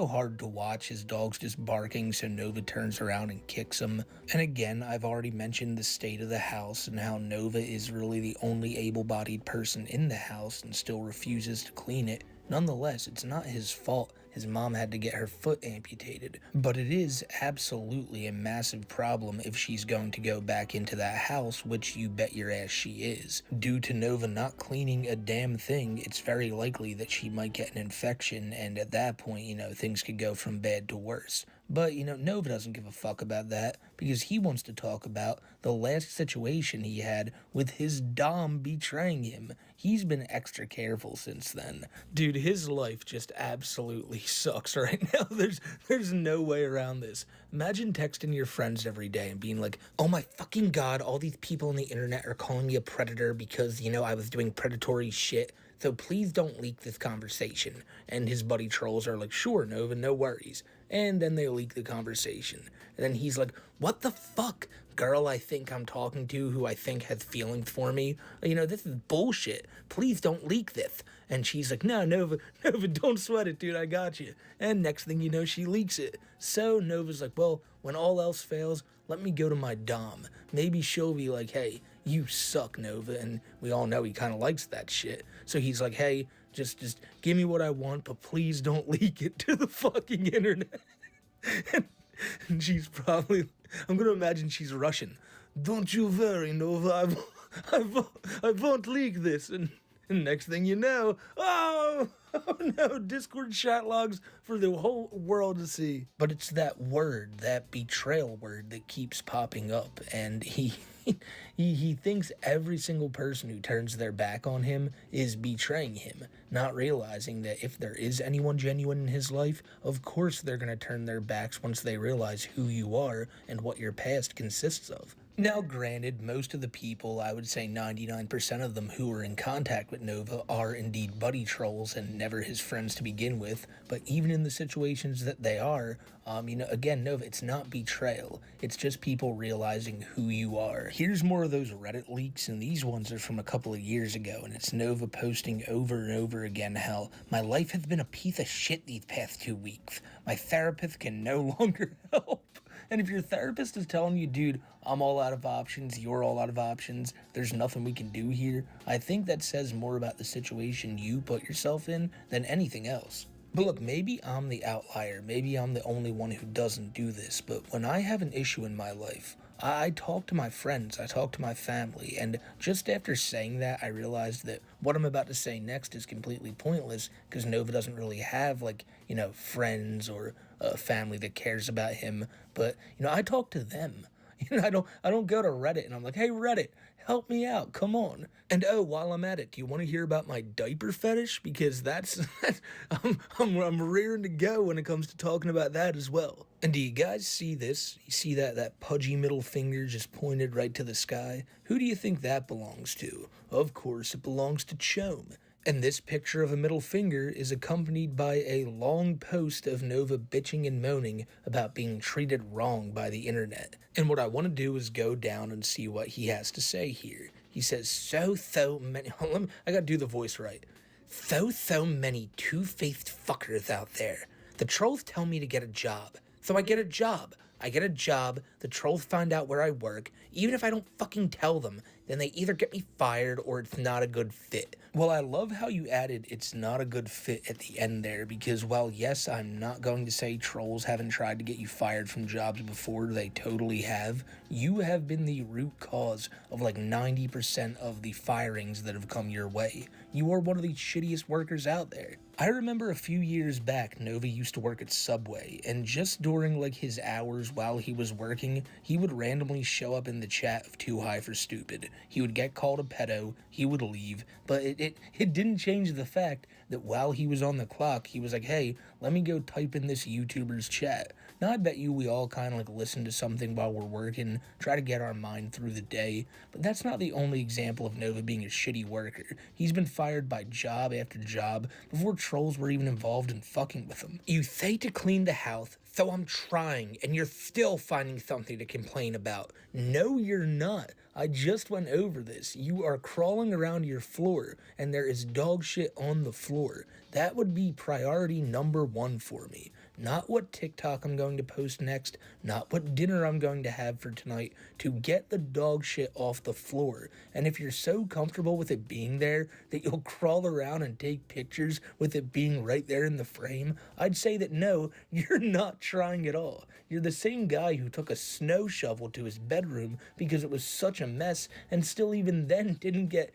hard to watch. His dog's just barking, so Nova turns around and kicks him. And again, I've already mentioned the state of the house and how Nova is really the only able-bodied person in the house and still refuses to clean it. Nonetheless, it's not his fault his mom had to get her foot amputated, but it is absolutely a massive problem if she's going to go back into that house, which you bet your ass she is. Due to Nova not cleaning a damn thing, it's very likely that she might get an infection, and at that point, things could go from bad to worse. But, Nova doesn't give a fuck about that, because he wants to talk about the last situation he had with his dom betraying him. He's been extra careful since then. Dude, his life just absolutely sucks right now. There's no way around this. Imagine texting your friends every day and being like, oh my fucking god, all these people on the internet are calling me a predator because, I was doing predatory shit. So please don't leak this conversation. And his buddy trolls are like, sure, Nova, no worries. And then they leak the conversation. And then he's like, what the fuck? Girl I think I'm talking to who I think has feelings for me. This is bullshit. Please don't leak this. And she's like, no, Nova, don't sweat it, dude. I got you. And next thing you know, she leaks it. So Nova's like, well, when all else fails, let me go to my dom. Maybe she'll be like, hey, you suck, Nova. And we all know he kind of likes that shit. So he's like, hey, just give me what I want, but please don't leak it to the fucking internet. And she's probably, I'm gonna imagine she's Russian. Don't you worry, Nova, I won't leak this. And next thing you know, oh no, Discord chat logs for the whole world to see. But it's that word, that betrayal word that keeps popping up, and he thinks every single person who turns their back on him is betraying him, not realizing that if there is anyone genuine in his life, of course they're going to turn their backs once they realize who you are and what your past consists of. Now, granted, most of the people, I would say 99% of them who are in contact with Nova are indeed buddy trolls and never his friends to begin with, but even in the situations that they are, again, Nova, it's not betrayal. It's just people realizing who you are. Here's more of those Reddit leaks, and these ones are from a couple of years ago, and it's Nova posting over and over again how, my life has been a piece of shit these past 2 weeks. My therapist can no longer help. And if your therapist is telling you, dude, I'm all out of options, you're all out of options, there's nothing we can do here, I think that says more about the situation you put yourself in than anything else. But look, maybe I'm the outlier, maybe I'm the only one who doesn't do this, but when I have an issue in my life, I talk to my friends, I talk to my family, and just after saying that, I realized that what I'm about to say next is completely pointless, because Nova doesn't really have, friends or a family that cares about him, but, I talk to them. I don't go to Reddit and I'm like, hey, Reddit, Help me out, come on. And oh, while I'm at it, do you want to hear about my diaper fetish? Because that's, I'm rearing to go when it comes to talking about that as well. And do you guys see this? You see that pudgy middle finger just pointed right to the sky? Who do you think that belongs to? Of course, it belongs to Chome. And this picture of a middle finger is accompanied by a long post of Nova bitching and moaning about being treated wrong by the internet. And what I want to do is go down and see what he has to say here. He says, so many, I gotta do the voice right. So many two-faced fuckers out there. The trolls tell me to get a job, so I get a job. The trolls find out where I work. Even if I don't fucking tell them, then they either get me fired or it's not a good fit. Well, I love how you added it's not a good fit at the end there, because while yes, I'm not going to say trolls haven't tried to get you fired from jobs before, they totally have. You have been the root cause of like 90% of the firings that have come your way. You are one of the shittiest workers out there. I remember a few years back, Nova used to work at Subway, and just during like his hours while he was working, he would randomly show up in the chat of Too High for Stupid. He would get called a pedo, he would leave, but it didn't change the fact that while he was on the clock, he was like, hey, let me go type in this YouTuber's chat. Now, I bet you we all kind of like listen to something while we're working, try to get our mind through the day, but that's not the only example of Nova being a shitty worker. He's been fired by job after job before trolls were even involved in fucking with him. You say to clean the house, so I'm trying, and you're still finding something to complain about. No, you're not. I just went over this. You are crawling around your floor, and there is dog shit on the floor. That would be priority number 1 for me. Not what TikTok I'm going to post next, not what dinner I'm going to have for tonight, to get the dog shit off the floor. And if you're so comfortable with it being there that you'll crawl around and take pictures with it being right there in the frame, I'd say that no, you're not trying at all. You're the same guy who took a snow shovel to his bedroom because it was such a mess, and still even then didn't get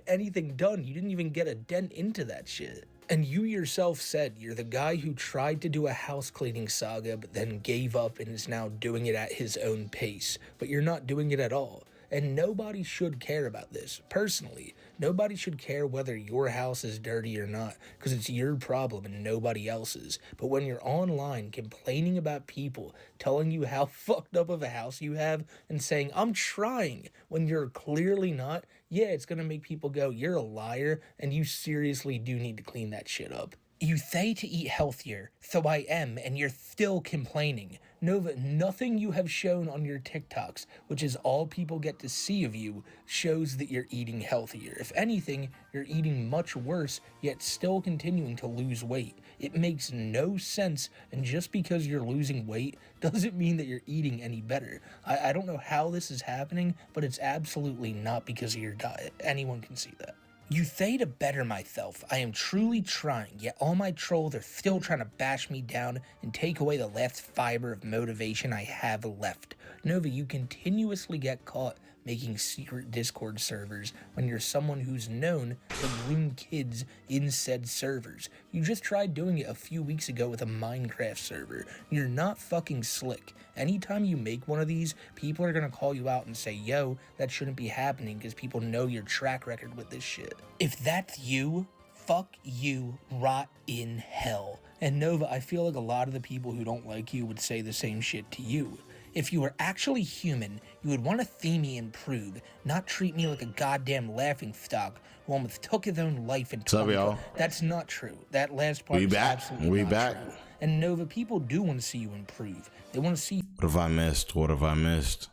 anything done. You didn't even get a dent into that shit. And you yourself said you're the guy who tried to do a house cleaning saga but then gave up and is now doing it at his own pace. But you're not doing it at all. And nobody should care about this. Personally, nobody should care whether your house is dirty or not, because it's your problem and nobody else's. But when you're online complaining about people telling you how fucked up of a house you have and saying, I'm trying, when you're clearly not, yeah, it's gonna make people go, you're a liar, and you seriously do need to clean that shit up. You say to eat healthier, so I am, and you're still complaining. Nova, nothing you have shown on your TikToks, which is all people get to see of you, shows that you're eating healthier. If anything, you're eating much worse, yet still continuing to lose weight. It makes no sense, and just because you're losing weight doesn't mean that you're eating any better. I don't know how this is happening, but it's absolutely not because of your diet. Anyone can see that. You say to better myself, I am truly trying, yet all my trolls are still trying to bash me down and take away the last fiber of motivation I have left. Nova, you continuously get caught making secret Discord servers when you're someone who's known to groom kids in said servers. You just tried doing it a few weeks ago with a Minecraft server. You're not fucking slick. Anytime you make one of these, people are gonna call you out and say, yo, that shouldn't be happening because people know your track record with this shit. If that's you, fuck you, rot in hell. And Nova, I feel like a lot of the people who don't like you would say the same shit to you. If you were actually human, you would want to see me improve, not treat me like a goddamn laughingstock who almost took his own life in 2020. That's not true. That last part is absolutely not true. And Nova, people do want to see you improve. They want to see What have I missed? What have I missed?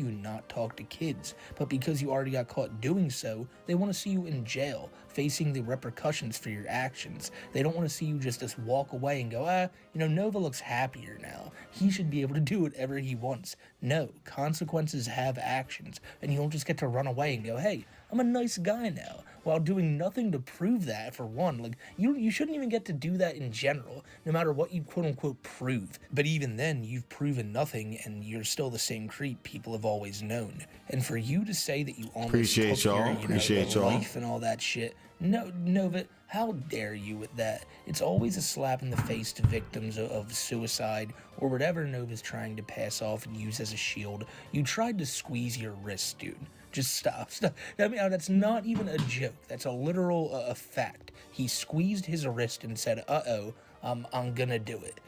you not talk to kids, but because you already got caught doing so, they want to see you in jail, facing the repercussions for your actions. They don't want to see you just walk away and go, Nova looks happier now. He should be able to do whatever he wants. No, consequences have actions, and you don't just get to run away and go, hey, I'm a nice guy now, while doing nothing to prove that, for one. Like, you shouldn't even get to do that in general, no matter what you quote-unquote prove. But even then, you've proven nothing, and you're still the same creep people have always known. And for you to say that you almost took your life and all that shit, no, Nova, how dare you with that? It's always a slap in the face to victims of suicide or whatever Nova's trying to pass off and use as a shield. You tried to squeeze your wrist, dude. Just stop. I mean, that's not even a joke. That's a literal fact. He squeezed his wrist and said, "Uh-oh, I'm gonna do it."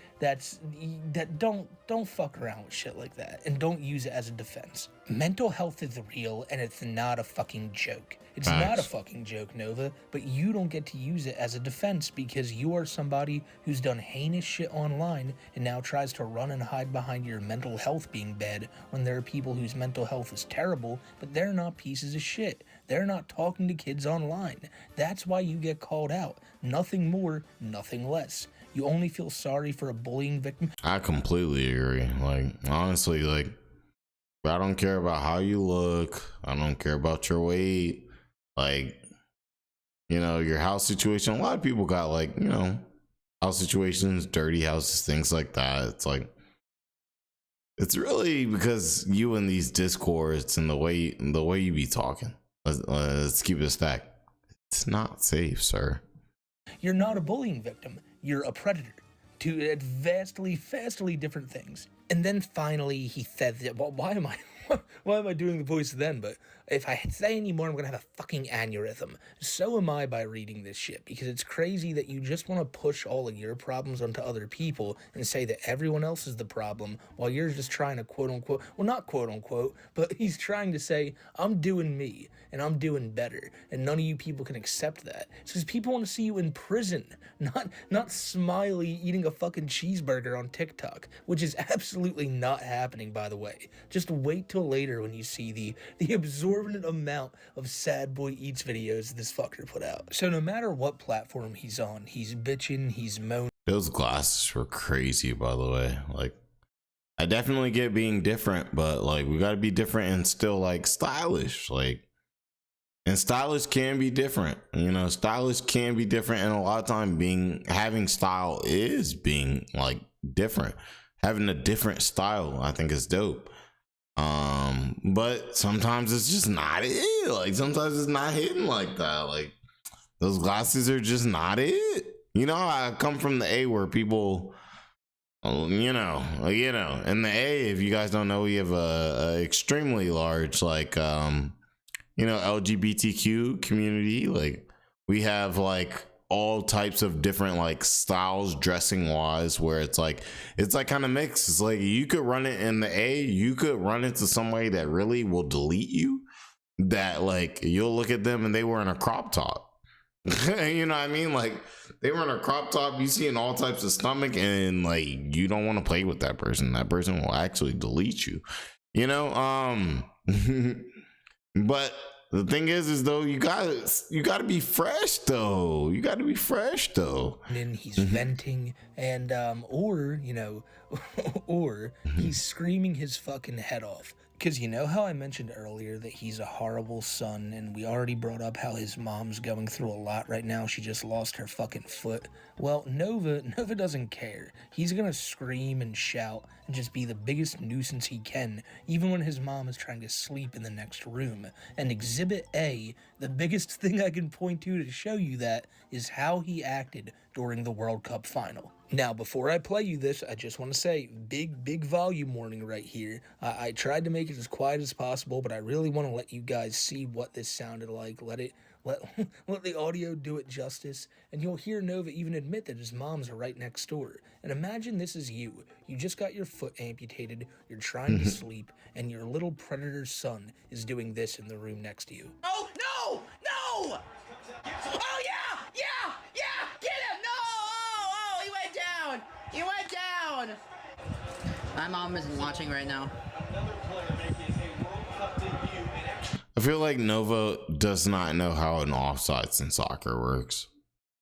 Don't fuck around with shit like that, and don't use it as a defense. Mental health is real, and it's not a fucking joke. It's not a fucking joke, Nova, but you don't get to use it as a defense because you are somebody who's done heinous shit online and now tries to run and hide behind your mental health being bad when there are people whose mental health is terrible, but they're not pieces of shit. They're not talking to kids online. That's why you get called out. Nothing more, nothing less. You only feel sorry for a bullying victim. I completely agree. Like, honestly, like, I don't care about how you look. I don't care about your weight. Like, you know, your house situation. A lot of people got, like, you know, house situations, dirty houses, things like that. It's like, it's really because you in these discords and the way you be talking. Let's keep it a stack. It's not safe, sir. You're not a bullying victim. You're a predator. Two vastly different things. And then finally he said that, well, why am I doing the voice then? But if I say any more, I'm gonna have a fucking aneurysm. So am I by reading this shit, because it's crazy that you just want to push all of your problems onto other people and say that everyone else is the problem while you're just trying to quote unquote, well, not quote unquote, but he's trying to say, I'm doing me and I'm doing better, and none of you people can accept that. It's because people want to see you in prison, not smiley eating a fucking cheeseburger on TikTok, which is absolutely not happening, by the way. Just wait till later when you see the absorbent amount of Sad Boy Eats videos this fucker put out. So no matter what platform he's on, he's bitching, he's moaning. Those glasses were crazy, by the way. Like, I definitely get being different, but like, we gotta be different and still like stylish. Like, and stylish can be different, you know. Stylish can be different, and a lot of time having style is being like different. Having a different style, I think, is dope. But sometimes it's just not it. Like, sometimes it's not hitting like that. Like, those glasses are just not it. You know, I come from the A where people, you know, in the A, if you guys don't know, we have a extremely large, like, you know, LGBTQ community. Like, we have like all types of different like styles dressing wise, where it's like kind of mixed. It's like you could run it in the A, you could run into somebody that really will delete you, that like you'll look at them and they were in a crop top. You know what I mean? Like, they were in a crop top, you see in all types of stomach, and like you don't want to play with that person. That person will actually delete you, you know. But the thing is though, you gotta be fresh though. You gotta be fresh though. And he's venting, and or you know, or he's screaming his fucking head off. Because you know how I mentioned earlier that he's a horrible son, and we already brought up how his mom's going through a lot right now. She just lost her fucking foot. Well, Nova doesn't care. He's gonna scream and shout and just be the biggest nuisance he can, even when his mom is trying to sleep in the next room. And Exhibit A, the biggest thing I can point to show you that, is how he acted during the World Cup final. Now, before I play you this, I just want to say, big volume warning right here. I tried to make it as quiet as possible, but I really want to let you guys see what this sounded like. Let the audio do it justice, and you'll hear Nova even admit that his mom's right next door. And imagine this is you. You just got your foot amputated, you're trying to sleep, and your little predator son is doing this in the room next to you. Oh, no! No! Oh, yeah! Get him! No! Oh, he went down! He went down! My mom isn't watching right now. I feel like Nova does not know how an offsides in soccer works.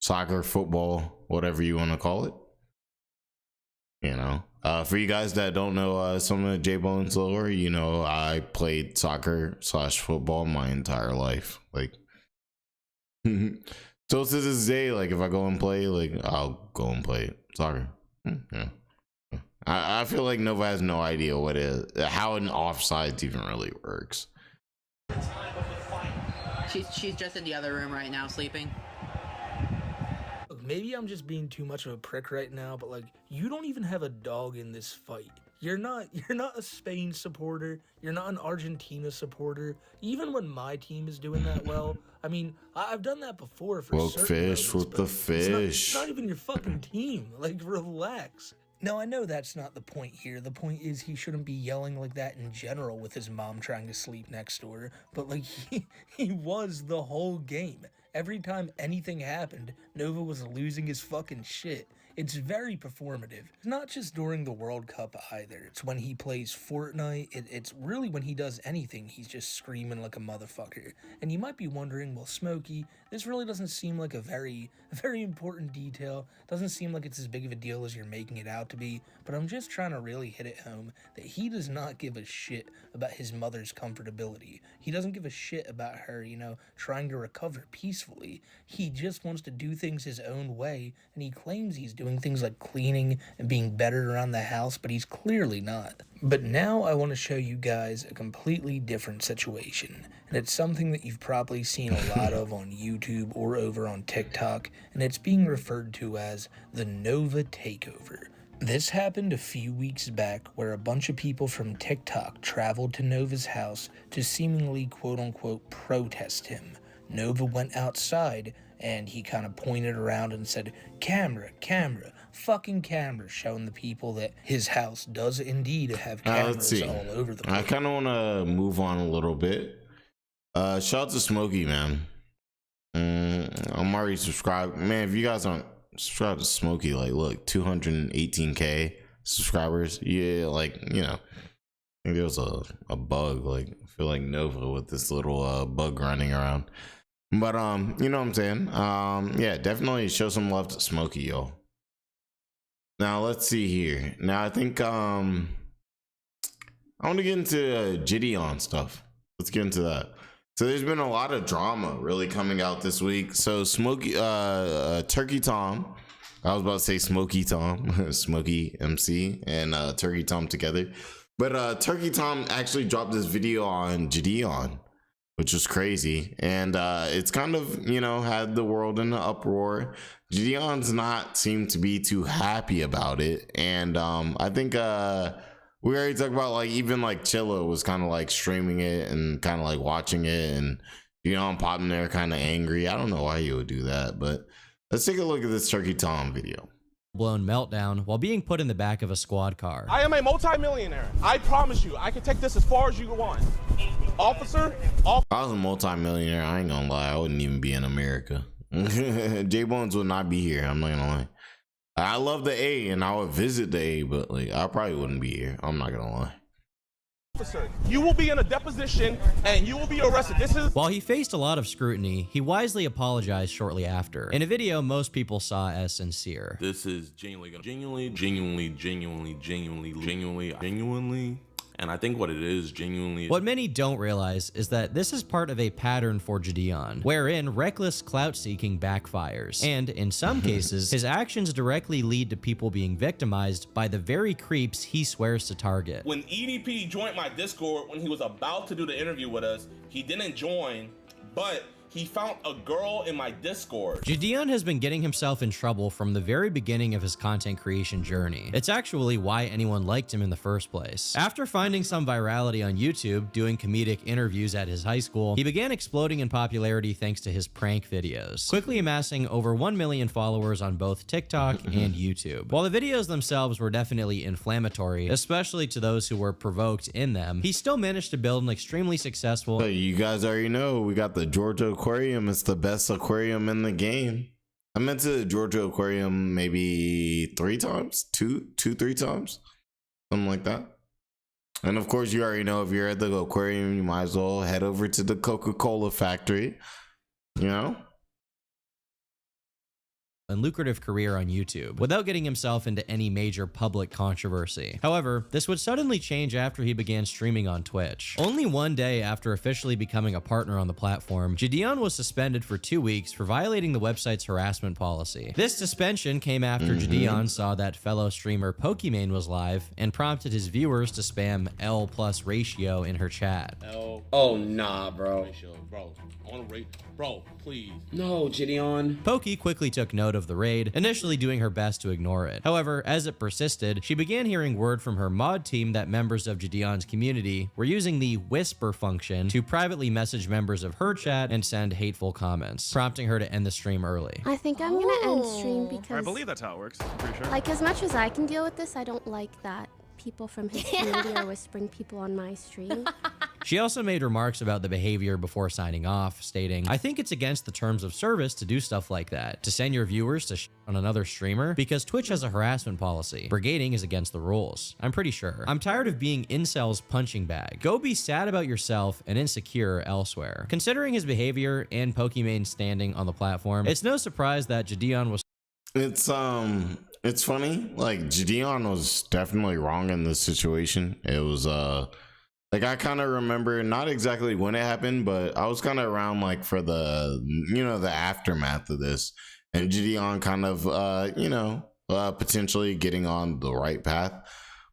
Soccer, football, whatever you want to call it. You know, for you guys that don't know some of the JBowens lore, you know, I played soccer/football my entire life. Like, so to this day, like, if I go and play, like, I'll go and play soccer. Yeah. I feel like Nova has no idea how an offsides even really works. She's just in the other room right now, sleeping. Look, maybe I'm just being too much of a prick right now, but like, you don't even have a dog in this fight. You're not a Spain supporter. You're not an Argentina supporter. Even when my team is doing that well, I mean, I've done that before for Woke certain fish moments, with but the fish. It's not even your fucking team. Like, relax. No, I know that's not the point here. The point is he shouldn't be yelling like that in general with his mom trying to sleep next door. But, like, he was the whole game. Every time anything happened, Nova was losing his fucking shit. It's very performative. Not just during the World Cup either. It's when he plays Fortnite. It's really when he does anything, he's just screaming like a motherfucker. And you might be wondering, well, Smokey, this really doesn't seem like a very important detail. Doesn't seem like it's as big of a deal as you're making it out to be. But I'm just trying to really hit it home that he does not give a shit about his mother's comfortability. He doesn't give a shit about her, you know, trying to recover peacefully. He just wants to do things his own way, and he claims he's doing things like cleaning and being better around the house, but he's clearly not. But now I want to show you guys a completely different situation, and it's something that you've probably seen a lot of on YouTube or over on TikTok, and it's being referred to as the Nova Takeover. This happened a few weeks back where a bunch of people from TikTok traveled to Nova's house to seemingly quote-unquote protest him. Nova went outside and he kind of pointed around and said, "Camera, camera, fucking camera," showing the people that his house does indeed have cameras all over the place. I kind of want to move on a little bit. Shout out to Smokey, man. I'm already subscribed. Man, if you guys aren't subscribed to Smokey, like, look, 218k subscribers. Yeah, like, you know, I think there was a bug. Like, I feel like Nova with this little bug running around. But you know what I'm saying? Yeah, definitely show some love to Smokey, yo. Now let's see here. Now I think I want to get into JiDion stuff. Let's get into that. So there's been a lot of drama really coming out this week. So Smokey, Turkey Tom, I was about to say Smokey Tom, Smokey MC and Turkey Tom together. But Turkey Tom actually dropped this video on JiDion, which was crazy. And it's kind of, you know, had the world in an uproar. JiDion's not seemed to be too happy about it. And I think we already talked about, like, even like Chilla was kind of like streaming it and kind of like watching it, and you know, I'm popping there kind of angry. I don't know why you would do that, but let's take a look at this Turkey Tom video. Blown meltdown while being put in the back of a squad car. I am a multi-millionaire. I promise you, I can take this as far as you want. Officer, if I was a multi-millionaire, I ain't gonna lie, I wouldn't even be in America. JBowens would not be here. I'm not gonna lie. I love the A and I would visit the A, but like I probably wouldn't be here. I'm not gonna lie. Officer, you will be in a deposition and you will be arrested. This is While he faced a lot of scrutiny, he wisely apologized shortly after. In a video most people saw as sincere. This is genuinely, and I think what it is genuinely. What many don't realize is that this is part of a pattern for JiDion, wherein reckless clout seeking backfires. And in some cases, his actions directly lead to people being victimized by the very creeps he swears to target. when EDP joined my Discord when he was about to do the interview with us, he didn't join, but he found a girl in my Discord. JiDion has been getting himself in trouble from the very beginning of his content creation journey. It's actually why anyone liked him in the first place. After finding some virality on YouTube, doing comedic interviews at his high school, he began exploding in popularity thanks to his prank videos, quickly amassing over 1 million followers on both TikTok and YouTube. While the videos themselves were definitely inflammatory, especially to those who were provoked in them, he still managed to build an extremely successful... So you guys already know we got the Georgia Aquarium. It's the best aquarium in the game. I went to the Georgia Aquarium maybe 3 times, 3 times, something like that. And of course, you already know if you're at the aquarium, you might as well head over to the Coca-Cola factory, you know? And lucrative career on YouTube without getting himself into any major public controversy. However, this would suddenly change after he began streaming on Twitch. Only one day after officially becoming a partner on the platform, JiDion was suspended for 2 weeks for violating the website's harassment policy. This suspension came after JiDion saw that fellow streamer Pokimane was live and prompted his viewers to spam L+ ratio in her chat. Oh nah, bro. Bro, I wanna rate. Bro, please. No, JiDion. Pokey quickly took note of of the raid, initially doing her best to ignore it. However, as it persisted, she began hearing word from her mod team that members of JiDion's community were using the whisper function to privately message members of her chat and send hateful comments, prompting her to end the stream early. I think I'm gonna end stream because I believe that's how it works. I'm pretty sure. like, as much as I can deal with this, I don't like that people from his community are whispering people on my stream. She also made remarks about the behavior before signing off, stating, "I think it's against the terms of service to do stuff like that, to send your viewers to on another streamer, because Twitch has a harassment policy. Brigading is against the rules. I'm pretty sure. I'm tired of being incels punching bag. Go be sad about yourself and insecure elsewhere." Considering his behavior and Pokemon's standing on the platform, it's no surprise that JiDion was It's funny, like JiDion was definitely wrong in this situation. It was like, I kind of remember not exactly when it happened, but I was kind of around like for the, you know, the aftermath of this, and JiDion kind of potentially getting on the right path.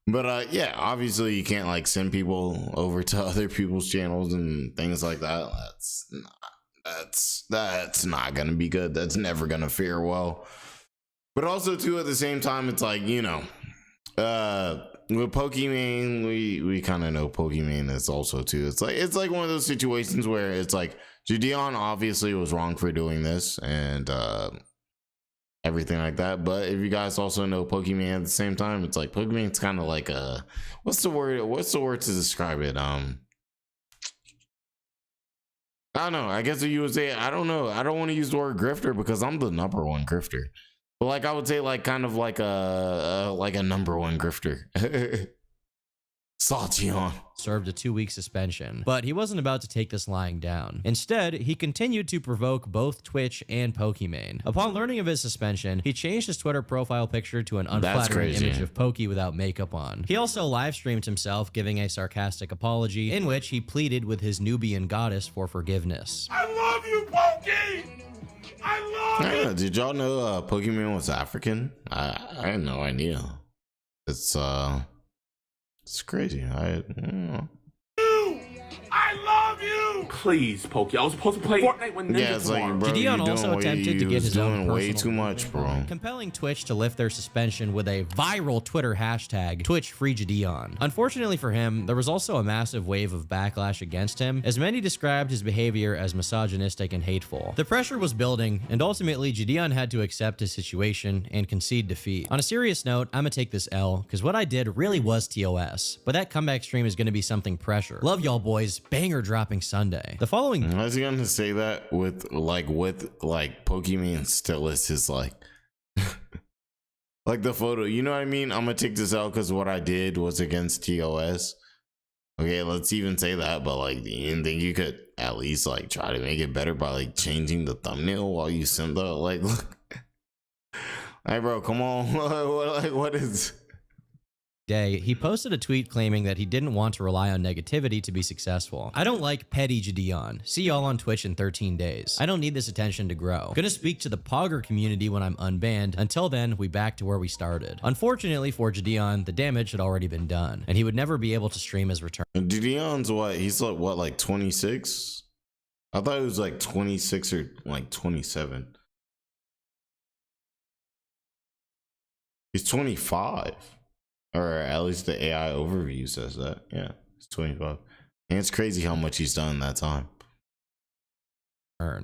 But yeah, obviously you can't like send people over to other people's channels and things like that. That's not gonna be good. That's never gonna fare well. But also too, at the same time, it's like, you know, with Pokemon, we kind of know Pokemon is also too. It's like one of those situations where it's like JiDion obviously was wrong for doing this and everything like that. But if you guys also know Pokemon at the same time, it's like Pokemon's kind of like a, what's the word to describe it? I don't know. I guess if you would say, I don't know. I don't want to use the word grifter because I'm the number one grifter. But like, I would say like kind of like a number one grifter. Saltion served a 2-week suspension, but he wasn't about to take this lying down. Instead, he continued to provoke both Twitch and Pokimane. Upon learning of his suspension, he changed his Twitter profile picture to an unflattering image of Poki without makeup on. He also live streamed himself giving a sarcastic apology in which he pleaded with his Nubian goddess for forgiveness. I love you, Poki! I love you! Did y'all know Pokemon was African? I had no idea. It's crazy. I don't know. I love you! Please, Pokey. I was supposed to play Fortnite when Ninja it's like, bro, JiDion also attempted to get his own way too much, bro. Compelling Twitch to lift their suspension with a viral Twitter hashtag, #TwitchFreeJiDion. Unfortunately for him, there was also a massive wave of backlash against him, as many described his behavior as misogynistic and hateful. The pressure was building, and ultimately JiDion had to accept his situation and concede defeat. On a serious note, I'm gonna take this L, because what I did really was TOS, but that comeback stream is gonna be something pressure. Love y'all boys, banger dropping Sunday. The following— I was gonna say that with Pokemon Stylus is like like the photo, you know what I mean? I'm gonna take this out because what I did was against TOS. Okay, let's even say that, but like, you didn't think you could at least like try to make it better by like changing the thumbnail while you send the like hey bro, come on. what is day, he posted a tweet claiming that he didn't want to rely on negativity to be successful. I don't like petty JiDion. See y'all on Twitch in 13 days. I don't need this attention to grow. Gonna speak to the Pogger community when I'm unbanned. Until then, we back to where we started. Unfortunately for JiDion, the damage had already been done, and he would never be able to stream his return. JiDion's what? He's like what, like 26? I thought it was like 26 or like 27. He's 25. Or at least the AI overview says that. Yeah, it's 25. And it's crazy how much he's done in that time.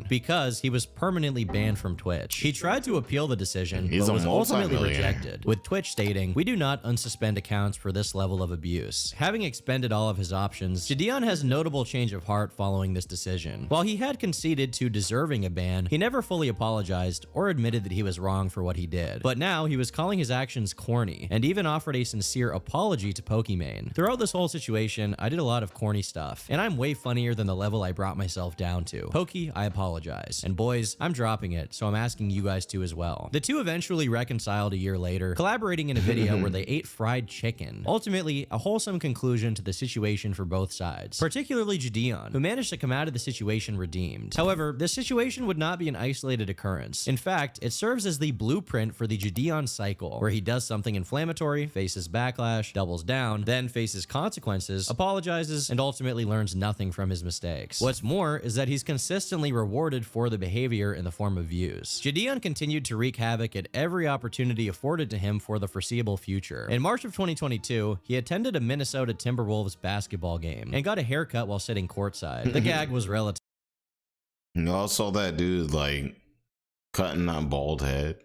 Because he was permanently banned from Twitch. He tried to appeal the decision, He's but was a ultimately multi-millionaire. rejected, with Twitch stating, "We do not unsuspend accounts for this level of abuse." Having expended all of his options, JiDion has a notable change of heart following this decision. While he had conceded to deserving a ban, he never fully apologized or admitted that he was wrong for what he did. But now he was calling his actions corny, and even offered a sincere apology to Pokimane. Throughout this whole situation, I did a lot of corny stuff, and I'm way funnier than the level I brought myself down to. Poki, I apologize. And boys, I'm dropping it, so I'm asking you guys to as well. The two eventually reconciled a year later, collaborating in a video where they ate fried chicken. Ultimately, a wholesome conclusion to the situation for both sides, particularly JiDion, who managed to come out of the situation redeemed. However, this situation would not be an isolated occurrence. In fact, it serves as the blueprint for the JiDion cycle, where he does something inflammatory, faces backlash, doubles down, then faces consequences, apologizes, and ultimately learns nothing from his mistakes. What's more is that he's consistently rewarded for the behavior in the form of views. JiDion continued to wreak havoc at every opportunity afforded to him for the foreseeable future. In March of 2022, he attended a Minnesota Timberwolves basketball game and got a haircut while sitting courtside. The gag was relative. You all saw that dude like cutting that bald head.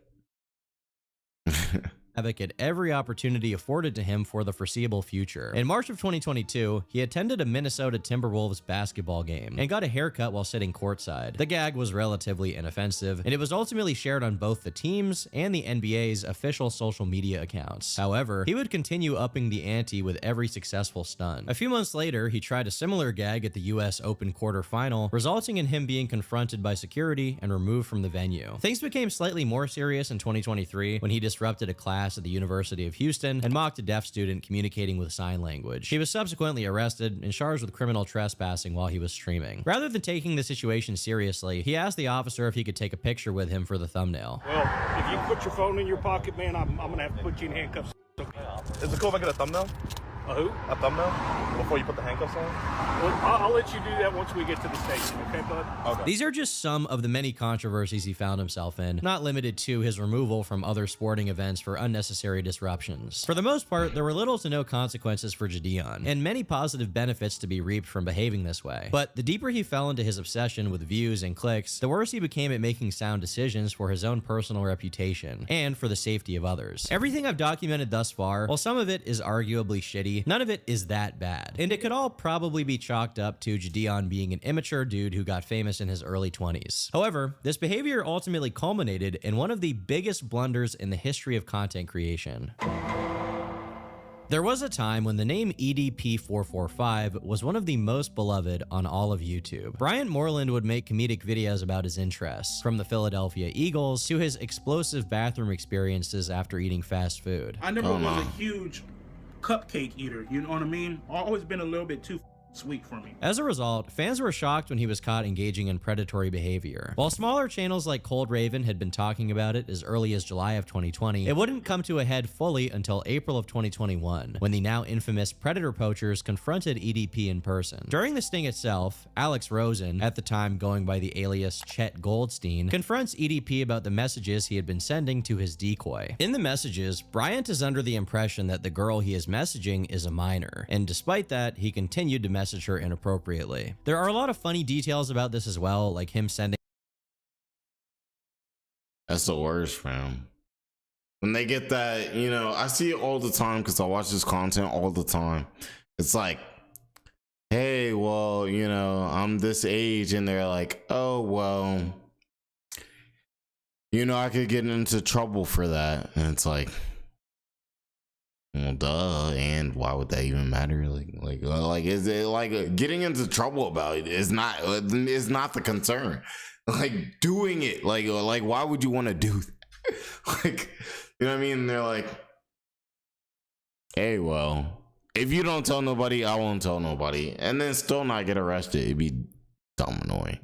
Havoc at every opportunity afforded to him for the foreseeable future. In March of 2022, he attended a Minnesota Timberwolves basketball game and got a haircut while sitting courtside. The gag was relatively inoffensive, and it was ultimately shared on both the team's and the NBA's official social media accounts. However, he would continue upping the ante with every successful stunt. A few months later, he tried a similar gag at the US Open quarterfinal, resulting in him being confronted by security and removed from the venue. Things became slightly more serious in 2023 when he disrupted a class at the University of Houston and mocked a deaf student communicating with sign language. He was subsequently arrested and charged with criminal trespassing while he was streaming. Rather than taking the situation seriously, he asked the officer if he could take a picture with him for the thumbnail. Well, if you put your phone in your pocket, man, I'm gonna have to put you in handcuffs. Is it cool if I get a thumbnail? A who? A thumbnail? Before you put the handcuffs on? Well, I'll let you do that once we get to the station, okay, bud? Okay. These are just some of the many controversies he found himself in, not limited to his removal from other sporting events for unnecessary disruptions. For the most part, there were little to no consequences for JiDion, and many positive benefits to be reaped from behaving this way. But the deeper he fell into his obsession with views and clicks, the worse he became at making sound decisions for his own personal reputation, and for the safety of others. Everything I've documented thus far, while some of it is arguably shitty, none of it is that bad, and it could all probably be chalked up to JiDion being an immature dude who got famous in his early 20s. However, this behavior ultimately culminated in one of the biggest blunders in the history of content creation. There was a time when the name EDP445 was one of the most beloved on all of YouTube. Bryant Moreland would make comedic videos about his interests, from the Philadelphia Eagles to his explosive bathroom experiences after eating fast food. I never was a huge cupcake eater, you know what I mean? Always been a little bit too sweet for me. As a result, fans were shocked when he was caught engaging in predatory behavior. While smaller channels like Cold Raven had been talking about it as early as July of 2020, it wouldn't come to a head fully until April of 2021, when the now infamous predator poachers confronted EDP in person. During the sting itself, Alex Rosen, at the time going by the alias Chet Goldstein, confronts EDP about the messages he had been sending to his decoy. In the messages, Bryant is under the impression that the girl he is messaging is a minor, and despite that, he continued to message her inappropriately. There are a lot of funny details about this as well, like him sending. That's the worst, fam. When they get that, you know, I see it all the time because I watch this content all the time. It's like, hey, well, you know, I'm this age, and they're like, oh, well, you know, I could get into trouble for that. And it's like, well, duh, and why would that even matter? Like, is it like getting into trouble about it is not the concern. Like doing it, like why would you want to do that? Like, you know what I mean? And they're like, hey, well, if you don't tell nobody, I won't tell nobody, and then still not get arrested. It'd be dumb annoying.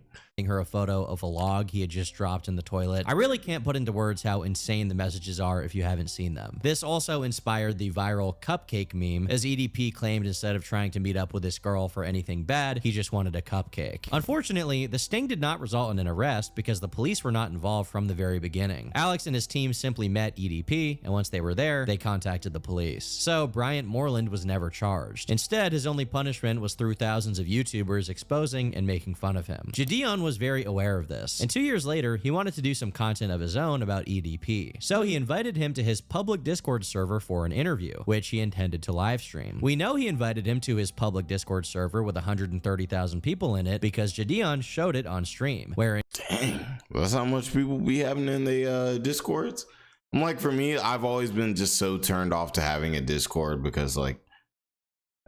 Her a photo of a log he had just dropped in the toilet. I really can't put into words how insane the messages are if you haven't seen them. This also inspired the viral cupcake meme, as EDP claimed instead of trying to meet up with this girl for anything bad, he just wanted a cupcake. Unfortunately, the sting did not result in an arrest because the police were not involved from the very beginning. Alex and his team simply met EDP, and once they were there, they contacted the police. So Bryant Moreland was never charged. Instead, his only punishment was through thousands of YouTubers exposing and making fun of him. JiDion was very aware of this, and 2 years later, he wanted to do some content of his own about EDP. So he invited him to his public Discord server for an interview, which he intended to live stream. We know he invited him to his public Discord server with 130,000 people in it because JiDion showed it on stream, where dang, that's how much people be having in the Discords. I'm like, for me, I've always been just so turned off to having a Discord because, like,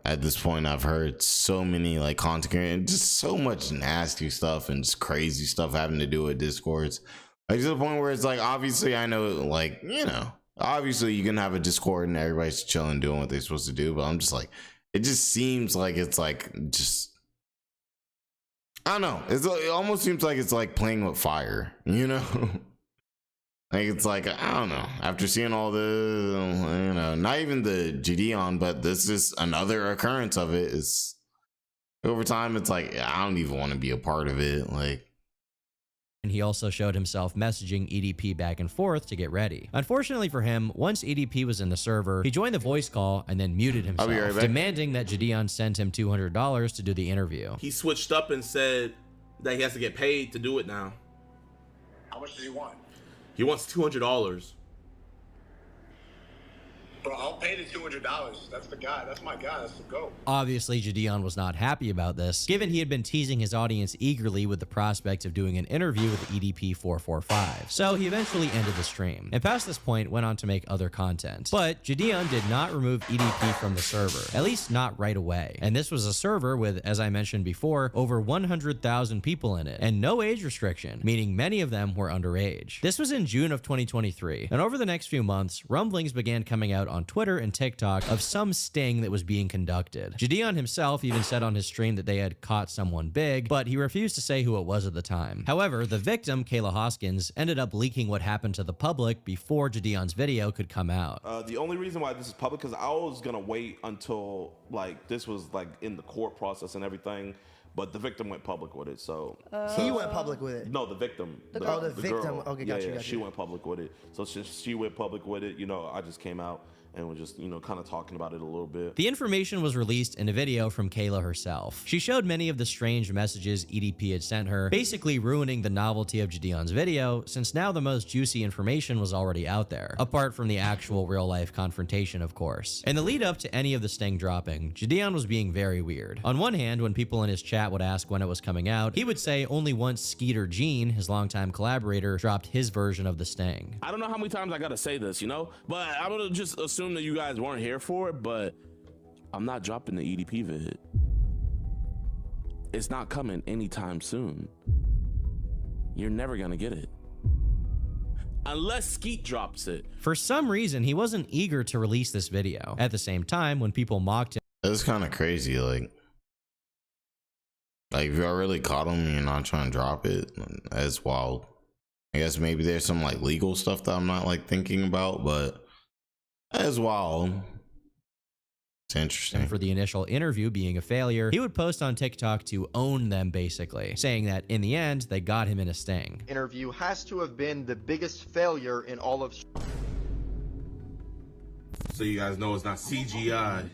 at this point, I've heard so many like content and just so much nasty stuff and just crazy stuff having to do with Discords. Like, to the point where it's like, obviously, I know, like, you know, obviously you can have a Discord and everybody's chilling doing what they're supposed to do, but I'm just like, it just seems like it's like just, I don't know. It almost seems like it's like playing with fire, you know? Like, it's like, I don't know, after seeing all the, you know, not even the JiDion, but this is another occurrence of it. Is over time, it's like, I don't even want to be a part of it. Like, and he also showed himself messaging EDP back and forth to get ready. Unfortunately for him, once EDP was in the server, he joined the voice call and then muted himself, demanding that JiDion send him $200 to do the interview. He switched up and said that he has to get paid to do it now. How much does he want? He wants $200. Bro, I'll pay the $200. That's the guy. That's my guy. That's the GOAT. Obviously, JiDion was not happy about this, given he had been teasing his audience eagerly with the prospect of doing an interview with EDP445. So he eventually ended the stream, and past this point went on to make other content. But JiDion did not remove EDP from the server, at least not right away. And this was a server with, as I mentioned before, over 100,000 people in it, and no age restriction, meaning many of them were underage. This was in June of 2023, and over the next few months, rumblings began coming out on Twitter and TikTok of some sting that was being conducted. JiDion himself even said on his stream that they had caught someone big, but he refused to say who it was at the time. However, the victim, Kayla Hoskins, ended up leaking what happened to the public before JiDion's video could come out. The only reason why this is public, because I was gonna wait until like this was like in the court process and everything, but the victim went public with it. So he went public with it. No, the victim. The victim. Girl. Okay, yeah, she went public with it. So she went public with it. You know, I just came out and we're just, you know, kind of talking about it a little bit. The information was released in a video from Kayla herself. She showed many of the strange messages EDP had sent her, basically ruining the novelty of JiDion's video, since now the most juicy information was already out there, apart from the actual real-life confrontation, of course. In the lead up to any of the sting dropping, JiDion was being very weird. On one hand, when people in his chat would ask when it was coming out, he would say only once Skeeter Gene, his longtime collaborator, dropped his version of the sting. I don't know how many times I gotta say this, you know, but I'm gonna just assume that you guys weren't here for it, but I'm not dropping the EDP vid. It's not coming anytime soon. You're never gonna get it. Unless Skeet drops it. For some reason, he wasn't eager to release this video. At the same time, when people mocked him, it's kind of crazy, like if y'all really caught him and you're not trying to drop it, that's wild. I guess maybe there's some like legal stuff that I'm not like thinking about, but as well, it's interesting. And for the initial interview being a failure, he would post on TikTok to own them, basically, saying that in the end, they got him in a sting. Interview has to have been the biggest failure in all of. So you guys know it's not CGI.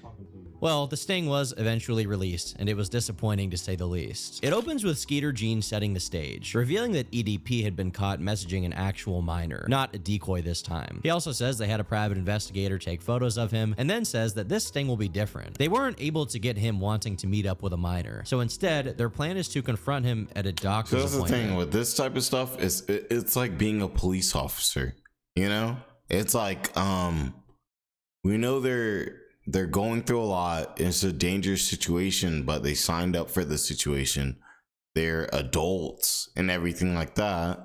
Well, the sting was eventually released, and it was disappointing to say the least. It opens with Skeeter Gene setting the stage, revealing that EDP had been caught messaging an actual minor, not a decoy this time. He also says they had a private investigator take photos of him, and then says that this sting will be different. They weren't able to get him wanting to meet up with a minor, so instead, their plan is to confront him at a doctor's appointment. So that's the thing with this type of stuff, it's like being a police officer, you know? It's like, we know they're going through a lot. It's a dangerous situation, but they signed up for the situation. They're adults and everything like that.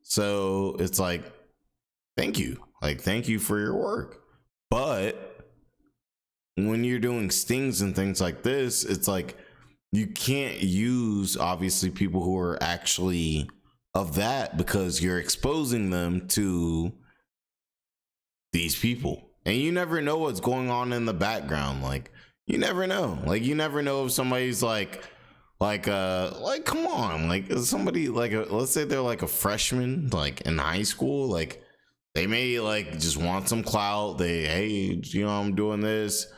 So it's like, thank you. Like, thank you for your work. But when you're doing stings and things like this, it's like, you can't use, obviously, people who are actually of that, because you're exposing them to these people. And you never know what's going on in the background. Like, you never know. Like, you never know if somebody's like, come on. Like, somebody, like, let's say they're like a freshman, like in high school. Like, they may like just want some clout. Hey, you know, I'm doing this.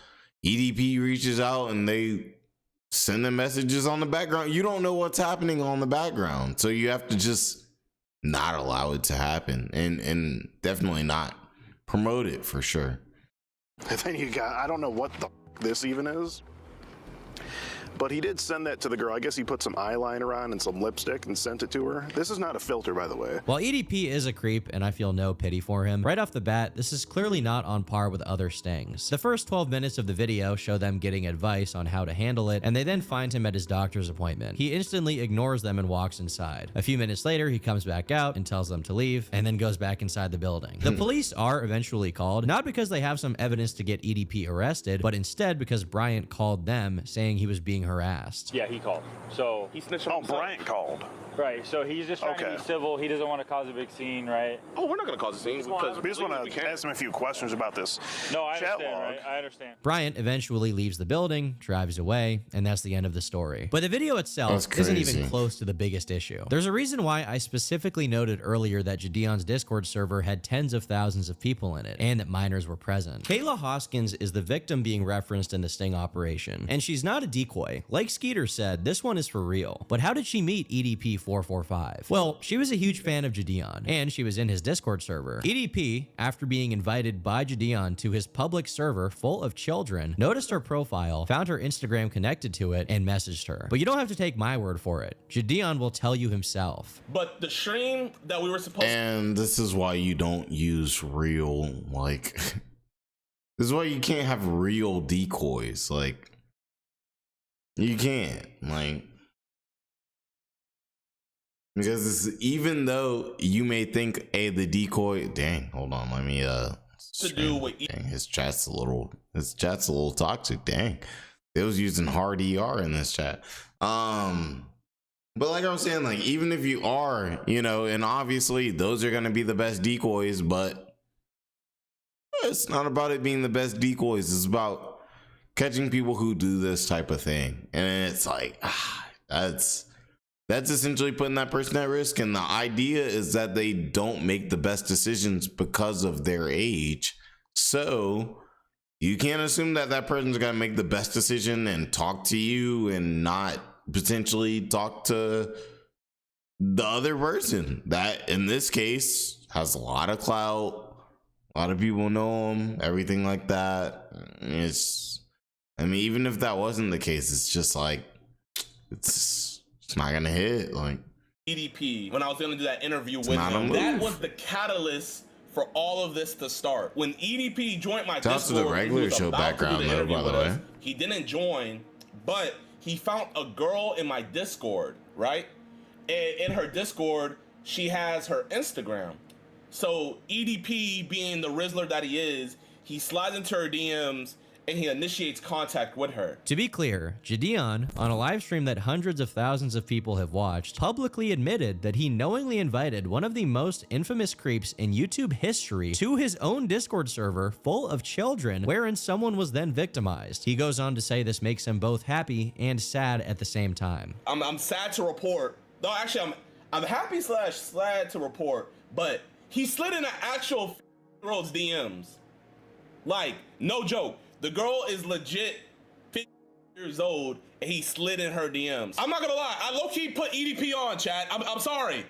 EDP reaches out and they send them messages on the background. You don't know what's happening on the background. So you have to just not allow it to happen, and definitely not promote it for sure. And then you got, I don't know what the this even is, but he did send that to the girl. I guess he put some eyeliner on and some lipstick and sent it to her. This is not a filter, by the way. While EDP is a creep, and I feel no pity for him, right off the bat, this is clearly not on par with other stings. The first 12 minutes of the video show them getting advice on how to handle it, and they then find him at his doctor's appointment. He instantly ignores them and walks inside. A few minutes later, he comes back out and tells them to leave, and then goes back inside the building. The police are eventually called, not because they have some evidence to get EDP arrested, but instead because Bryant called them saying he was being harassed. Yeah, he called. So He snitched Oh, on himself. Bryant called. right. So he's just trying to Okay. be civil. He doesn't want to cause a big scene, right? Oh, we're not gonna cause a scene because We just want to ask him a few questions about this No, I chat understand, log. right? I understand. Bryant eventually leaves the building, drives away, and that's the end of the story. But the video itself That's isn't crazy. even close to the biggest issue. There's a reason why I specifically noted earlier that JiDion's Discord server had tens of thousands of people in it, and that minors were present. Kayla Hoskins is the victim being referenced in the sting operation, and she's not a decoy. Like Skeeter said, this one is for real. But how did she meet EDP445? Well, she was a huge fan of JiDion, and she was in his Discord server. EDP, after being invited by JiDion to his public server full of children, noticed her profile, found her Instagram connected to it, and messaged her. But you don't have to take my word for it. JiDion will tell you himself. But the stream that we were supposed And this is why you don't use real, like, this is why you can't have real decoys. Like, you can't, like, because even though you may think, hey, the decoy, dang, hold on, let me, to do with dang, his chat's a little toxic, dang. They was using hard ER in this chat. But like I was saying, like, even if you are, you know, and obviously those are going to be the best decoys, but it's not about it being the best decoys. It's about catching people who do this type of thing. And it's like, that's essentially putting that person at risk. And the idea is that they don't make the best decisions because of their age. So you can't assume that that person's going to make the best decision and talk to you and not potentially talk to the other person that in this case has a lot of clout, a lot of people know him, everything like that. I mean, even if that wasn't the case, it's just like it's not gonna hit. Like EDP, when I was gonna do that interview with not a him, move. that was the catalyst for all of this to start. When EDP joined my Shout out to Discord, the regular he was show about to do background, the though, interview by the with way. us. He didn't join, but he found a girl in my Discord, right? And in her Discord, she has her Instagram. So EDP, being the Rizzler that he is, he slides into her DMs and he initiates contact with her. To be clear, JiDion, on a live stream that hundreds of thousands of people have watched, publicly admitted that he knowingly invited one of the most infamous creeps in YouTube history to his own Discord server full of children, wherein someone was then victimized. He goes on to say this makes him both happy and sad at the same time. I'm sad to report. No, actually, I'm happy / sad to report, but he slid in an actual girl's DMs. Like, no joke. The girl is legit 50 years old, and he slid in her DMs. I'm not gonna lie, I low-key put EDP on, chat. I'm sorry.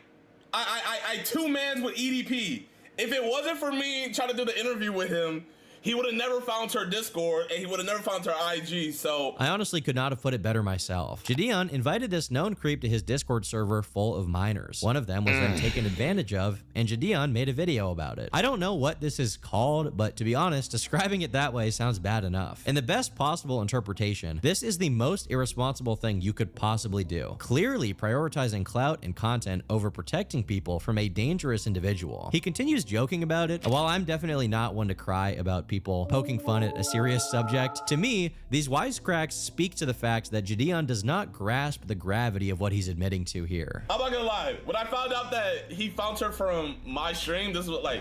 I two-mans with EDP. If it wasn't for me trying to do the interview with him, he would have never found her Discord, and he would have never found her IG, so... I honestly could not have put it better myself. JiDion invited this known creep to his Discord server full of minors. One of them was then taken advantage of, and JiDion made a video about it. I don't know what this is called, but to be honest, describing it that way sounds bad enough. In the best possible interpretation, this is the most irresponsible thing you could possibly do. Clearly prioritizing clout and content over protecting people from a dangerous individual. He continues joking about it. While I'm definitely not one to cry about people poking fun at a serious subject, to me, these wisecracks speak to the fact that JiDion does not grasp the gravity of what he's admitting to here. I'm not gonna lie, when I found out that he found her from my stream, this was like...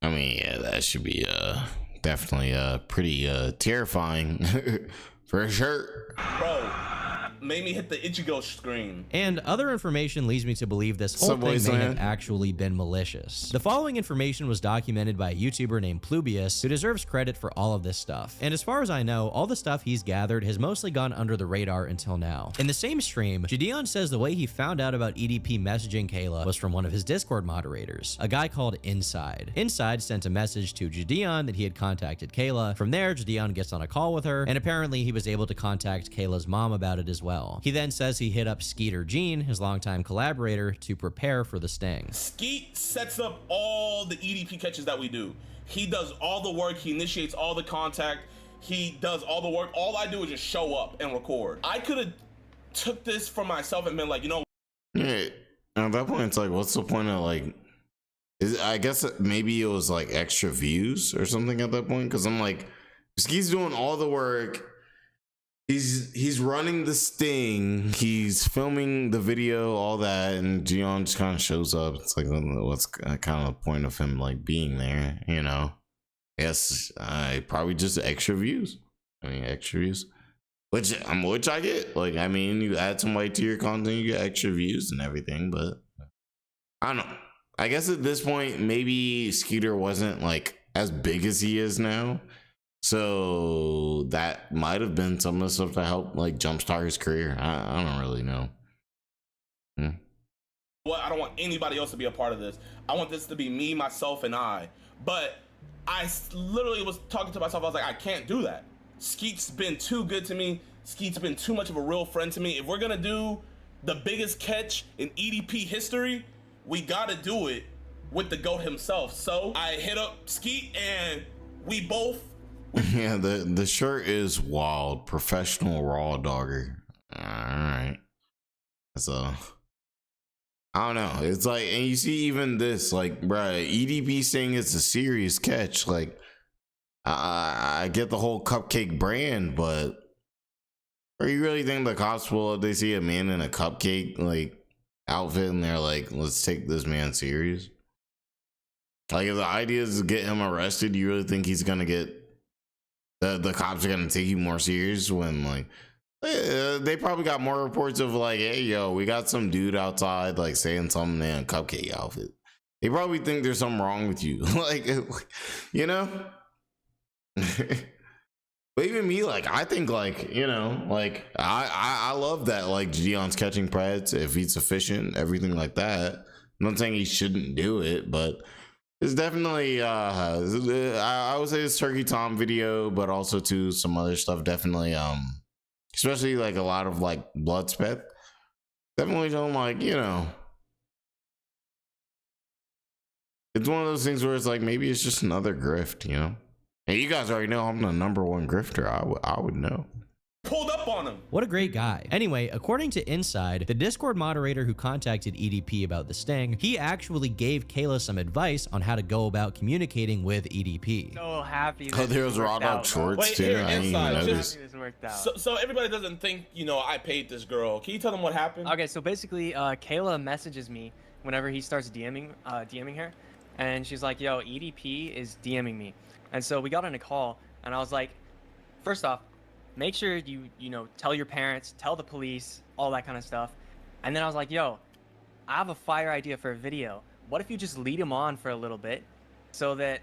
I mean, yeah, that should be definitely pretty terrifying for sure. Bro, made me hit the Ichigo screen. And other information leads me to believe this whole thing may have actually been malicious. The following information was documented by a YouTuber named Plubius, who deserves credit for all of this stuff. And as far as I know, all the stuff he's gathered has mostly gone under the radar until now. In the same stream, JiDion says the way he found out about EDP messaging Kayla was from one of his Discord moderators, a guy called Inside. Inside sent a message to JiDion that he had contacted Kayla. From there, JiDion gets on a call with her, and apparently he was able to contact Kayla's mom about it as well. He then says he hit up Skeeter Gene, his longtime collaborator, to prepare for the sting. Skeet sets up all the EDP catches that we do. He does all the work, he initiates all the contact, he does all the work. All I do is just show up and record. I could have took this for myself and been like, you know. Yeah, at that point, it's like, what's the point of like, I guess maybe it was like extra views or something at that point, because I'm like, Skeet's doing all the work. He's running the sting. He's filming the video, all that, and JiDion just kind of shows up. It's like, what's kind of the point of him like being there? You know? Yes, probably just extra views. I mean, extra views, which I get. Like, I mean, you add somebody to your content, you get extra views and everything. But I don't know. I guess at this point, maybe Skeeter wasn't like as big as he is now. So that might have been some of the stuff that helped like jumpstart his career. I don't really know. Well, I don't want anybody else to be a part of this. I want this to be me, myself, and I. But I literally was talking to myself. I was like, I can't do that. Skeet's been too good to me. Skeet's been too much of a real friend to me. If we're gonna do the biggest catch in EDP history, we gotta do it with the GOAT himself. So I hit up Skeet and we both. Yeah, the shirt is wild. Professional raw dogger. All right. So I don't know. It's like, and you see even this, like, bruh, EDP saying it's a serious catch. Like, I get the whole cupcake brand, but are you really think the cops will, if they see a man in a cupcake like outfit and they're like, let's take this man serious? Like, if the idea is to get him arrested, you really think he's gonna get the cops are gonna take you more serious when like they probably got more reports of like, hey yo, we got some dude outside like saying something in a cupcake outfit. They probably think there's something wrong with you. Like, you know. But even me, like, I think like, you know, like I love that like JiDion's catching preds if he's efficient, everything like that. I'm not saying he shouldn't do it, but it's definitely I would say this Turkey Tom video, but also to some other stuff, definitely especially like a lot of like Bloodspeth, definitely don't, like, you know, it's one of those things where it's like maybe it's just another grift, you know. And you guys already know I'm the #1 grifter. I would know. Pulled up on him. What a great guy. Anyway, according to Inside, the Discord moderator who contacted EDP about the sting, he actually gave Kayla some advice on how to go about communicating with EDP. So happy. Oh, there was raw dog shorts too. I didn't even notice. So everybody doesn't think, you know, I paid this girl. Can you tell them what happened? Okay, so basically, Kayla messages me whenever he starts DMing her, and she's like, "Yo, EDP is DMing me," and so we got on a call, and I was like, first off, make sure you know, tell your parents, tell the police, all that kind of stuff. And then I was like, yo, I have a fire idea for a video. What if you just lead him on for a little bit so that,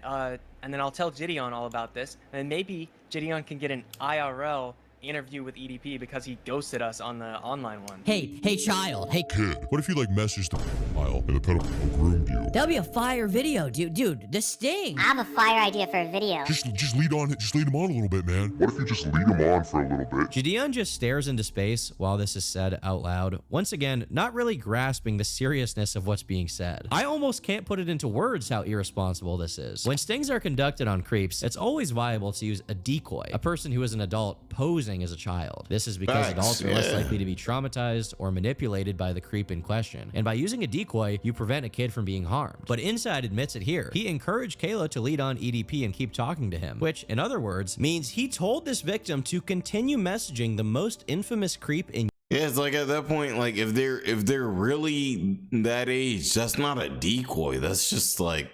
and then I'll tell JiDion all about this. And maybe JiDion can get an IRL interview with EDP because he ghosted us on the online one. Hey child, hey kid, what if you like messaged the pedophile and the pedophile groomed you? That'll be a fire video, dude, the sting. I have a fire idea for a video. Just lead him on a little bit, man. What if you just lead him on for a little bit? JiDion just stares into space while this is said out loud, once again not really grasping the seriousness of what's being said. I almost can't put it into words how irresponsible this is. When stings are conducted on creeps, it's always viable to use a decoy, a person who is an adult posing as a child. This is because adults are less likely to be traumatized or manipulated by the creep in question, and by using a decoy, you prevent a kid from being harmed. But Inside admits it here. He encouraged Kayla to lead on EDP and keep talking to him, which, in other words, means he told this victim to continue messaging the most infamous creep in. Yeah, it's like at that point, like if they're really that age, that's not a decoy. That's just like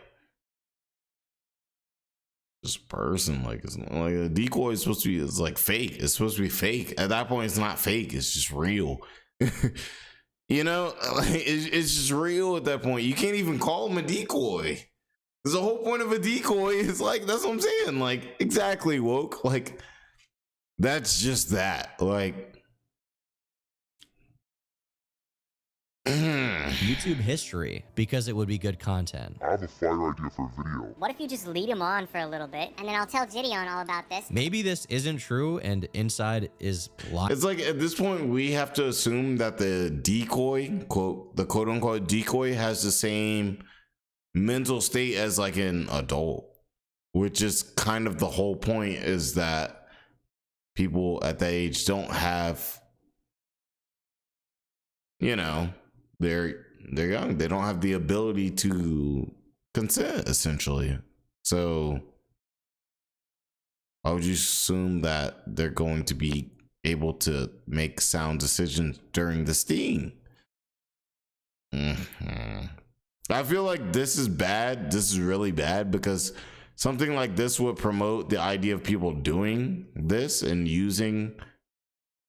this person. Like, it's like a decoy is supposed to be, it's like fake. It's supposed to be fake. At that point, it's not fake. It's just real. You know, like, it's just real at that point. You can't even call him a decoy. Because the whole point of a decoy is like, that's what I'm saying. Like, exactly, woke. Like, that's just that. Like, YouTube history, because it would be good content. I have a fire idea for a video. What if you just lead him on for a little bit, and then I'll tell JiDion all about this? Maybe this isn't true and Inside is lying. It's like at this point we have to assume that the decoy, the quote unquote decoy, has the same mental state as like an adult, which is kind of the whole point, is that people at that age don't have, you know, they're young, they don't have the ability to consent essentially. So Why would you assume that they're going to be able to make sound decisions during the sting? I feel like this is bad. This is really bad because something like this would promote the idea of people doing this and using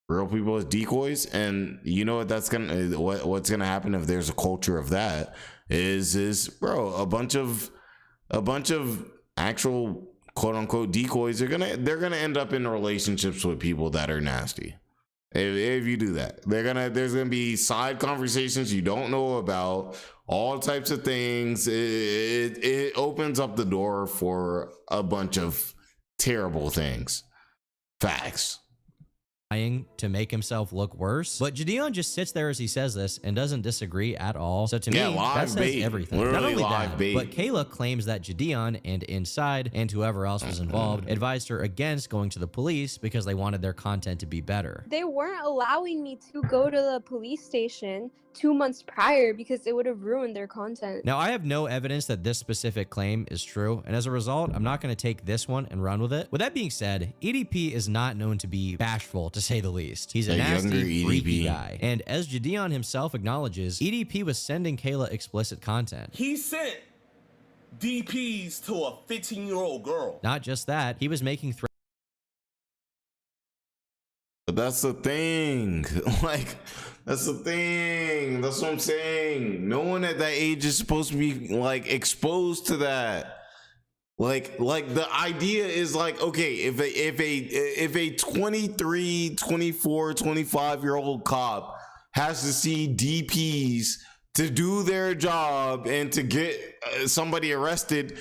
real people as decoys. And you know what that's gonna what's gonna happen if there's a culture of that is bro, a bunch of actual quote unquote decoys they're gonna end up in relationships with people that are nasty. If you do that, there's gonna be side conversations you don't know about, all types of things. It opens up the door for a bunch of terrible things. Facts. To make himself look worse, but JiDion just sits there as he says this and doesn't disagree at all. So to me, that says everything. Not only that, but Kayla claims that JiDion and Inside and whoever else was involved advised her against going to the police because they wanted their content to be better. They weren't allowing me to go to the police station 2 months prior because it would have ruined their content. Now, I have no evidence that this specific claim is true, and as a result, I'm not going to take this one and run with it. With that being said, EDP is not known to be bashful, to say the least. He's a nasty, freaky guy. And as JiDion himself acknowledges, EDP was sending Kayla explicit content. He sent DPs to a 15-year-old girl. Not just that, he was making threats. But that's the thing. Like, that's the thing. That's what I'm saying. No one at that age is supposed to be like exposed to that. Like the idea is like, okay, if a 23, 24, 25-year-old cop has to see DPs to do their job and to get somebody arrested,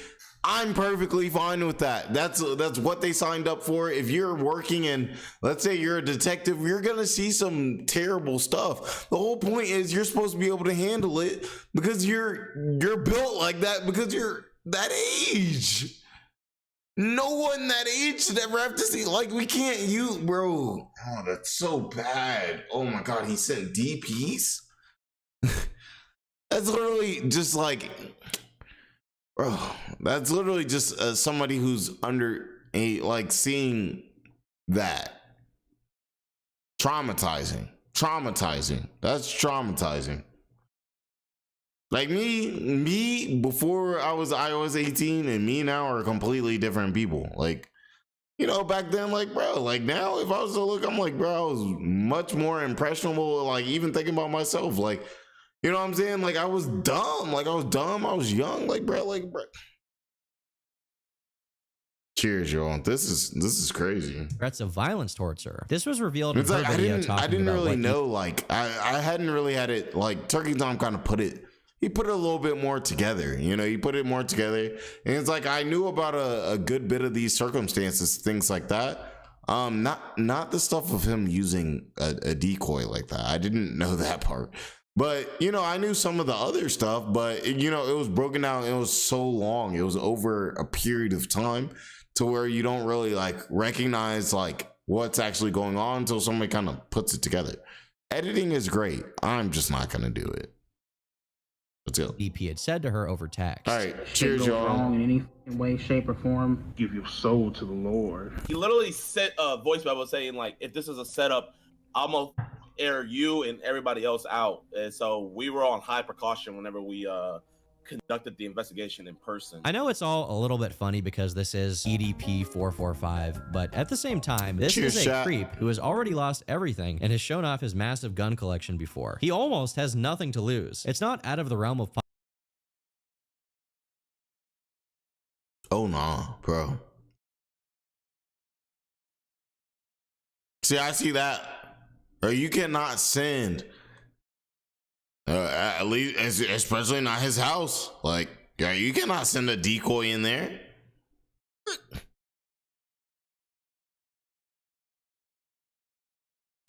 I'm perfectly fine with that. That's what they signed up for. If you're working and let's say you're a detective, you're gonna see some terrible stuff. The whole point is you're supposed to be able to handle it because you're built like that because you're that age. No one that age should ever have to see. Like, we can't use, bro. Oh, that's so bad. Oh my god, he sent DPs. That's literally just like, bro, that's literally just somebody who's under a, like, seeing that. Traumatizing. That's traumatizing. Like me before I was iOS 18 and me now are completely different people. Like, you know, back then, like, bro, like now if I was to look, I'm like, bro, I was much more impressionable. Like, even thinking about myself, like, you know what I'm saying? Like, I was dumb. I was young. Like, bro. Cheers, y'all. This is crazy. Threats of violence towards her. This was revealed in her like, video. I didn't really know. Like, I hadn't really had it. Like, Turkey Tom kind of put it. He put it a little bit more together. You know, he put it more together, and it's like I knew about a good bit of these circumstances, things like that. Not the stuff of him using a decoy like that. I didn't know that part. But, you know, I knew some of the other stuff, but, you know, it was broken down. It was so long. It was over a period of time to where you don't really, like, recognize, like, what's actually going on until somebody kind of puts it together. Editing is great. I'm just not going to do it. Let's go. EP had said to her over text. All right. Cheers, y'all. Wrong in any way, shape, or form. Give your soul to the Lord. He literally set a voice memo saying, like, if this is a setup, I'm going to air you and everybody else out. And so we were on high precaution whenever we conducted the investigation in person. I know it's all a little bit funny because this is EDP 445, but at the same time, this is a creep who has already lost everything and has shown off his massive gun collection before. He almost has nothing to lose. It's not out of the realm of oh nah, bro. See, I see that. Or you cannot send at least, especially not his house. Like, yeah, you cannot send a decoy in there.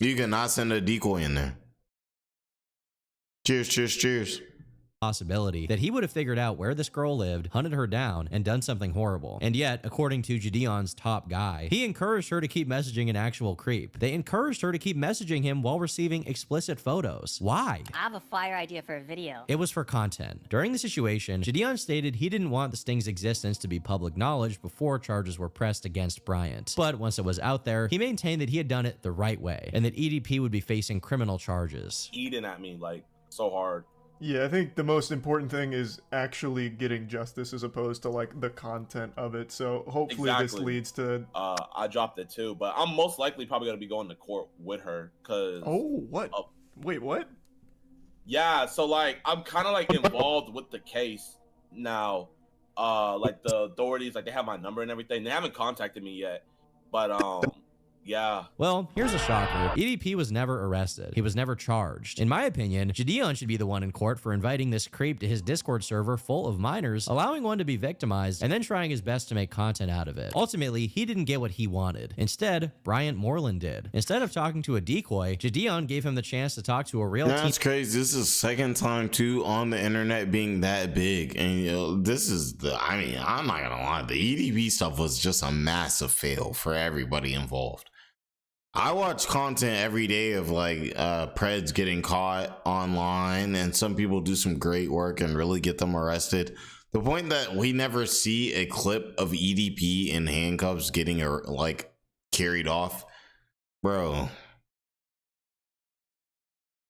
You cannot send a decoy in there. Cheers. possibility that he would have figured out where this girl lived, hunted her down, and done something horrible. And yet, according to JiDion's top guy, he encouraged her to keep messaging an actual creep. They encouraged her to keep messaging him while receiving explicit photos. Why? I have a fire idea for a video. It was for content. During the situation, JiDion stated he didn't want the sting's existence to be public knowledge before charges were pressed against Bryant. But once it was out there, he maintained that he had done it the right way, and that EDP would be facing criminal charges. Eating at me like so hard. Yeah, I think the most important thing is actually getting justice as opposed to like the content of it. So hopefully this leads to. I dropped it too, but I'm most likely probably gonna be going to court with her because. Oh, what? Wait, what? Yeah, so like I'm kind of like involved with the case now. Like the authorities, like they have my number and everything. They haven't contacted me yet, but yeah. Well, here's a shocker. EDP was never arrested. He was never charged. In my opinion, JiDion should be the one in court for inviting this creep to his Discord server full of minors, allowing one to be victimized, and then trying his best to make content out of it. Ultimately, he didn't get what he wanted. Instead, Bryant Moreland did. Instead of talking to a decoy, JiDion gave him the chance to talk to a real That's crazy. This is the second time too on the internet being that big. And you know, this is I mean, I'm not gonna lie, the EDP stuff was just a massive fail for everybody involved. I watch content every day of like Preds getting caught online, and some people do some great work and really get them arrested. The point that we never see a clip of EDP in handcuffs getting like carried off, bro.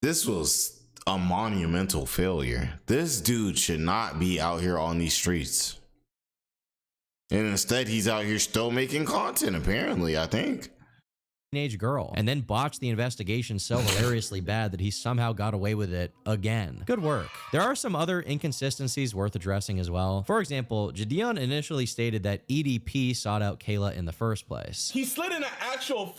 This was a monumental failure. This dude should not be out here on these streets, and instead he's out here still making content. Apparently, I think. Teenage girl, and then botched the investigation so hilariously bad that he somehow got away with it again. Good work. There are some other inconsistencies worth addressing as well. For example, JiDion initially stated that EDP sought out Kayla in the first place. He slid in an actual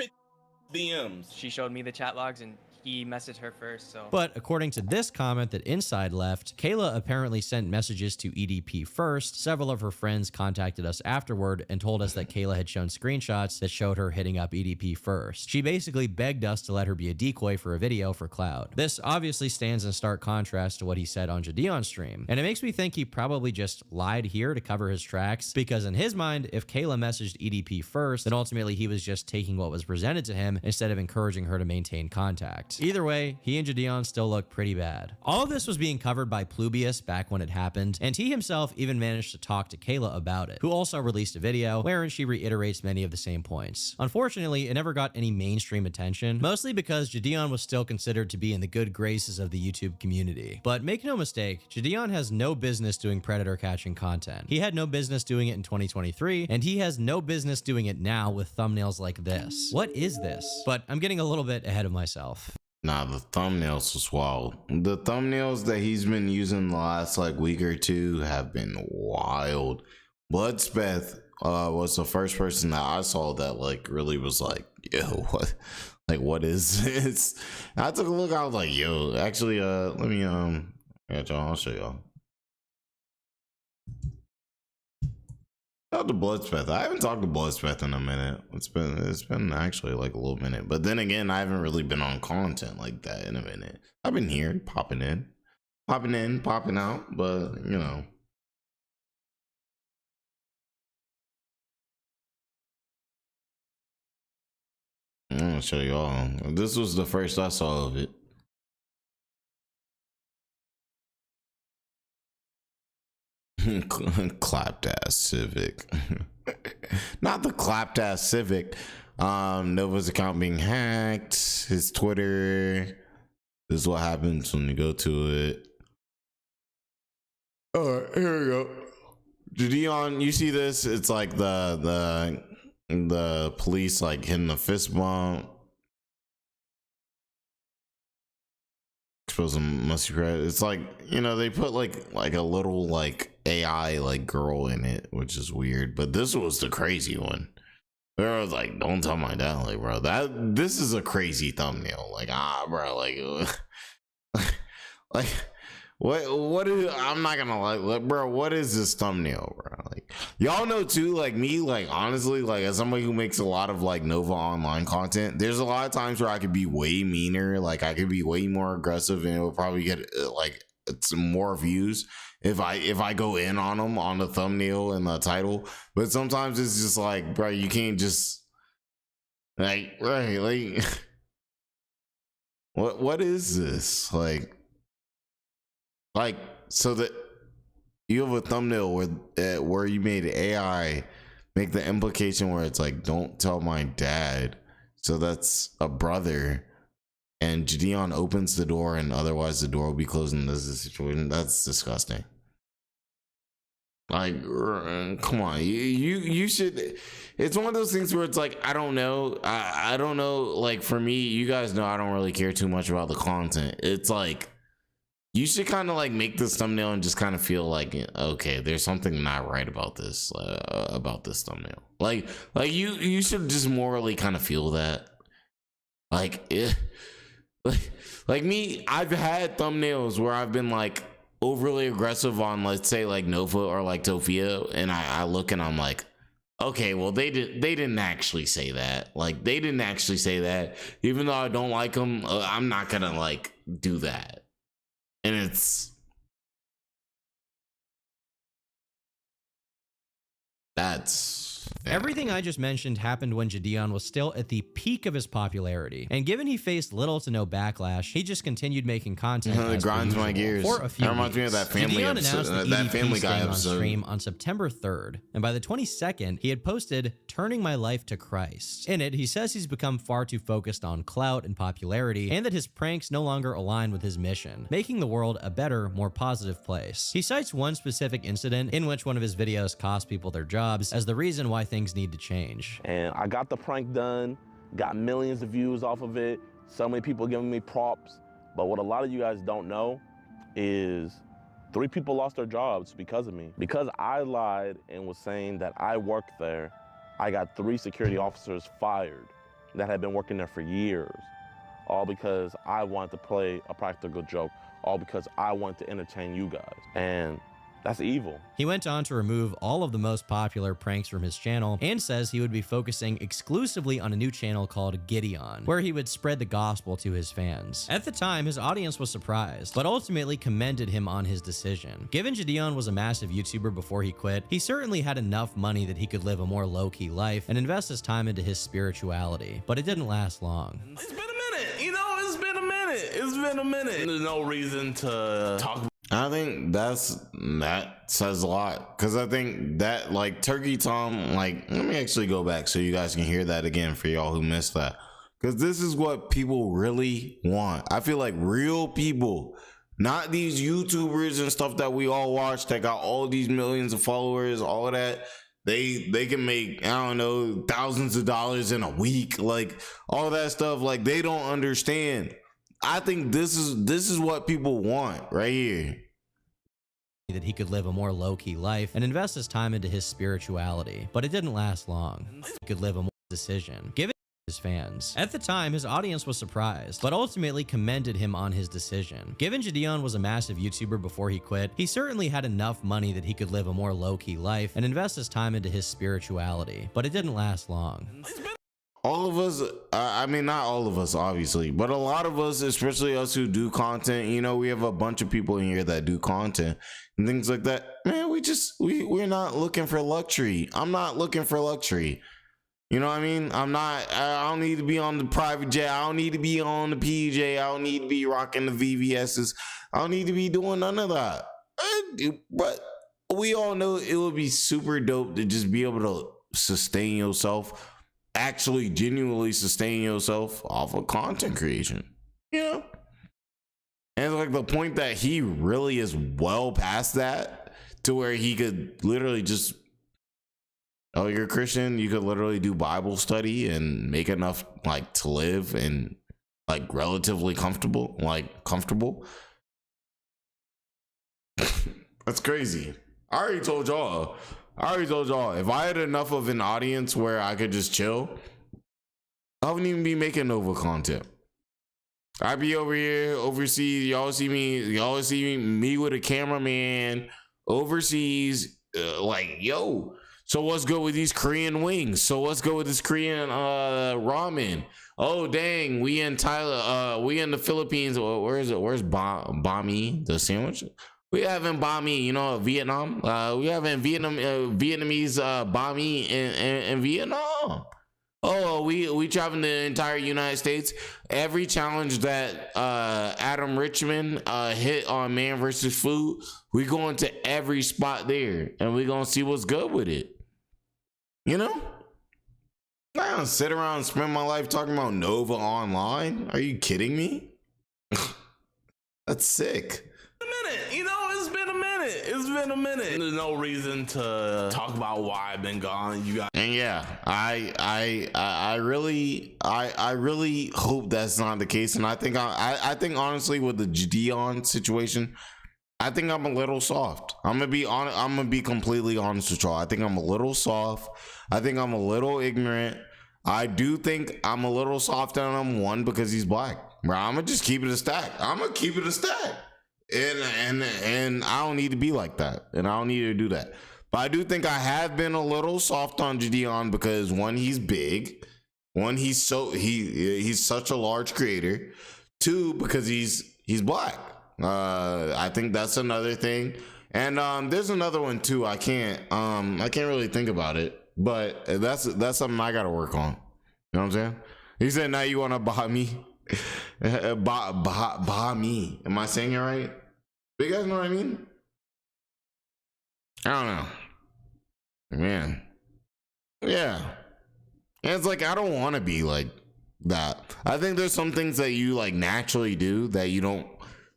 DMs. She showed me the chat logs and he messaged her first, so. But according to this comment that Inside left, Kayla apparently sent messages to EDP first. Several of her friends contacted us afterward and told us that Kayla had shown screenshots that showed her hitting up EDP first. She basically begged us to let her be a decoy for a video for clout. This obviously stands in stark contrast to what he said on JiDion's stream, and it makes me think he probably just lied here to cover his tracks, because in his mind, if Kayla messaged EDP first, then ultimately he was just taking what was presented to him instead of encouraging her to maintain contact. Either way, he and JiDion still look pretty bad. All of this was being covered by Plubius back when it happened, and he himself even managed to talk to Kayla about it, who also released a video wherein she reiterates many of the same points. Unfortunately, it never got any mainstream attention, mostly because JiDion was still considered to be in the good graces of the YouTube community. But make no mistake, JiDion has no business doing predator catching content. He had no business doing it in 2023, and he has no business doing it now with thumbnails like this. What is this? But I'm getting a little bit ahead of myself. Nah, the thumbnails was wild. The thumbnails that he's been using the last like week or two have been wild. Bloodspeth was the first person that I saw that like really was like, yo, what? Like, what is this? And I took a look. I was like, yo, actually, let me yeah, John, I'll show y'all. Shout out to Bloodspeth. I haven't talked to Bloodspeth in a minute. It's been actually like a little minute. But then again, I haven't really been on content like that in a minute. I've been here, popping in, popping out, but you know. I'm gonna show y'all. This was the first I saw of it. Clapped ass Civic. Not the clapped ass Civic. Nova's account being hacked. His Twitter. This is what happens when you go to it. Alright, here we go. JiDion, you see this? It's like the police like hitting the fist bump. Exposing musty credit. It's like, you know, they put like a little like AI like girl in it, which is weird. But this was the crazy one. Where I was like, don't tell my dad, like, bro, this is a crazy thumbnail. Like, bro, like like what is, I'm not gonna like, bro, what is this thumbnail, bro? Like, y'all know too, like me, like honestly, like as somebody who makes a lot of like Nova online content, there's a lot of times where I could be way meaner, like I could be way more aggressive, and it would probably get like it's more views if I go in on them on the thumbnail and the title. But sometimes it's just like, bro, you can't just like, right, like what is this? Like so that you have a thumbnail where you made AI make the implication where it's like, don't tell my dad. So that's a brother. And JiDion opens the door, and otherwise the door will be closed in this situation. That's disgusting. Like, come on, you should. It's one of those things where it's like, I don't know. I don't know. Like, for me, you guys know I don't really care too much about the content. It's like, you should kind of like make this thumbnail and just kind of feel like, okay, there's something not right about this thumbnail. Like you should just morally kind of feel that. Like, like me, I've had thumbnails where I've been like overly aggressive on, let's say, like Nova or like Tofia, and I look and I'm like, okay, well they didn't actually say that. Like, they didn't actually say that. Even though I don't like them, I'm not gonna like do that. And everything I just mentioned happened when JiDion was still at the peak of his popularity, and given he faced little to no backlash, he just continued making content. It grinds my gears. For a few that reminds me of that Family JiDion episode, announced that Family Guy on episode. stream on September 3rd, and by the 22nd, he had posted "Turning My Life to Christ." In it, he says he's become far too focused on clout and popularity, and that his pranks no longer align with his mission, making the world a better, more positive place. He cites one specific incident in which one of his videos cost people their jobs as the reason why things need to change. And I got the prank done, got millions of views off of it, so many people giving me props. But what a lot of you guys don't know is 3 people lost their jobs because of me. Because I lied and was saying that I worked there, I got 3 security officers fired that had been working there for years. All because I wanted to play a practical joke, all because I wanted to entertain you guys. And that's evil. He went on to remove all of the most popular pranks from his channel and says he would be focusing exclusively on a new channel called JiDion, where he would spread the gospel to his fans. At the time, his audience was surprised, but ultimately commended him on his decision. Given JiDion was a massive YouTuber before he quit, he certainly had enough money that he could live a more low-key life and invest his time into his spirituality, but it didn't last long. It's been a minute, you know, it's been a minute. It's been a minute. There's no reason to talk. I think that says a lot, because I think that, like, Turkey Tom, like, let me actually go back so you guys can hear that again for y'all who missed that, because this is what people really want. I feel like real people, not these YouTubers and stuff that we all watch that got all these millions of followers, all of that. They can make, I don't know, thousands of dollars in a week, like all that stuff. Like, they don't understand. I think this is what people want right here. That he could live a more low-key life and invest his time into his spirituality, but it didn't last long. He could live a more decision. Given his fans. At the time, his audience was surprised, but ultimately commended him on his decision. Given JiDion was a massive YouTuber before he quit, he certainly had enough money that he could live a more low-key life and invest his time into his spirituality, but it didn't last long. All of us, I mean, not all of us, obviously, but a lot of us, especially us who do content, you know, we have a bunch of people in here that do content and things like that. Man, we're not looking for luxury. I'm not looking for luxury. You know what I mean? I don't need to be on the private jet. I don't need to be on the PJ. I don't need to be rocking the VVS's. I don't need to be doing none of that. But we all know it would be super dope to just be able to sustain yourself, actually genuinely sustain yourself off of content creation. Yeah. And like the point that he really is well past that, to where he could literally just, oh, you're a Christian, you could literally do Bible study and make enough like to live and like relatively comfortable. That's crazy. I already told y'all, if I had enough of an audience where I could just chill, I wouldn't even be making Nova content. I'd be over here overseas. Y'all see me with a cameraman overseas, like, yo, So what's good with these Korean wings? So what's good with this Korean ramen? Oh dang, we in Thailand, we in the Philippines. Where is it? Where's bami, the sandwich? We having bami, you know, Vietnam. We having Vietnamese bami in Vietnam. Oh, we traveling the entire United States. Every challenge that Adam Richmond hit on Man vs. Food, we going to every spot there, and we gonna see what's good with it. You know, I don't sit around and spend my life talking about Nova online. Are you kidding me? That's sick. You know, it's been a minute. It's been a minute. There's no reason to talk about why I've been gone. You got. And yeah, I really hope that's not the case. And I think honestly with the JiDion situation, I think I'm a little soft. I'm gonna be completely honest with y'all. I think I'm a little soft. I think I'm a little ignorant. I do think I'm a little soft on him, one, because he's black. Bro, I'm gonna just keep it a stack. I'm gonna keep it a stack. And I don't need to be like that. And I don't need to do that. But I do think I have been a little soft on JiDion because, one, he's big. One, he's such a large creator. Two, because he's black. I think that's another thing. And there's another one too. I can't really think about it, but that's something I gotta work on. You know what I'm saying? He said, now you wanna buy me. Buy me. Am I saying it right? Do you guys know what I mean? I don't know. Man. Yeah. And it's like, I don't want to be like that. I think there's some things that you like naturally do that you don't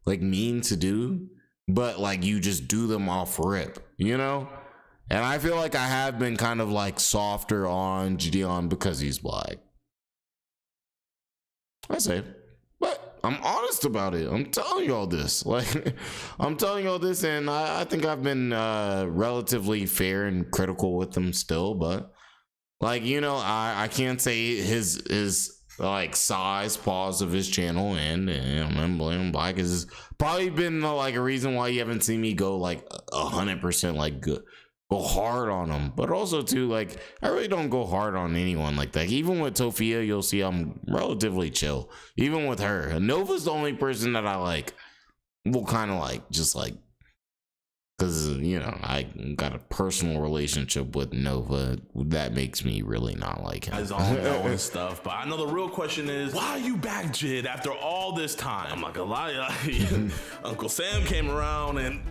like mean to do, but like you just do them off rip, you know? And I feel like I have been kind of like softer on JiDion because he's black. I say, but I'm honest about it. I'm telling you all this. Like, I'm telling you all this, and I think I've been relatively fair and critical with him still. But like, you know, I can't say his like size pause of his channel and I'm blaming black is probably been like a reason why you haven't seen me go like 100% like go hard on them. But also too, like, I really don't go hard on anyone like that. Even with Tofia, you'll see I'm relatively chill. Even with her, Nova's the only person that I like will kind of like just like, because, you know, I got a personal relationship with Nova that makes me really not like him. Guys all know and stuff, but I know the real question is, why are you back, Jid, after all this time? I'm not gonna lie, Uncle Sam came around and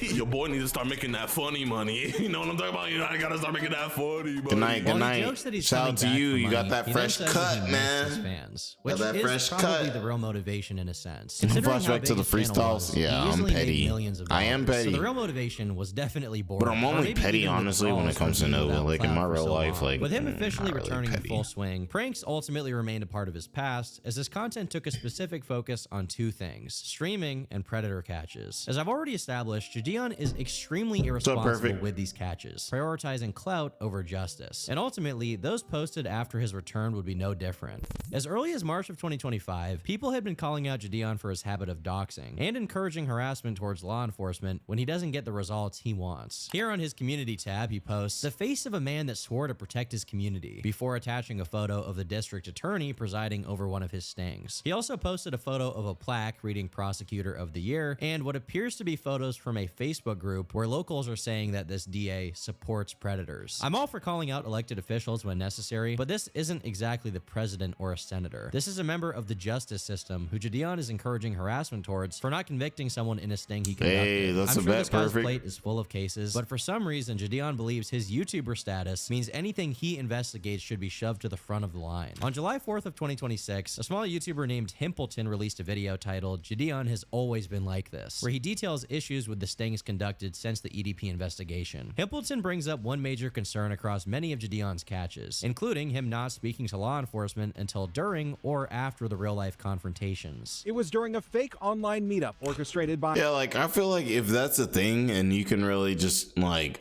your boy needs to start making that funny money. You know what I'm talking about? You know, I gotta start making that funny money. Good night, good night. Shout out to you. You got that fresh cut, man. Fans, which got that is fresh probably cut. The real motivation in a sense. Flashback to the freestyles. Yeah, I'm petty. I am petty. So the real motivation was definitely boring. But I'm only petty, honestly, when it comes to Nova. Like in my real life, like with him officially returning really in full swing, pranks ultimately remained a part of his past, as his content took a specific focus on two things: streaming and predator catches. As I've already established, JiDion is extremely irresponsible with these catches, prioritizing clout over justice. And ultimately, those posted after his return would be no different. As early as March of 2025, people had been calling out JiDion for his habit of doxing and encouraging harassment towards law enforcement when he doesn't get the results he wants. Here on his community tab, he posts the face of a man that swore to protect his community before attaching a photo of the district attorney presiding over one of his stings. He also posted a photo of a plaque reading Prosecutor of the Year and what appears to be photos from a Facebook group where locals are saying that this DA supports predators. I'm all for calling out elected officials when necessary, but this isn't exactly the president or a senator. This is a member of the justice system who JiDion is encouraging harassment towards for not convicting someone in a sting he conducted. Hey, that's I'm a sure bet. this guy's Perfect. plate is full of cases, but for some reason, JiDion believes his YouTuber status means anything he investigates should be shoved to the front of the line. On July 4th of 2026, a small YouTuber named Himpleton released a video titled "JiDion Has Always Been Like This," where he details issues with the stings conducted since the EDP investigation. Himpleton brings up one major concern across many of JiDion's catches, including him not speaking to law enforcement until during or after the real-life confrontations. It was during a fake online meetup orchestrated by... Yeah, like, I feel like if that's a thing and you can really just like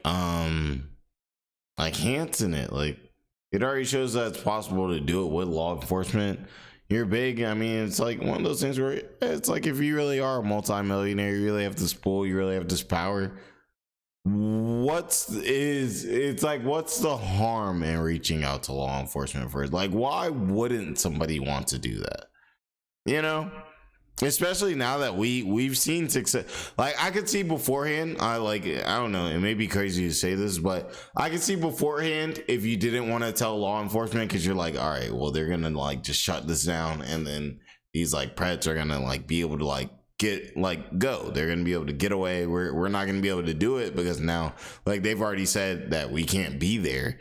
Hanson it, like, it already shows that it's possible to do it with law enforcement. You're big. I mean, it's like one of those things where it's like if you really are a multimillionaire, you really have this pull, you really have this power. what's the harm in reaching out to law enforcement first? Like, why wouldn't somebody want to do that? You know, especially now that we've seen success. Like, I could see beforehand, I don't know, it may be crazy to say this, but I could see beforehand if you didn't want to tell law enforcement, because you're like, all right, well, they're gonna like just shut this down, and then these like preds are gonna like be able to like go. They're gonna be able to get away. We're not gonna be able to do it because now, like, they've already said that we can't be there.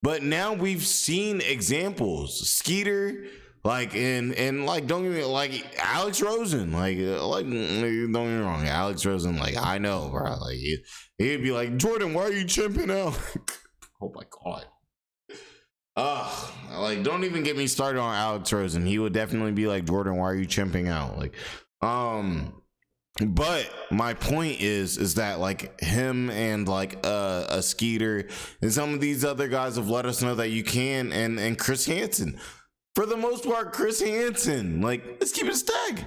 But now we've seen examples. Skeeter, like, and like, don't get me, like, Alex Rosen, like don't get me wrong, Alex Rosen, like, I know, bro, like, he'd be like, Jordan, why are you chimping out? Oh my god. Like, don't even get me started on Alex Rosen. He would definitely be like, Jordan, why are you chimping out? Like, but my point is that like him and like a Skeeter and some of these other guys have let us know that you can, and Chris Hansen, for the most part, Chris Hansen, like, let's keep it a stack.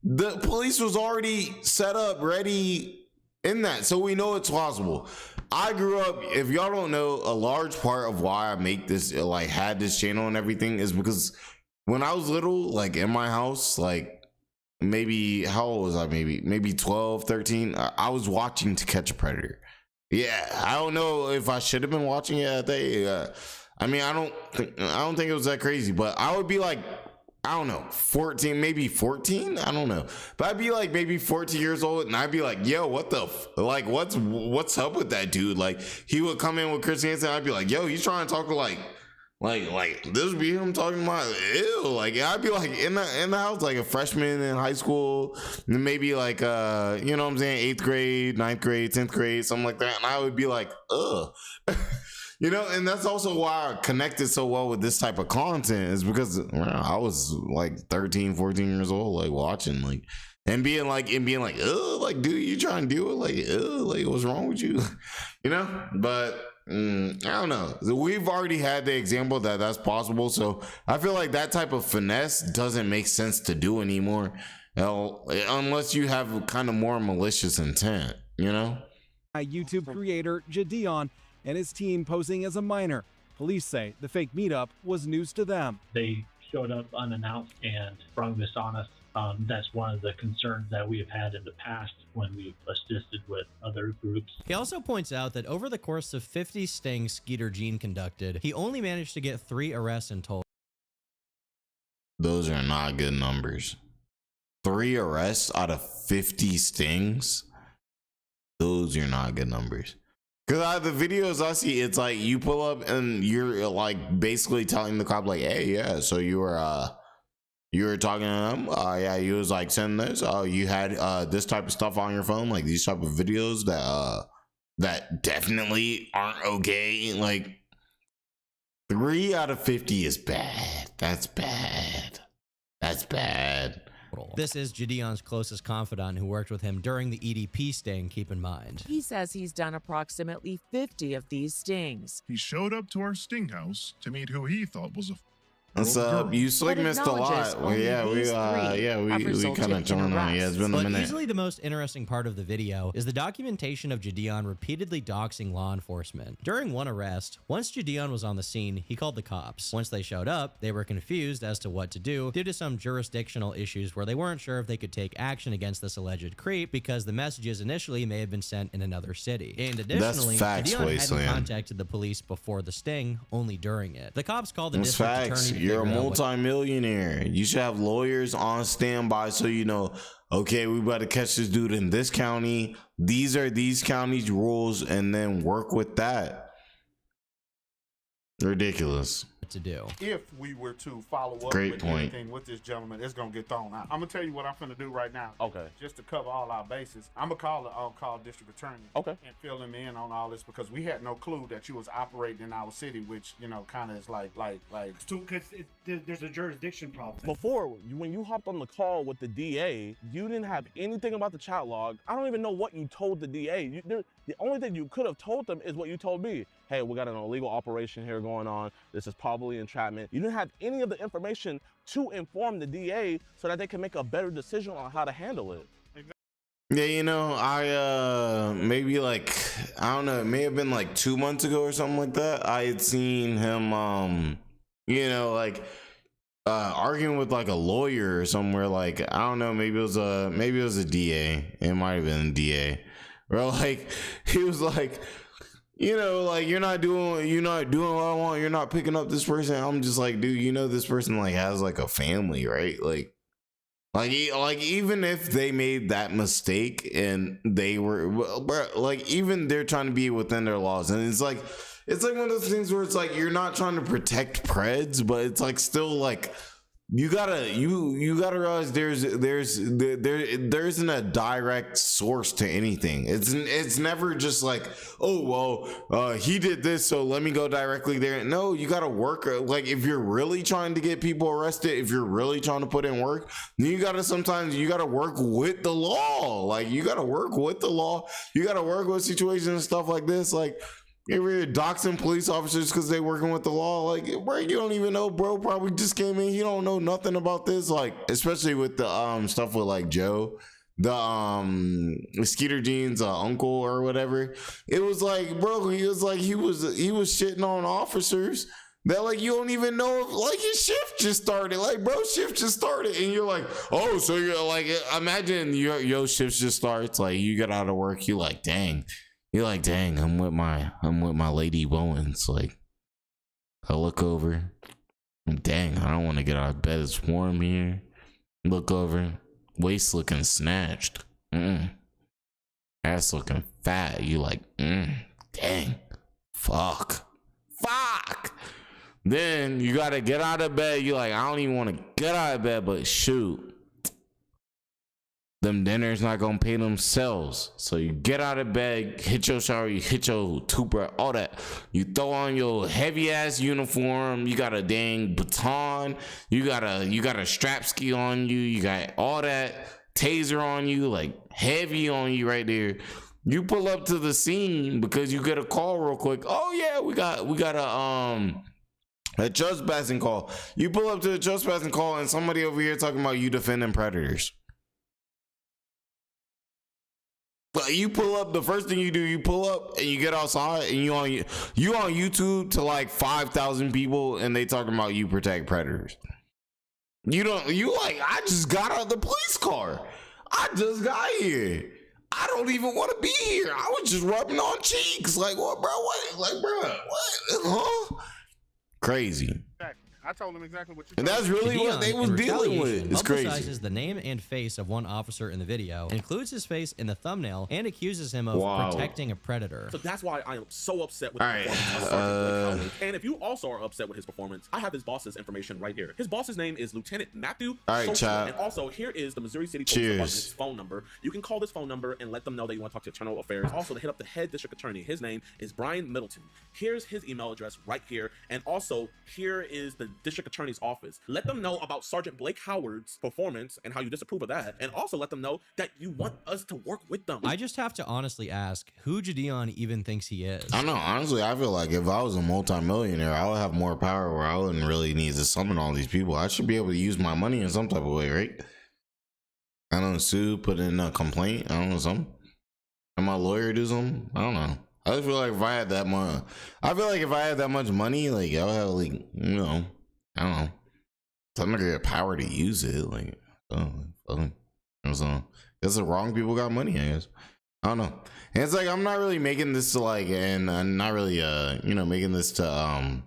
The police was already set up, ready in that, so we know it's possible. I grew up, if y'all don't know, a large part of why I make this, like, had this channel and everything is because when I was little, like, in my house, like, maybe, how old was I? Maybe 12, 13. I was watching To Catch a Predator. Yeah, I don't know if I should have been watching it at that. I mean, I don't think it was that crazy, but I would be like, I don't know, 14, maybe 14. I don't know, but I'd be like maybe 14 years old, and I'd be like, yo, what the like, what's up with that dude? Like, he would come in with Chris Hansen. I'd be like, yo, he's trying to talk like this would be him talking about, ew. Like, I'd be like in the house, like a freshman in high school, maybe like you know what I'm saying, 8th grade, 9th grade, 10th grade, something like that, and I would be like, ugh. You know, and that's also why I connected so well with this type of content, is because I was like 13, 14 years old, like watching, like, and being like, ugh, like, dude, you trying to do it, like, ugh, like, what's wrong with you? You know, but I don't know. We've already had the example that that's possible, so I feel like that type of finesse doesn't make sense to do anymore, unless you have kind of more malicious intent, you know? YouTube creator JiDion and his team posing as a minor. Police say the fake meetup was news to them. They showed up unannounced and sprung this on us. That's one of the concerns that we have had in the past when we've assisted with other groups. He also points out that over the course of 50 stings Skeeter Jean conducted, he only managed to get 3 arrests in total. Those are not good numbers. 3 arrests out of 50 stings? Those are not good numbers. Because the videos I see, it's like you pull up and you're like basically telling the cop, like, hey, yeah, so you were talking to them, yeah, you was like sending this, you had this type of stuff on your phone, like these type of videos that definitely aren't okay. Like, 3 out of 50 is bad. That's bad. That's bad. This is JiDion's closest confidant who worked with him during the EDP sting, keep in mind. He says he's done approximately 50 of these stings. He showed up to our sting house to meet who he thought was a What's up? You slick missed a lot. Well, yeah, we kind of joined on. Yeah, it's been a minute. Easily the most interesting part of the video is the documentation of JiDion repeatedly doxing law enforcement. During one arrest, once JiDion was on the scene, he called the cops. Once they showed up, they were confused as to what to do due to some jurisdictional issues where they weren't sure if they could take action against this alleged creep because the messages initially may have been sent in another city. And additionally, JiDion hadn't contacted the police before the sting, only during it. The cops called the district attorney. You're a multi-millionaire. You should have lawyers on standby so you know, okay, we about to catch this dude in this county. These are these counties' rules, and then work with that. Ridiculous. To do. If we were to follow up with anything with this gentleman, it's gonna get thrown out. I'm gonna tell you what I'm gonna do right now. Okay. Just to cover all our bases, I'm gonna call the on-call district attorney. Okay. And fill him in on all this because we had no clue that you was operating in our city, which kind of is like because there's a jurisdiction problem. Before, when you hopped on the call with the DA, you didn't have anything about the chat log. I don't even know what you told the DA. The only thing you could have told them is what you told me. Hey, we got an illegal operation here going on. This is probably entrapment. You didn't have any of the information to inform the DA so that they can make a better decision on how to handle it. Yeah, you know, I maybe like, I don't know, it may have been like 2 months ago or something like that. I had seen him you know, like arguing with like a lawyer or somewhere. Like, I don't know, maybe it was a DA. It might have been a DA. Or like he was like, you know, like you're not doing what I want, you're not picking up this person. I'm just like, dude, you know, this person like has like a family, right? Like even if they made that mistake and they were like, even they're trying to be within their laws, and it's like one of those things where it's like you're not trying to protect preds, but it's like still like you gotta realize there isn't a direct source to anything. It's never just like, oh well, he did this, so let me go directly there. No, you gotta work. Like, if you're really trying to get people arrested, if you're really trying to put in work, then you gotta work with the law. Like, you gotta work with the law. You gotta work with situations and stuff like this. Like, if you're doxing police officers because they're working with the law, like, bro, you don't even know, bro probably just came in, he don't know nothing about this. Like, especially with the stuff with like Joe, the Skeeter Jean's uncle or whatever. It was like, bro, he was shitting on officers that, like, you don't even know if, like, his shift just started. Like, bro, shift just started, and you're like, oh, so you're like, imagine your shift just starts, like, you get out of work, you're like, dang, I'm with my lady Bowens. Like, I look over, dang, I don't want to get out of bed, it's warm here. Look over, waist looking snatched, ass looking fat. You like, dang, fuck. Then you gotta get out of bed. You like, I don't even want to get out of bed, but shoot, them dinners not gonna pay themselves. So you get out of bed, hit your shower, you hit your toothbrush, all that. You throw on your heavy ass uniform. You got a dang baton. You got a strap ski on you. You got all that taser on you, like heavy on you right there. You pull up to the scene because you get a call real quick. Oh yeah, we got a trespassing call. You pull up to the trespassing call and somebody over here talking about you defending predators. But you pull up, the first thing you do, you pull up and you get outside and you on YouTube to like 5,000 people and they talking about you protect predators. You like, I just got out of the police car. I just got here. I don't even want to be here. I was just rubbing on cheeks. Like, what, bro? What? Like, bro, what? Huh? Crazy. I told him exactly what you And that's really JiDion, what they was dealing with. It's crazy. Publicizes the name and face of one officer in the video, includes his face in the thumbnail, and accuses him of protecting a predator. So that's why I am so upset with the performance of Sergeant Blake. And if you also are upset with his performance, I have his boss's information right here. His boss's name is Lieutenant Matthew. And also, here is the Missouri City Police Department's phone number. You can call this phone number and let them know that you want to talk to Internal Affairs. Also, to hit up the head district attorney. His name is Brian Middleton. Here's his email address right here. And also, here is the district attorney's office. Let them know about Sergeant Blake Howard's performance and how you disapprove of that. And also let them know that you want us to work with them. I just have to honestly ask who JiDion even thinks he is. I don't know. Honestly, I feel like if I was a multimillionaire, I would have more power where I wouldn't really need to summon all these people. I should be able to use my money in some type of way, right? I don't sue, put in a complaint. I don't know, something. And my lawyer do something. I don't know. I just feel like if I had that much money, like I would have, like, you know, I don't know, some degree of power to use it. Like, guess the wrong people got money, I guess. I don't know. And it's like, I'm not really making this to like, and I'm not really you know, making this to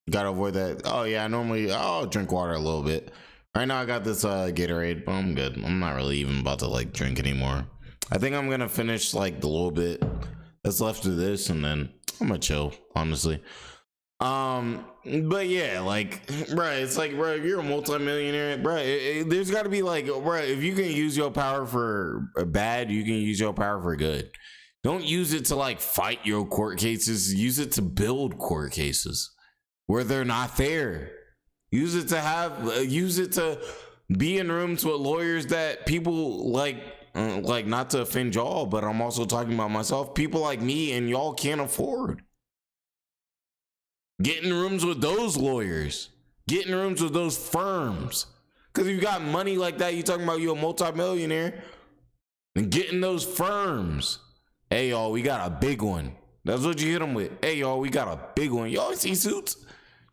gotta avoid that. Oh yeah, I'll drink water a little bit. Right now I got this Gatorade, but I'm good. I'm not really even about to like drink anymore. I think I'm gonna finish like the little bit that's left of this and then I'm gonna chill, honestly. But yeah, like, bro, it's like, bro, if you're a multimillionaire, bro, there's got to be like, bro, if you can use your power for bad, you can use your power for good. Don't use it to like fight your court cases. Use it to build court cases where they're not there. Use it to be in rooms with lawyers that people like, not to offend y'all, but I'm also talking about myself. People like me and y'all can't afford. Get in rooms with those lawyers. Get in rooms with those firms. Because if you got money like that, you talking about you a multimillionaire. and getting those firms. Hey, y'all, we got a big one. That's what you hit them with. Hey, y'all, we got a big one. Y'all see Suits?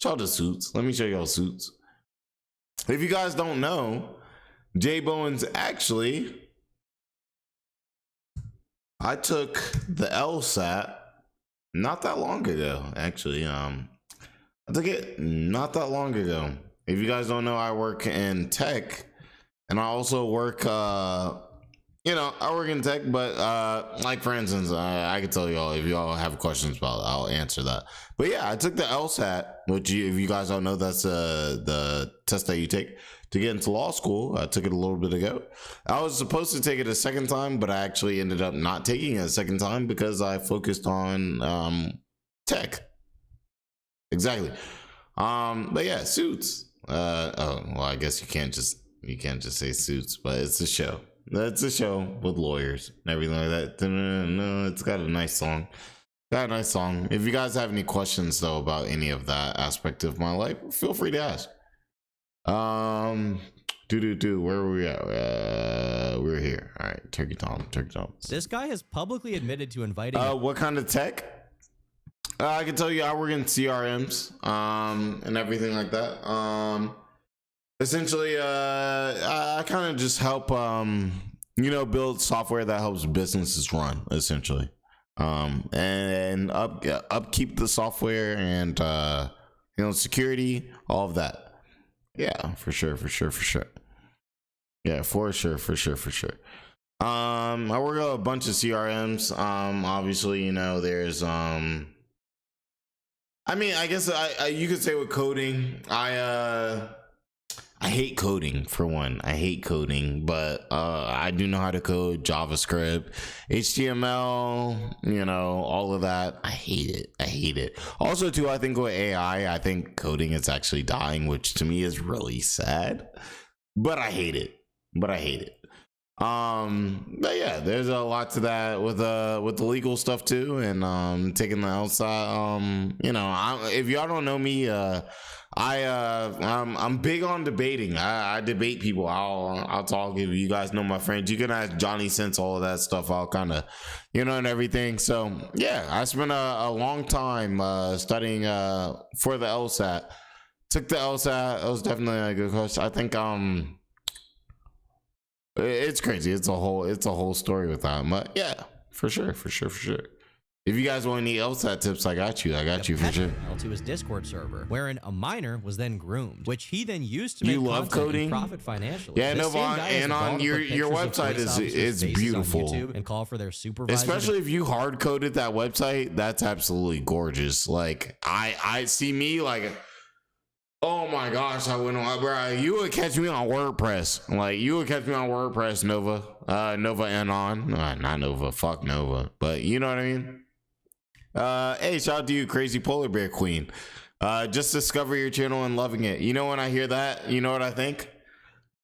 Show the Suits. Let me show y'all Suits. If you guys don't know, JBowens actually, I took the LSAT not that long ago, actually. I took it not that long ago. If you guys don't know, I work in tech, and I also work, I work in tech, but like for instance, I can tell y'all if y'all have questions about it, I'll answer that. But yeah, I took the LSAT, which if you guys don't know, that's the test that you take to get into law school. I took it a little bit ago. I was supposed to take it a second time, but I actually ended up not taking it a second time because I focused on tech. Exactly. But yeah, Suits. Oh well, I guess you can't just say Suits, but it's a show. That's a show with lawyers and everything like that. No, it's got a nice song. Got a nice song. If you guys have any questions though about any of that aspect of my life, feel free to ask. Where were we at? We're here. All right, Turkey Tom. This guy has publicly admitted to inviting. What kind of tech? I can tell you, I work in CRMs, and everything like that. Essentially, I kind of just help, build software that helps businesses run, essentially, and upkeep the software and security, all of that. Yeah, for sure. Yeah, for sure. I work on a bunch of CRMs. Obviously, there's I guess you could say with coding, I hate coding for one. I hate coding, but I do know how to code JavaScript, HTML, all of that. I hate it. Also, too, I think with AI, I think coding is actually dying, which to me is really sad. But I hate it. But yeah, there's a lot to that with the legal stuff too, and taking the outside. If y'all don't know me, I'm big on debating. I debate people. I'll talk. If you guys know my friends, you can ask Johnny Sense, all of that stuff. I'll kind of, and everything. So yeah, I spent a long time studying for the LSAT. Took the LSAT. It was definitely a good course. I think it's crazy. It's a whole story with that. But yeah, for sure. If you guys want any LSAT tips, I got you for sure. To his Discord server, wherein a minor was then groomed, which he then used to make love coding and profit financially. Yeah, no, and on your website is beautiful. And call for their supervisor. Especially if you hard coded that website, that's absolutely gorgeous. Like I see me like, oh my gosh, I went on, bro. You would catch me on WordPress. Like you would catch me on WordPress, Nova and on. Not Nova, fuck Nova. But you know what I mean? Hey, shout out to you, Crazy Polar Bear Queen. Just discover your channel and loving it. When I hear that, you know what I think?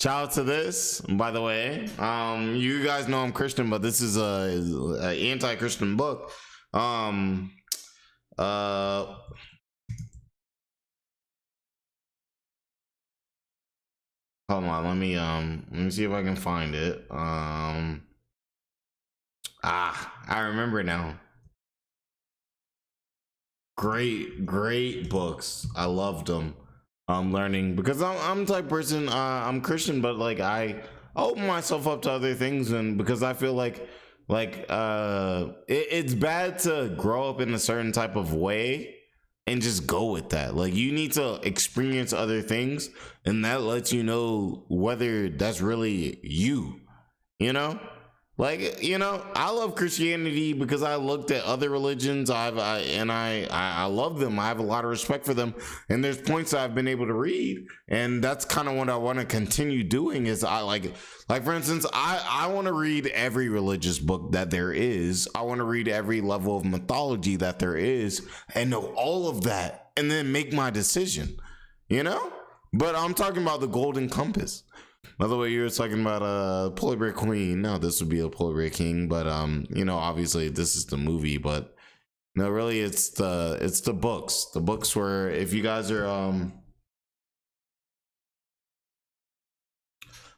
Shout out to this, by the way. You guys know I'm Christian, but this is a anti-Christian book. Hold on, let me see if I can find it. I remember now. Great books. I loved them. I'm learning because I'm the type of person, I'm Christian, but like I open myself up to other things, and because I feel like it's bad to grow up in a certain type of way and just go with that. Like you need to experience other things, and that lets you know whether that's really you, Like, I love Christianity because I looked at other religions. I love them. I have a lot of respect for them. And there's points that I've been able to read. And that's kind of what I want to continue doing is like for instance, I want to read every religious book that there is. I want to read every level of mythology that there is and know all of that and then make my decision, But I'm talking about the golden compass. By the way, you were talking about a Polar Bear Queen. No, this would be a Polar Bear King, but obviously this is the movie, but no, really it's the books. The books were, if you guys are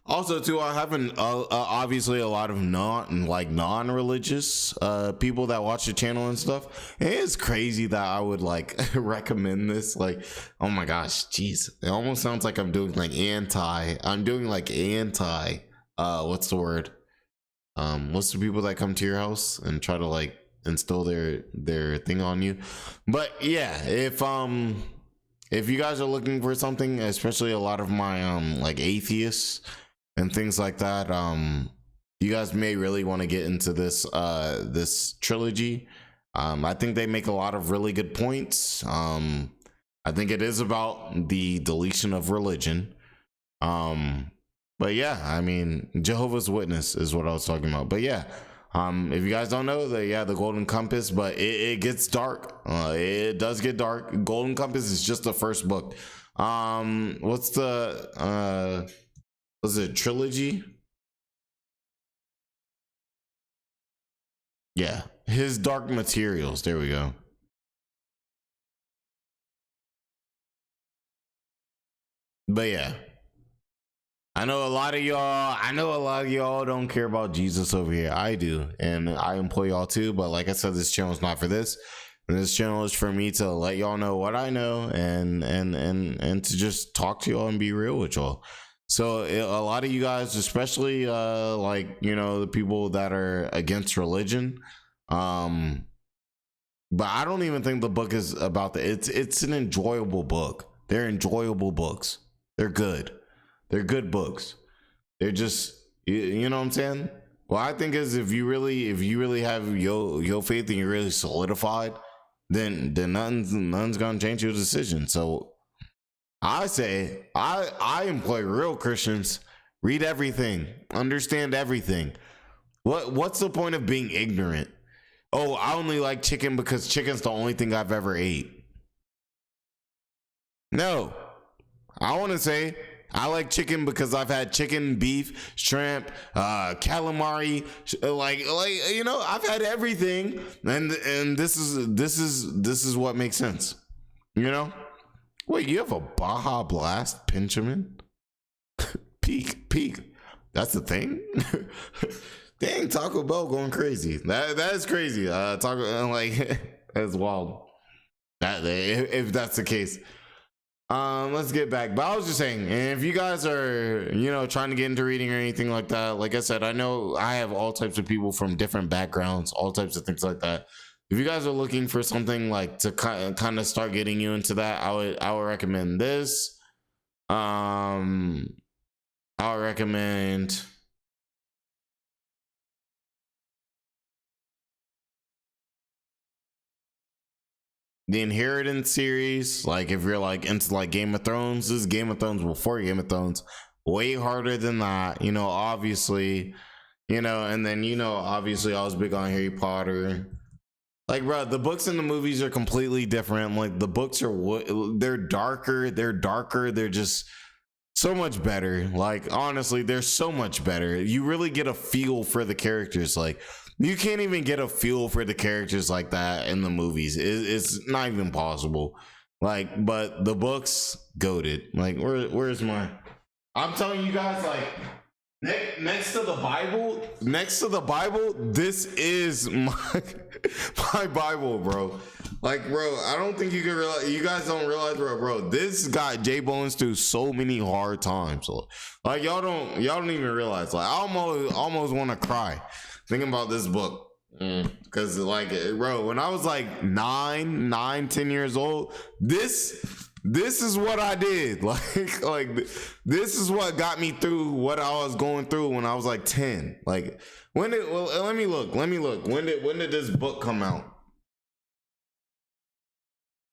Also, too, I have obviously a lot of non-religious people that watch the channel and stuff. And it's crazy that I would like recommend this. Like, oh my gosh, jeez, it almost sounds like I'm doing like anti. What's the word? What's the people that come to your house and try to like instill their thing on you? But yeah, if you guys are looking for something, especially a lot of my like atheists and things like that, you guys may really want to get into this this trilogy. I think they make a lot of really good points. I think it is about the deletion of religion. But yeah, I mean, Jehovah's Witness is what I was talking about. But yeah, if you guys don't know, the Golden Compass, but it gets dark. It does get dark. Golden Compass is just the first book. What's the was it trilogy? Yeah, His Dark Materials. There we go. But yeah, I know a lot of y'all don't care about Jesus over here. I do, and I employ y'all too. But like I said, this channel is not for this. And this channel is for me to let y'all know what I know and to just talk to y'all and be real with y'all. So a lot of you guys, especially like, you know, the people that are against religion, but I don't even think the book is about that. It's an enjoyable book. They're enjoyable books. They're good. They're good books. They're just, you know what I'm saying? Well, I think is if you really have your faith and you're really solidified, then nothing's gonna change your decision. So I say I employ real Christians. Read everything, understand everything. What's the point of being ignorant? Oh, I only like chicken because chicken's the only thing I've ever ate. No, I want to say I like chicken because I've had chicken, beef, shrimp, calamari, like you know, I've had everything, and this is what makes sense, you know. Wait, you have a Baja Blast, Benjamin? peak. That's the thing. Dang, Taco Bell going crazy. That is crazy. Taco like that's wild. If that's the case. Let's get back. But I was just saying, and if you guys are, you know, trying to get into reading or anything like that, like I said, I know I have all types of people from different backgrounds, all types of things like that. If you guys are looking for something like to kind of start getting you into that, I would recommend this. I would recommend the Inheritance series. Like if you're like into like Game of Thrones, this is Game of Thrones before Game of Thrones, way harder than that, you know, obviously, you know. And then, you know, obviously I was big on Harry Potter. Like, bro, the books and the movies are completely different. Like the books are they're darker, they're just so much better. Like honestly, they're so much better. You really get a feel for the characters. Like you can't even get a feel for the characters like that in the movies. It's not even possible. Like, but the books goated. Like, where's my? I'm telling you guys, like, next to the Bible, this is my Bible, bro. Like, bro, I don't think you can realize. You guys don't realize, bro. This got JBowens through so many hard times. Like, y'all don't even realize. Like, I almost want to cry thinking about this book, because like, bro, when I was like 10 years old, this is what I did. Like this is what got me through what I was going through when I was like 10. Like let me look. When did this book come out?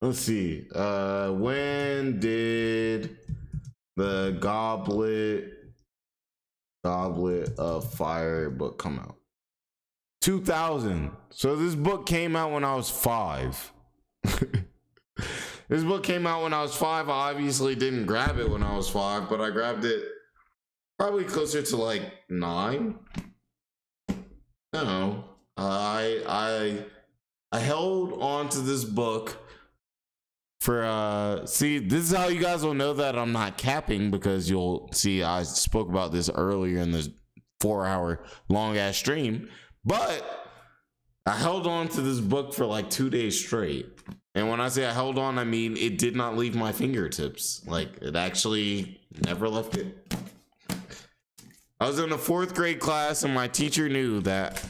Let's see. When did the Goblet of Fire book come out? 2000. So this book came out when I was 5. This book came out when I was 5. I obviously didn't grab it when I was 5, but I grabbed it probably closer to like 9. No, I held on to this book see, this is how you guys will know that I'm not capping, because you'll see I spoke about this earlier in this 4-hour long ass stream, but I held on to this book for like 2 days straight. And when I say I held on, I mean it did not leave my fingertips. Like, it actually never left it. I was in a 4th grade class and my teacher knew that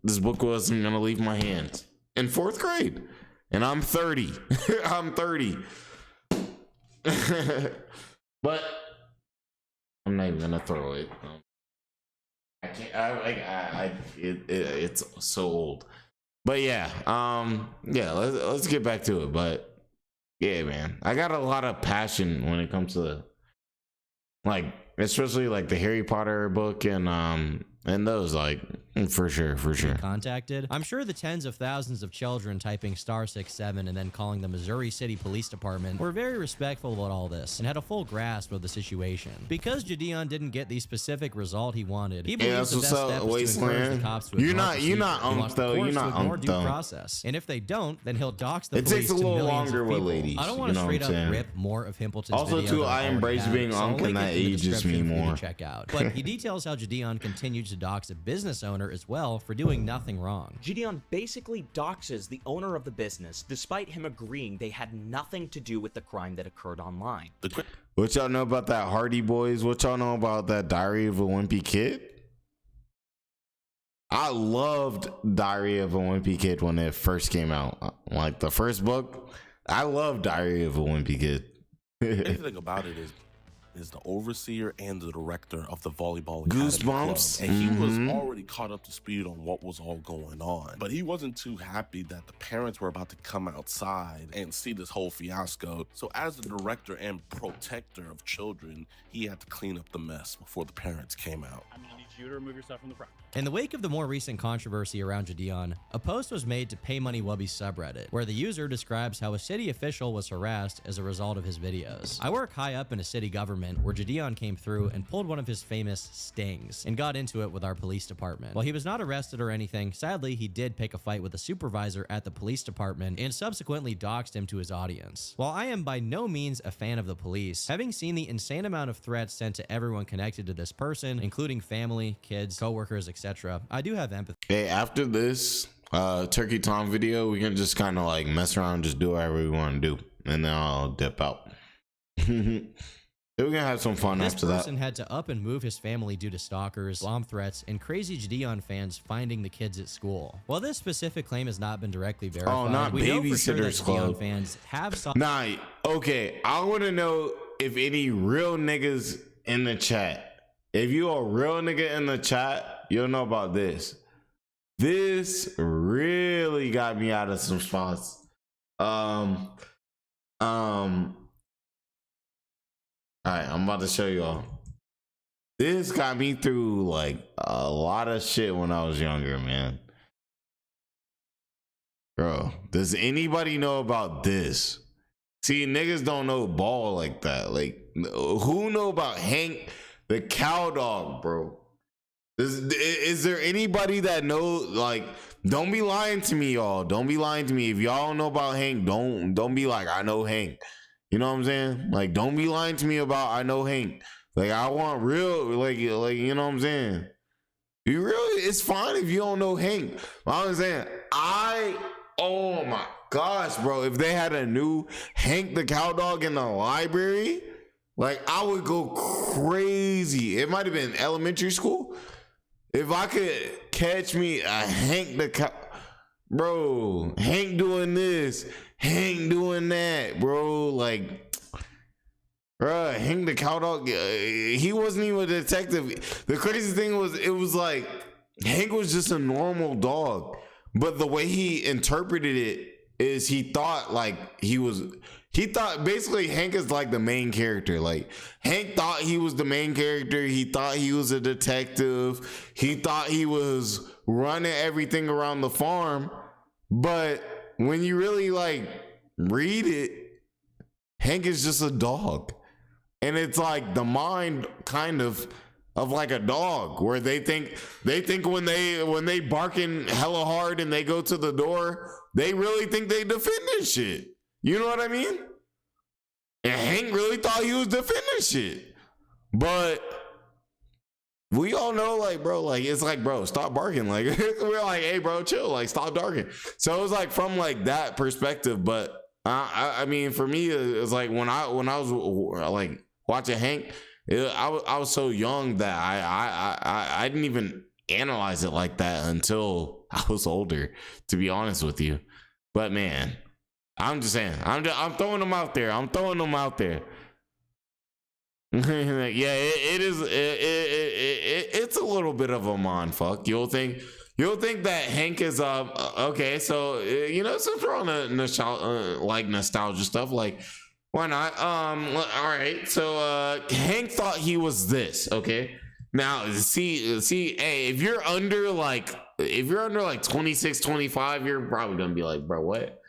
this book wasn't gonna leave my hands in 4th grade. And I'm 30. I'm 30. But I'm not even gonna throw it. I can't. It's so old. But yeah, let's get back to it. But yeah, man, I got a lot of passion when it comes to like, especially like the Harry Potter book and those, like, for sure. Contacted. I'm sure the tens of thousands of children typing *67 and then calling the Missouri City Police Department were very respectful about all this and had a full grasp of the situation. Because JiDion didn't get the specific result he wanted, he believes the best step is to encourage the cops to You're not unk though. You're not unk though. Process. And if they don't, then he'll dox the it police takes a little longer with people. ladies. I don't want to straight up rip more of Himpleton's also videos too, I embrace being unk, and that ages me more. Check out. But he details how JiDion continued to dox a business owner as well for doing nothing wrong. JiDion basically doxes the owner of the business despite him agreeing they had nothing to do with the crime that occurred online. What y'all know about that Hardy Boys? What y'all know about that Diary of a Wimpy Kid? I loved Diary of a Wimpy Kid when it first came out. Like the first book, I loved Diary of a Wimpy Kid. The thing about it is the overseer and the director of the volleyball academy Goosebumps, club, and he was already caught up to speed on what was all going on, but he wasn't too happy that the parents were about to come outside and see this whole fiasco. So as the director and protector of children, he had to clean up the mess before the parents came out. I'm gonna need you to remove yourself from the front. In the wake of the more recent controversy around JiDion, a post was made to Pay Money Wubby's subreddit, where the user describes how a city official was harassed as a result of his videos. I work high up in a city government where JiDion came through and pulled one of his famous stings and got into it with our police department. While he was not arrested or anything, sadly he did pick a fight with a supervisor at the police department and subsequently doxed him to his audience. While I am by no means a fan of the police, having seen the insane amount of threats sent to everyone connected to this person, including family, kids, coworkers, etc., I do have empathy. Hey, after this Turkey Tom video, we can just kind of like mess around and just do whatever we want to do, and then I'll dip out. We're gonna have some fun after that. This person had to up and move his family due to stalkers, bomb threats, and crazy JiDion fans finding the kids at school. While this specific claim has not been directly verified, not we know for sure that Babysitter's Club. JiDion fans have some. Nah, okay. I want to know if any real niggas in the chat. If you a real nigga in the chat, you'll know about this. This really got me out of some spots. Alright, I'm about to show y'all. This got me through like a lot of shit when I was younger, man. Bro, does anybody know about this? See, niggas don't know ball like that. Like, who know about Hank the cow dog, bro? Is there anybody that knows? Like, don't be lying to me, y'all. Don't be lying to me. If y'all don't know about Hank, don't be like, I know Hank. You know what I'm saying? Like, don't be lying to me about I know Hank. Like, I want real, like you know what I'm saying? You really, it's fine if you don't know Hank. I'm saying, oh my gosh, bro. If they had a new Hank the cow dog in the library, like, I would go crazy. It might have been elementary school. If I could catch me a Hank the cow, bro, Hank doing this, Hank doing that, bro, like, bro, Hank the cow dog, he wasn't even a detective. The crazy thing was, it was like, Hank was just a normal dog, but the way he interpreted it is he thought basically Hank is like the main character. Like, Hank thought he was the main character. He thought he was a detective. He thought he was running everything around the farm. But when you really like read it, Hank is just a dog. And it's like the mind kind of like a dog, where they think when they barking hella hard and they go to the door, they really think they defend this shit. You know what I mean? And Hank really thought he was defending shit. But we all know, like, bro, like, it's like, bro, stop barking. Like, we're like, hey, bro, chill. Like, stop barking. So it was like from like that perspective. But I mean, for me, it was like when I was like watching Hank, I was so young that I didn't even analyze it like that until I was older, to be honest with you. But man, I'm just saying, I'm throwing them out there. I'm throwing them out there. Yeah, it is. It's a little bit of a mind fuck. You'll think that Hank is okay. So you know, since we're on the nostalgia stuff, like why not? All right. So Hank thought he was this. Okay. Now see. Hey, if you're under like 26, 25, you're probably gonna be like, bro, what?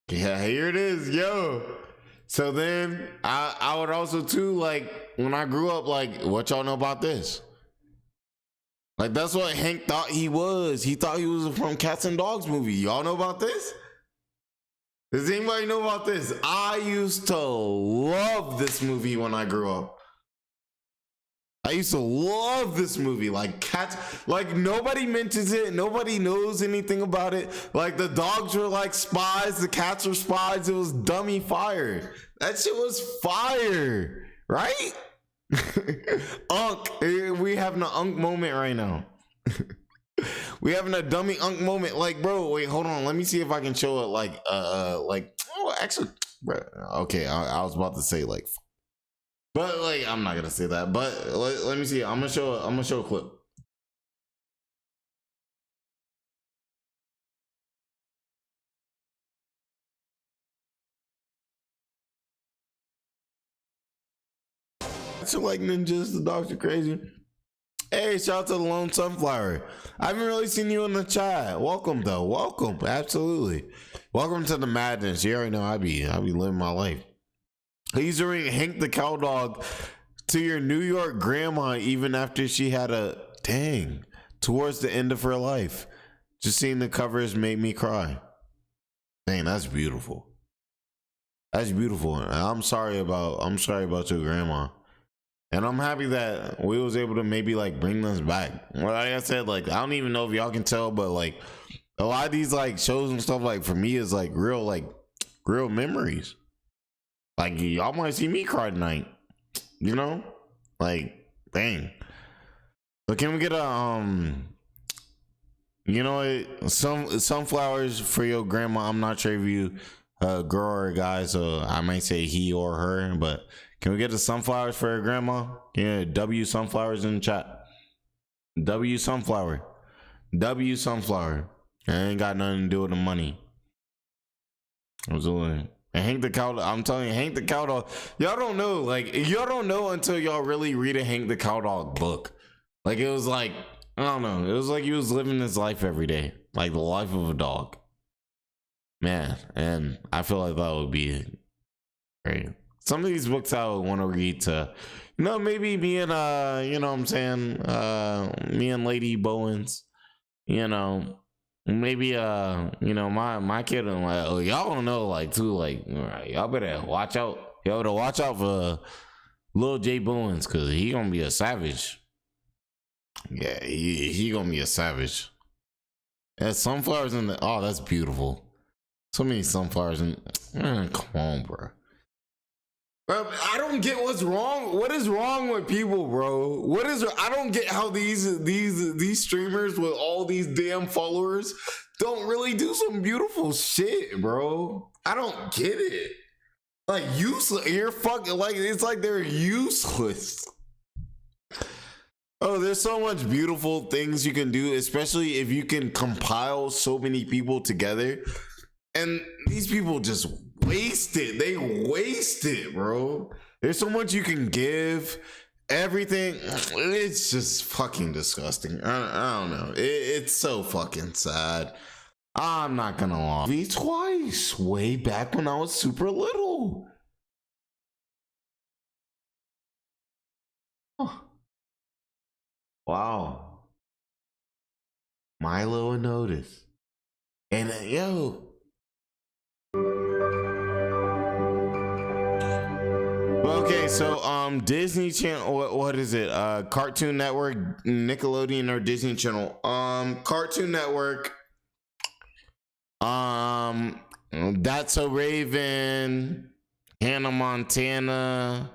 Yeah, here it is, yo. So then I would also too, like, when I grew up, like, what y'all know about this? Like, that's what Hank thought he was. He thought he was from Cats and Dogs movie. Y'all know about this? Does anybody know about this? I used to love this movie when I grew up. I used to love this movie. Like, Cats, like, nobody mentions it. Nobody knows anything about it. Like, the dogs were like spies. The cats were spies. It was dummy fire. That shit was fire. Right? Unk. We having an Unk moment right now. We having a dummy Unk moment. Like, bro, wait, hold on. Let me see if I can show it like, oh, actually, bro. Okay, I was about to say, like, but like, I'm not gonna say that. But let me see. I'm gonna show a clip. So like ninjas, the dogs are crazy. Hey, shout out to the Lone Sunflower. I haven't really seen you in the chat. Welcome though. Welcome. Absolutely. Welcome to the madness. You already know I be living my life. He's doing Hank the Cow Dog to your New York grandma even after she had a dang towards the end of her life. Just seeing the covers made me cry. Dang, that's beautiful. That's beautiful. I'm sorry about your grandma. And I'm happy that we was able to maybe like bring this back. Like I said, like I don't even know if y'all can tell, but like a lot of these like shows and stuff, like for me is like real memories. Like y'all might see me cry tonight. You know? Like, dang. But can we get a you know what? Sunflowers for your grandma. I'm not sure if you girl or guy, so I might say he or her, but can we get the sunflowers for her grandma? Yeah, W sunflowers in the chat. W sunflower. W sunflower. It ain't got nothing to do with the money. Absolutely. And Hank the Cow, I'm telling you, Hank the Cow Dog, y'all don't know, like, y'all don't know until y'all really read a Hank the Cow Dog book. Like, it was like, I don't know, it was like he was living his life every day, like the life of a dog. Man, and I feel like that would be great. Some of these books I would want to read to, you know, maybe me and, you know what I'm saying, me and Lady Bowens, you know, maybe you know, my kid and like, oh, y'all don't know, like too, like, y'all better watch out. Y'all better watch out for little JBowens, cause he gonna be a savage. Yeah, he gonna be a savage. There's sunflowers in the, oh, that's beautiful. So many sunflowers in, come on, bro. Bro, I don't get what's wrong. What is wrong with people, bro? What is? I don't get how these streamers with all these damn followers don't really do some beautiful shit, bro. I don't get it. Like useless. You're fucking like it's like they're useless. Oh, there's so much beautiful things you can do, especially if you can compile so many people together. And these people just waste it. They waste it, bro. There's so much you can give. Everything. It's just fucking disgusting. I don't know. It's so fucking sad. I'm not gonna lie. Me twice. Way back when I was super little. Huh. Wow. Milo and Otis. And yo. Okay, so Disney Channel, what is it? Cartoon Network, Nickelodeon, or Disney Channel? Cartoon Network. That's So Raven, Hannah Montana.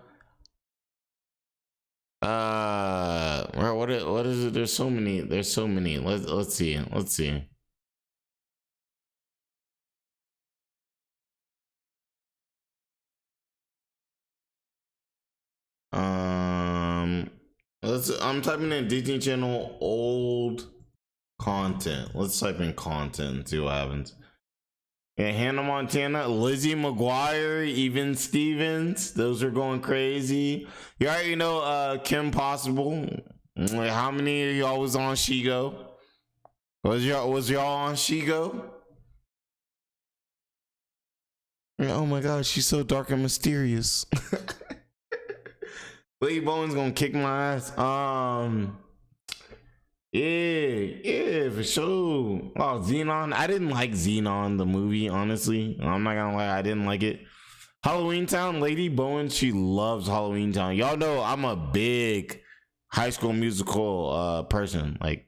What is it? There's so many. Let's see. I'm typing in Disney Channel old content. Let's type in content and see what happens. Yeah, Hannah Montana, Lizzie McGuire, even Stevens. Those are going crazy. You already know Kim Possible. How many of y'all was on Shigo? Was y'all on Shigo? Oh my gosh, she's so dark and mysterious. JBowens gonna kick my ass. Yeah, for sure. Oh, Xenon. I didn't like Xenon, the movie, honestly. I'm not gonna lie, I didn't like it. Halloween Town, JBowens, she loves Halloween Town. Y'all know I'm a big High School Musical person. Like,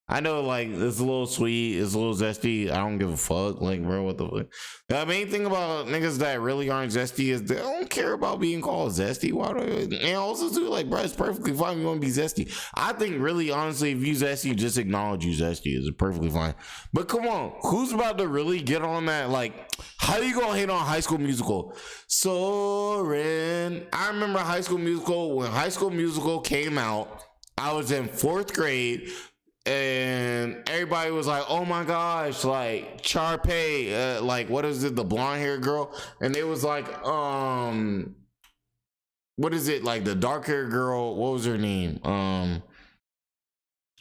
I know, like, it's a little sweet, it's a little zesty. I don't give a fuck. Like, bro, what the fuck? The main thing about niggas that really aren't zesty is they don't care about being called zesty. Why do and also too, like, bro, it's perfectly fine if you want to be zesty. I think really, honestly, if you zesty, just acknowledge you zesty. It's perfectly fine. But come on, who's about to really get on that? Like, how you gonna hate on High School Musical? Soren. I remember High School Musical. When High School Musical came out, I was in 4th grade. And everybody was like, oh my gosh, like Charpay, like what is it, the blonde hair girl? And it was like, what is it, like the dark hair girl, what was her name?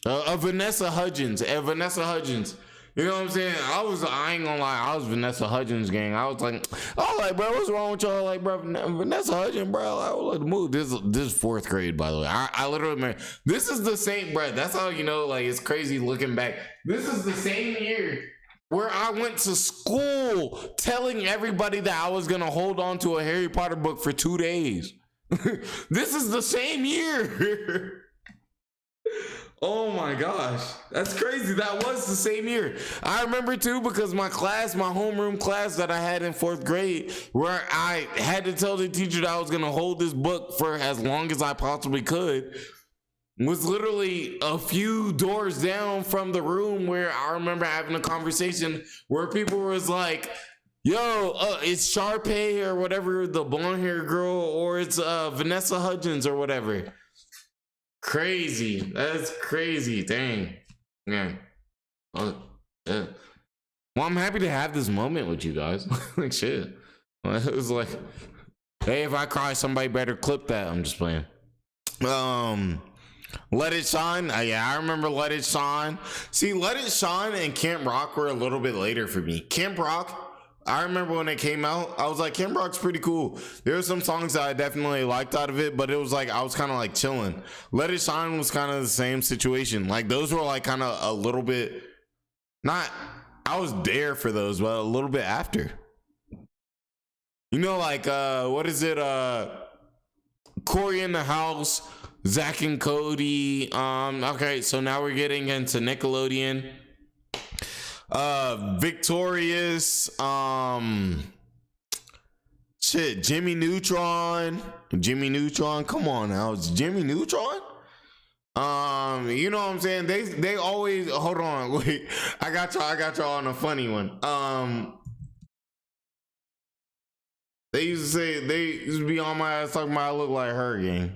Vanessa Hudgens. Vanessa Hudgens. You know what I'm saying? I ain't gonna lie, I was Vanessa Hudgens gang. I was like, bro, what's wrong with y'all? Like, bro, Vanessa Hudgens, bro. I was like, move. This is 4th grade, by the way. I literally remember. This is the same, bro. That's how you know, like, it's crazy looking back. This is the same year where I went to school telling everybody that I was gonna hold on to a Harry Potter book for 2 days. This is the same year. Oh my gosh, that's crazy. That was the same year. I remember too, because my class, my homeroom class that I had in 4th grade, where I had to tell the teacher that I was gonna hold this book for as long as I possibly could, was literally a few doors down from the room where I remember having a conversation where people was like, yo, it's Charpay or whatever, the blonde hair girl, or it's Vanessa Hudgens or whatever. Crazy. That's crazy. Dang. Yeah. Yeah. Well, I'm happy to have this moment with you guys. Like, shit. It was like, hey, if I cry, somebody better clip that. I'm just playing. Let It Shine. Yeah, I remember Let It Shine. See, Let It Shine and Camp Rock were a little bit later for me. Camp Rock, I remember when it came out, I was like, Camp Rock's pretty cool. There were some songs that I definitely liked out of it, but it was like, I was kind of like chilling. Let It Shine was kind of the same situation. Like, those were like kind of a little bit, not, I was there for those, but a little bit after. You know, like, what is it? Corey in the House, Zach and Cody. Okay, so now we're getting into Nickelodeon. Victorious, shit, Jimmy Neutron, come on now, it's Jimmy Neutron. You know what I'm saying? They always, hold on, wait, I got y'all on a funny one. They used to be on my ass talking about I look like her, gang.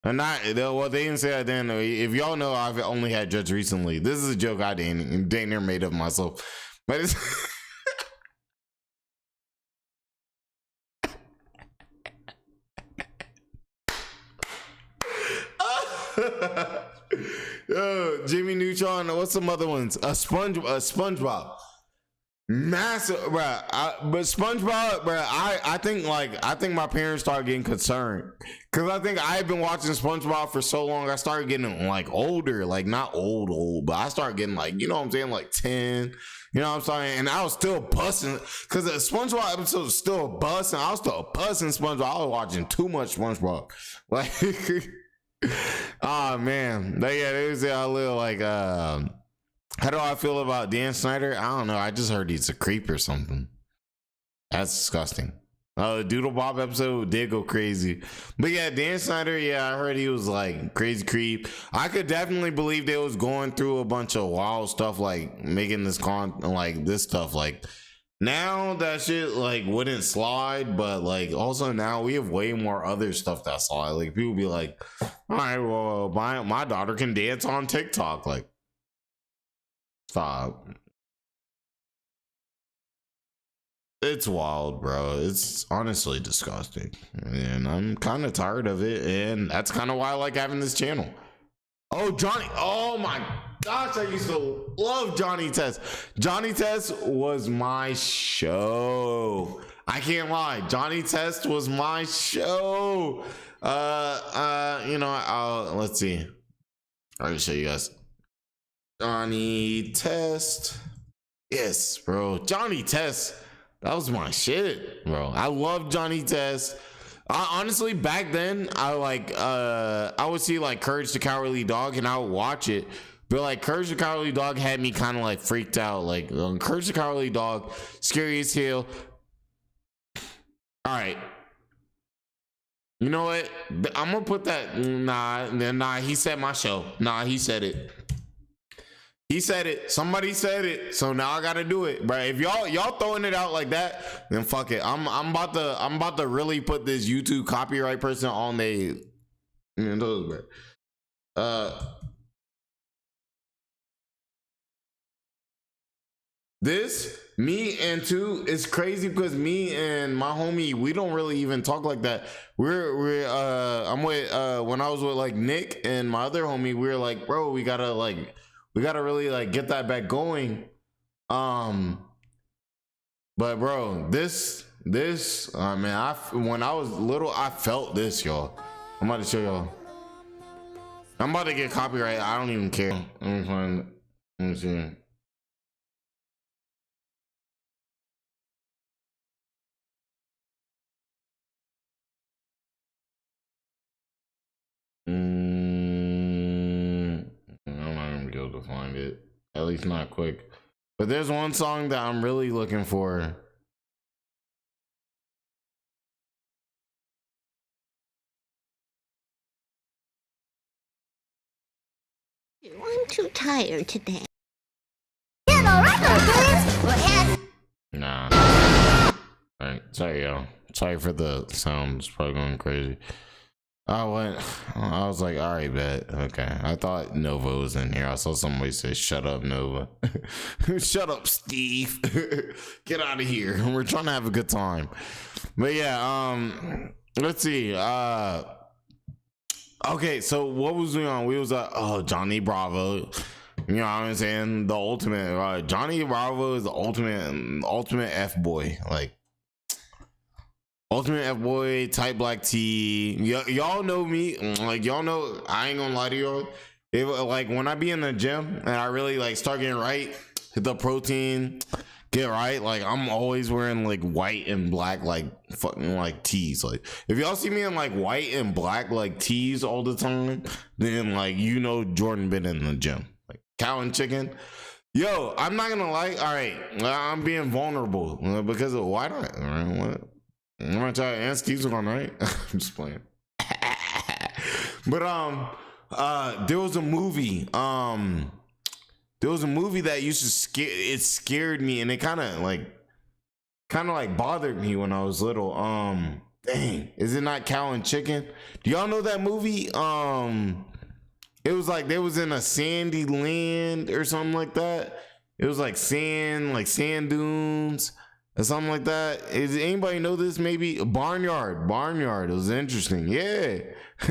And not, well, they didn't say that then. If y'all know, I've only had judged recently. This is a joke I didn't near made of myself. But it's Yo, Jimmy Neutron, what's some other ones? SpongeBob. Massive, bro. But SpongeBob, bro. I think my parents started getting concerned because I think I had been watching SpongeBob for so long. I started getting like older, like not old, but I started getting like, you know what I'm saying, like 10. You know what I'm saying? And I was still busting because the SpongeBob episode was still busting. I was still busting SpongeBob. I was watching too much SpongeBob. Like, oh man, but yeah, there's a little like how do I feel about Dan Snyder? I don't know. I just heard he's a creep or something. That's disgusting. The Doodle Bob episode did go crazy. But yeah, Dan Snyder, yeah, I heard he was like crazy creep. I could definitely believe they was going through a bunch of wild stuff, like making this like this stuff. Like now that shit like wouldn't slide, but like also now we have way more other stuff that slide. Like people be like, all right, well, my daughter can dance on TikTok. Like, stop. It's wild, bro. It's honestly disgusting. And I'm kind of tired of it. And that's kind of why I like having this channel. Oh, Johnny. Oh my gosh. I used to love Johnny Test. Johnny Test was my show. I can't lie. Johnny Test was my show. You know, let's see. I'll show you guys. Johnny Test. Yes, bro. Johnny Test. That was my shit, bro. I love Johnny Test. Honestly, back then, I would see like Courage the Cowardly Dog and I would watch it. But like Courage the Cowardly Dog had me kind of like freaked out. Like Courage the Cowardly Dog, scary as hell. All right. You know what? I'm gonna put that. Nah. He said my show. Nah, he said it. He said it. Somebody said it. So now I gotta do it, bro. If y'all throwing it out like that, then fuck it. I'm about to really put this YouTube copyright person on the. This me and two is crazy because me and my homie, we don't really even talk like that. I'm with when I was with like Nick and my other homie, we were like, bro, we gotta really like get that back going. But bro, this man, when I was little, I felt this, y'all. I'm about to show y'all. I'm about to get copyright. I don't even care. Let me see. I'm not gonna be able to find it, at least not quick. But there's one song that I'm really looking for. I'm too tired today. Nah. Alright, sorry y'all. Sorry for the sound. It's probably going crazy. I was like, all right, bet. Okay. I thought Nova was in here. I saw somebody say, shut up, Nova. Shut up, Steve. Get out of here. We're trying to have a good time. But yeah, let's see. Okay, so what was we on? We was Johnny Bravo. You know what I'm saying? The ultimate, Johnny Bravo is the ultimate F-boy. Like, ultimate F-boy, tight black tee. Y'all know me. Like, y'all know, I ain't gonna lie to y'all. Like, when I be in the gym and I really, like, start getting right, hit the protein, get right, like, I'm always wearing, like, white and black, like, fucking, like, tees. Like, if y'all see me in, like, white and black, like, tees all the time, then, like, you know Jordan been in the gym. Like, cow and chicken. Yo, I'm not gonna lie. All right, I'm being vulnerable because of why not? All right, what? I'm gonna tell you, and Steve's on, right? I'm just playing. But there was a movie. There was a movie that used to scared me, and it kind of like bothered me when I was little. Dang, is it not Cow and Chicken? Do y'all know that movie? It was like they was in a sandy land or something like that. It was like sand dunes. Or something like that. Is anybody know this? Maybe Barnyard. It was interesting. Yeah.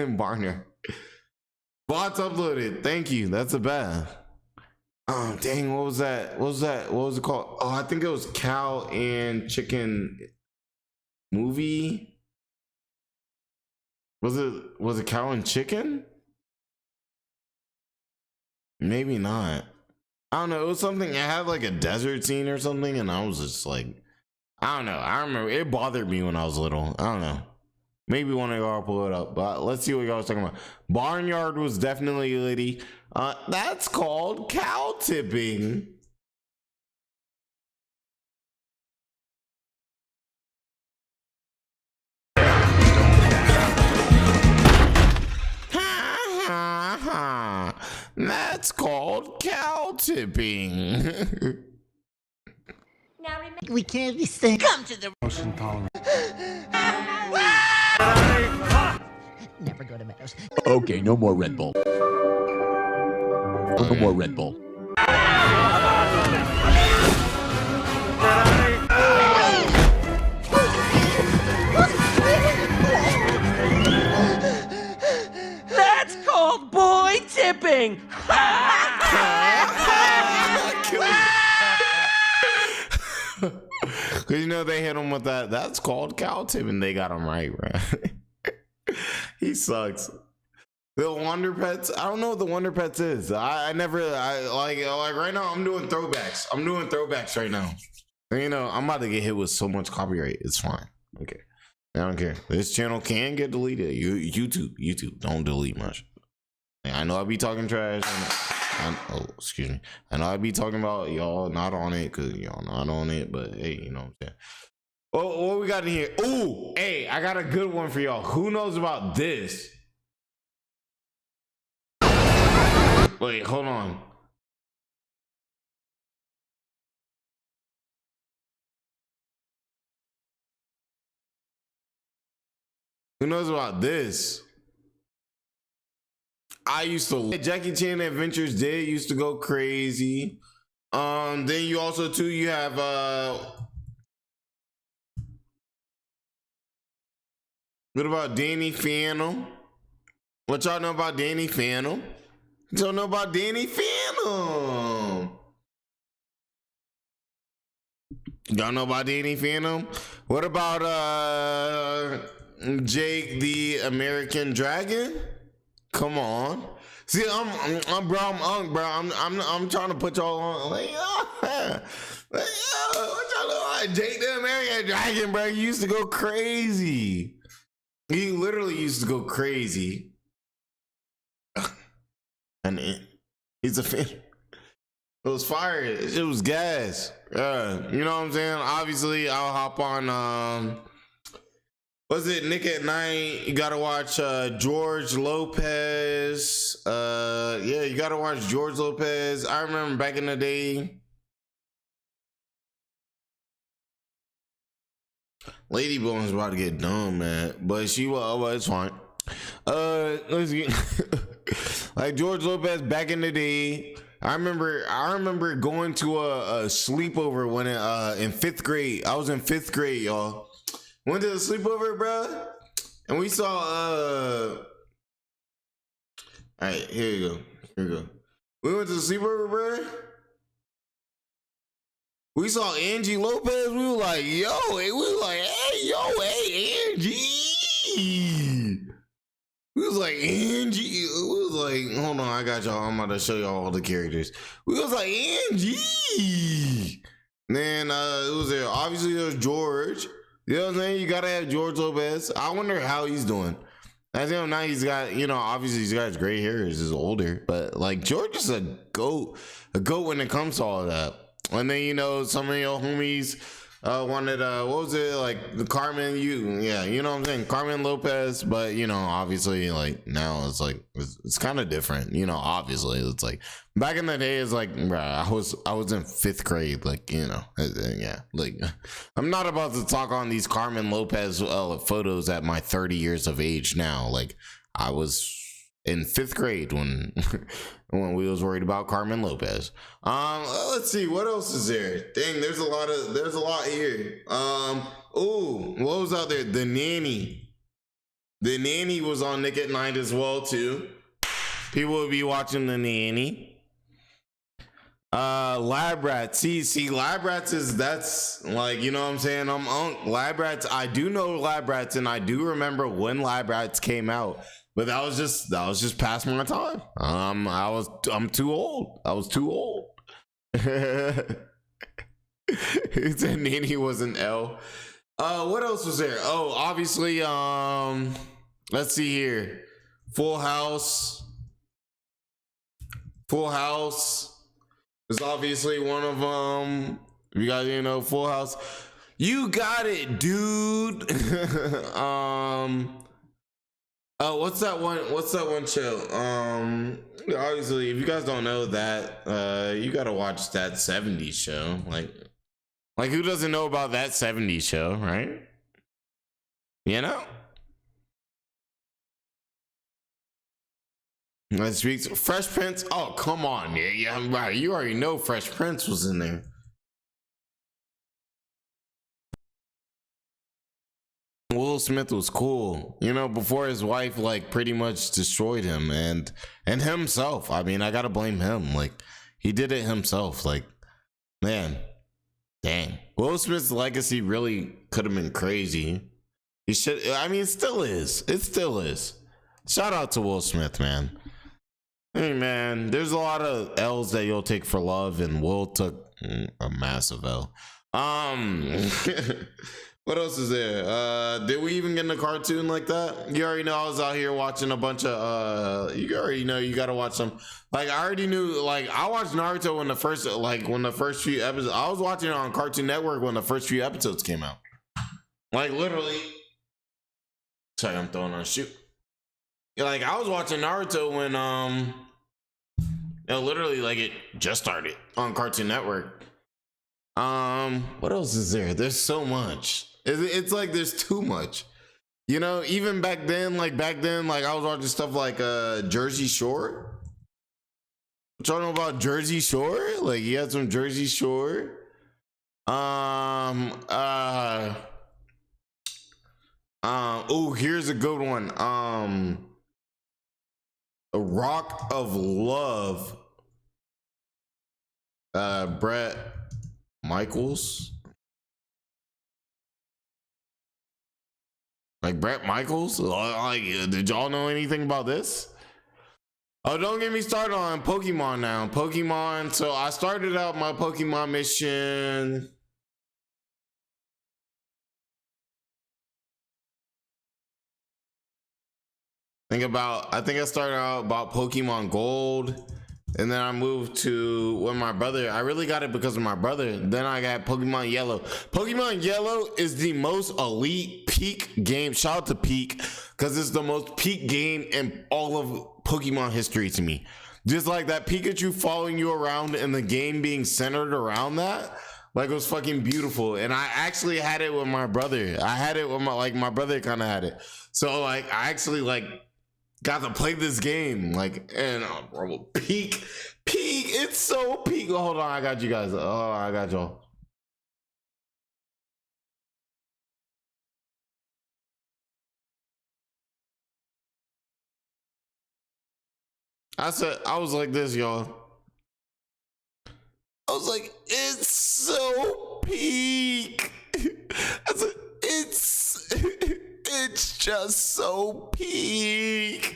Barnyard. Bots uploaded. Thank you. That's a bad. Oh dang, what was that? What was it called? Oh, I think it was Cow and Chicken movie. Was it Cow and Chicken? Maybe not. I don't know. It was something. It had like a desert scene or something, and I was just like, I don't know. I remember it bothered me when I was little. I don't know. Maybe one of y'all pull it up, but let's see what y'all was talking about. Barnyard was definitely litty. That's called cow tipping. That's called cow tipping. Now we can't be saying, come to the Motion tolerant. Never go to Meadows. Okay, no more Red Bull. No more Red Bull. That's called boy tipping. Cause you know they hit him with that. That's called cow tipping. They got him right, bro. He sucks. The Wonder Pets. I don't know what the Wonder Pets is. I never. Like right now. I'm doing throwbacks. I'm doing throwbacks right now. And, you know, I'm about to get hit with so much copyright. It's fine. Okay. I don't care. This channel can get deleted. YouTube, don't delete much. I know I be talking trash. Oh, excuse me. I know I be talking about y'all not on it because y'all not on it. But hey, you know what I'm saying. Oh, what we got in here? Ooh, hey, I got a good one for y'all. Who knows about this? Wait, hold on. Who knows about this? I used to Jackie Chan Adventures used to go crazy. Then you also too you have what about Danny Phantom? What y'all know about Danny Phantom? Y'all know about Danny Phantom? Y'all know about Danny Phantom? What about Jake the American Dragon? Come on. See, I'm trying to put y'all on. Like, what y'all know about Jake the American Dragon, bro? He used to go crazy. He literally used to go crazy. And he's a fan. It was fire. It was gas. You know what I'm saying? Obviously, I'll hop on. Was it Nick at Night? You gotta watch George Lopez. Yeah, you gotta watch George Lopez. I remember back in the day. Lady Bones about to get dumb, man. But she was, well, it's fine. Let's get like George Lopez back in the day. I remember going to a sleepover when in 5th grade. I was in 5th grade, y'all. Went to the sleepover, bro, and we saw all right, here you go. We went to the sleepover, bro. We saw Angie Lopez. We were like, hey, Angie. We was like, Angie. We was like, hold on, I got y'all. I'm about to show y'all all the characters. We was like, Angie. Then it was there. Obviously, there was George. You know what I'm saying? You gotta have George Lopez. I wonder how he's doing. As you know, now he's got, you know, obviously he's got his gray hair, he's older, but like George is a goat when it comes to all of that. And then, you know, some of your homies wanted what was it, like the Carmen, you know what I'm saying, Carmen Lopez, but you know, obviously like now it's like it's kind of different, you know. Obviously it's like back in the day, it's like, bro, I was in 5th grade, like, you know, yeah, like I'm not about to talk on these Carmen Lopez photos at my 30 years of age now. Like I was in 5th grade when when we was worried about Carmen Lopez. Let's see, what else is there? Dang, there's a lot here. Ooh, what was out there? The Nanny was on Nick at Night as well too. People would be watching The Nanny. Lab rats. See, lab rats that's like, you know what I'm saying? Lab rats. I do know lab rats, and I do remember when lab rats came out. But that was just past my time. I'm too old. I was too old. He said Nini was an L. What else was there? Oh, obviously, let's see here. Full House. Full House is obviously one of them. You guys didn't know Full House. You got it, dude. What's that one show? Obviously, if you guys don't know that, you gotta watch that 70s show. Like who doesn't know about that 70s show, right? You know? Let's speak to Fresh Prince. Oh, come on. Yeah, right. You already know Fresh Prince was in there. Will Smith was cool, you know, before his wife like pretty much destroyed him and himself. I mean, I gotta blame him. Like, he did it himself. Like, man, dang. Will Smith's legacy really could have been crazy. He should. I mean, it still is. It still is. Shout out to Will Smith, man. Hey, man, there's a lot of L's that you'll take for love, and Will took a massive L. What else is there? Did we even get in a cartoon like that? You already know I was out here watching a bunch of you already know you gotta watch some. Like, I already knew, like, I watched Naruto when the first few episodes. I was watching it on Cartoon Network when the first few episodes came out. Like, literally. Sorry, I'm throwing on a shoot. Like, I was watching Naruto when literally, like, it just started on Cartoon Network. What else is there? There's so much. It's like there's too much. You know, even back then, like I was watching stuff like Jersey Shore. What y'all know about Jersey Shore? Like, you had some Jersey Shore. Oh, here's a good one. A Rock of Love. Brett Michaels. Like Brett Michaels? Like, did y'all know anything about this? Oh, don't get me started on Pokemon now. Pokemon. So I started out my Pokemon mission. I think I started out about Pokemon Gold. And then I moved to when my brother, I really got it because of my brother. Then I got Pokemon Yellow. Pokemon Yellow is the most elite peak game. Shout out to Peak, because it's the most peak game in all of Pokemon history to me. Just like that Pikachu following you around and the game being centered around that. Like, it was fucking beautiful. And I actually had it with my brother. I had it with my brother kind of had it. So, like, I actually, like, got to play this game, like, and bro, peak, it's so peak. Oh, hold on, I got you guys. Oh, I got y'all. I was like this, y'all. I was like, it's so peak. I said, it's just so peak.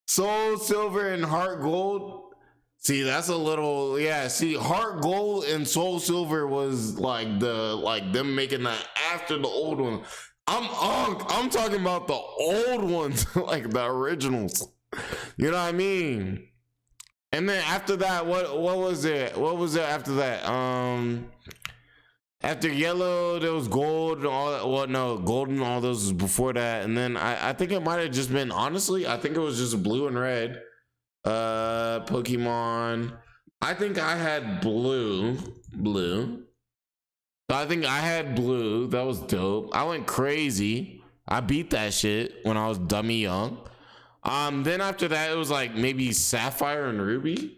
Soul Silver and Heart Gold. See, that's a little, yeah. See, Heart Gold and Soul Silver was like them making that after the old one. I'm talking about the old ones, like the originals. You know what I mean? And then after that, what was it? What was it after that? After Yellow, there was Gold and all that. Well, no, Gold and all those was before that. And then I think it might have just been, honestly, I think it was just Blue and Red. Pokemon. I think I had Blue. I think I had Blue. That was dope. I went crazy. I beat that shit when I was dummy young. Then after that, it was like maybe Sapphire and Ruby.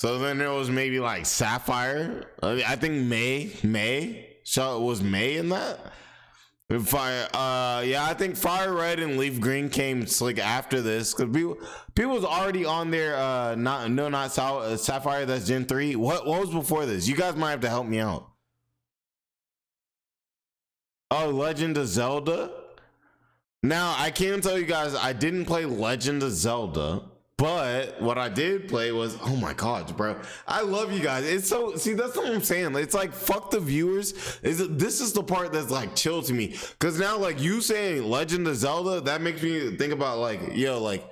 So then there was maybe like Sapphire. I think May. So it was May in that. Fire, yeah, I think Fire Red and Leaf Green came like after this because people was already on their not Sapphire. That's Gen 3. What was before this? You guys might have to help me out. Oh, Legend of Zelda. Now I can tell you guys I didn't play Legend of Zelda. But what I did play was, oh my god, bro, I love you guys. It's so, see, that's what I'm saying. It's like, fuck the viewers. This is the part that's like chill to me, because now like you saying Legend of Zelda, that makes me think about like, yo, like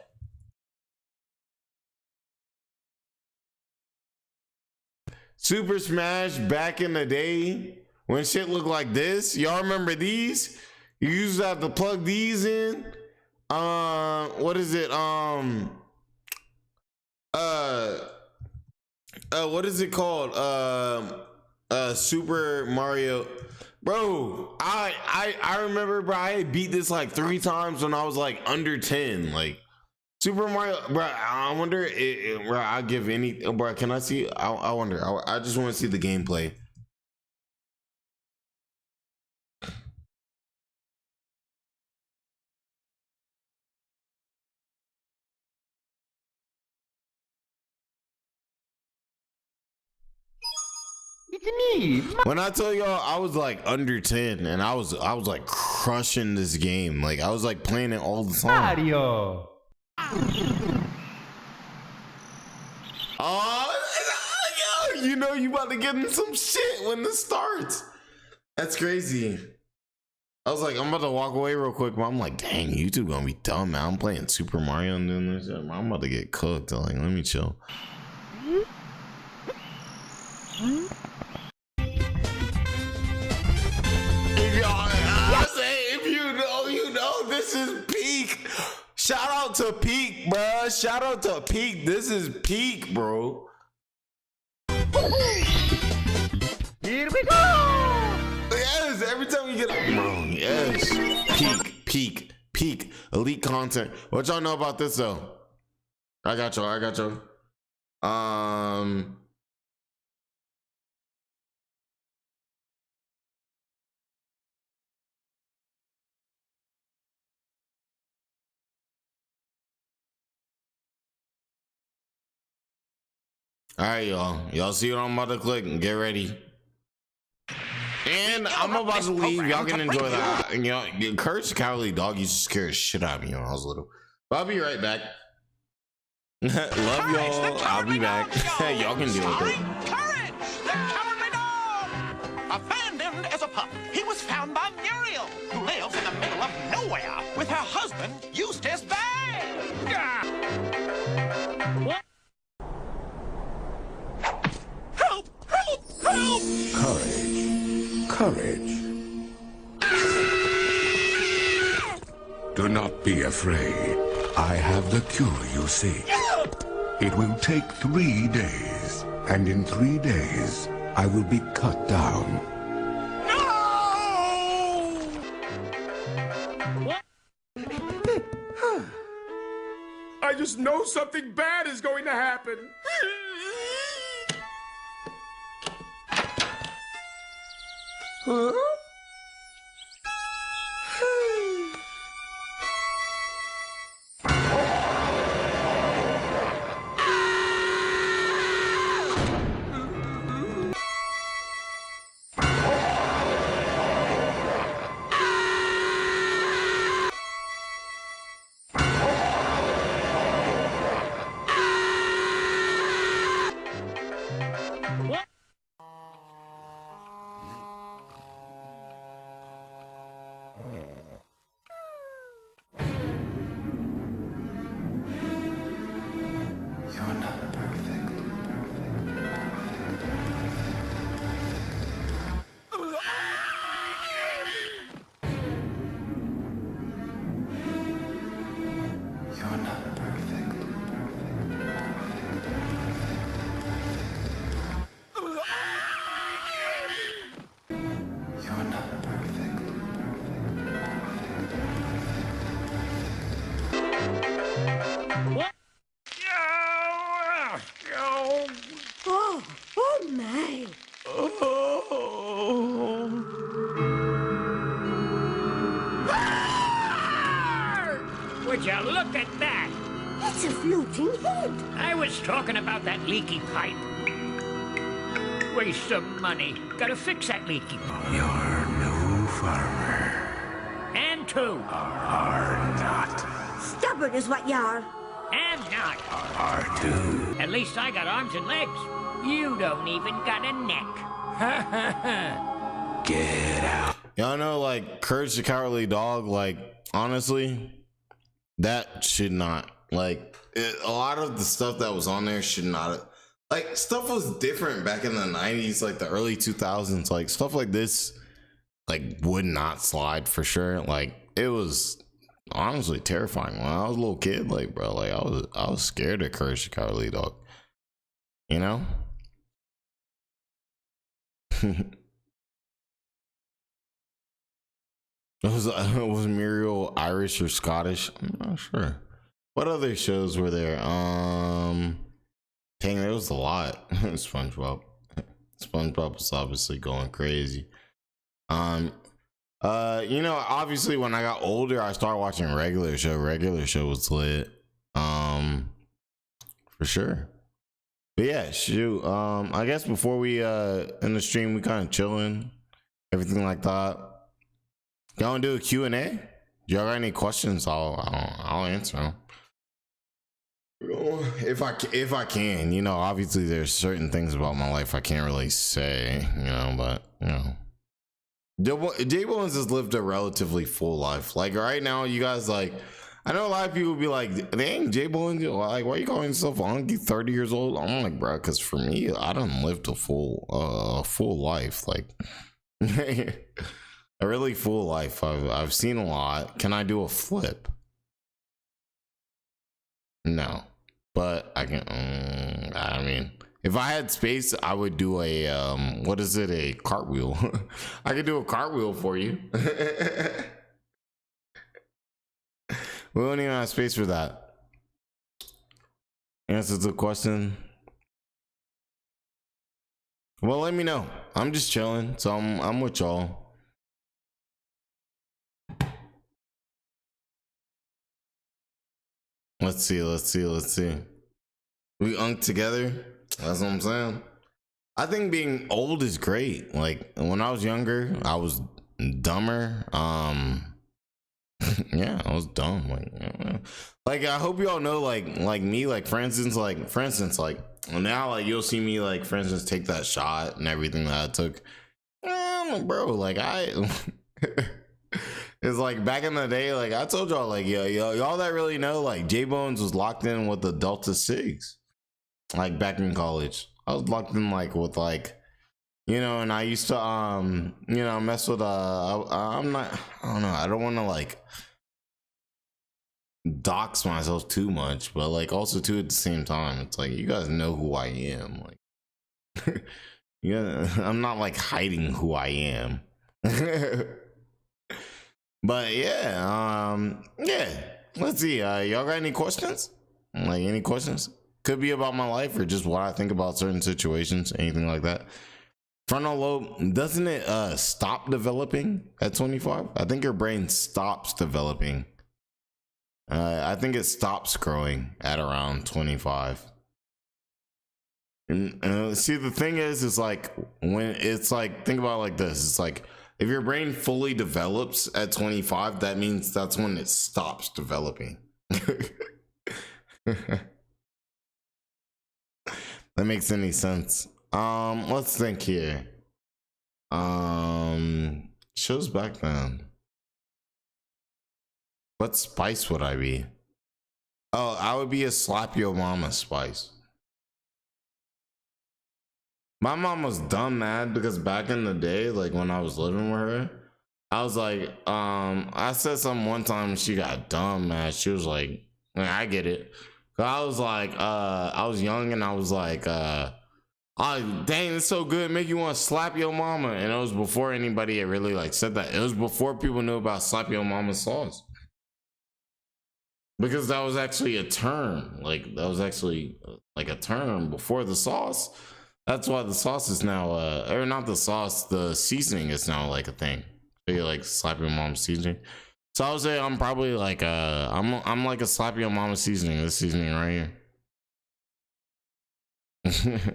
Super Smash back in the day when shit looked like this. Y'all remember these? You used to have to plug these in. What is it? What is it called? Super Mario. Bro, I remember, bro, I beat this like 3 times when I was like under 10. Like Super Mario, bro. I wonder, bro. I'll give any, bro. Can I see? I wonder. I just want to see the gameplay. It's me. When I tell y'all I was like under 10 and I was like crushing this game. Like I was like playing it all the time. Mario. Oh, yo, you know you about to get in some shit when this starts. That's crazy. I was like, I'm about to walk away real quick, but I'm like, dang, YouTube gonna be dumb, man. I'm playing Super Mario and doing this shit. I'm about to get cooked. Like, let me chill. If you know, you know, this is peak. Shout out to peak, bro. Shout out to peak. This is peak, bro. Here we go. Yes, every time you get, bro. Yes, peak, elite content. What y'all know about this though? I got y'all. All right, y'all see what I'm about to click and get ready. And I'm about to leave. Y'all can enjoy that. And y'all, Courage the Cowardly Dog used to scare the shit out of me when I was little. But I'll be right back. Love y'all. I'll be back. Y'all can deal with it. Courage, the Cowardly Dog! Abandoned as a pup, he was found by Muriel, who lives in the middle of nowhere with her husband, Eustace Bay. What? Help! Help! Help! Courage. Do not be afraid. I have the cure you seek. It will take 3 days, and in 3 days, I will be cut down. I just know something bad is going to happen. Huh? Oh my. you look at that? It's a floating head. I was talking about that leaky pipe. Waste of money. Gotta fix that leaky pipe. Your new farmer And two. are not. Stubborn is what you are. And not. Are two. At least I got arms and legs. You don't even got a neck. Ha ha ha. Get out. Y'all know, like, Courage the Cowardly Dog, like, honestly, that should not, like, a lot of the stuff that was on there should not, like, stuff was different back in the 90s, like, the early 2000s, like, stuff like this, like, would not slide for sure. Like, it was honestly terrifying. When I was a little kid, like, bro, like, I was scared of Courage the Cowardly Dog, you know? Was Muriel Irish or Scottish? I'm not sure. What other shows were there? Dang, there was a lot. SpongeBob. SpongeBob was obviously going crazy. You know, obviously when I got older, I started watching Regular Show. Regular Show was lit. For sure. But yeah, shoot. I guess before we in the stream, we kind of chilling, everything like that. Y'all wanna do a Q&A? Y'all got any questions? I'll answer them. If I can, you know, obviously there's certain things about my life I can't really say, you know, but you know. JBowens has lived a relatively full life. Like right now, you guys, like, I know a lot of people be like, dang, JBowens, like, why are you calling yourself unky 30 years old? I'm like, bro, because for me, I done lived a full life. Like a really full life. I've seen a lot. Can I do a flip? No, but I can. I mean, if I had space, I would do a what is it? A cartwheel. I could do a cartwheel for you. We don't even have space for that. Answer the question. Well, let me know. I'm just chilling, so I'm with y'all. Let's see. We unk together. That's what I'm saying. I think being old is great. Like when I was younger, I was dumber. Yeah, I was dumb. Like I hope y'all know, like me, like for instance, now, like you'll see me, like for instance, take that shot and everything that I took. Bro, like it's like back in the day, like I told y'all, like y'all that really know, like JBowens was locked in with the Delta Sigs, like back in college. I was locked in like with like, you know, and I used to you know, mess with I don't know, I don't want to like dox myself too much, but like also too at the same time, it's like you guys know who I am, like yeah, I'm not like hiding who I am. But yeah, let's see, y'all got any questions? Like any questions? Could be about my life or just what I think about certain situations, anything like that. Frontal lobe, doesn't it stop developing at 25? I think your brain stops developing. I think it stops growing at around 25. And see, the thing is like when it's like, think about it like this. It's like if your brain fully develops at 25, that means that's when it stops developing. That makes any sense. Let's think here. Shows back then. What spice would I be? Oh, I would be a slap your mama spice. My mom was dumb mad because back in the day, like when I was living with her, I was like, I said something one time and she got dumb mad. She was like, I get it. I was like, I was young and I was like, oh, dang, it's so good, make you want to slap your mama. And it was before anybody had really like said that. It was before people knew about slap your mama sauce. Because that was actually a term. Like, that was actually like a term before the sauce. That's why the sauce is now, or not the sauce, the seasoning is now like a thing. So you like slap your mom's seasoning. So I would say I'm probably like I'm like a slap your mama seasoning. This seasoning right here.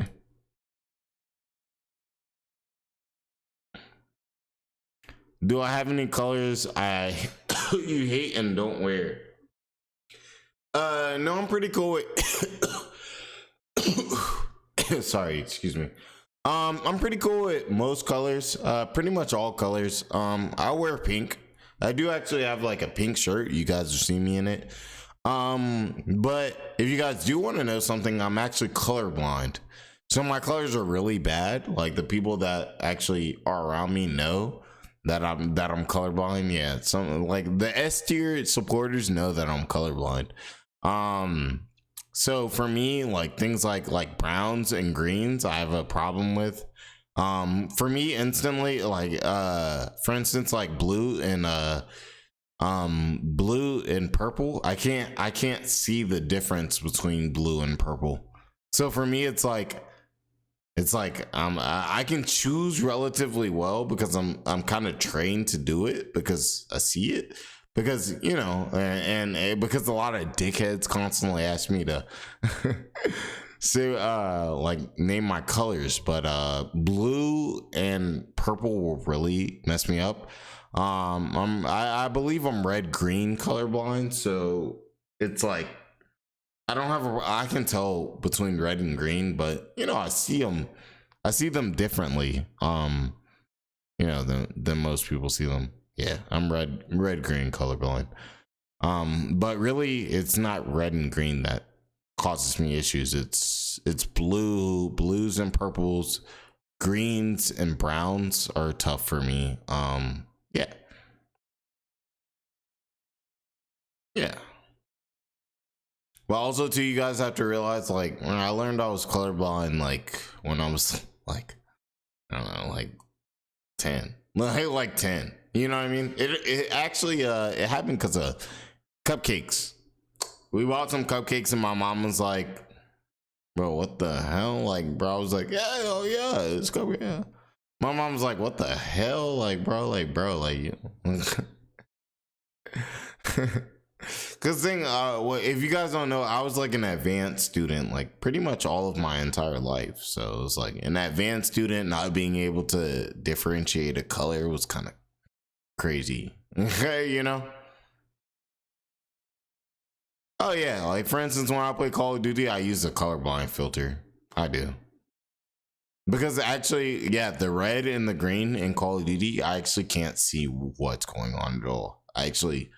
Do I have any colors you hate and don't wear? No, I'm pretty cool with sorry, excuse me. I'm pretty cool with most colors, pretty much all colors. I wear pink. I do actually have like a pink shirt. You guys have seen me in it. But if you guys do want to know something, I'm actually colorblind. So my colors are really bad. Like the people that actually are around me know that I'm colorblind. Yeah, some like the S tier supporters know that I'm colorblind. So for me, like things like browns and greens, I have a problem with. For me, instantly, like for instance, like blue and purple, I can't see the difference between blue and purple. So for me, it's like I can choose relatively well because I'm kind of trained to do it because I see it. Because, you know, and because a lot of dickheads constantly ask me to so like name my colors, but blue and purple will really mess me up. I believe I'm red green colorblind, so it's like I can tell between red and green, but you know, I see them differently, you know, than most people see them. Yeah, I'm red green colorblind. But really it's not red and green that causes me issues. It's blues and purples, greens and browns are tough for me. Yeah. But also too, you guys have to realize, like, when I learned I was colorblind, like when I was like, I don't know, like 10, like 10. You know what I mean? It actually it happened because of cupcakes. We bought some cupcakes and my mom was like, bro, what the hell? Like, bro, I was like, yeah, oh yeah, it's cupcake. Yeah. My mom was like, what the hell? Like, bro, you. Cause thing, if you guys don't know, I was like an advanced student, like pretty much all of my entire life. So it was like an advanced student not being able to differentiate a color was kind of crazy. You know? Oh yeah, like for instance, when I play Call of Duty, I use a colorblind filter. I do. Because actually, yeah, the red and the green in Call of Duty, I actually can't see what's going on at all. I actually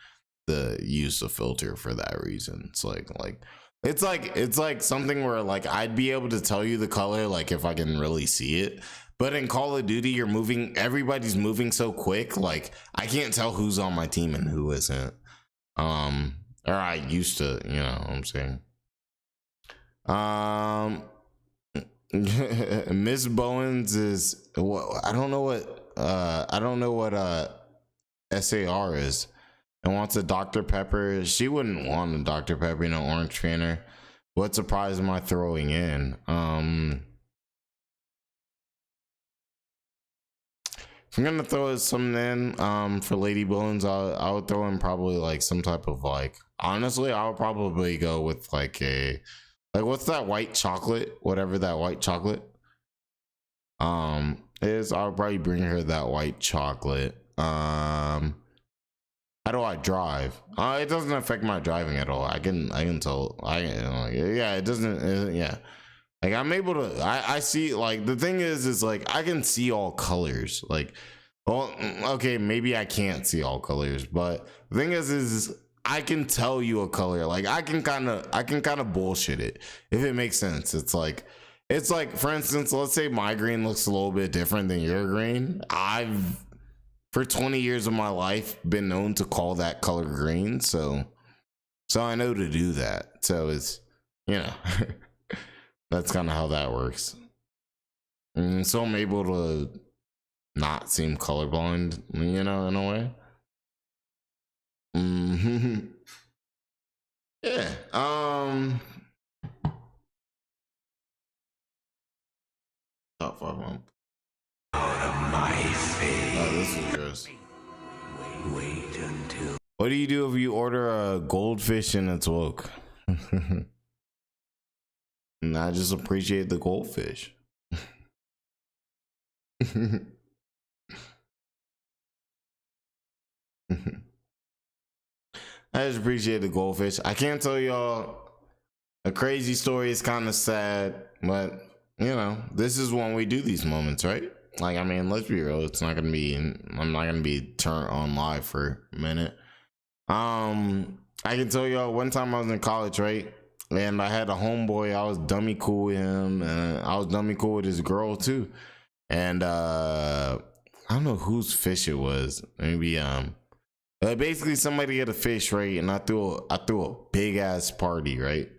use a filter for that reason. It's like something where like I'd be able to tell you the color like if I can really see it. But in Call of Duty, everybody's moving so quick, like I can't tell who's on my team and who isn't. Or I used to, you know what I'm saying. Miss Bowens is I don't know what SAR is, and wants a Dr. Pepper. She wouldn't want a Dr. Pepper, you know, orange trainer. What surprise am I throwing in? If I'm gonna throw something in for Lady Bones, I would throw in probably like some type of like, honestly, I would probably go with like what's that white chocolate, whatever that white chocolate is. I'll probably bring her that white chocolate. How do I drive? It doesn't affect my driving at all. I can tell. Yeah, it doesn't. Yeah, like I'm able to. I see. Like the thing is like I can see all colors. Like, well, okay, maybe I can't see all colors, but the thing is I can tell you a color. Like I can kind of bullshit it if it makes sense. It's like for instance, let's say my green looks a little bit different than your green. I've for 20 years of my life been known to call that color green, so I know to do that. So it's, you know, that's kind of how that works. And so I'm able to not seem colorblind, you know, in a way. Yeah. Top 5 month. Out of my face. Oh, this is gross. Wait until. What do you do if you order a goldfish and it's woke? And I just appreciate the goldfish. I just appreciate the goldfish. I can't tell y'all a crazy story. Is kind of sad, but you know, this is when we do these moments, right? Like, I mean, let's be real. It's not gonna be. I'm not gonna be turned on live for a minute. I can tell y'all one time I was in college, right? And I had a homeboy. I was dummy cool with him, and I was dummy cool with his girl too. And I don't know whose fish it was. Maybe basically somebody had a fish, right? And I threw a big ass party, right?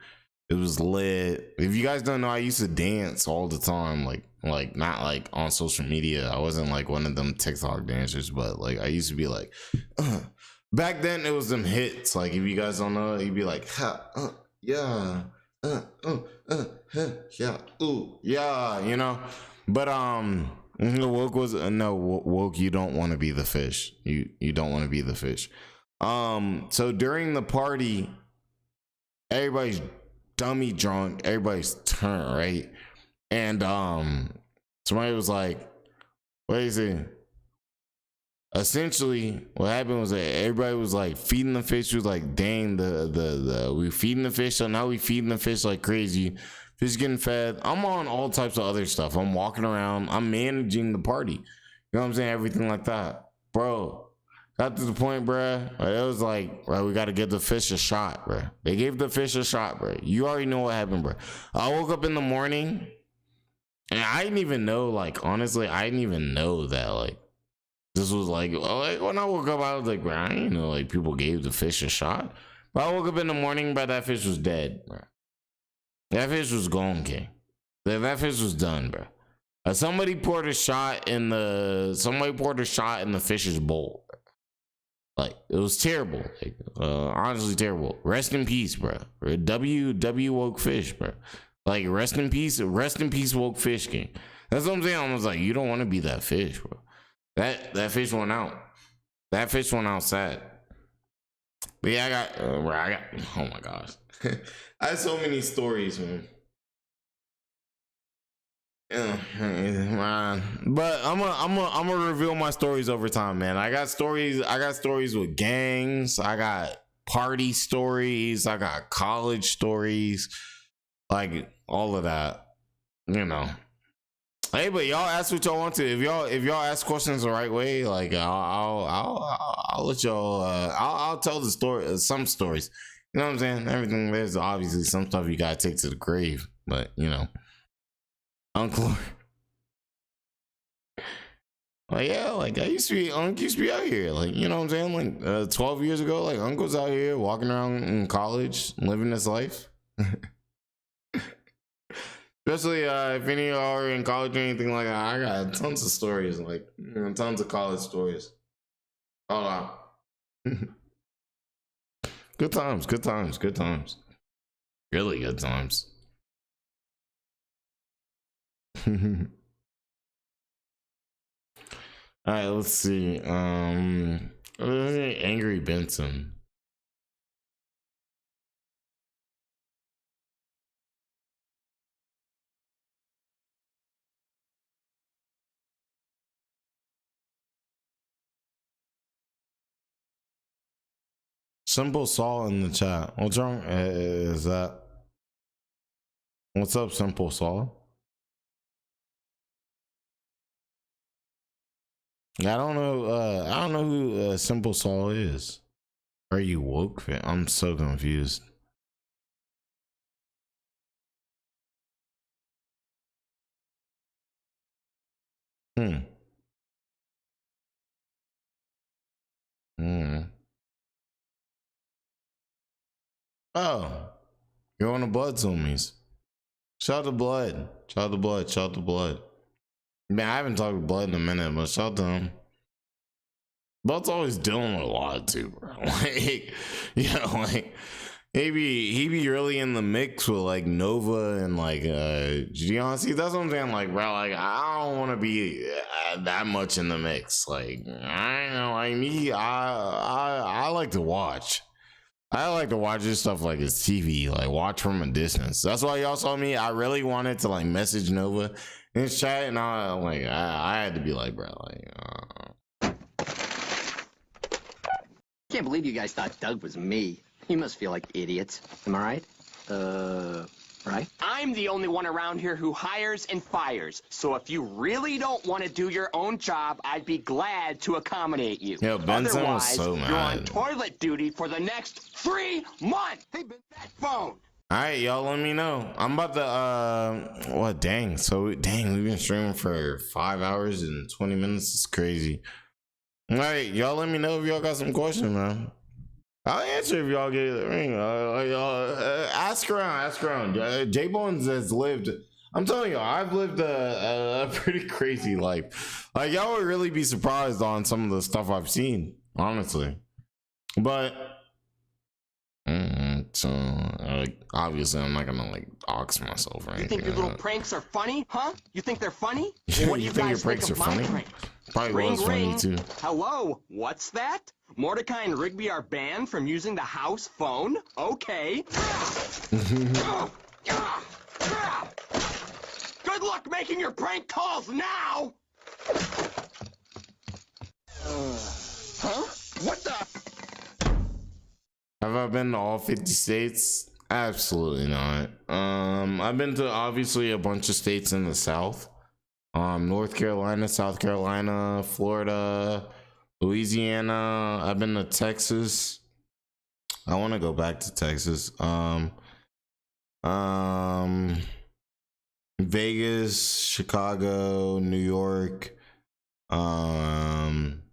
It was lit. If you guys don't know, I used to dance all the time, like not like on social media. I wasn't like one of them TikTok dancers, but like I used to be like, back then it was them hits. Like if you guys don't know, you'd be like, yeah, yeah, ooh, yeah, you know. But woke was no woke. You don't want to be the fish. You don't want to be the fish. So during the party, everybody's dummy drunk. Everybody's turned, right? And somebody was like, "What is it?" Essentially, what happened was that everybody was like feeding the fish. Was like, "Dang, we feeding the fish, so now we feeding the fish like crazy." Fish getting fed. I'm on all types of other stuff. I'm walking around. I'm managing the party. You know what I'm saying? Everything like that, bro. Got to the point, bruh. It was like, bro, we got to give the fish a shot, bruh. They gave the fish a shot, bruh. You already know what happened, bruh. I woke up in the morning, and I didn't even know. Like, honestly, I didn't even know that. Like, this was like when I woke up, I was like, bro, I didn't know like people gave the fish a shot. But I woke up in the morning, but that fish was dead, bruh. That fish was gone, King. That fish was done, bro. Somebody poured a shot in the fish's bowl. Like, it was terrible. Like, honestly terrible. Rest in peace, bro. W woke fish, bro. Like, rest in peace woke fish, King. That's what I'm saying. I was like, you don't want to be that fish, bro. That fish went out. That fish went out sad. But yeah, I got oh my gosh. I have so many stories, man. But I'm gonna reveal my stories over time, man. I got stories with gangs. I got party stories. I got college stories. Like all of that, you know. Hey, but y'all ask what y'all want to. If y'all ask questions the right way, like I'll let y'all. I'll tell the story. Some stories. You know what I'm saying? Everything, there's obviously some stuff you gotta take to the grave, but you know, Uncle. Like, yeah, like Uncle used to be out here, like, you know what I'm saying? Like 12 years ago, like Uncle's out here walking around in college, living his life. Especially if any of y'all are in college or anything like that. I got tons of stories, like tons of college stories. Hold on. Good times. Really good times. All right, let's see. Angry Benson. Simple Saul in the chat. What's wrong? Is that? What's up, Simple Saul? I don't know who Simple Saul is. Are you woke? I'm so confused. Oh, you're on the Blood homies. Shout to Blood. Man, I haven't talked to Blood in a minute, but shout to him. Blood's always dealing with a lot too, bro. Like, you know, like he be really in the mix with like Nova and like JiDion. See, that's what I'm saying. Like, bro, like I don't want to be that much in the mix. Like, I don't know, like me, I like to watch. I like to watch this stuff like it's TV, like watch from a distance. That's why y'all saw me. I really wanted to like message Nova in his chat, and I had to be like, bro, like. Can't believe you guys thought Doug was me. You must feel like idiots. Am I right? Right? I'm the only one around here who hires and fires. So if you really don't want to do your own job, I'd be glad to accommodate you. Yo, Benson was Otherwise, so you're on mad. toilet duty for the next 3 months. Hey, Ben, that phone. All right, y'all, let me know. I'm about to, what, dang, we've been streaming for 5 hours and 20 minutes. It's crazy. All right, y'all, let me know if y'all got some questions, man. I'll answer if y'all get the ring. Ask around. JBowens has lived, I'm telling y'all, I've lived a pretty crazy life. Like, y'all would really be surprised on some of the stuff I've seen, honestly. But, obviously, I'm not gonna, like, ox myself, right? You think your little pranks are funny, huh? You think they're funny? Well, what do You you think guys your pranks think are of my funny? pranks? Probably Ring, was funny, ring. too. Hello, what's that? Mordecai and Rigby are banned from using the house phone? Okay. Good luck making your prank calls now! Huh? What the? Have I been to all 50 states? Absolutely not. I've been to obviously a bunch of states in the South. North Carolina, South Carolina, Florida, Louisiana. I've been to Texas. I want to go back to Texas. Vegas, Chicago, New York, everything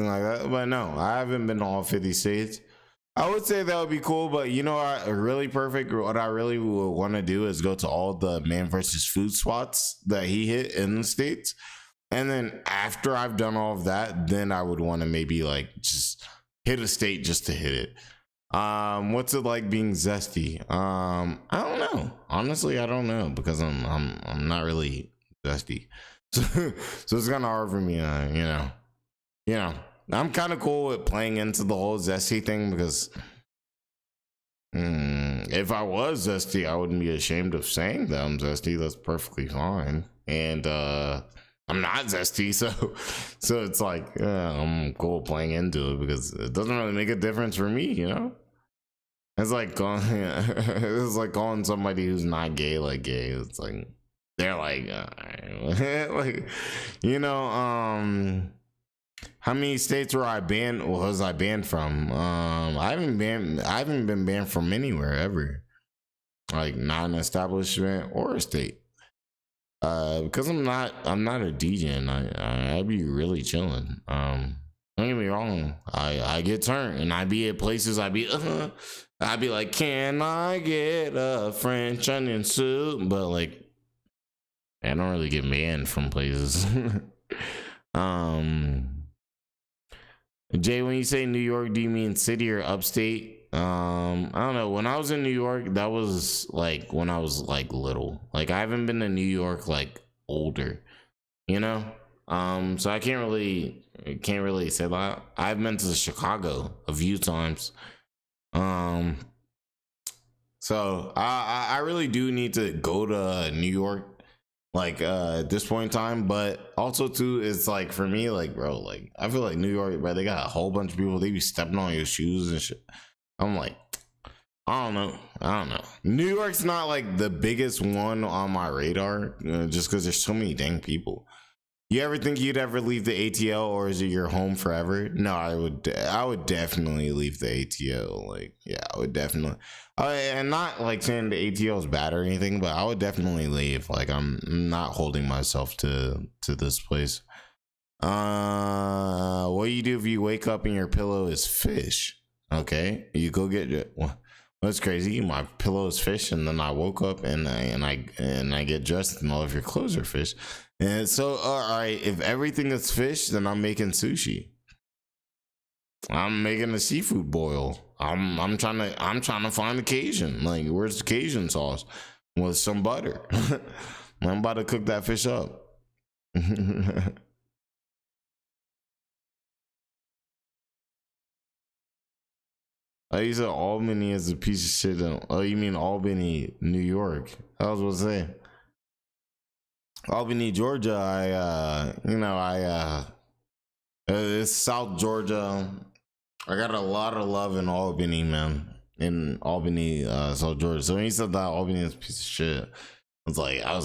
like that. But no, I haven't been to all 50 states. I would say that would be cool, but you know what? Really perfect. What I really would want to do is go to all the Man versus Food spots that he hit in the States. And then after I've done all of that, then I would want to maybe like just hit a state just to hit it. What's it like being zesty? I don't know. Honestly, I don't know because I'm not really zesty. So it's kind of hard for me, you know. I'm kind of cool with playing into the whole zesty thing because if I was zesty, I wouldn't be ashamed of saying that I'm zesty. That's perfectly fine. And I'm not zesty, so it's like I'm cool playing into it because it doesn't really make a difference for me, you know. It's like calling somebody who's not gay like gay. It's like they're like, like, you know, how many states was I banned from? I haven't been banned from anywhere ever. Like not an establishment or a state. Because I'm not a DJ and I be really chilling. Don't get me wrong. I get turned and I be at places I be like, can I get a French onion soup? But like I don't really get banned from places. Jay, when you say New York, do you mean city or upstate? I don't know. When I was in New York, that was like when I was like little. Like I haven't been to New York like older, you know? So I can't really say that. I've been to Chicago a few times. So I really do need to go to New York like at this point in time, but also too it's like for me, like bro, like I feel like New York, bro, they got a whole bunch of people, they be stepping on your shoes and shit. I'm like, I don't know. New York's not like the biggest one on my radar, just because there's so many dang people. You ever think you'd ever leave the ATL, or is it your home forever? No, I would definitely leave the ATL. Like, yeah, I would definitely. And not like saying the ATL is bad or anything, but I would definitely leave. Like, I'm not holding myself to this place. What do you do if you wake up and your pillow is fish? Okay, you go get it. Well, that's crazy. My pillow is fish, and then I woke up and I get dressed, and all of your clothes are fish. And so, all right, if everything is fish, then I'm making sushi. I'm making a seafood boil. I'm trying to find the Cajun. Like, where's the Cajun sauce with some butter? I'm about to cook that fish up. Oh, you said Albany is a piece of shit. Oh, you mean Albany, New York? I was gonna say Albany, Georgia. It's South Georgia. I got a lot of love in Albany, man. In Albany, South Georgia. So when he said that Albany is a piece of shit, I was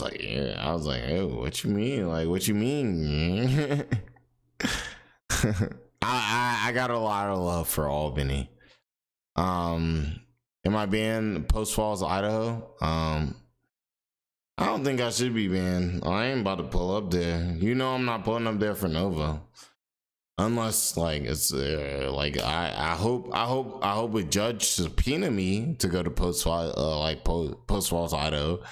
like, yeah. I was like, oh, what you mean? Like, what you mean? I got a lot of love for Albany. In my band, Post Falls, Idaho. I don't think I should be banned. I ain't about to pull up there. You know, I'm not pulling up there for Nova, unless like it's like I hope a judge subpoena me to go to Post Falls, Idaho,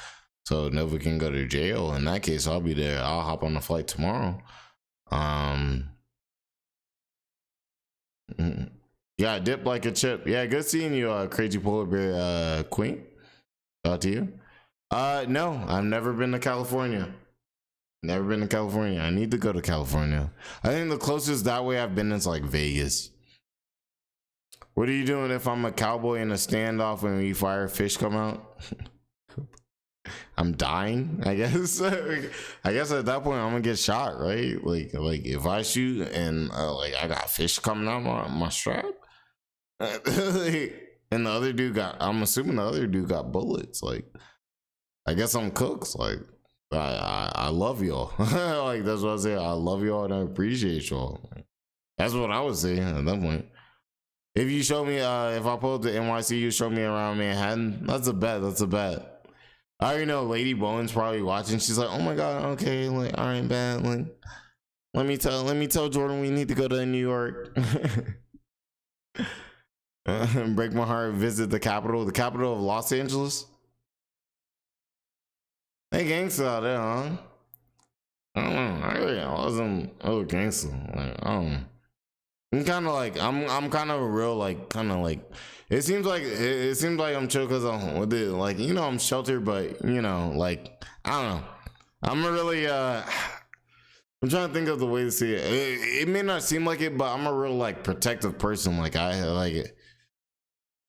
so Nova can go to jail. In that case, I'll be there. I'll hop on the flight tomorrow. Yeah, dip like a chip. Yeah, good seeing you, Crazy Polar Bear Queen. Shout to you. No, I've never been to California. Never been to California. I need to go to California. I think the closest that way I've been is like Vegas. What are you doing if I'm a cowboy in a standoff when we fire fish come out? I'm dying, I guess. I guess at that point I'm gonna get shot, right? Like if I shoot and like I got fish coming out my strap. And the other dude I'm assuming the other dude got bullets. Like, I guess I'm cooked. Like, I love y'all. Like, that's what I say. I love y'all and I appreciate y'all. That's what I would say at that point. If you show me, if I pull up to NYC, you show me around Manhattan. That's a bet. That's a bet. I already know Lady Bowen's probably watching. She's like, oh my god, okay, like, all right, bad. Like, let me tell Jordan we need to go to New York. Break my heart. Visit the capital of Los Angeles. They gangsta out there, huh? I don't know. I really wasn't gangsta. Like, I don't know. I'm kind of like I'm kind of a real like it seems like I'm chill because I'm with it, like, you know, I'm sheltered, but you know, like, I don't know. I'm a really I'm trying to think of the way to see it. It may not seem like it, but I'm a real like protective person. Like, I like it.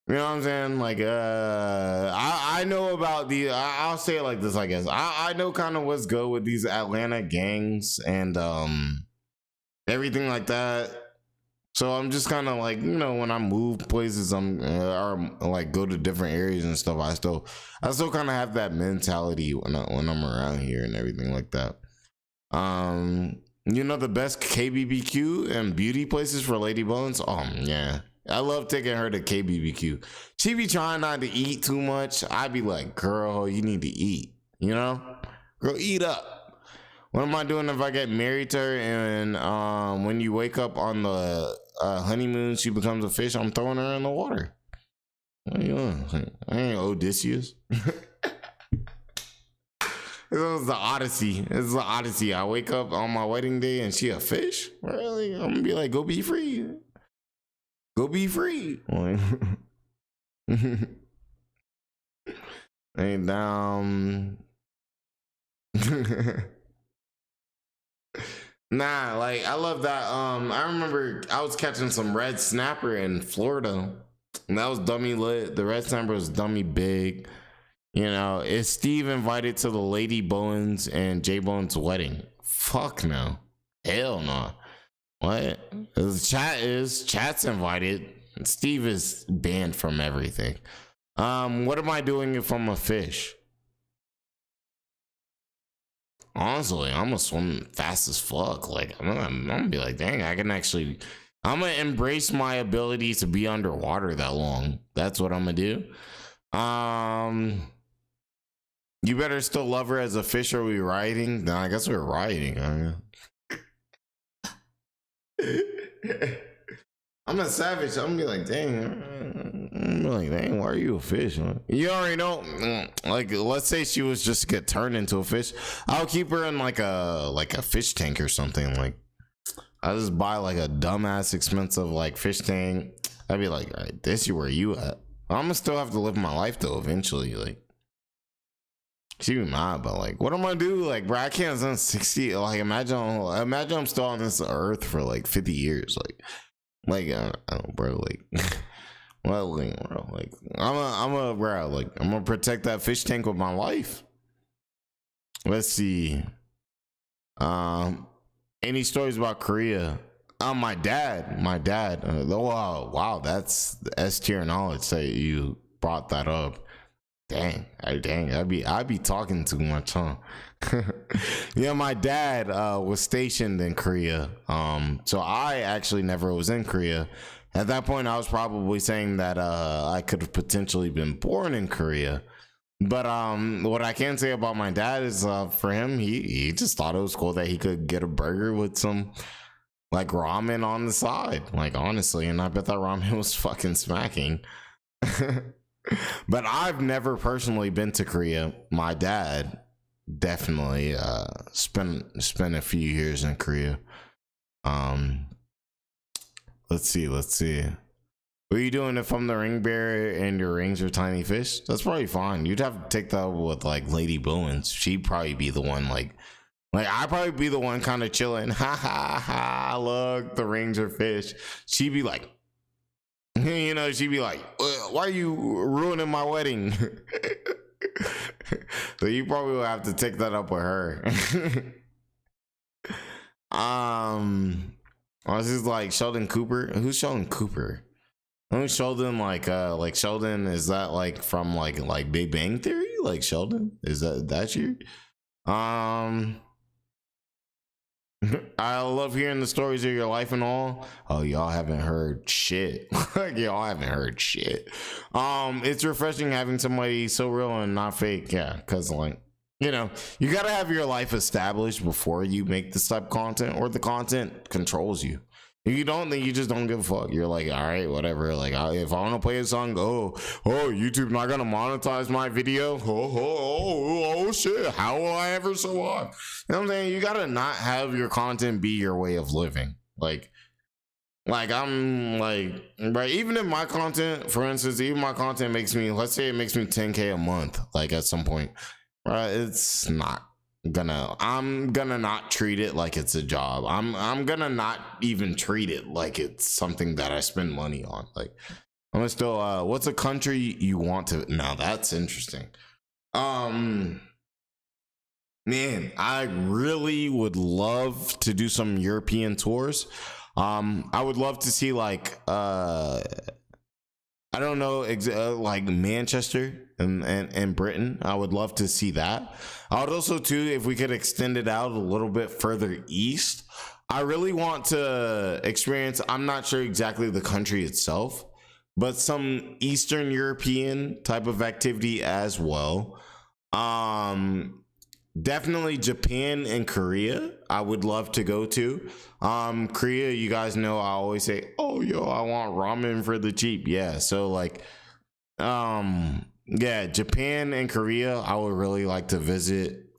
You know what I'm saying? Like, I know about I'll say it like this, I guess. I know kind of what's good with these Atlanta gangs and everything like that. So I'm just kind of like, you know, when I move places, or like go to different areas and stuff, I still kind of have that mentality when I'm around here and everything like that. You know, the best KBBQ and beauty places for Lady Bones? Oh, yeah. I love taking her to KBBQ. She be trying not to eat too much. I be like, girl, you need to eat, you know? Girl, eat up. What am I doing if I get married to her and when you wake up on the honeymoon, she becomes a fish? I'm throwing her in the water. What are you doing? I ain't Odysseus. This is the Odyssey. This is the Odyssey. I wake up on my wedding day and she a fish? Really? I'm gonna be like, go be free. Go be free. Ain't down. Nah, like, I love that. I remember I was catching some red snapper in Florida, and that was dummy lit. The red snapper was dummy big. You know, is Steve invited to the Lady Bowens and JBowens wedding? Fuck no. Hell no. What? Chat's invited. Steve is banned from everything. What am I doing if I'm a fish? Honestly, I'm gonna swim fast as fuck. Like, I'm gonna be like, dang, I'm gonna embrace my ability to be underwater that long. That's what I'm gonna do. You better still love her as a fish. Are we riding? No, I guess we're riding. I'm a savage. I'm gonna be like, dang, why are you a fish? Huh? You already know. Like, let's say she was just to get turned into a fish. I'll keep her in like a fish tank or something. Like, I just buy like a dumbass expensive like fish tank. I'd be like, all right, this is where you at. I'm gonna still have to live my life though eventually. Like, she be mad, but like, what am I gonna do? Like, bro, I can't done 60. Like, imagine I'm still on this earth for like 50 years. Like, I don't know, bro. Like, well, bro, like, I'm gonna protect that fish tank with my life. Let's see. Any stories about Korea? My dad. Wow, that's S tier knowledge that you brought that up. Dang, I'd be talking too much, huh? Yeah, my dad was stationed in Korea. So I actually never was in Korea. At that point, I was probably saying that I could have potentially been born in Korea. But what I can say about my dad is for him, he just thought it was cool that he could get a burger with some like ramen on the side. Like, honestly, and I bet that ramen was fucking smacking. But I've never personally been to Korea. My dad definitely spent a few years in Korea. Let's see. What are you doing if I'm the ring bearer and your rings are tiny fish? That's probably fine. You'd have to take that with like Lady Bowens. She'd probably be the one like I'd probably be the one kind of chilling. Ha ha ha! Look, the rings are fish. She'd be like, you know, she'd be like, why are you ruining my wedding? So you probably will have to take that up with her. This is like Sheldon Cooper. Who's Sheldon Cooper? Who's Sheldon? Like Sheldon, is that like from like Big Bang Theory? Like Sheldon? Is that you? I love hearing the stories of your life and all. Oh, y'all haven't heard shit. Y'all haven't heard shit. It's refreshing having somebody so real and not fake. Yeah, because like, you know, you gotta have your life established before you make this type of content, or the content controls you. If you don't, then you just don't give a fuck. You're like, all right, whatever. Like, if I want to play a song, YouTube not gonna monetize my video. Oh shit, how will I ever survive? You know what I'm saying? You gotta not have your content be your way of living. Like I'm like, right, even if my content, for instance, even my content makes me, let's say it makes me 10K a month, like at some point, right? It's not gonna, I'm gonna not treat it like it's a job. I'm gonna not even treat it like it's something that I spend money on. Like, I'm gonna still, what's a country you want to, now that's interesting. Man, I really would love to do some European tours. I would love to see like I don't know, like Manchester and Britain. I would love to see that. I would also too, if we could extend it out a little bit further east. I really want to experience, I'm not sure exactly the country itself, but some Eastern European type of activity as well. Definitely Japan and Korea I would love to go to. Korea, you guys know I always say, oh yo, I want ramen for the cheap. Yeah, so like yeah, Japan and Korea I would really like to visit.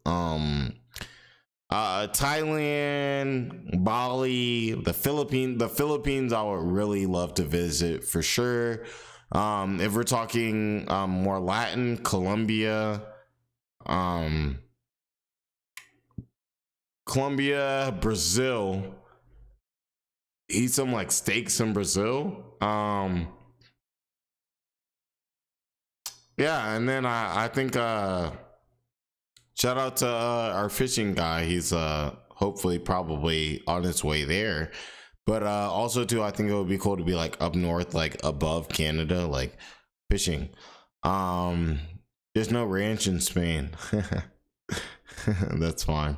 Thailand, Bali, the Philippines I would really love to visit for sure. If we're talking more Latin, Colombia, Brazil, eat some like steaks in Brazil. Yeah, and then I think shout out to our fishing guy. He's hopefully probably on his way there. But also too, I think it would be cool to be like up north, like above Canada, like fishing. There's no ranch in Spain. That's fine.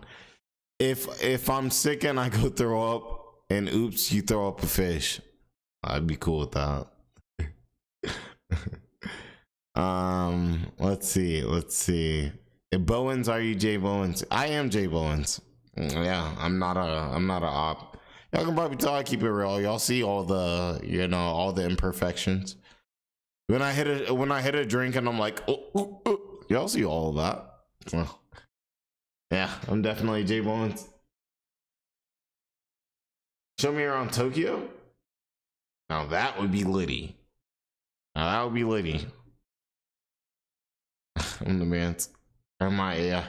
If I'm sick and I go throw up and oops, you throw up a fish, I'd be cool with that. Let's see. Bowens, are you JBowens? I am JBowens. Yeah, I'm not a op. Y'all can probably tell I keep it real. Y'all see all the, you know, all the imperfections. When I hit a drink and I'm like, oh. Y'all see all of that. Well, yeah, I'm definitely JBowens. Show me around Tokyo. Now that would be litty. Now that would be litty. I'm the man. I'm my AI.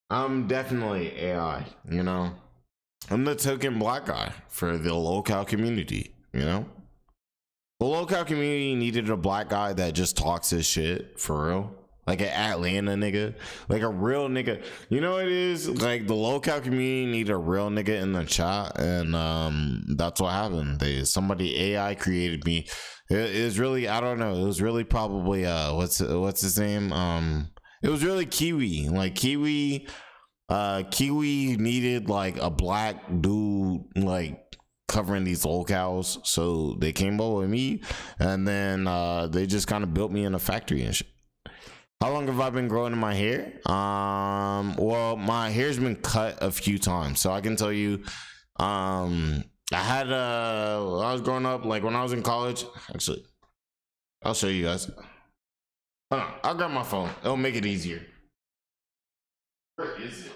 I'm definitely AI, you know. I'm the token black guy for the local community, you know. The local community needed a black guy that just talks his shit for real. Like an Atlanta nigga. Like a real nigga. You know what it is? Like the local community needed a real nigga in the chat. And that's what happened. Somebody AI created me. It was really, I don't know. It was really probably what's his name? It was really Kiwi. Like Kiwi needed like a black dude like covering these locales, so they came up with me, and then they just kind of built me in a factory and shit. How long have I been growing my hair? Well, my hair's been cut a few times, so I can tell you, I had when I was growing up, like when I was in college. Actually, I'll show you guys. Hold on, I'll grab my phone. It'll make it easier. Where is it?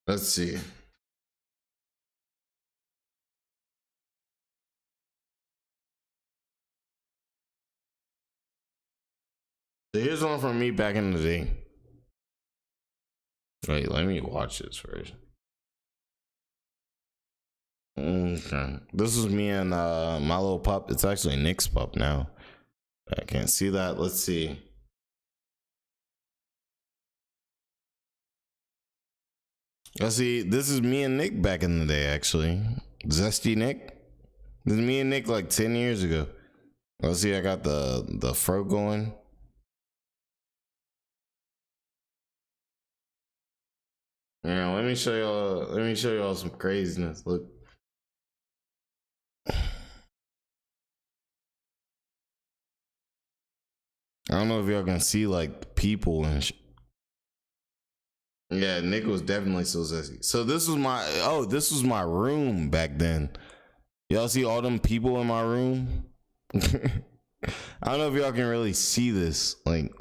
Let's see. So here's one from me back in the day. Wait, let me watch this first. Okay. This is me and my little pup. It's actually Nick's pup now. I can't see that. Let's see. Let's see. This is me and Nick back in the day, actually. Zesty Nick. This is me and Nick like 10 years ago. Let's see. I got the fro going. Yeah, let me show y'all some craziness. Look. I don't know if y'all can see like people and shit. Yeah, Nick was definitely so sexy. So this was my room back then. Y'all see all them people in my room? I don't know if y'all can really see this. Like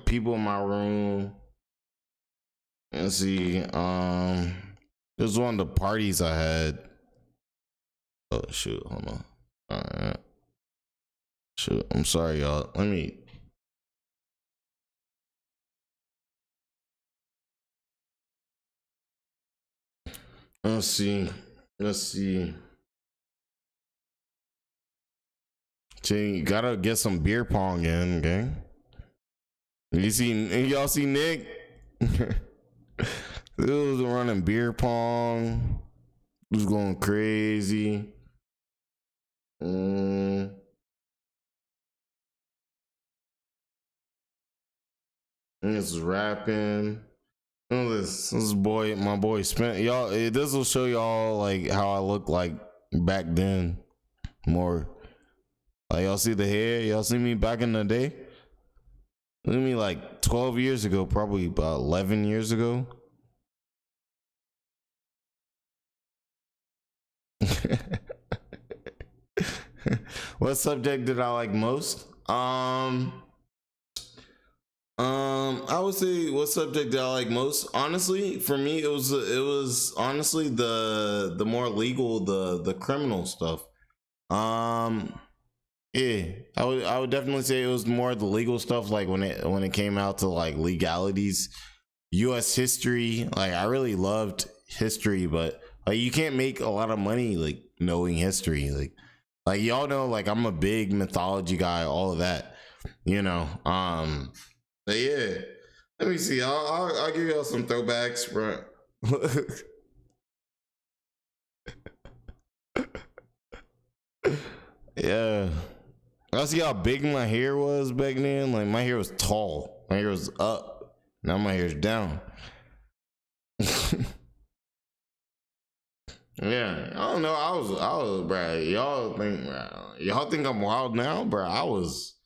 people in my room. Let's see. This was one of the parties I had. Oh shoot, hold on. Alright. Shoot, I'm sorry, y'all. Let me. Let's see. See, you gotta get some beer pong in, okay? Y'all see Nick? It was running beer pong. It was going crazy. This is rapping. This boy, my boy spent y'all. This will show y'all like how I look like back then. More like y'all see the hair. Y'all see me back in the day. Look at me like 12 years ago, probably about 11 years ago. What subject did I like most? I would say what subject did I like most? Honestly, for me, it was honestly the more legal, the criminal stuff. Yeah, I would definitely say it was more the legal stuff. Like when it came out to like legalities, U.S. history. Like I really loved history, but like you can't make a lot of money like knowing history. Like Like, y'all know, like, I'm a big mythology guy, all of that, you know. But yeah, let me see. I'll give y'all some throwbacks, bro. Yeah, I see how big my hair was back then. Like, my hair was tall, my hair was up. Now my hair's down. Yeah, I don't know. I was, bro. Y'all think I'm wild now, bro? I was.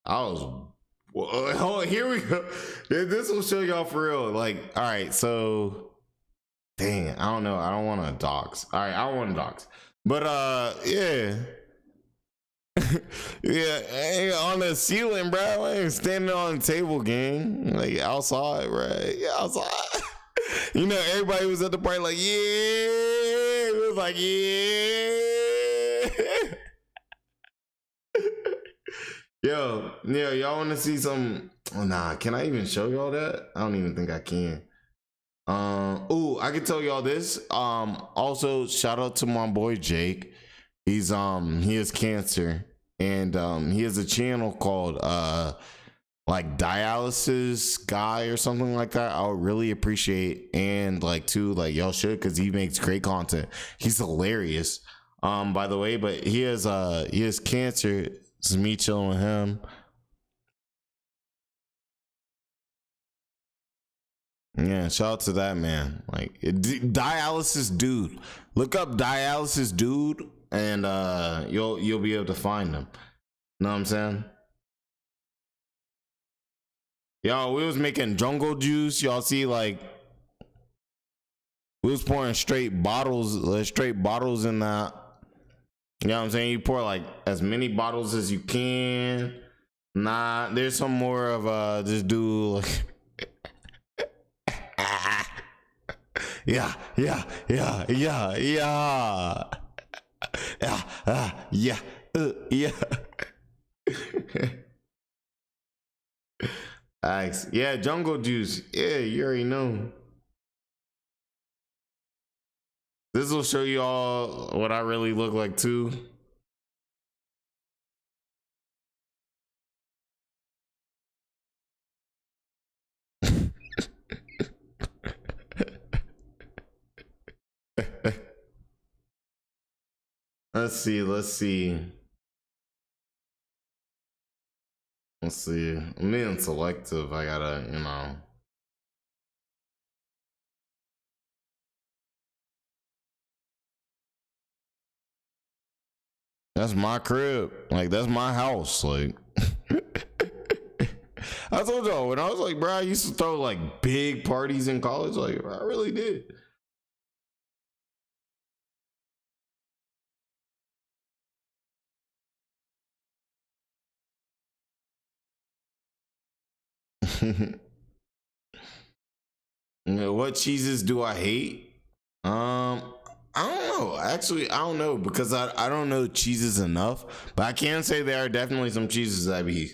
Well, hold on, here we go. This will show y'all for real. Like, all right, so, dang, I don't know. I don't want to dox. All right, I don't want to dox. But yeah. Yeah, I ain't on the ceiling, bro. I ain't standing on the table, gang. Like, outside, bro. Yeah, outside. You know, everybody was at the party like, yeah. It was like, yeah. Yo, y'all want to see some? Oh, nah, can I even show y'all that? I don't even think I can. Oh, I can tell y'all this. Also, shout out to my boy Jake. He has cancer, and he has a channel called like Dialysis Guy or something like that. I would really appreciate, and like too, like y'all should, because he makes great content. He's hilarious, by the way. But he has cancer. This is me chilling with him. Yeah, shout out to that man. Like, dialysis dude. Look up dialysis dude, and you'll be able to find them. Know what I'm saying? Y'all, we was making jungle juice. Y'all see, like, we was pouring straight bottles in that. You know what I'm saying? You pour like as many bottles as you can. Nah, there's some more of this dude. Yeah. Thanks. Yeah, jungle juice. Yeah, you already know. This will show you all what I really look like too. Let's see. I'm being selective. I gotta, you know. That's my crib. Like, that's my house. Like, I told y'all when I was like, bro, I used to throw like big parties in college. Like, I really did. You know, what cheeses do I hate? I don't know. Actually, I don't know, because I don't know cheeses enough. But I can say there are definitely some cheeses that be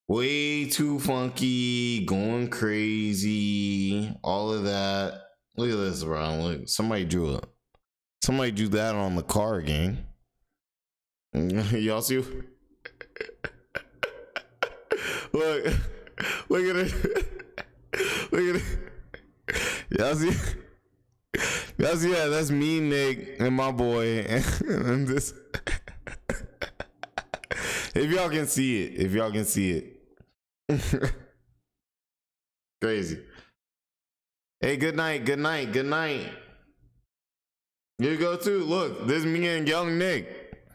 way too funky, going crazy, all of that. Look at this, bro. Look, somebody drew that on the car, gang. Y'all see? Look at it. Look at it. Y'all see? Yeah, that's me, Nick, and my boy, and this. If y'all can see it. Crazy. Hey, good night. Here you go too. Look, this is me and young Nick.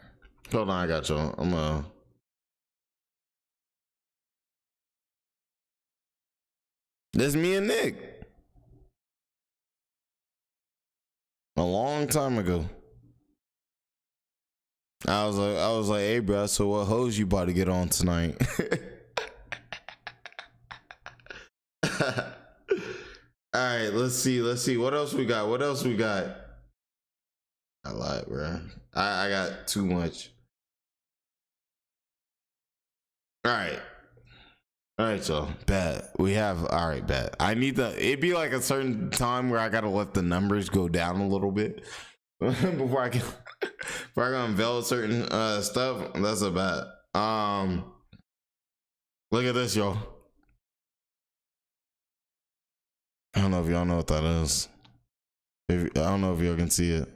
Hold on, I got y'all. This is me and Nick. A long time ago. I was like, hey, bro, so what hoes you about to get on tonight? All right, let's see. What else we got? I lied, bro. I got too much. All right, y'all. Bet. Bet. I need it'd be like a certain time where I gotta let the numbers go down a little bit. before I can unveil certain stuff. That's a bet. Look at this, y'all. I don't know if y'all know what that is. I don't know if y'all can see it.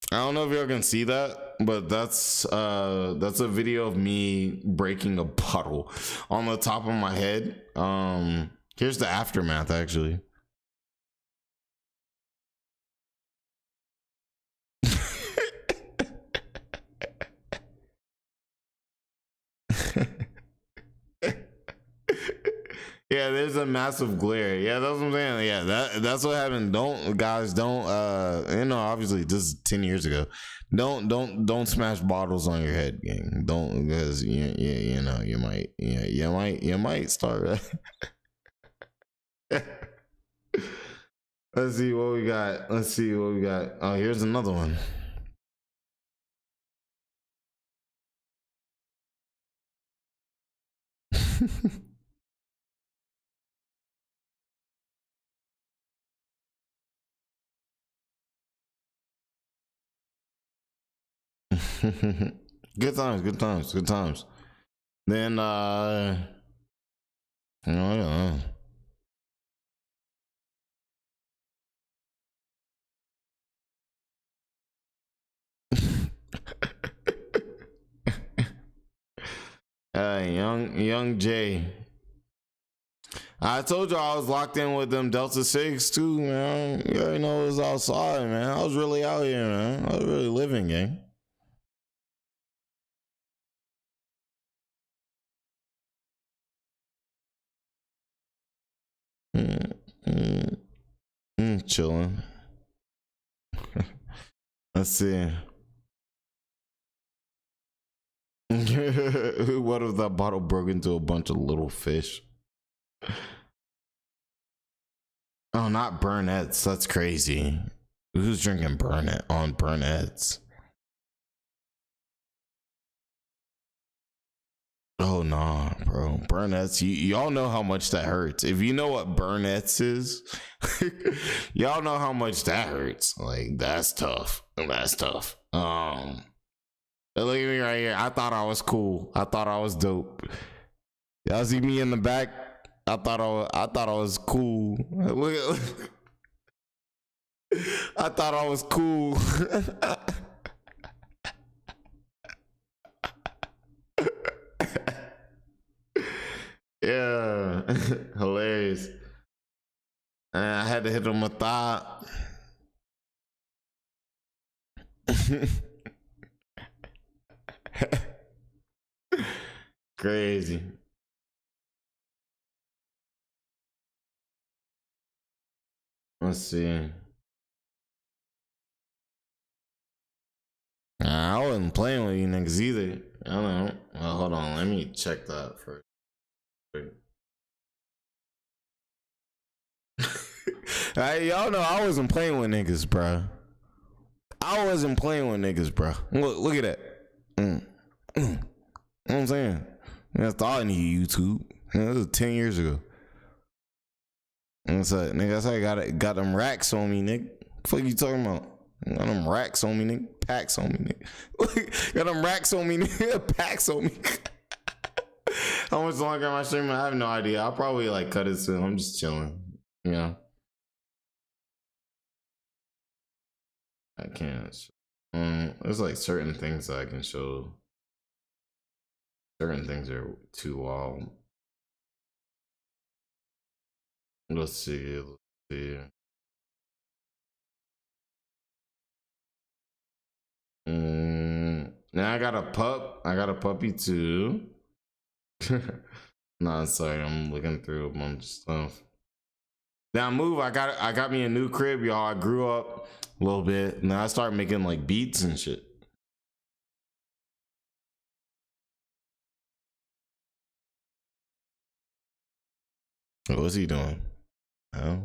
I don't know if y'all can see that, but that's a video of me breaking a bottle on the top of my head. Here's the aftermath, actually. Yeah, there's a massive glare. Yeah, that's what I'm saying. Yeah, that's what happened. Don't obviously this is 10 years ago. Don't smash bottles on your head, gang. Don't, because you might start. Let's see what we got. Oh, here's another one. Good times. Then I don't know. Young Jay. I told you I was locked in with them Delta 6 too, man. You already know it was outside, man. I was really out here, man. I was really living, gang. Chilling. Let's see. What if that bottle broke into a bunch of little fish? Oh, not Burnett's. That's crazy. Who's drinking Burnett on Burnett's? Oh nah, bro. Burnett's. Y'all know how much that hurts. If you know what Burnett's is, y'all know how much that hurts. Like, that's tough. That's tough. Look at me right here. I thought I was cool. I thought I was dope. Y'all see me in the back? I thought I was cool. Look I thought I was cool. Yeah. Hilarious. And I had to hit him with that. Crazy. Let's see. I wasn't playing with you niggas either. I don't know. Well, hold on. Let me check that first. Y'all know I wasn't playing with niggas, bro. I wasn't playing with niggas, bro. Look at that. You know what I'm saying? I thought I needed YouTube. This was 10 years ago. And it's like, nigga, that's how I got them racks on me, nigga. What the fuck you talking about? Got them racks on me, nigga. Packs on me, nigga. Got them racks on me, nigga. Packs on me. How much longer am I streaming? I have no idea. I'll probably like cut it soon. I'm just chilling. You know? I can't. There's like certain things that I can show. Certain things are too wild. Let's see. Now I got a pup. I got a puppy too. Nah, sorry. I'm looking through a bunch of stuff. Now move. I got me a new crib, y'all. I grew up a little bit. Now I start making like beats and shit. What's he doing? Oh,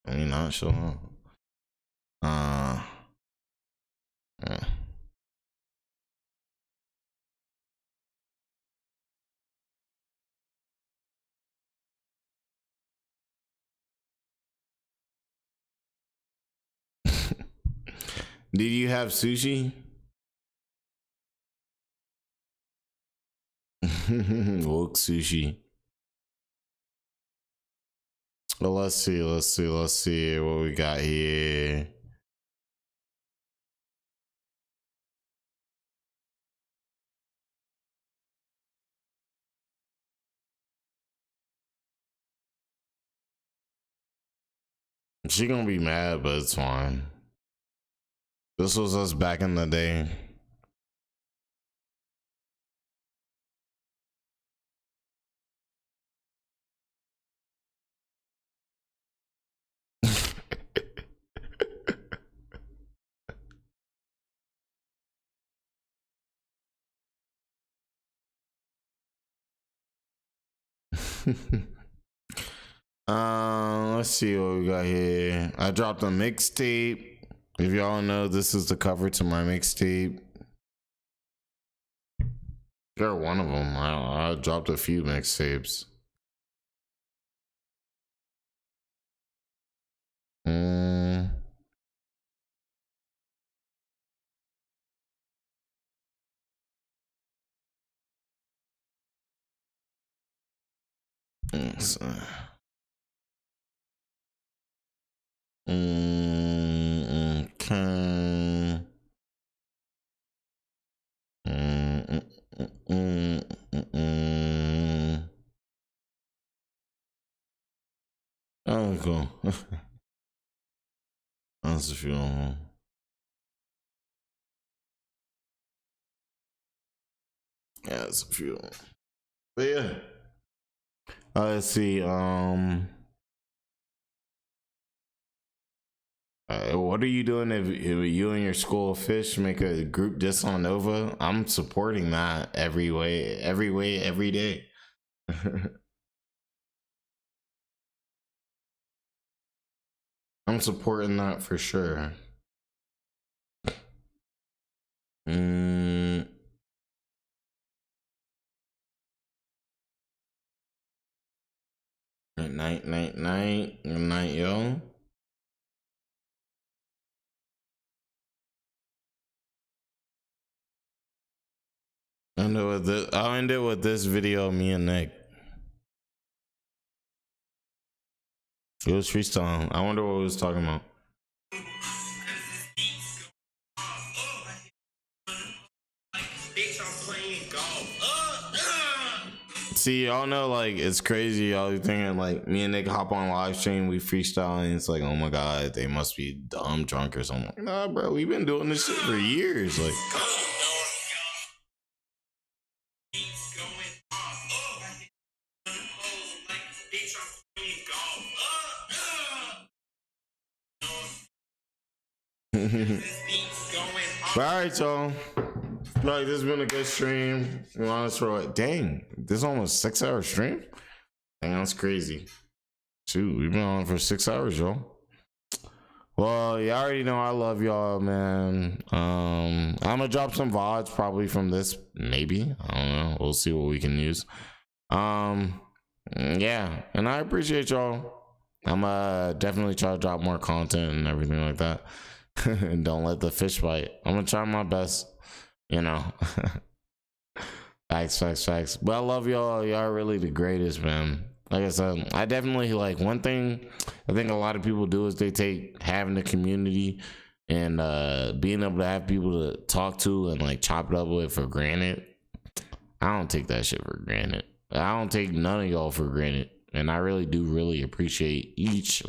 I mean, not sure. Did you have sushi? Woke sushi. Well, let's see what we got here. She gonna be mad, but it's fine. This was us back in the day. Let's see what we got here. I dropped a mixtape. If y'all know, this is the cover to my mixtape. You're one of them. I dropped a few mixtapes. Okay. Oh, cool. That's a few. Yeah, that's a few. But yeah. Let's see. What are you doing if you and your school of fish make a group just on Nova? I'm supporting that every way, every day. I'm supporting that for sure. Good night, yo. I'll end it with this video of me and Nick. It was freestyle. I wonder what we was talking about. See, y'all know, like, it's crazy. Y'all be thinking, like, me and Nick hop on live stream, we freestyle, and it's like, oh my god, they must be dumb drunk or something. Like, nah, bro, we've been doing this shit for years. Like, but alright, y'all. Like, this has been a good stream. Honest for like, dang, this is almost 6 hour stream. Dang, that's crazy. Shoot, we've been on for 6 hours, y'all. Well, you already know I love y'all, man. I'm gonna drop some VODs probably from this, maybe. I don't know. We'll see what we can use. Yeah, and I appreciate y'all. I'm definitely try to drop more content and everything like that. And don't let the fish bite. I'm gonna try my best, you know. Facts. But I love y'all. Y'all are really the greatest, man. Like I said, I definitely, like, one thing I think a lot of people do is they take having the community and being able to have people to talk to and, like, chop it up with for granted. I don't take that shit for granted. I don't take none of y'all for granted. And I really do appreciate each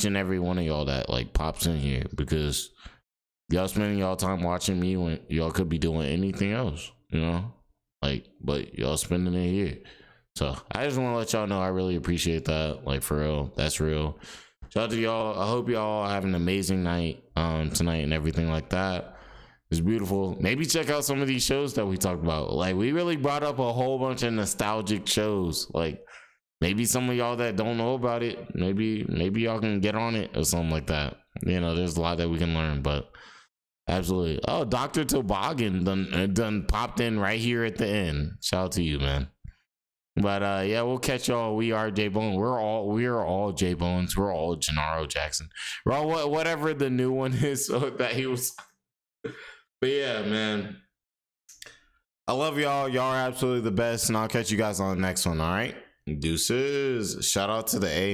and every one of y'all that, like, pops in here, because y'all spending y'all time watching me when y'all could be doing anything else, you know, like, but y'all spending it here. So I just want to let y'all know I really appreciate that, like, for real. That's real. Shout out to y'all. I hope y'all have an amazing night tonight and everything like that. It's beautiful. Maybe check out some of these shows that we talked about. Like, we really brought up a whole bunch of nostalgic shows. Like, maybe some of y'all that don't know about it, maybe y'all can get on it or something like that. You know, there's a lot that we can learn, but absolutely. Oh, Dr. Toboggan done popped in right here at the end. Shout out to you, man. But yeah, we'll catch y'all. We are JBowens. We are all JBowens. We're all Gennaro Jackson. We're all whatever the new one is that he was. But yeah, man. I love y'all. Y'all are absolutely the best, and I'll catch you guys on the next one. All right. Deuces. Shout out to the A.